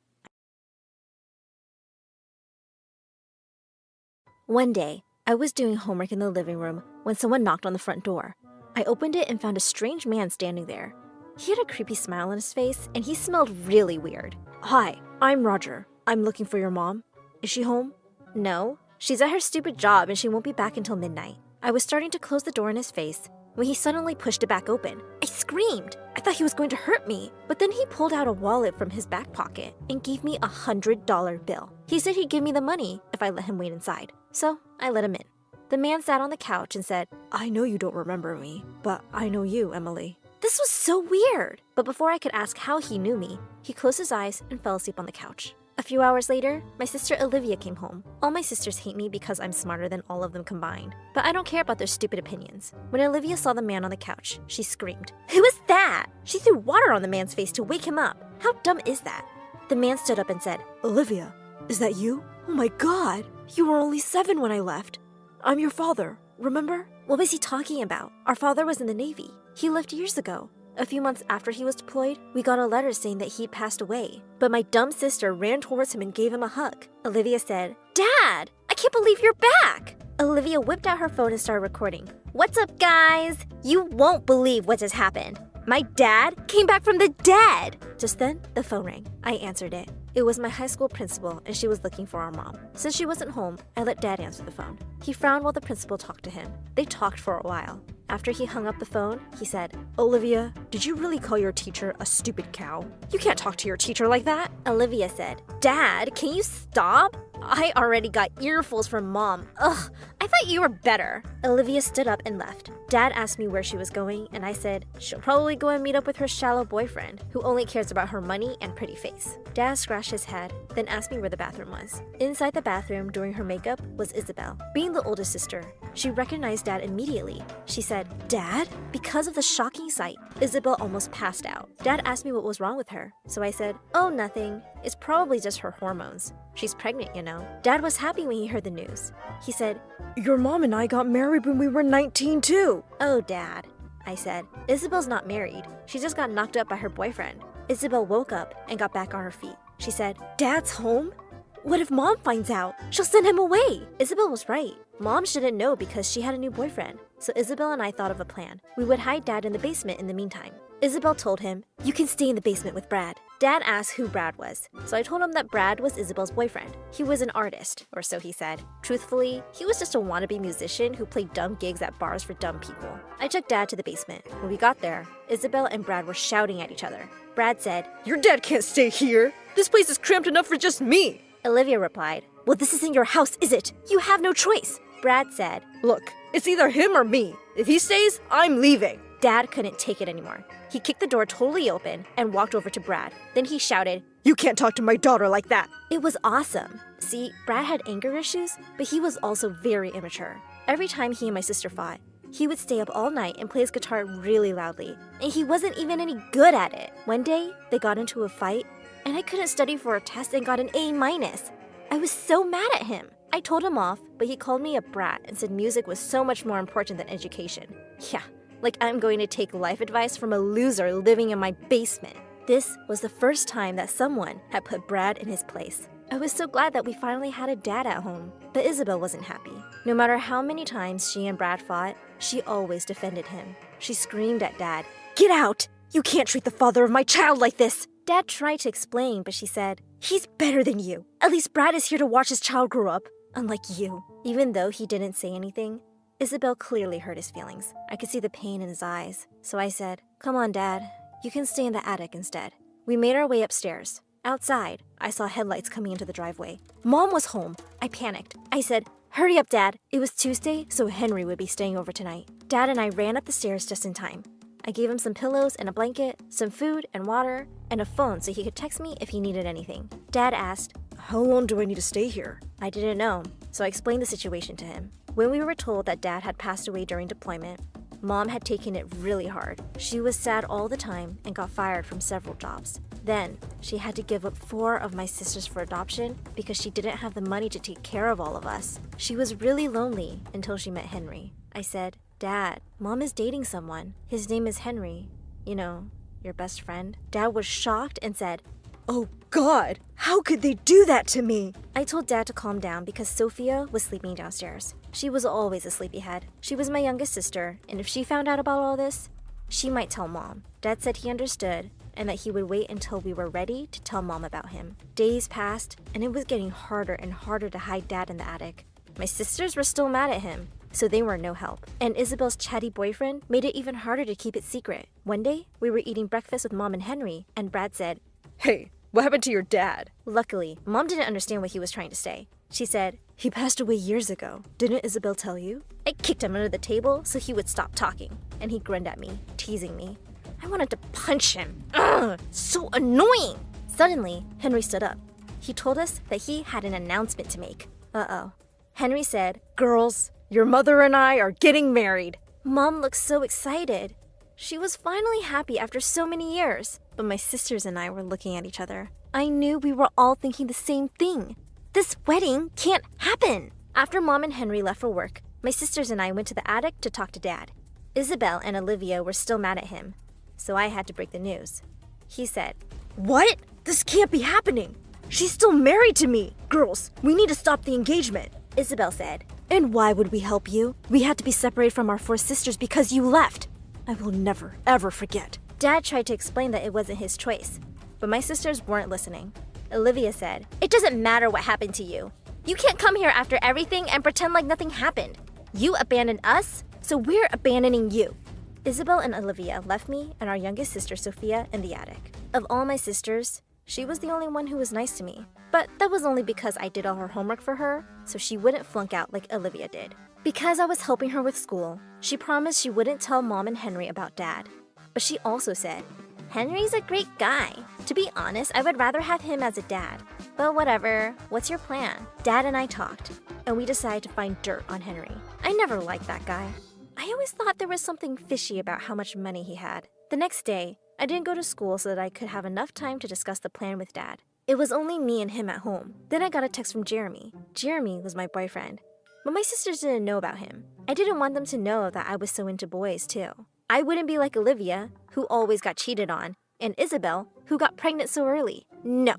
One day, I was doing homework in the living room when someone knocked on the front door. I opened it and found a strange man standing there. He had a creepy smile on his face, and he smelled really weird. Hi, I'm Roger. I'm looking for your mom. Is she home? No. She's at her stupid job, and she won't be back until midnight. I was starting to close the door in his face when he suddenly pushed it back open. I screamed. I thought he was going to hurt me, but then he pulled out a wallet from his back pocket and gave me a $100 bill. He said he'd give me the money if I let him wait inside, so I let him in. The man sat on the couch and said, I know you don't remember me, but I know you, Emily. This was so weird, but before I could ask how he knew me, he closed his eyes and fell asleep on the couch. A few hours later, my sister Olivia came home. All my sisters hate me because I'm smarter than all of them combined, but I don't care about their stupid opinions. When Olivia saw the man on the couch, she screamed, Who is that? She threw water on the man's face to wake him up. How dumb is that? The man stood up and said, Olivia, is that you? Oh my God, you were only 7 when I left. I'm your father, remember? What was he talking about? Our father was in the Navy. He left years ago. A few months after he was deployed, we got a letter saying that he'd passed away. But my dumb sister ran towards him and gave him a hug. Olivia said, Dad, I can't believe you're back! Olivia whipped out her phone and started recording. What's up, guys? You won't believe what just happened. My dad came back from the dead! Just then, the phone rang. I answered it. It was my high school principal, and she was looking for our mom. Since she wasn't home, I let Dad answer the phone. He frowned while the principal talked to him. They talked for a while. After he hung up the phone, he said, "Olivia, did you really call your teacher a stupid cow? You can't talk to your teacher like that." Olivia said, "Dad, can you stop? I already got earfuls from Mom. Ugh, I thought you were better." Olivia stood up and left. Dad asked me where she was going, and I said, she'll probably go and meet up with her shallow boyfriend, who only cares about her money and pretty face. Dad scratched his head, then asked me where the bathroom was. Inside the bathroom, doing her makeup, was Isabel. Being the oldest sister, she recognized Dad immediately. She said, "Dad?" Because of the shocking sight, Isabel almost passed out. Dad asked me what was wrong with her, so I said, "Oh, nothing. It's probably just her hormones. She's pregnant, you know." Dad was happy when he heard the news. He said, "Your mom and I got married when we were 19 too." "Oh, Dad," I said. "Isabel's not married. She just got knocked up by her boyfriend." Isabel woke up and got back on her feet. She said, "Dad's home? What if Mom finds out? She'll send him away." Isabel was right. Mom shouldn't know because she had a new boyfriend. So Isabel and I thought of a plan. We would hide Dad in the basement in the meantime. Isabel told him, "You can stay in the basement with Brad." Dad asked who Brad was, so I told him that Brad was Isabel's boyfriend. He was an artist, or so he said. Truthfully, he was just a wannabe musician who played dumb gigs at bars for dumb people. I took Dad to the basement. When we got there, Isabel and Brad were shouting at each other. Brad said, "Your dad can't stay here. This place is cramped enough for just me." Olivia replied, "Well, this isn't your house, is it? You have no choice." Brad said, "Look, it's either him or me. If he stays, I'm leaving." Dad couldn't take it anymore. He kicked the door totally open and walked over to Brad. Then he shouted, "You can't talk to my daughter like that." It was awesome. See, Brad had anger issues, but he was also very immature. Every time he and my sister fought, he would stay up all night and play his guitar really loudly, and he wasn't even any good at it. One day, they got into a fight, and I couldn't study for a test and got an A-. I was so mad at him. I told him off, but he called me a brat and said music was so much more important than education. Yeah, like I'm going to take life advice from a loser living in my basement. This was the first time that someone had put Brad in his place. I was so glad that we finally had a dad at home. But Isabel wasn't happy. No matter how many times she and Brad fought, she always defended him. She screamed at Dad, "Get out! You can't treat the father of my child like this!" Dad tried to explain, but she said, "He's better than you. At least Brad is here to watch his child grow up, unlike you." Even though he didn't say anything, Isabel clearly hurt his feelings. I could see the pain in his eyes. So I said, "Come on, Dad. You can stay in the attic instead." We made our way upstairs. Outside, I saw headlights coming into the driveway. Mom was home. I panicked. I said, "Hurry up, Dad." It was Tuesday, so Henry would be staying over tonight. Dad and I ran up the stairs just in time. I gave him some pillows and a blanket, some food and water, and a phone so he could text me if he needed anything. Dad asked, "How long do I need to stay here?" I didn't know, so I explained the situation to him. When we were told that Dad had passed away during deployment, Mom had taken it really hard. She was sad all the time and got fired from several jobs. Then, she had to give up 4 of my sisters for adoption because she didn't have the money to take care of all of us. She was really lonely until she met Henry. I said, "Dad, Mom is dating someone. His name is Henry. You know, your best friend." Dad was shocked and said, "Oh God, how could they do that to me?" I told Dad to calm down because Sophia was sleeping downstairs. She was always a sleepyhead. She was my youngest sister, and if she found out about all this, she might tell Mom. Dad said he understood and that he would wait until we were ready to tell Mom about him. Days passed, and it was getting harder and harder to hide Dad in the attic. My sisters were still mad at him, so they were no help. And Isabel's chatty boyfriend made it even harder to keep it secret. One day, we were eating breakfast with Mom and Henry, and Brad said, "Hey, what happened to your dad?" Luckily, Mom didn't understand what he was trying to say. She said, "He passed away years ago. Didn't Isabel tell you?" I kicked him under the table so he would stop talking, and he grinned at me, teasing me. I wanted to punch him. Ugh, so annoying! Suddenly, Henry stood up. He told us that he had an announcement to make. Uh-oh. Henry said, "Girls, your mother and I are getting married." Mom looked so excited. She was finally happy after so many years. But my sisters and I were looking at each other. I knew we were all thinking the same thing. This wedding can't happen. After Mom and Henry left for work, my sisters and I went to the attic to talk to Dad. Isabel and Olivia were still mad at him, so I had to break the news. He said, "What? This can't be happening. She's still married to me. Girls, we need to stop the engagement." Isabel said, And why would we help you? We had to be separated from our 4 sisters because you left. I will never, ever forget. Dad tried to explain that it wasn't his choice, but my sisters weren't listening. Olivia said, "It doesn't matter what happened to you. You can't come here after everything and pretend like nothing happened. You abandoned us, so we're abandoning you." Isabel and Olivia left me and our youngest sister Sophia in the attic. Of all my sisters, she was the only one who was nice to me. But that was only because I did all her homework for her, so she wouldn't flunk out like Olivia did. Because I was helping her with school, she promised she wouldn't tell Mom and Henry about Dad. But she also said, "Henry's a great guy. To be honest, I would rather have him as a dad. But whatever, what's your plan?" Dad and I talked, and we decided to find dirt on Henry. I never liked that guy. I always thought there was something fishy about how much money he had. The next day, I didn't go to school so that I could have enough time to discuss the plan with Dad. It was only me and him at home. Then I got a text from Jeremy. Jeremy was my boyfriend. But my sisters didn't know about him. I didn't want them to know that I was so into boys, too. I wouldn't be like Olivia, who always got cheated on, and Isabel, who got pregnant so early. No,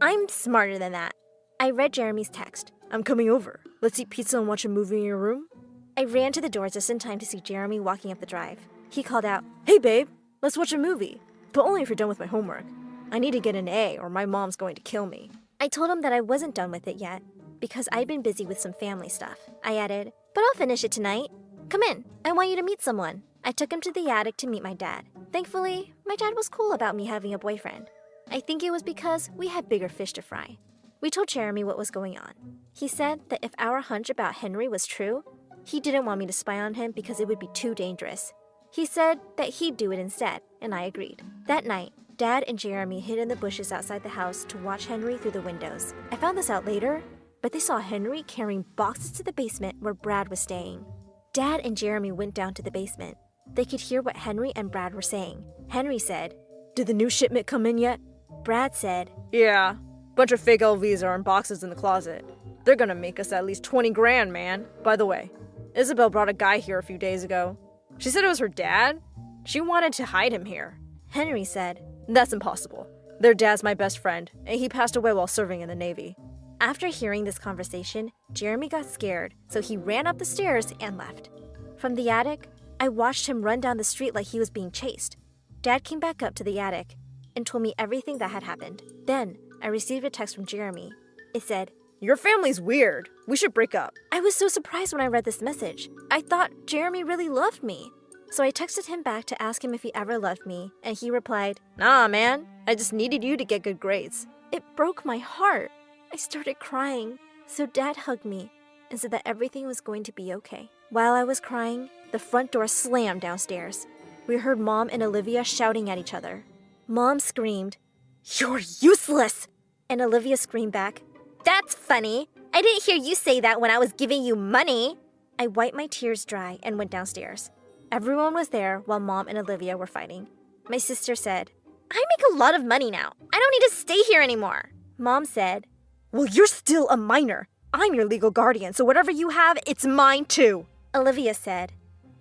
I'm smarter than that. I read Jeremy's text. "I'm coming over. Let's eat pizza and watch a movie in your room." I ran to the door just in time to see Jeremy walking up the drive. He called out, "Hey babe, let's watch a movie, but only if you're done with my homework. I need to get an A or my mom's going to kill me." I told him that I wasn't done with it yet because I'd been busy with some family stuff. I added, "But I'll finish it tonight. Come in, I want you to meet someone." I took him to the attic to meet my dad. Thankfully, my dad was cool about me having a boyfriend. I think it was because we had bigger fish to fry. We told Jeremy what was going on. He said that if our hunch about Henry was true, he didn't want me to spy on him because it would be too dangerous. He said that he'd do it instead, and I agreed. That night, Dad and Jeremy hid in the bushes outside the house to watch Henry through the windows. I found this out later, but they saw Henry carrying boxes to the basement where Brad was staying. Dad and Jeremy went down to the basement. They could hear what Henry and Brad were saying. Henry said, "Did the new shipment come in yet?" Brad said, "Yeah, bunch of fake LVs are in boxes in the closet. They're gonna make us at least 20 grand, man. By the way, Isabel brought a guy here a few days ago. She said it was her dad. She wanted to hide him here." Henry said, "That's impossible. Their dad's my best friend, and he passed away while serving in the Navy." After hearing this conversation, Jeremy got scared, so he ran up the stairs and left. From the attic, I watched him run down the street like he was being chased. Dad came back up to the attic and told me everything that had happened. Then, I received a text from Jeremy. It said, "Your family's weird. We should break up." I was so surprised when I read this message. I thought Jeremy really loved me. So I texted him back to ask him if he ever loved me, and he replied, "Nah, man. I just needed you to get good grades." It broke my heart. I started crying. So Dad hugged me and said that everything was going to be okay. While I was crying, the front door slammed downstairs. We heard Mom and Olivia shouting at each other. Mom screamed, "You're useless!" And Olivia screamed back, "That's funny. I didn't hear you say that when I was giving you money." I wiped my tears dry and went downstairs. Everyone was there while Mom and Olivia were fighting. My sister said, "I make a lot of money now. I don't need to stay here anymore." Mom said, "Well, you're still a minor. I'm your legal guardian, so whatever you have, it's mine too." Olivia said,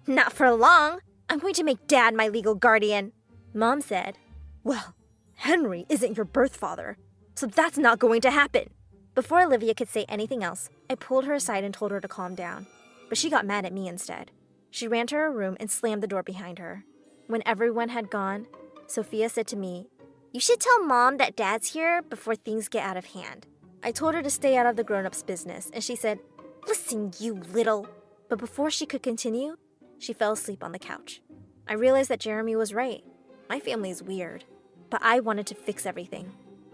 "Not for long. I'm going to make Dad my legal guardian." Mom said, "Well, Henry isn't your birth father, so that's not going to happen." Before Olivia could say anything else, I pulled her aside and told her to calm down. But she got mad at me instead. She ran to her room and slammed the door behind her. When everyone had gone, Sophia said to me, "You should tell Mom that Dad's here before things get out of hand." I told her to stay out of the grown-ups' business, and she said, "Listen, you little..." But before she could continue, she fell asleep on the couch. I realized that Jeremy was right. My family is weird, but I wanted to fix everything.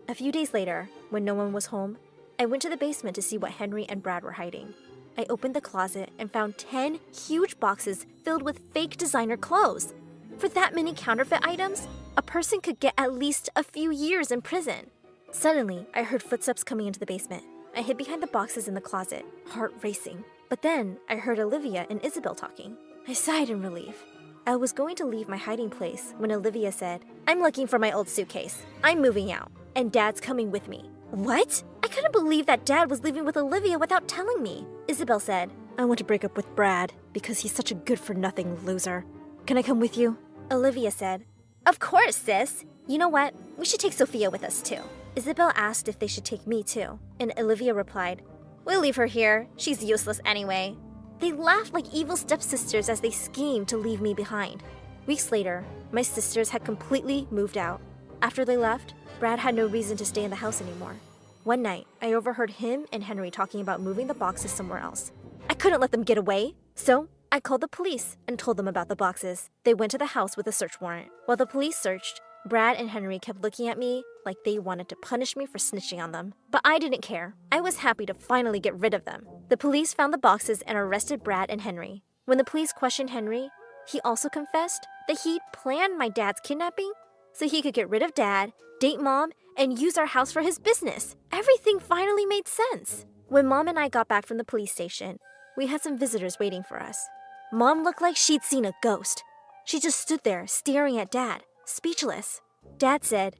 A few days later, when no one was home, I went to the basement to see what Henry and Brad were hiding. I opened the closet and found 10 huge boxes filled with fake designer clothes. For that many counterfeit items, a person could get at least a few years in prison. Suddenly, I heard footsteps coming into the basement. I hid behind the boxes in the closet, heart racing. But then, I heard Olivia and Isabel talking. I sighed in relief. I was going to leave my hiding place when Olivia said, "I'm looking for my old suitcase. I'm moving out, and Dad's coming with me." What? I couldn't believe that Dad was leaving with Olivia without telling me. Isabel said, "I want to break up with Brad because he's such a good-for-nothing loser. Can I come with you?" Olivia said, "Of course, sis. You know what? We should take Sophia with us, too." Isabel asked if they should take me, too, and Olivia replied, We'll leave her here. She's useless anyway. They laughed like evil stepsisters as they schemed to leave me behind. Weeks later, my sisters had completely moved out. After they left, Brad had no reason to stay in the house anymore. One night, I overheard him and Henry talking about moving the boxes somewhere else. I couldn't let them get away, so I called the police and told them about the boxes. They went to the house with a search warrant. While the police searched, Brad and Henry kept looking at me like they wanted to punish me for snitching on them. But I didn't care. I was happy to finally get rid of them. The police found the boxes and arrested Brad and Henry. When the police questioned Henry, he also confessed that he'd planned my dad's kidnapping so he could get rid of Dad, date Mom, and use our house for his business. Everything finally made sense. When Mom and I got back from the police station, we had some visitors waiting for us. Mom looked like she'd seen a ghost. She just stood there staring at Dad, speechless. Dad said,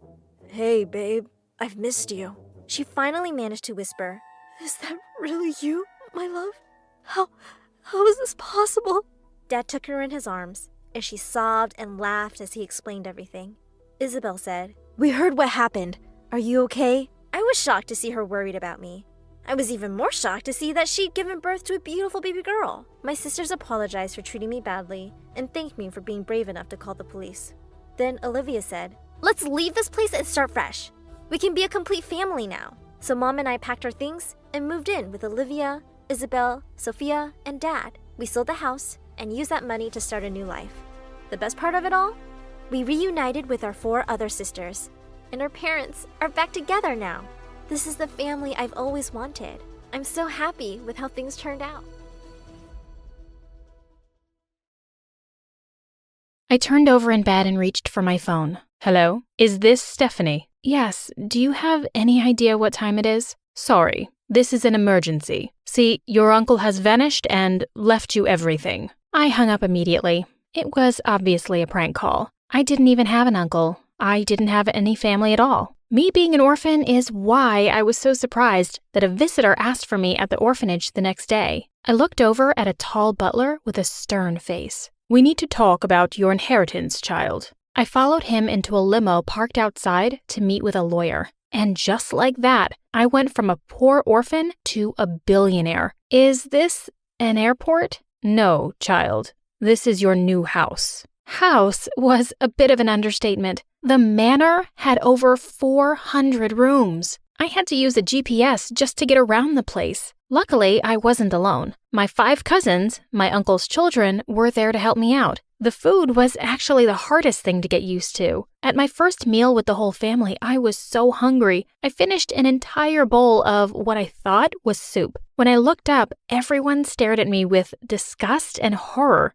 "Hey, babe, I've missed you." She finally managed to whisper, "Is that really you, my love? How is this possible?" Dad took her in his arms, and she sobbed and laughed as he explained everything. Isabel said, "We heard what happened. Are you okay?" I was shocked to see her worried about me. I was even more shocked to see that she'd given birth to a beautiful baby girl. My sisters apologized for treating me badly and thanked me for being brave enough to call the police. Then Olivia said, "Let's leave this place and start fresh. We can be a complete family now." So Mom and I packed our things and moved in with Olivia, Isabel, Sophia, and Dad. We sold the house and used that money to start a new life. The best part of it all? We reunited with our 4 other sisters, and our parents are back together now. This is the family I've always wanted. I'm so happy with how things turned out. I turned over in bed and reached for my phone. Hello? Is this Stephanie? Yes. Do you have any idea what time it is? Sorry. This is an emergency. See, your uncle has vanished and left you everything. I hung up immediately. It was obviously a prank call. I didn't even have an uncle. I didn't have any family at all. Me being an orphan is why I was so surprised that a visitor asked for me at the orphanage the next day. I looked over at a tall butler with a stern face. "We need to talk about your inheritance, child." I followed him into a limo parked outside to meet with a lawyer. And just like that, I went from a poor orphan to a billionaire. Is this an airport? No, child. This is your new house. House was a bit of an understatement. The manor had over 400 rooms. I had to use a GPS just to get around the place. Luckily, I wasn't alone. My 5 cousins, my uncle's children, were there to help me out. The food was actually the hardest thing to get used to. At my first meal with the whole family, I was so hungry. I finished an entire bowl of what I thought was soup. When I looked up, everyone stared at me with disgust and horror.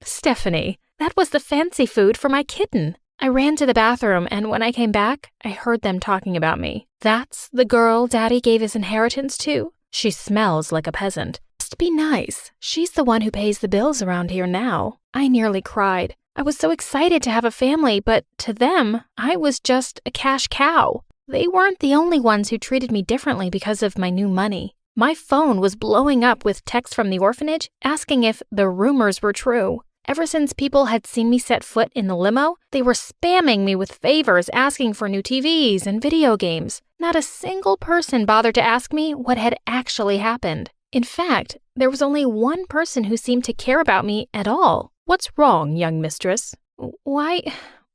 Stephanie, that was the fancy food for my kitten. I ran to the bathroom, and when I came back, I heard them talking about me. That's the girl Daddy gave his inheritance to? She smells like a peasant. Must be nice. She's the one who pays the bills around here now. I nearly cried. I was so excited to have a family, but to them, I was just a cash cow. They weren't the only ones who treated me differently because of my new money. My phone was blowing up with texts from the orphanage asking if the rumors were true. Ever since people had seen me set foot in the limo, they were spamming me with favors asking for new TVs and video games. Not a single person bothered to ask me what had actually happened. In fact, there was only one person who seemed to care about me at all. What's wrong, young mistress? Why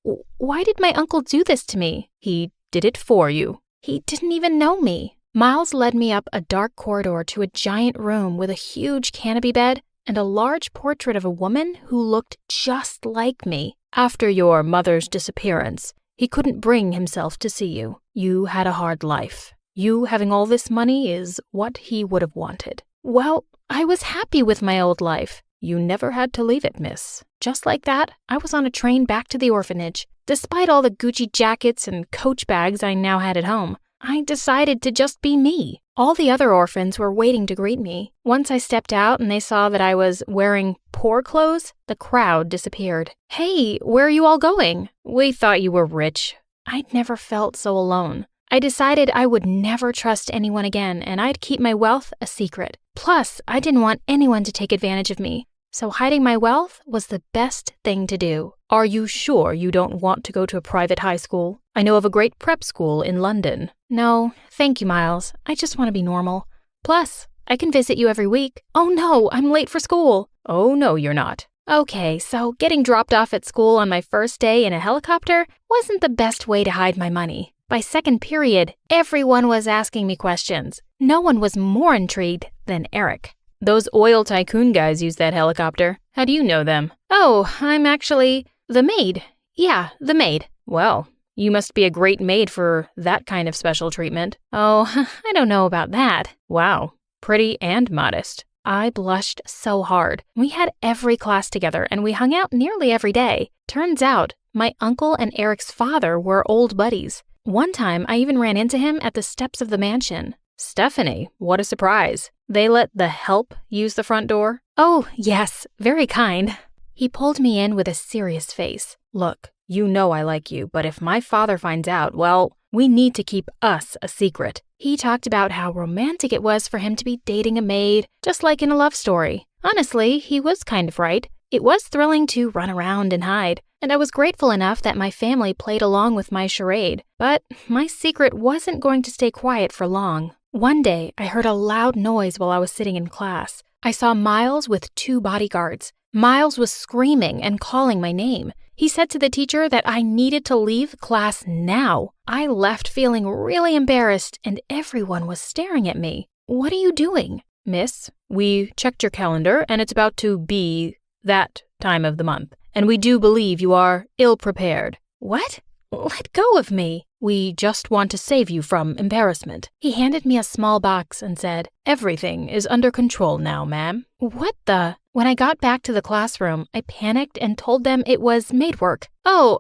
did my uncle do this to me? He did it for you. He didn't even know me. Miles led me up a dark corridor to a giant room with a huge canopy bed and a large portrait of a woman who looked just like me. After your mother's disappearance, he couldn't bring himself to see you. You had a hard life. You having all this money is what he would have wanted. Well, I was happy with my old life. You never had to leave it, miss. Just like that, I was on a train back to the orphanage. Despite all the Gucci jackets and Coach bags I now had at home, I decided to just be me. All the other orphans were waiting to greet me. Once I stepped out and they saw that I was wearing poor clothes, the crowd disappeared. Hey, where are you all going? We thought you were rich. I'd never felt so alone. I decided I would never trust anyone again and I'd keep my wealth a secret. Plus, I didn't want anyone to take advantage of me. So hiding my wealth was the best thing to do. Are you sure you don't want to go to a private high school? I know of a great prep school in London. No, thank you, Miles. I just want to be normal. Plus, I can visit you every week. Oh no, I'm late for school. Oh no, you're not. Okay, so getting dropped off at school on my first day in a helicopter wasn't the best way to hide my money. By second period, everyone was asking me questions. No one was more intrigued than Eric. Those oil tycoon guys use that helicopter. How do you know them? Oh, I'm actually the maid. Yeah, the maid. Well, you must be a great maid for that kind of special treatment. Oh, I don't know about that. Wow, pretty and modest. I blushed so hard. We had every class together and we hung out nearly every day. Turns out, my uncle and Eric's father were old buddies. One time, I even ran into him at the steps of the mansion. Stephanie, what a surprise. They let the help use the front door? Oh, yes, very kind. He pulled me in with a serious face. Look, you know I like you, but if my father finds out, well, we need to keep us a secret. He talked about how romantic it was for him to be dating a maid, just like in a love story. Honestly, he was kind of right. It was thrilling to run around and hide, and I was grateful enough that my family played along with my charade. But my secret wasn't going to stay quiet for long. One day, I heard a loud noise while I was sitting in class. I saw Miles with 2 bodyguards. Miles was screaming and calling my name. He said to the teacher that I needed to leave class now. I left feeling really embarrassed, and everyone was staring at me. What are you doing? Miss, we checked your calendar, and it's about to be that time of the month, and we do believe you are ill-prepared. What? Let go of me. We just want to save you from embarrassment. He handed me a small box and said, Everything is under control now, ma'am. What the? When I got back to the classroom, I panicked and told them it was maid work. Oh,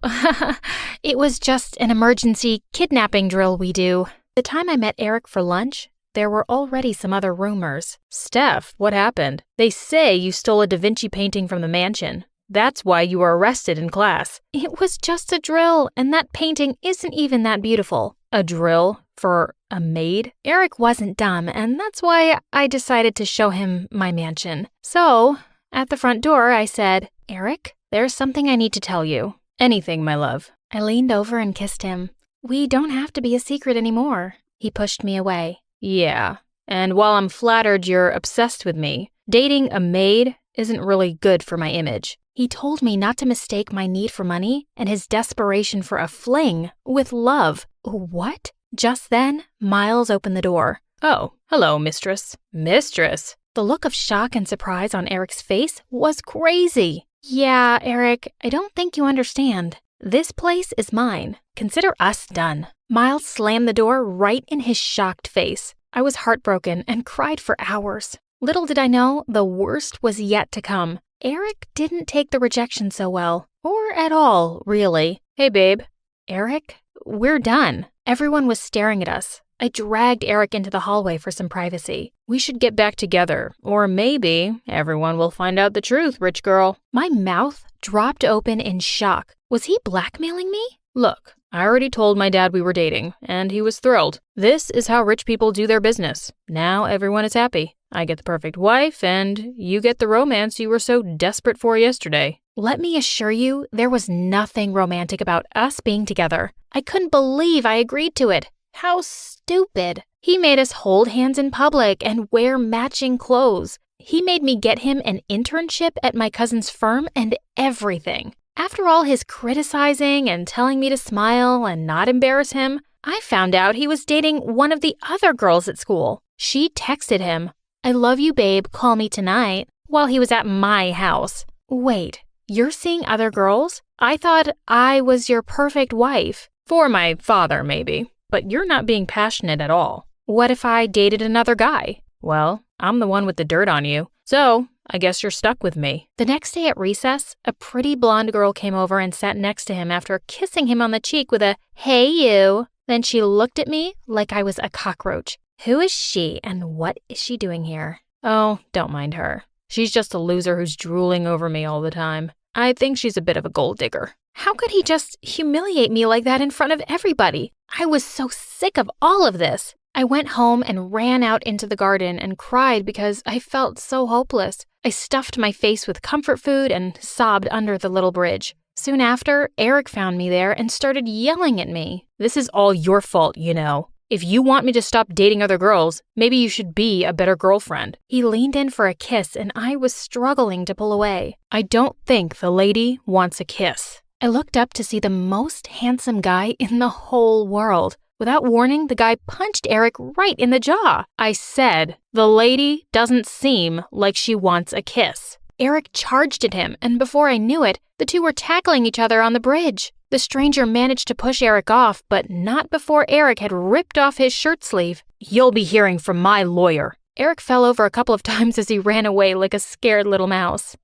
it was just an emergency kidnapping drill we do. The time I met Eric for lunch, there were already some other rumors. Steph, what happened? They say you stole a Da Vinci painting from the mansion. That's why you were arrested in class. It was just a drill, and that painting isn't even that beautiful. A drill for a maid? Eric wasn't dumb, and that's why I decided to show him my mansion. So, at the front door, I said, Eric, there's something I need to tell you. Anything, my love. I leaned over and kissed him. We don't have to be a secret anymore. He pushed me away. Yeah, and while I'm flattered you're obsessed with me, dating a maid isn't really good for my image. He told me not to mistake my need for money and his desperation for a fling with love. What? Just then, Miles opened the door. Oh, hello, mistress. Mistress? The look of shock and surprise on Eric's face was crazy. Yeah, Eric, I don't think you understand. This place is mine. Consider us done. Miles slammed the door right in his shocked face. I was heartbroken and cried for hours. Little did I know, the worst was yet to come. Eric didn't take the rejection so well. Or at all, really. Hey, babe. Eric, we're done. Everyone was staring at us. I dragged Eric into the hallway for some privacy. We should get back together, or maybe everyone will find out the truth, rich girl. My mouth dropped open in shock. Was he blackmailing me? Look, I already told my dad we were dating, and he was thrilled. This is how rich people do their business. Now everyone is happy. I get the perfect wife, and you get the romance you were so desperate for yesterday. Let me assure you, there was nothing romantic about us being together. I couldn't believe I agreed to it. How stupid. He made us hold hands in public and wear matching clothes. He made me get him an internship at my cousin's firm and everything. After all his criticizing and telling me to smile and not embarrass him, I found out he was dating one of the other girls at school. She texted him, I love you, babe, call me tonight, while he was at my house. Wait, you're seeing other girls? I thought I was your perfect wife. For my father, maybe. But you're not being passionate at all. What if I dated another guy? Well, I'm the one with the dirt on you. So, I guess you're stuck with me. The next day at recess, a pretty blonde girl came over and sat next to him after kissing him on the cheek with a, hey you. Then she looked at me like I was a cockroach. Who is she and what is she doing here? Oh, don't mind her. She's just a loser who's drooling over me all the time. I think she's a bit of a gold digger. How could he just humiliate me like that in front of everybody? I was so sick of all of this. I went home and ran out into the garden and cried because I felt so hopeless. I stuffed my face with comfort food and sobbed under the little bridge. Soon after, Eric found me there and started yelling at me. This is all your fault, you know. If you want me to stop dating other girls, maybe you should be a better girlfriend. He leaned in for a kiss and I was struggling to pull away. I don't think the lady wants a kiss. I looked up to see the most handsome guy in the whole world. Without warning, the guy punched Eric right in the jaw. I said, the lady doesn't seem like she wants a kiss. Eric charged at him, and before I knew it, the two were tackling each other on the bridge. The stranger managed to push Eric off, but not before Eric had ripped off his shirt sleeve. You'll be hearing from my lawyer. Eric fell over a couple of times as he ran away like a scared little mouse.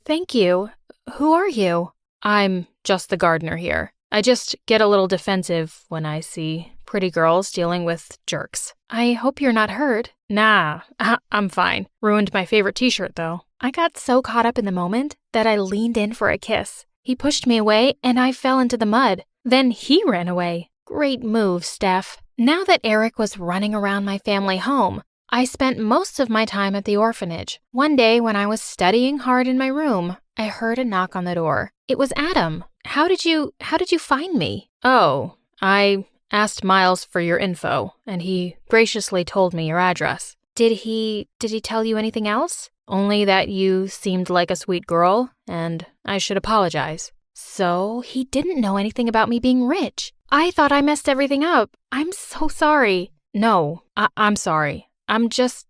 Thank you. Who are you? I'm just the gardener here. I just get a little defensive when I see pretty girls dealing with jerks. I hope you're not hurt. Nah, I'm fine. Ruined my favorite t-shirt, though. I got so caught up in the moment that I leaned in for a kiss. He pushed me away and I fell into the mud. Then he ran away. Great move, Steph. Now that Eric was running around my family home, I spent most of my time at the orphanage. One day when I was studying hard in my room, I heard a knock on the door. It was Adam. How did you find me? Oh, I asked Miles for your info, and he graciously told me your address. Did he tell you anything else? Only that you seemed like a sweet girl, and I should apologize. So he didn't know anything about me being rich. I thought I messed everything up. I'm so sorry. No, I'm sorry. I'm just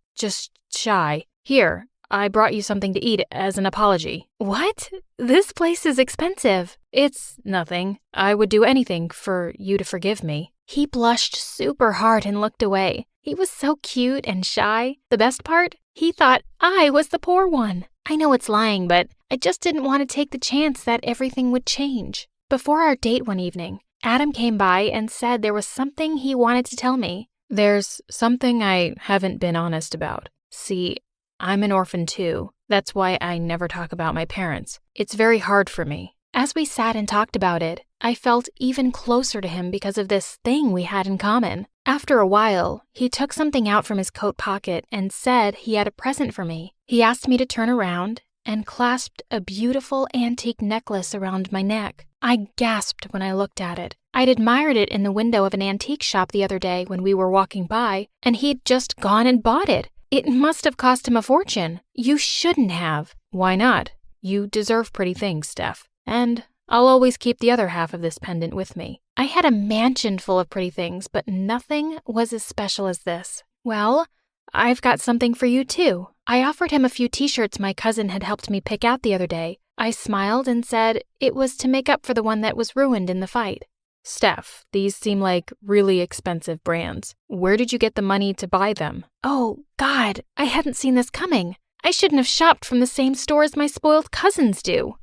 shy. Here, I brought you something to eat as an apology. What? This place is expensive. It's nothing. I would do anything for you to forgive me. He blushed super hard and looked away. He was so cute and shy. The best part? He thought I was the poor one. I know it's lying, but I just didn't want to take the chance that everything would change. Before our date one evening, Adam came by and said there was something he wanted to tell me. There's something I haven't been honest about. See, I'm an orphan too. That's why I never talk about my parents. It's very hard for me. As we sat and talked about it, I felt even closer to him because of this thing we had in common. After a while, he took something out from his coat pocket and said he had a present for me. He asked me to turn around and clasped a beautiful antique necklace around my neck. I gasped when I looked at it. I'd admired it in the window of an antique shop the other day when we were walking by, and he'd just gone and bought it. It must have cost him a fortune. You shouldn't have. Why not? You deserve pretty things, Steph. And I'll always keep the other half of this pendant with me. I had a mansion full of pretty things, but nothing was as special as this. Well, I've got something for you too. I offered him a few t-shirts my cousin had helped me pick out the other day. I smiled and said it was to make up for the one that was ruined in the fight. Steph, these seem like really expensive brands. Where did you get the money to buy them? Oh, God, I hadn't seen this coming. I shouldn't have shopped from the same store as my spoiled cousins do.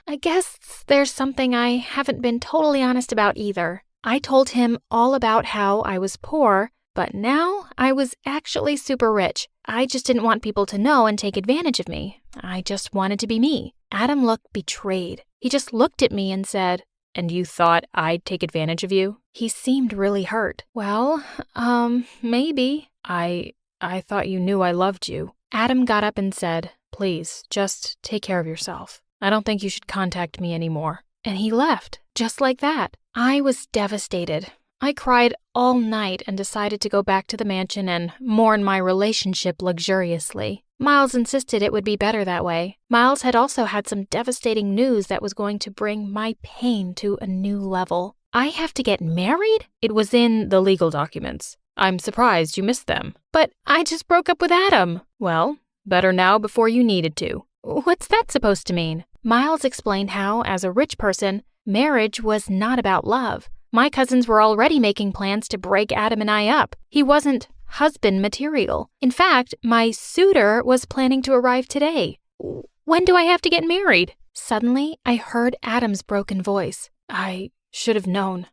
I guess there's something I haven't been totally honest about either. I told him all about how I was poor, but now I was actually super rich. I just didn't want people to know and take advantage of me. I just wanted to be me. Adam looked betrayed. He just looked at me and said, "And you thought I'd take advantage of you?" He seemed really hurt. Well, maybe. I thought you knew I loved you. Adam got up and said, "Please, just take care of yourself. I don't think you should contact me anymore." And he left, just like that. I was devastated. I cried all night and decided to go back to the mansion and mourn my relationship luxuriously. Miles insisted it would be better that way. Miles had also had some devastating news that was going to bring my pain to a new level. I have to get married? It was in the legal documents. I'm surprised you missed them. But I just broke up with Adam. Well, better now before you needed to. What's that supposed to mean? Miles explained how, as a rich person, marriage was not about love. My cousins were already making plans to break Adam and I up. He wasn't husband material. In fact, my suitor was planning to arrive today. When do I have to get married? Suddenly, I heard Adam's broken voice. I should have known.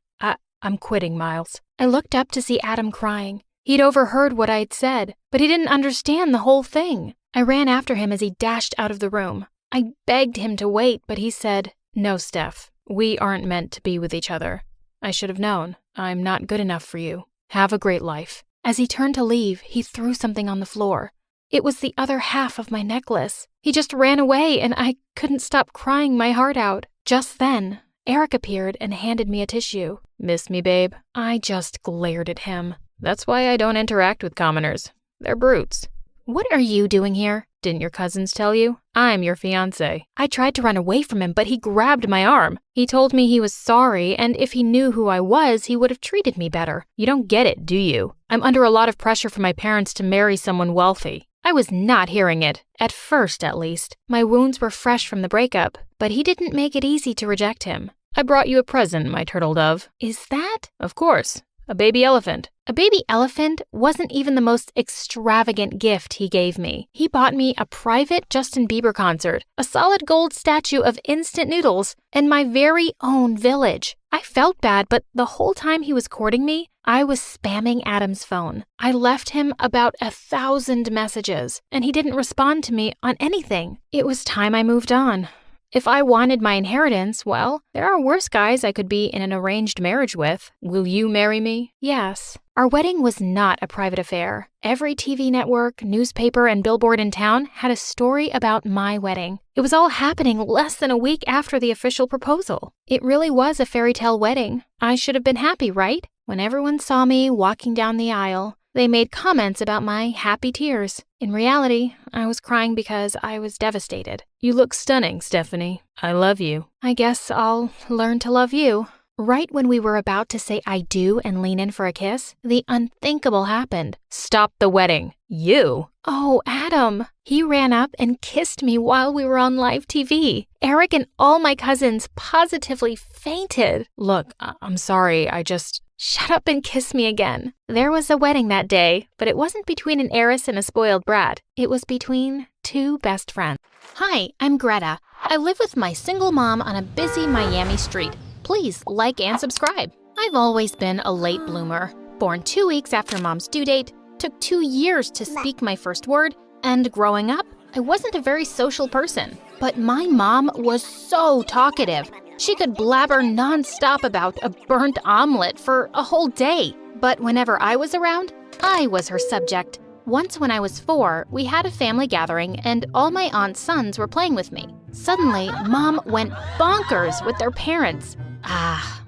I'm quitting, Miles. I looked up to see Adam crying. He'd overheard what I'd said, but he didn't understand the whole thing. I ran after him as he dashed out of the room. I begged him to wait, but he said, "No, Steph, we aren't meant to be with each other. I should have known. I'm not good enough for you. Have a great life." As he turned to leave, he threw something on the floor. It was the other half of my necklace. He just ran away, and I couldn't stop crying my heart out. Just then, Eric appeared and handed me a tissue. Miss me, babe? I just glared at him. That's why I don't interact with commoners. They're brutes. What are you doing here? Didn't your cousins tell you? I'm your fiancé. I tried to run away from him, but he grabbed my arm. He told me he was sorry, and if he knew who I was, he would have treated me better. You don't get it, do you? I'm under a lot of pressure from my parents to marry someone wealthy. I was not hearing it, at first at least. My wounds were fresh from the breakup, but he didn't make it easy to reject him. I brought you a present, my turtle dove. Is that? Of course. A baby elephant. A baby elephant wasn't even the most extravagant gift he gave me. He bought me a private Justin Bieber concert, a solid gold statue of instant noodles, and my very own village. I felt bad, but the whole time he was courting me, I was spamming Adam's phone. I left him about 1,000 messages, and he didn't respond to me on anything. It was time I moved on. If I wanted my inheritance, well, there are worse guys I could be in an arranged marriage with. Will you marry me? Yes. Our wedding was not a private affair. Every TV network, newspaper, and billboard in town had a story about my wedding. It was all happening less than a week after the official proposal. It really was a fairy tale wedding. I should have been happy, right? When everyone saw me walking down the aisle, they made comments about my happy tears. In reality, I was crying because I was devastated. You look stunning, Stephanie. I love you. I guess I'll learn to love you. Right when we were about to say I do and lean in for a kiss, the unthinkable happened. Stop the wedding. You? Oh, Adam. He ran up and kissed me while we were on live TV. Eric and all my cousins positively fainted. Look, I'm sorry. Shut up and kiss me again. There was a wedding that day, but it wasn't between an heiress and a spoiled brat. It was between two best friends. Hi, I'm Greta. I live with my single mom on a busy Miami street. Please like and subscribe. I've always been a late bloomer. Born 2 weeks after mom's due date, took 2 years to speak my first word, and growing up, I wasn't a very social person. But my mom was so talkative. She could blabber nonstop about a burnt omelet for a whole day. But whenever I was around, I was her subject. Once when I was 4, we had a family gathering and all my aunt's sons were playing with me. Suddenly, Mom went bonkers with their parents.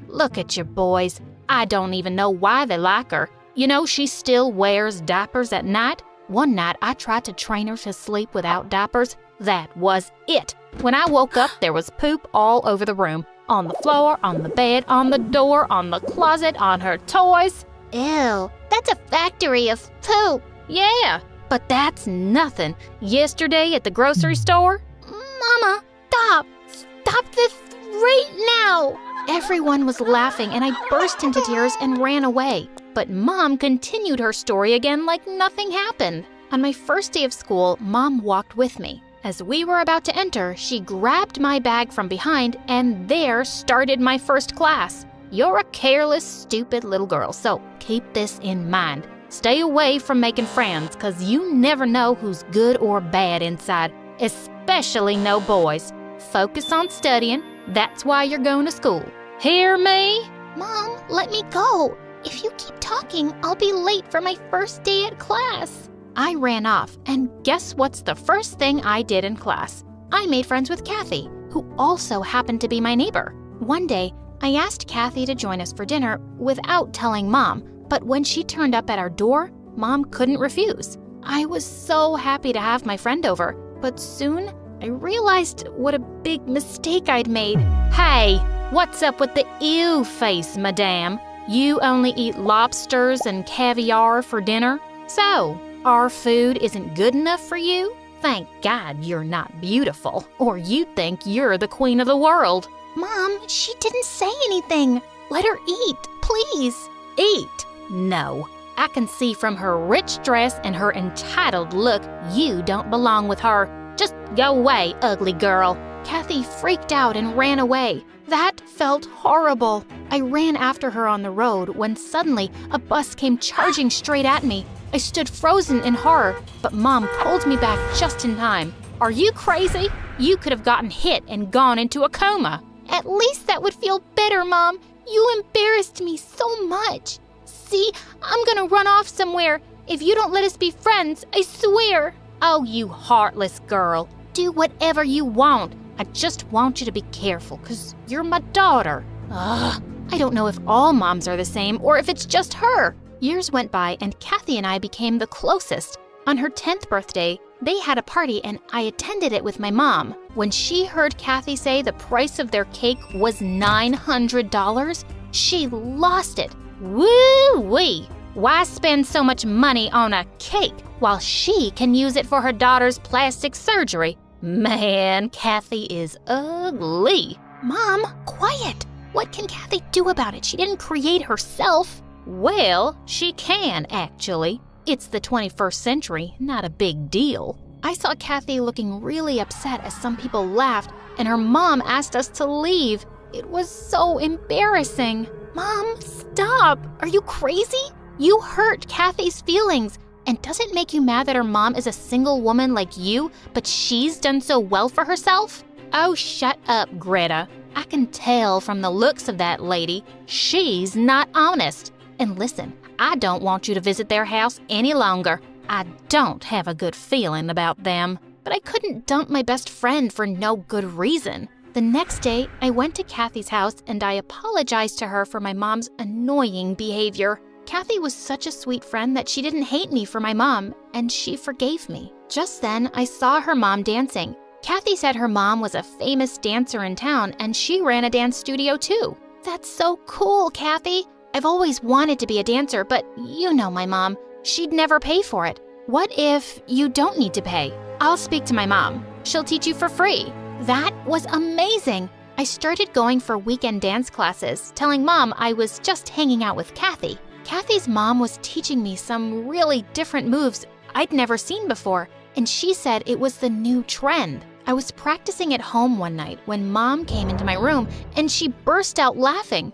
Look at your boys. I don't even know why they like her. You know, she still wears diapers at night. One night, I tried to train her to sleep without diapers. That was it. When I woke up, there was poop all over the room. On the floor, on the bed, on the door, on the closet, on her toys. Ew, that's a factory of poop. Yeah, but that's nothing. Yesterday at the grocery store. Mama, stop. Stop this right now. Everyone was laughing and I burst into tears and ran away. But Mom continued her story again like nothing happened. On my first day of school, Mom walked with me. As we were about to enter, she grabbed my bag from behind, and there started my first class. You're a careless, stupid little girl, so keep this in mind. Stay away from making friends, 'cause you never know who's good or bad inside, especially no boys. Focus on studying. That's why you're going to school. Hear me? Mom, let me go. If you keep talking, I'll be late for my first day at class. I ran off, and guess what's the first thing I did in class? I made friends with Kathy, who also happened to be my neighbor. One day, I asked Kathy to join us for dinner without telling Mom, but when she turned up at our door, Mom couldn't refuse. I was so happy to have my friend over, but soon I realized what a big mistake I'd made. Hey, what's up with the ew face, madame? You only eat lobsters and caviar for dinner? So, our food isn't good enough for you? Thank God you're not beautiful, or you'd think you're the queen of the world. Mom, she didn't say anything. Let her eat, please. Eat? No. I can see from her rich dress and her entitled look you don't belong with her. Just go away, ugly girl. Kathy freaked out and ran away. That felt horrible. I ran after her on the road when suddenly a bus came charging straight at me. I stood frozen in horror, but Mom pulled me back just in time. Are you crazy? You could have gotten hit and gone into a coma. At least that would feel better, Mom. You embarrassed me so much. See, I'm gonna run off somewhere. If you don't let us be friends, I swear. Oh, you heartless girl. Do whatever you want. I just want you to be careful, 'cause you're my daughter. Ugh, I don't know if all moms are the same or if it's just her. Years went by and Kathy and I became the closest. On her 10th birthday, they had a party and I attended it with my mom. When she heard Kathy say the price of their cake was $900, she lost it. Woo-wee! Why spend so much money on a cake while she can use it for her daughter's plastic surgery? Man, Kathy is ugly. Mom, quiet! What can Kathy do about it? She didn't create herself. Well, she can, actually. It's the 21st century, not a big deal. I saw Kathy looking really upset as some people laughed, and her mom asked us to leave. It was so embarrassing. Mom, stop! Are you crazy? You hurt Kathy's feelings. And does it make you mad that her mom is a single woman like you, but she's done so well for herself? Oh, shut up, Greta. I can tell from the looks of that lady, she's not honest. And listen, I don't want you to visit their house any longer. I don't have a good feeling about them. But I couldn't dump my best friend for no good reason. The next day, I went to Kathy's house and I apologized to her for my mom's annoying behavior. Kathy was such a sweet friend that she didn't hate me for my mom, and she forgave me. Just then, I saw her mom dancing. Kathy said her mom was a famous dancer in town and she ran a dance studio too. That's so cool, Kathy. I've always wanted to be a dancer, but you know my mom. She'd never pay for it. What if you don't need to pay? I'll speak to my mom. She'll teach you for free. That was amazing. I started going for weekend dance classes, telling Mom I was just hanging out with Kathy. Kathy's mom was teaching me some really different moves I'd never seen before, and she said it was the new trend. I was practicing at home one night when Mom came into my room and she burst out laughing.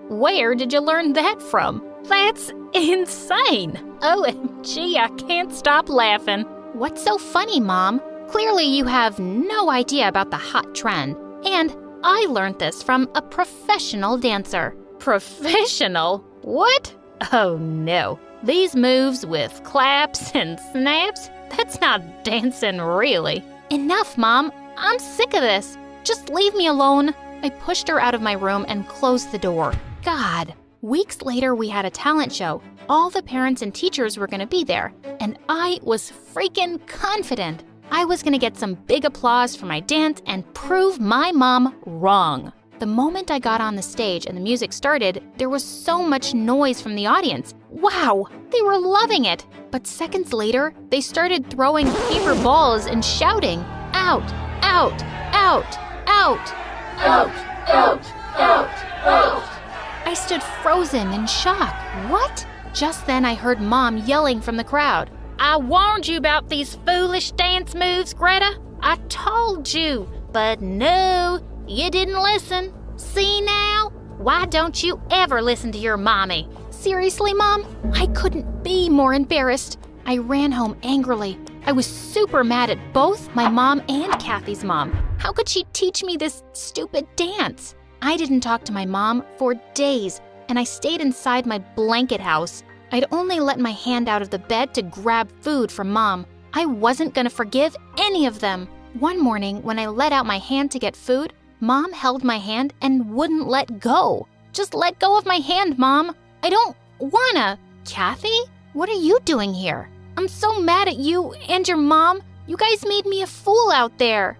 Where did you learn that from? That's insane! OMG, I can't stop laughing. What's so funny, Mom? Clearly you have no idea about the hot trend. And I learned this from a professional dancer. Professional? What? Oh no. These moves with claps and snaps? That's not dancing, really. Enough, Mom. I'm sick of this. Just leave me alone. I pushed her out of my room and closed the door. God. Weeks later, we had a talent show. All the parents and teachers were going to be there, and I was freaking confident. I was going to get some big applause for my dance and prove my mom wrong. The moment I got on the stage and the music started, there was so much noise from the audience. Wow, they were loving it. But seconds later, they started throwing paper balls and shouting, "Out, out, out, out, out, out, out, out." I stood frozen in shock. What? Just then I heard Mom yelling from the crowd. "I warned you about these foolish dance moves, Greta. I told you. But no, you didn't listen. See now? Why don't you ever listen to your mommy?" Seriously, Mom? I couldn't be more embarrassed. I ran home angrily. I was super mad at both my mom and Kathy's mom. How could she teach me this stupid dance? I didn't talk to my mom for days, and I stayed inside my blanket house. I'd only let my hand out of the bed to grab food from Mom. I wasn't gonna forgive any of them. One morning, when I let out my hand to get food, Mom held my hand and wouldn't let go. Just let go of my hand, Mom. I don't wanna. Kathy? What are you doing here? I'm so mad at you and your mom. You guys made me a fool out there.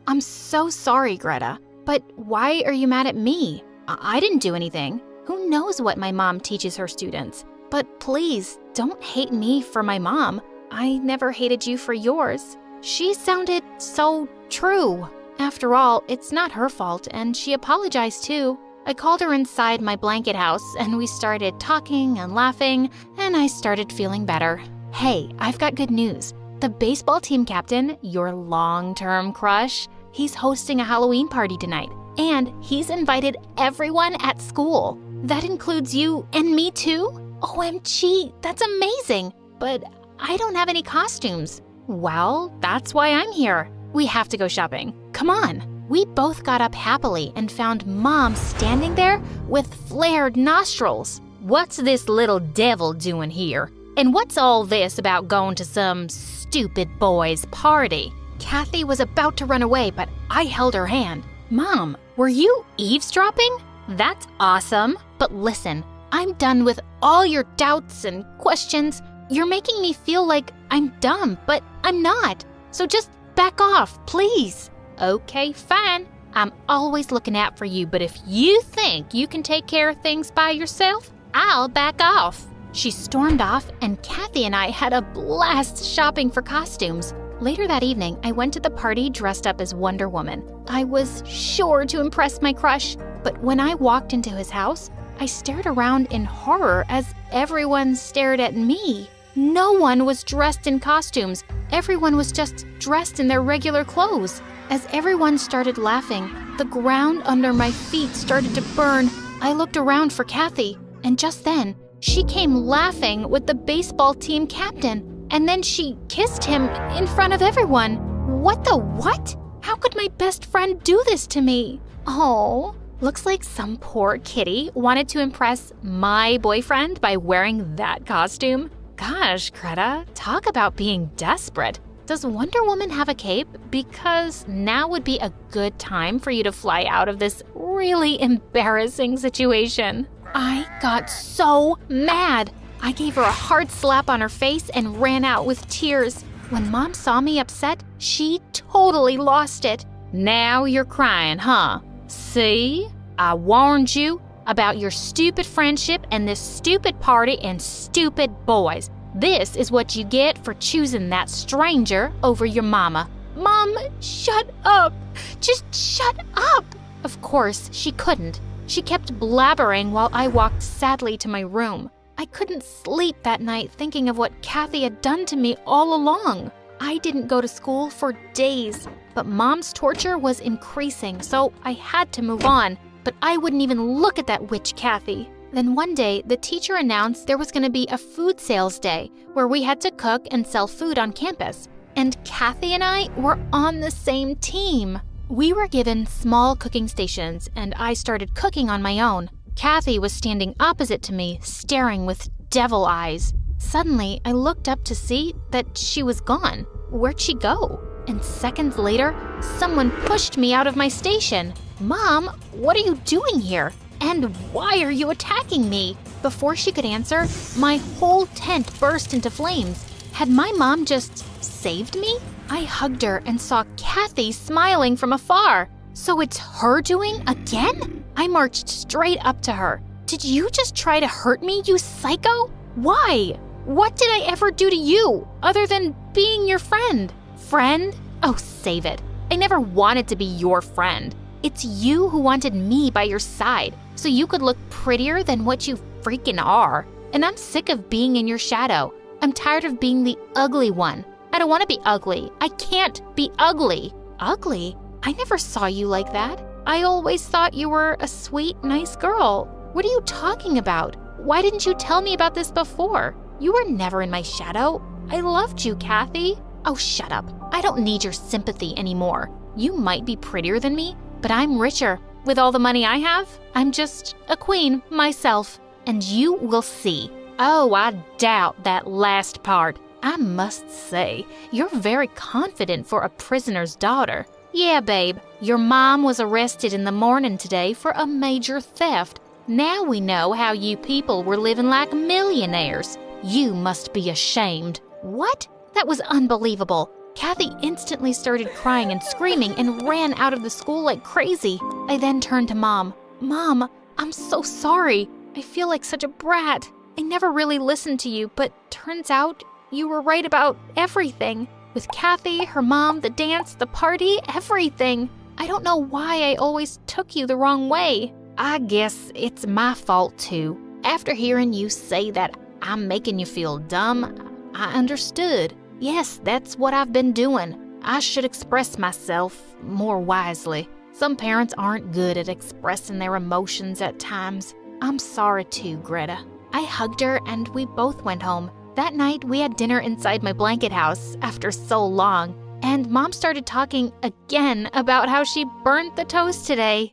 I'm so sorry, Greta. But why are you mad at me? I didn't do anything. Who knows what my mom teaches her students? But please, don't hate me for my mom. I never hated you for yours. She sounded so true. After all, it's not her fault, and she apologized too. I called her inside my blanket house, and we started talking and laughing, and I started feeling better. Hey, I've got good news. The baseball team captain, your long-term crush, he's hosting a Halloween party tonight, and he's invited everyone at school. That includes you and me too? OMG, that's amazing. But I don't have any costumes. Well, that's why I'm here. We have to go shopping. Come on. We both got up happily and found Mom standing there with flared nostrils. What's this little devil doing here? And what's all this about going to some stupid boy's party? Kathy was about to run away, but I held her hand. Mom, were you eavesdropping? That's awesome. But listen, I'm done with all your doubts and questions. You're making me feel like I'm dumb, but I'm not. So just back off, please. Okay, fine. I'm always looking out for you, but if you think you can take care of things by yourself, I'll back off. She stormed off, and Kathy and I had a blast shopping for costumes. Later that evening, I went to the party dressed up as Wonder Woman. I was sure to impress my crush, but when I walked into his house, I stared around in horror as everyone stared at me. No one was dressed in costumes. Everyone was just dressed in their regular clothes. As everyone started laughing, the ground under my feet started to burn. I looked around for Kathy, and just then, she came laughing with the baseball team captain, and then she kissed him in front of everyone. What the what? How could my best friend do this to me? Oh, looks like some poor kitty wanted to impress my boyfriend by wearing that costume. Gosh, Greta, talk about being desperate. Does Wonder Woman have a cape? Because now would be a good time for you to fly out of this really embarrassing situation. I got so mad. I gave her a hard slap on her face and ran out with tears. When Mom saw me upset, she totally lost it. Now you're crying, huh? See? I warned you about your stupid friendship and this stupid party and stupid boys. This is what you get for choosing that stranger over your mama. Mom, shut up. Just shut up. Of course, she couldn't. She kept blabbering while I walked sadly to my room. I couldn't sleep that night thinking of what Kathy had done to me all along. I didn't go to school for days, but Mom's torture was increasing, so I had to move on. But I wouldn't even look at that witch Kathy. Then one day, the teacher announced there was going to be a food sales day where we had to cook and sell food on campus. And Kathy and I were on the same team. We were given small cooking stations, and I started cooking on my own. Kathy was standing opposite to me, staring with devil eyes. Suddenly, I looked up to see that she was gone. Where'd she go? And seconds later, someone pushed me out of my station. Mom, what are you doing here? And why are you attacking me? Before she could answer, my whole tent burst into flames. Had my mom just saved me? I hugged her and saw Kathy smiling from afar. So it's her doing again? I marched straight up to her. Did you just try to hurt me, you psycho? Why? What did I ever do to you, other than being your friend? Friend? Oh, save it. I never wanted to be your friend. It's you who wanted me by your side, so you could look prettier than what you freaking are. And I'm sick of being in your shadow. I'm tired of being the ugly one. I don't want to be ugly. I can't be ugly. Ugly? I never saw you like that. I always thought you were a sweet, nice girl. What are you talking about? Why didn't you tell me about this before? You were never in my shadow. I loved you, Kathy. Oh, shut up. I don't need your sympathy anymore. You might be prettier than me, but I'm richer. With all the money I have, I'm just a queen myself. And you will see. Oh, I doubt that last part. I must say, you're very confident for a prisoner's daughter. Yeah, babe, your mom was arrested in the morning today for a major theft. Now we know how you people were living like millionaires. You must be ashamed. What? That was unbelievable. Kathy instantly started crying and screaming and ran out of the school like crazy. I then turned to Mom. Mom, I'm so sorry. I feel like such a brat. I never really listened to you, but turns out you were right about everything. With Kathy, her mom, the dance, the party, everything. I don't know why I always took you the wrong way. I guess it's my fault too. After hearing you say that I'm making you feel dumb, I understood. Yes, that's what I've been doing. I should express myself more wisely. Some parents aren't good at expressing their emotions at times. I'm sorry too, Greta. I hugged her and we both went home. That night, we had dinner inside my blanket house after so long, and Mom started talking again about how she burnt the toast today.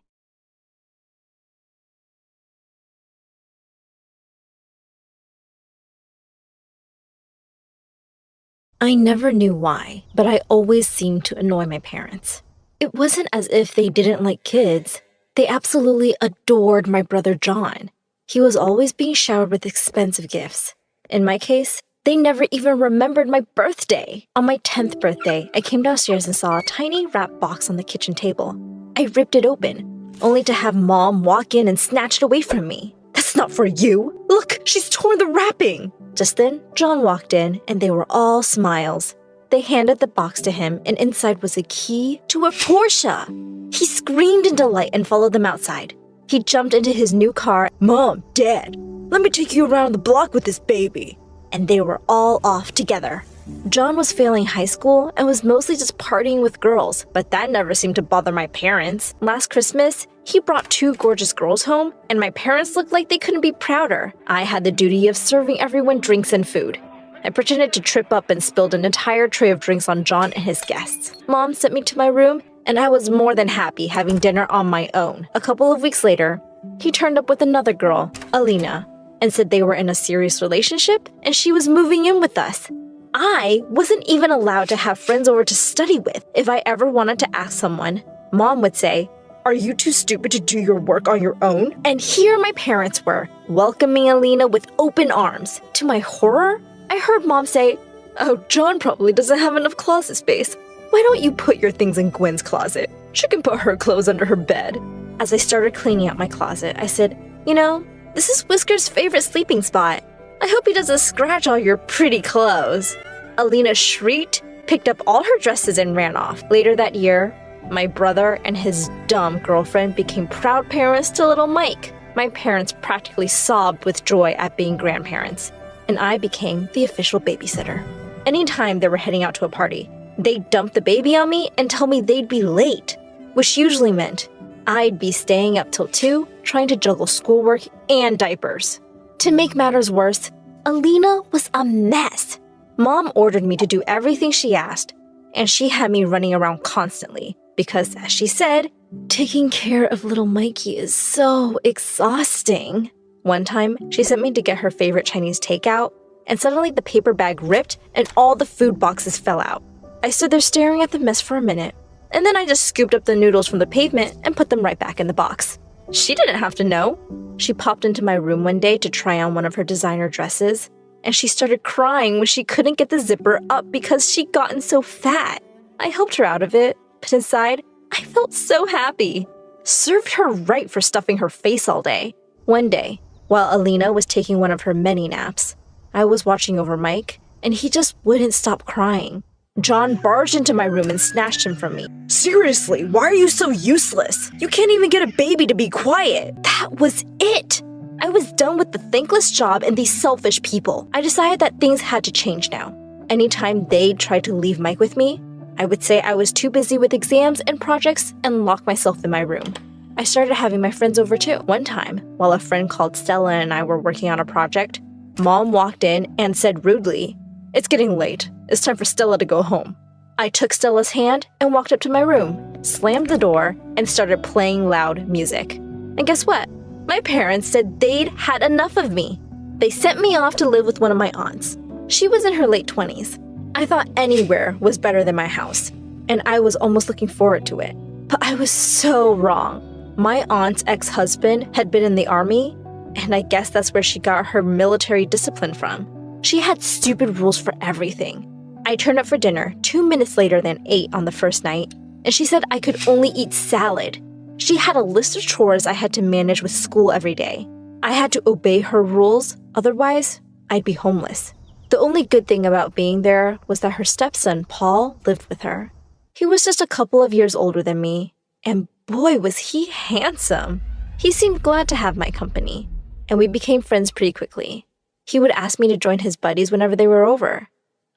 I never knew why, but I always seemed to annoy my parents. It wasn't as if they didn't like kids. They absolutely adored my brother John. He was always being showered with expensive gifts. In my case, they never even remembered my birthday. On my 10th birthday, I came downstairs and saw a tiny wrapped box on the kitchen table. I ripped it open, only to have Mom walk in and snatch it away from me. "That's not for you! Look, she's torn the wrapping!" Just then, John walked in, and they were all smiles. They handed the box to him, and inside was a key to a Porsche. He screamed in delight and followed them outside. He jumped into his new car. "Mom, Dad, let me take you around the block with this baby." And they were all off together. John was failing high school and was mostly just partying with girls, but that never seemed to bother my parents. Last Christmas, he brought 2 gorgeous girls home, and my parents looked like they couldn't be prouder. I had the duty of serving everyone drinks and food. I pretended to trip up and spilled an entire tray of drinks on John and his guests. Mom sent me to my room, and I was more than happy having dinner on my own. A couple of weeks later, he turned up with another girl, Alina, and said they were in a serious relationship and she was moving in with us. I wasn't even allowed to have friends over to study with. If I ever wanted to ask someone, Mom would say, "Are you too stupid to do your work on your own?" And here my parents were, welcoming Alina with open arms. To my horror, I heard Mom say, "Oh, John probably doesn't have enough closet space. Why don't you put your things in Gwen's closet? She can put her clothes under her bed." As I started cleaning out my closet, I said, "You know, this is Whisker's favorite sleeping spot. I hope he doesn't scratch all your pretty clothes." Alina shrieked, picked up all her dresses, and ran off. Later that year, my brother and his dumb girlfriend became proud parents to little Mike. My parents practically sobbed with joy at being grandparents, and I became the official babysitter. Anytime they were heading out to a party, they'd dump the baby on me and tell me they'd be late, which usually meant I'd be staying up till 2 trying to juggle schoolwork and diapers. To make matters worse, Alina was a mess. Mom ordered me to do everything she asked, and she had me running around constantly because, as she said, taking care of little Mikey is so exhausting. One time, she sent me to get her favorite Chinese takeout, and suddenly the paper bag ripped and all the food boxes fell out. I stood there staring at the mess for a minute, and then I just scooped up the noodles from the pavement and put them right back in the box. She didn't have to know. She popped into my room one day to try on one of her designer dresses, and she started crying when she couldn't get the zipper up because she'd gotten so fat. I helped her out of it, but inside, I felt so happy. Served her right for stuffing her face all day. One day, while Alina was taking one of her many naps, I was watching over Mike, and he just wouldn't stop crying. John barged into my room and snatched him from me. "Seriously, why are you so useless? You can't even get a baby to be quiet." That was it. I was done with the thankless job and these selfish people. I decided that things had to change now. Anytime they tried to leave Mike with me, I would say I was too busy with exams and projects and lock myself in my room. I started having my friends over too. One time, while a friend called Stella and I were working on a project, Mom walked in and said rudely, "It's getting late. It's time for Stella to go home." I took Stella's hand and walked up to my room, slammed the door, and started playing loud music. And guess what? My parents said they'd had enough of me. They sent me off to live with one of my aunts. She was in her late 20s. I thought anywhere was better than my house, and I was almost looking forward to it. But I was so wrong. My aunt's ex-husband had been in the army, and I guess that's where she got her military discipline from. She had stupid rules for everything. I turned up for dinner 2 minutes later than 8 on the first night, and she said I could only eat salad. She had a list of chores I had to manage with school every day. I had to obey her rules, otherwise I'd be homeless. The only good thing about being there was that her stepson, Paul, lived with her. He was just a couple of years older than me, and boy was he handsome. He seemed glad to have my company, and we became friends pretty quickly. He would ask me to join his buddies whenever they were over.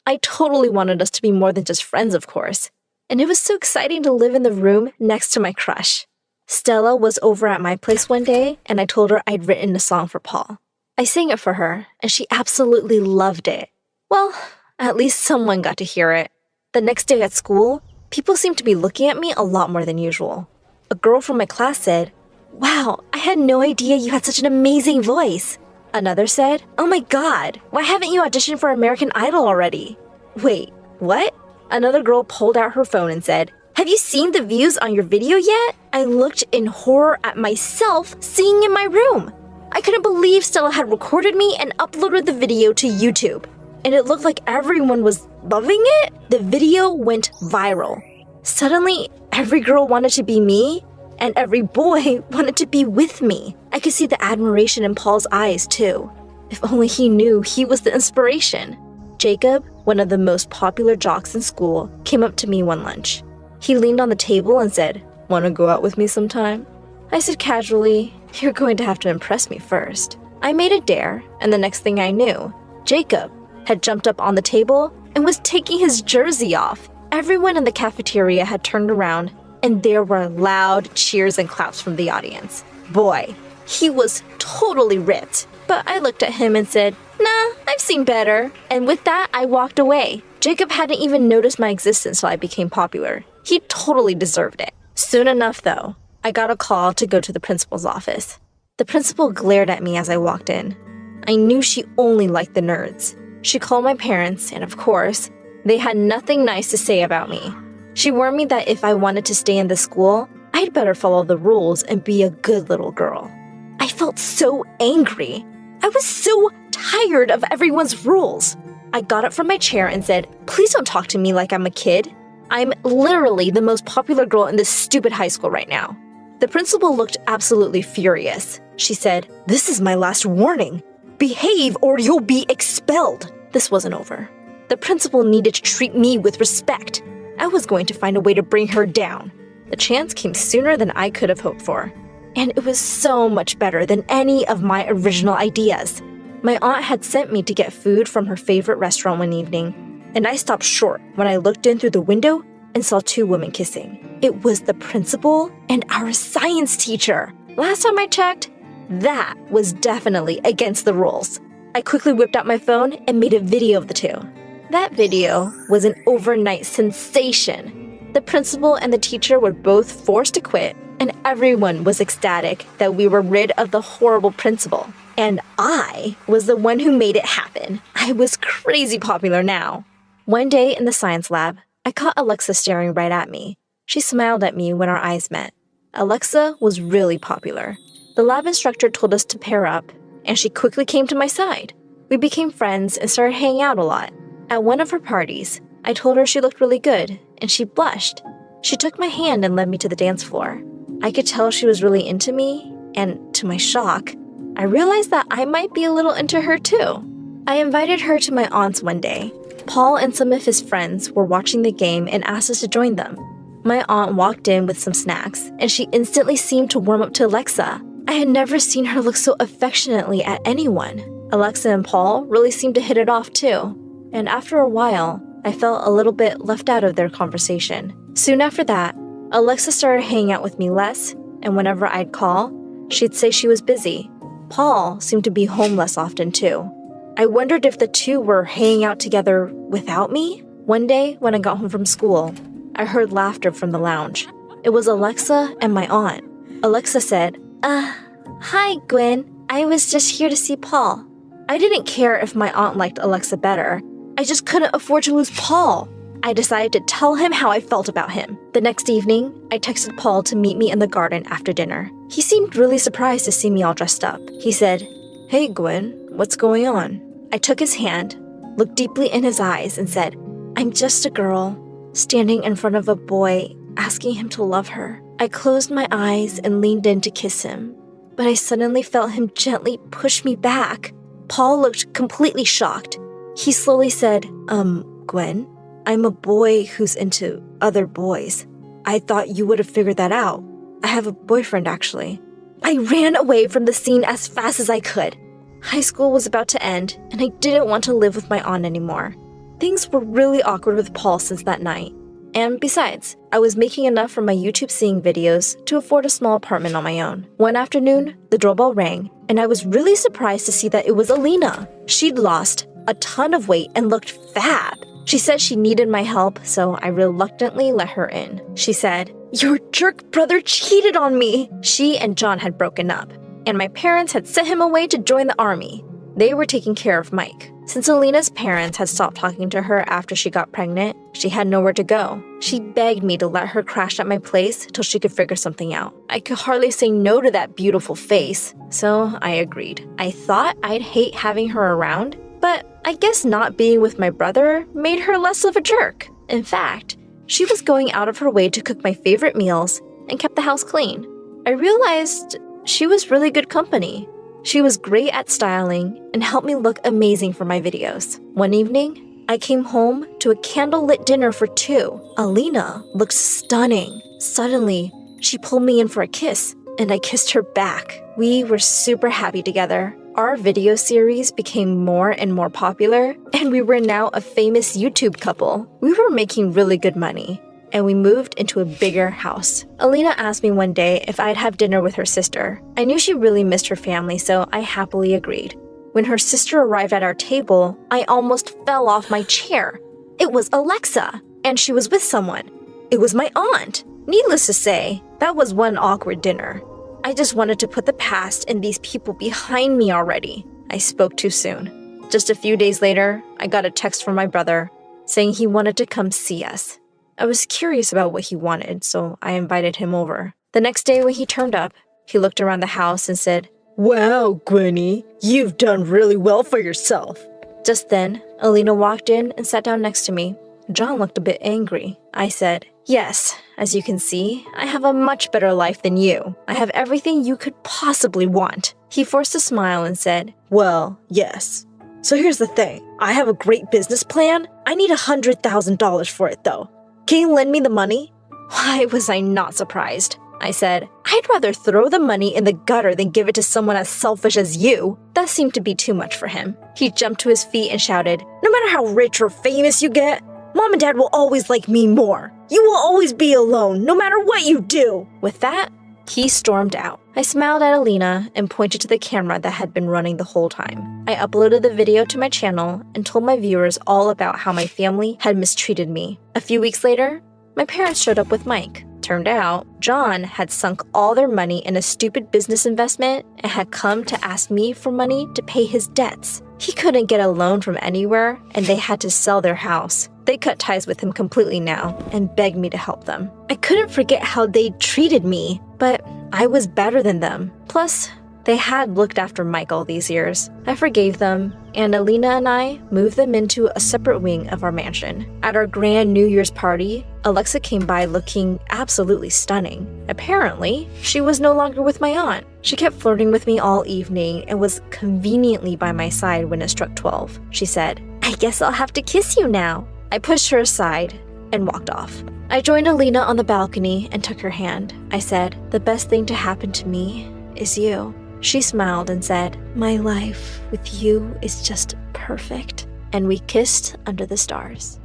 I totally wanted us to be more than just friends, of course, and it was so exciting to live in the room next to my crush. Stella was over at my place one day, and I told her I'd written a song for Paul. I sang it for her, and she absolutely loved it. Well, at least someone got to hear it. The next day at school, people seemed to be looking at me a lot more than usual. A girl from my class said, "Wow, I had no idea you had such an amazing voice." Another said, "Oh my God, why haven't you auditioned for American Idol already?" Wait, what? Another girl pulled out her phone and said, "Have you seen the views on your video yet?" I looked in horror at myself seeing in my room. I couldn't believe Stella had recorded me and uploaded the video to YouTube. And it looked like everyone was loving it. The video went viral. Suddenly, every girl wanted to be me, and every boy wanted to be with me. I could see the admiration in Paul's eyes, too. If only he knew he was the inspiration. Jacob, one of the most popular jocks in school, came up to me one lunch. He leaned on the table and said, "Want to go out with me sometime?" I said casually, "You're going to have to impress me first." I made a dare, and the next thing I knew, Jacob had jumped up on the table and was taking his jersey off. Everyone in the cafeteria had turned around, and there were loud cheers and claps from the audience. Boy, he was totally ripped. But I looked at him and said, "Nah, I've seen better." And with that, I walked away. Jacob hadn't even noticed my existence till I became popular. He totally deserved it. Soon enough, though, I got a call to go to the principal's office. The principal glared at me as I walked in. I knew she only liked the nerds. She called my parents, and of course, they had nothing nice to say about me. She warned me that if I wanted to stay in the school, I'd better follow the rules and be a good little girl. I felt so angry. I was so tired of everyone's rules. I got up from my chair and said, "Please don't talk to me like I'm a kid. I'm literally the most popular girl in this stupid high school right now." The principal looked absolutely furious. She said, "This is my last warning. Behave or you'll be expelled." This wasn't over. The principal needed to treat me with respect. I was going to find a way to bring her down. The chance came sooner than I could have hoped for. And it was so much better than any of my original ideas. My aunt had sent me to get food from her favorite restaurant one evening, and I stopped short when I looked in through the window and saw two women kissing. It was the principal and our science teacher. Last time I checked, that was definitely against the rules. I quickly whipped out my phone and made a video of the two. That video was an overnight sensation. The principal and the teacher were both forced to quit, and everyone was ecstatic that we were rid of the horrible principal. And I was the one who made it happen. I was crazy popular now. One day in the science lab, I caught Alexa staring right at me. She smiled at me when our eyes met. Alexa was really popular. The lab instructor told us to pair up, and she quickly came to my side. We became friends and started hanging out a lot. At one of her parties, I told her she looked really good, and she blushed. She took my hand and led me to the dance floor. I could tell she was really into me, and to my shock, I realized that I might be a little into her too. I invited her to my aunt's one day. Paul and some of his friends were watching the game and asked us to join them. My aunt walked in with some snacks, and she instantly seemed to warm up to Alexa. I had never seen her look so affectionately at anyone. Alexa and Paul really seemed to hit it off too. And after a while, I felt a little bit left out of their conversation. Soon after that, Alexa started hanging out with me less, and whenever I'd call, she'd say she was busy. Paul seemed to be home less often too. I wondered if the two were hanging out together without me. One day, when I got home from school, I heard laughter from the lounge. It was Alexa and my aunt. Alexa said, "Hi, Gwen. I was just here to see Paul." I didn't care if my aunt liked Alexa better. I just couldn't afford to lose Paul. I decided to tell him how I felt about him. The next evening, I texted Paul to meet me in the garden after dinner. He seemed really surprised to see me all dressed up. He said, "Hey, Gwen, what's going on?" I took his hand, looked deeply in his eyes, and said, "I'm just a girl, standing in front of a boy, asking him to love her." I closed my eyes and leaned in to kiss him, but I suddenly felt him gently push me back. Paul looked completely shocked. He slowly said, Gwen, I'm a boy who's into other boys. I thought you would have figured that out. I have a boyfriend, actually." I ran away from the scene as fast as I could. High school was about to end, and I didn't want to live with my aunt anymore. Things were really awkward with Paul since that night. And besides, I was making enough from my YouTube singing videos to afford a small apartment on my own. One afternoon, the doorbell rang, and I was really surprised to see that it was Alina. She'd lost a ton of weight and looked fab. She said she needed my help, so I reluctantly let her in. She said, "Your jerk brother cheated on me." She and John had broken up, and my parents had sent him away to join the army. They were taking care of Mike. Since Alina's parents had stopped talking to her after she got pregnant, she had nowhere to go. She begged me to let her crash at my place till she could figure something out. I could hardly say no to that beautiful face, so I agreed. I thought I'd hate having her around, but I guess not being with my brother made her less of a jerk. In fact, she was going out of her way to cook my favorite meals and kept the house clean. I realized she was really good company. She was great at styling and helped me look amazing for my videos. One evening, I came home to a candlelit dinner for two. Alina looked stunning. Suddenly, she pulled me in for a kiss, and I kissed her back. We were super happy together. Our video series became more and more popular, and we were now a famous YouTube couple. We were making really good money, and we moved into a bigger house. Alina asked me one day if I'd have dinner with her sister. I knew she really missed her family, so I happily agreed. When her sister arrived at our table, I almost fell off my chair. It was Alexa, and she was with someone. It was my aunt. Needless to say, that was one awkward dinner. I just wanted to put the past and these people behind me already. I spoke too soon. Just a few days later, I got a text from my brother saying he wanted to come see us. I was curious about what he wanted, so I invited him over. The next day when he turned up, he looked around the house and said, "Wow, Gwenny, you've done really well for yourself." Just then, Alina walked in and sat down next to me. John looked a bit angry. I said, "Yes, as you can see, I have a much better life than you. I have everything you could possibly want." He forced a smile and said, "Well, yes. So here's the thing. I have a great business plan. I need $100,000 for it though. Can you lend me the money?" Why was I not surprised? I said, "I'd rather throw the money in the gutter than give it to someone as selfish as you." That seemed to be too much for him. He jumped to his feet and shouted, "No matter how rich or famous you get, Mom and Dad will always like me more. You will always be alone, no matter what you do." With that, he stormed out. I smiled at Alina and pointed to the camera that had been running the whole time. I uploaded the video to my channel and told my viewers all about how my family had mistreated me. A few weeks later, my parents showed up with Mike. Turned out, John had sunk all their money in a stupid business investment and had come to ask me for money to pay his debts. He couldn't get a loan from anywhere, and they had to sell their house. They cut ties with him completely now and begged me to help them. I couldn't forget how they treated me, but I was better than them. Plus, they had looked after Mike all these years. I forgave them, and Alina and I moved them into a separate wing of our mansion. At our grand New Year's party, Alexa came by looking absolutely stunning. Apparently, she was no longer with my aunt. She kept flirting with me all evening and was conveniently by my side when it struck 12. She said, "I guess I'll have to kiss you now." I pushed her aside and walked off. I joined Alina on the balcony and took her hand. I said, "The best thing to happen to me is you." She smiled and said, "My life with you is just perfect." And we kissed under the stars.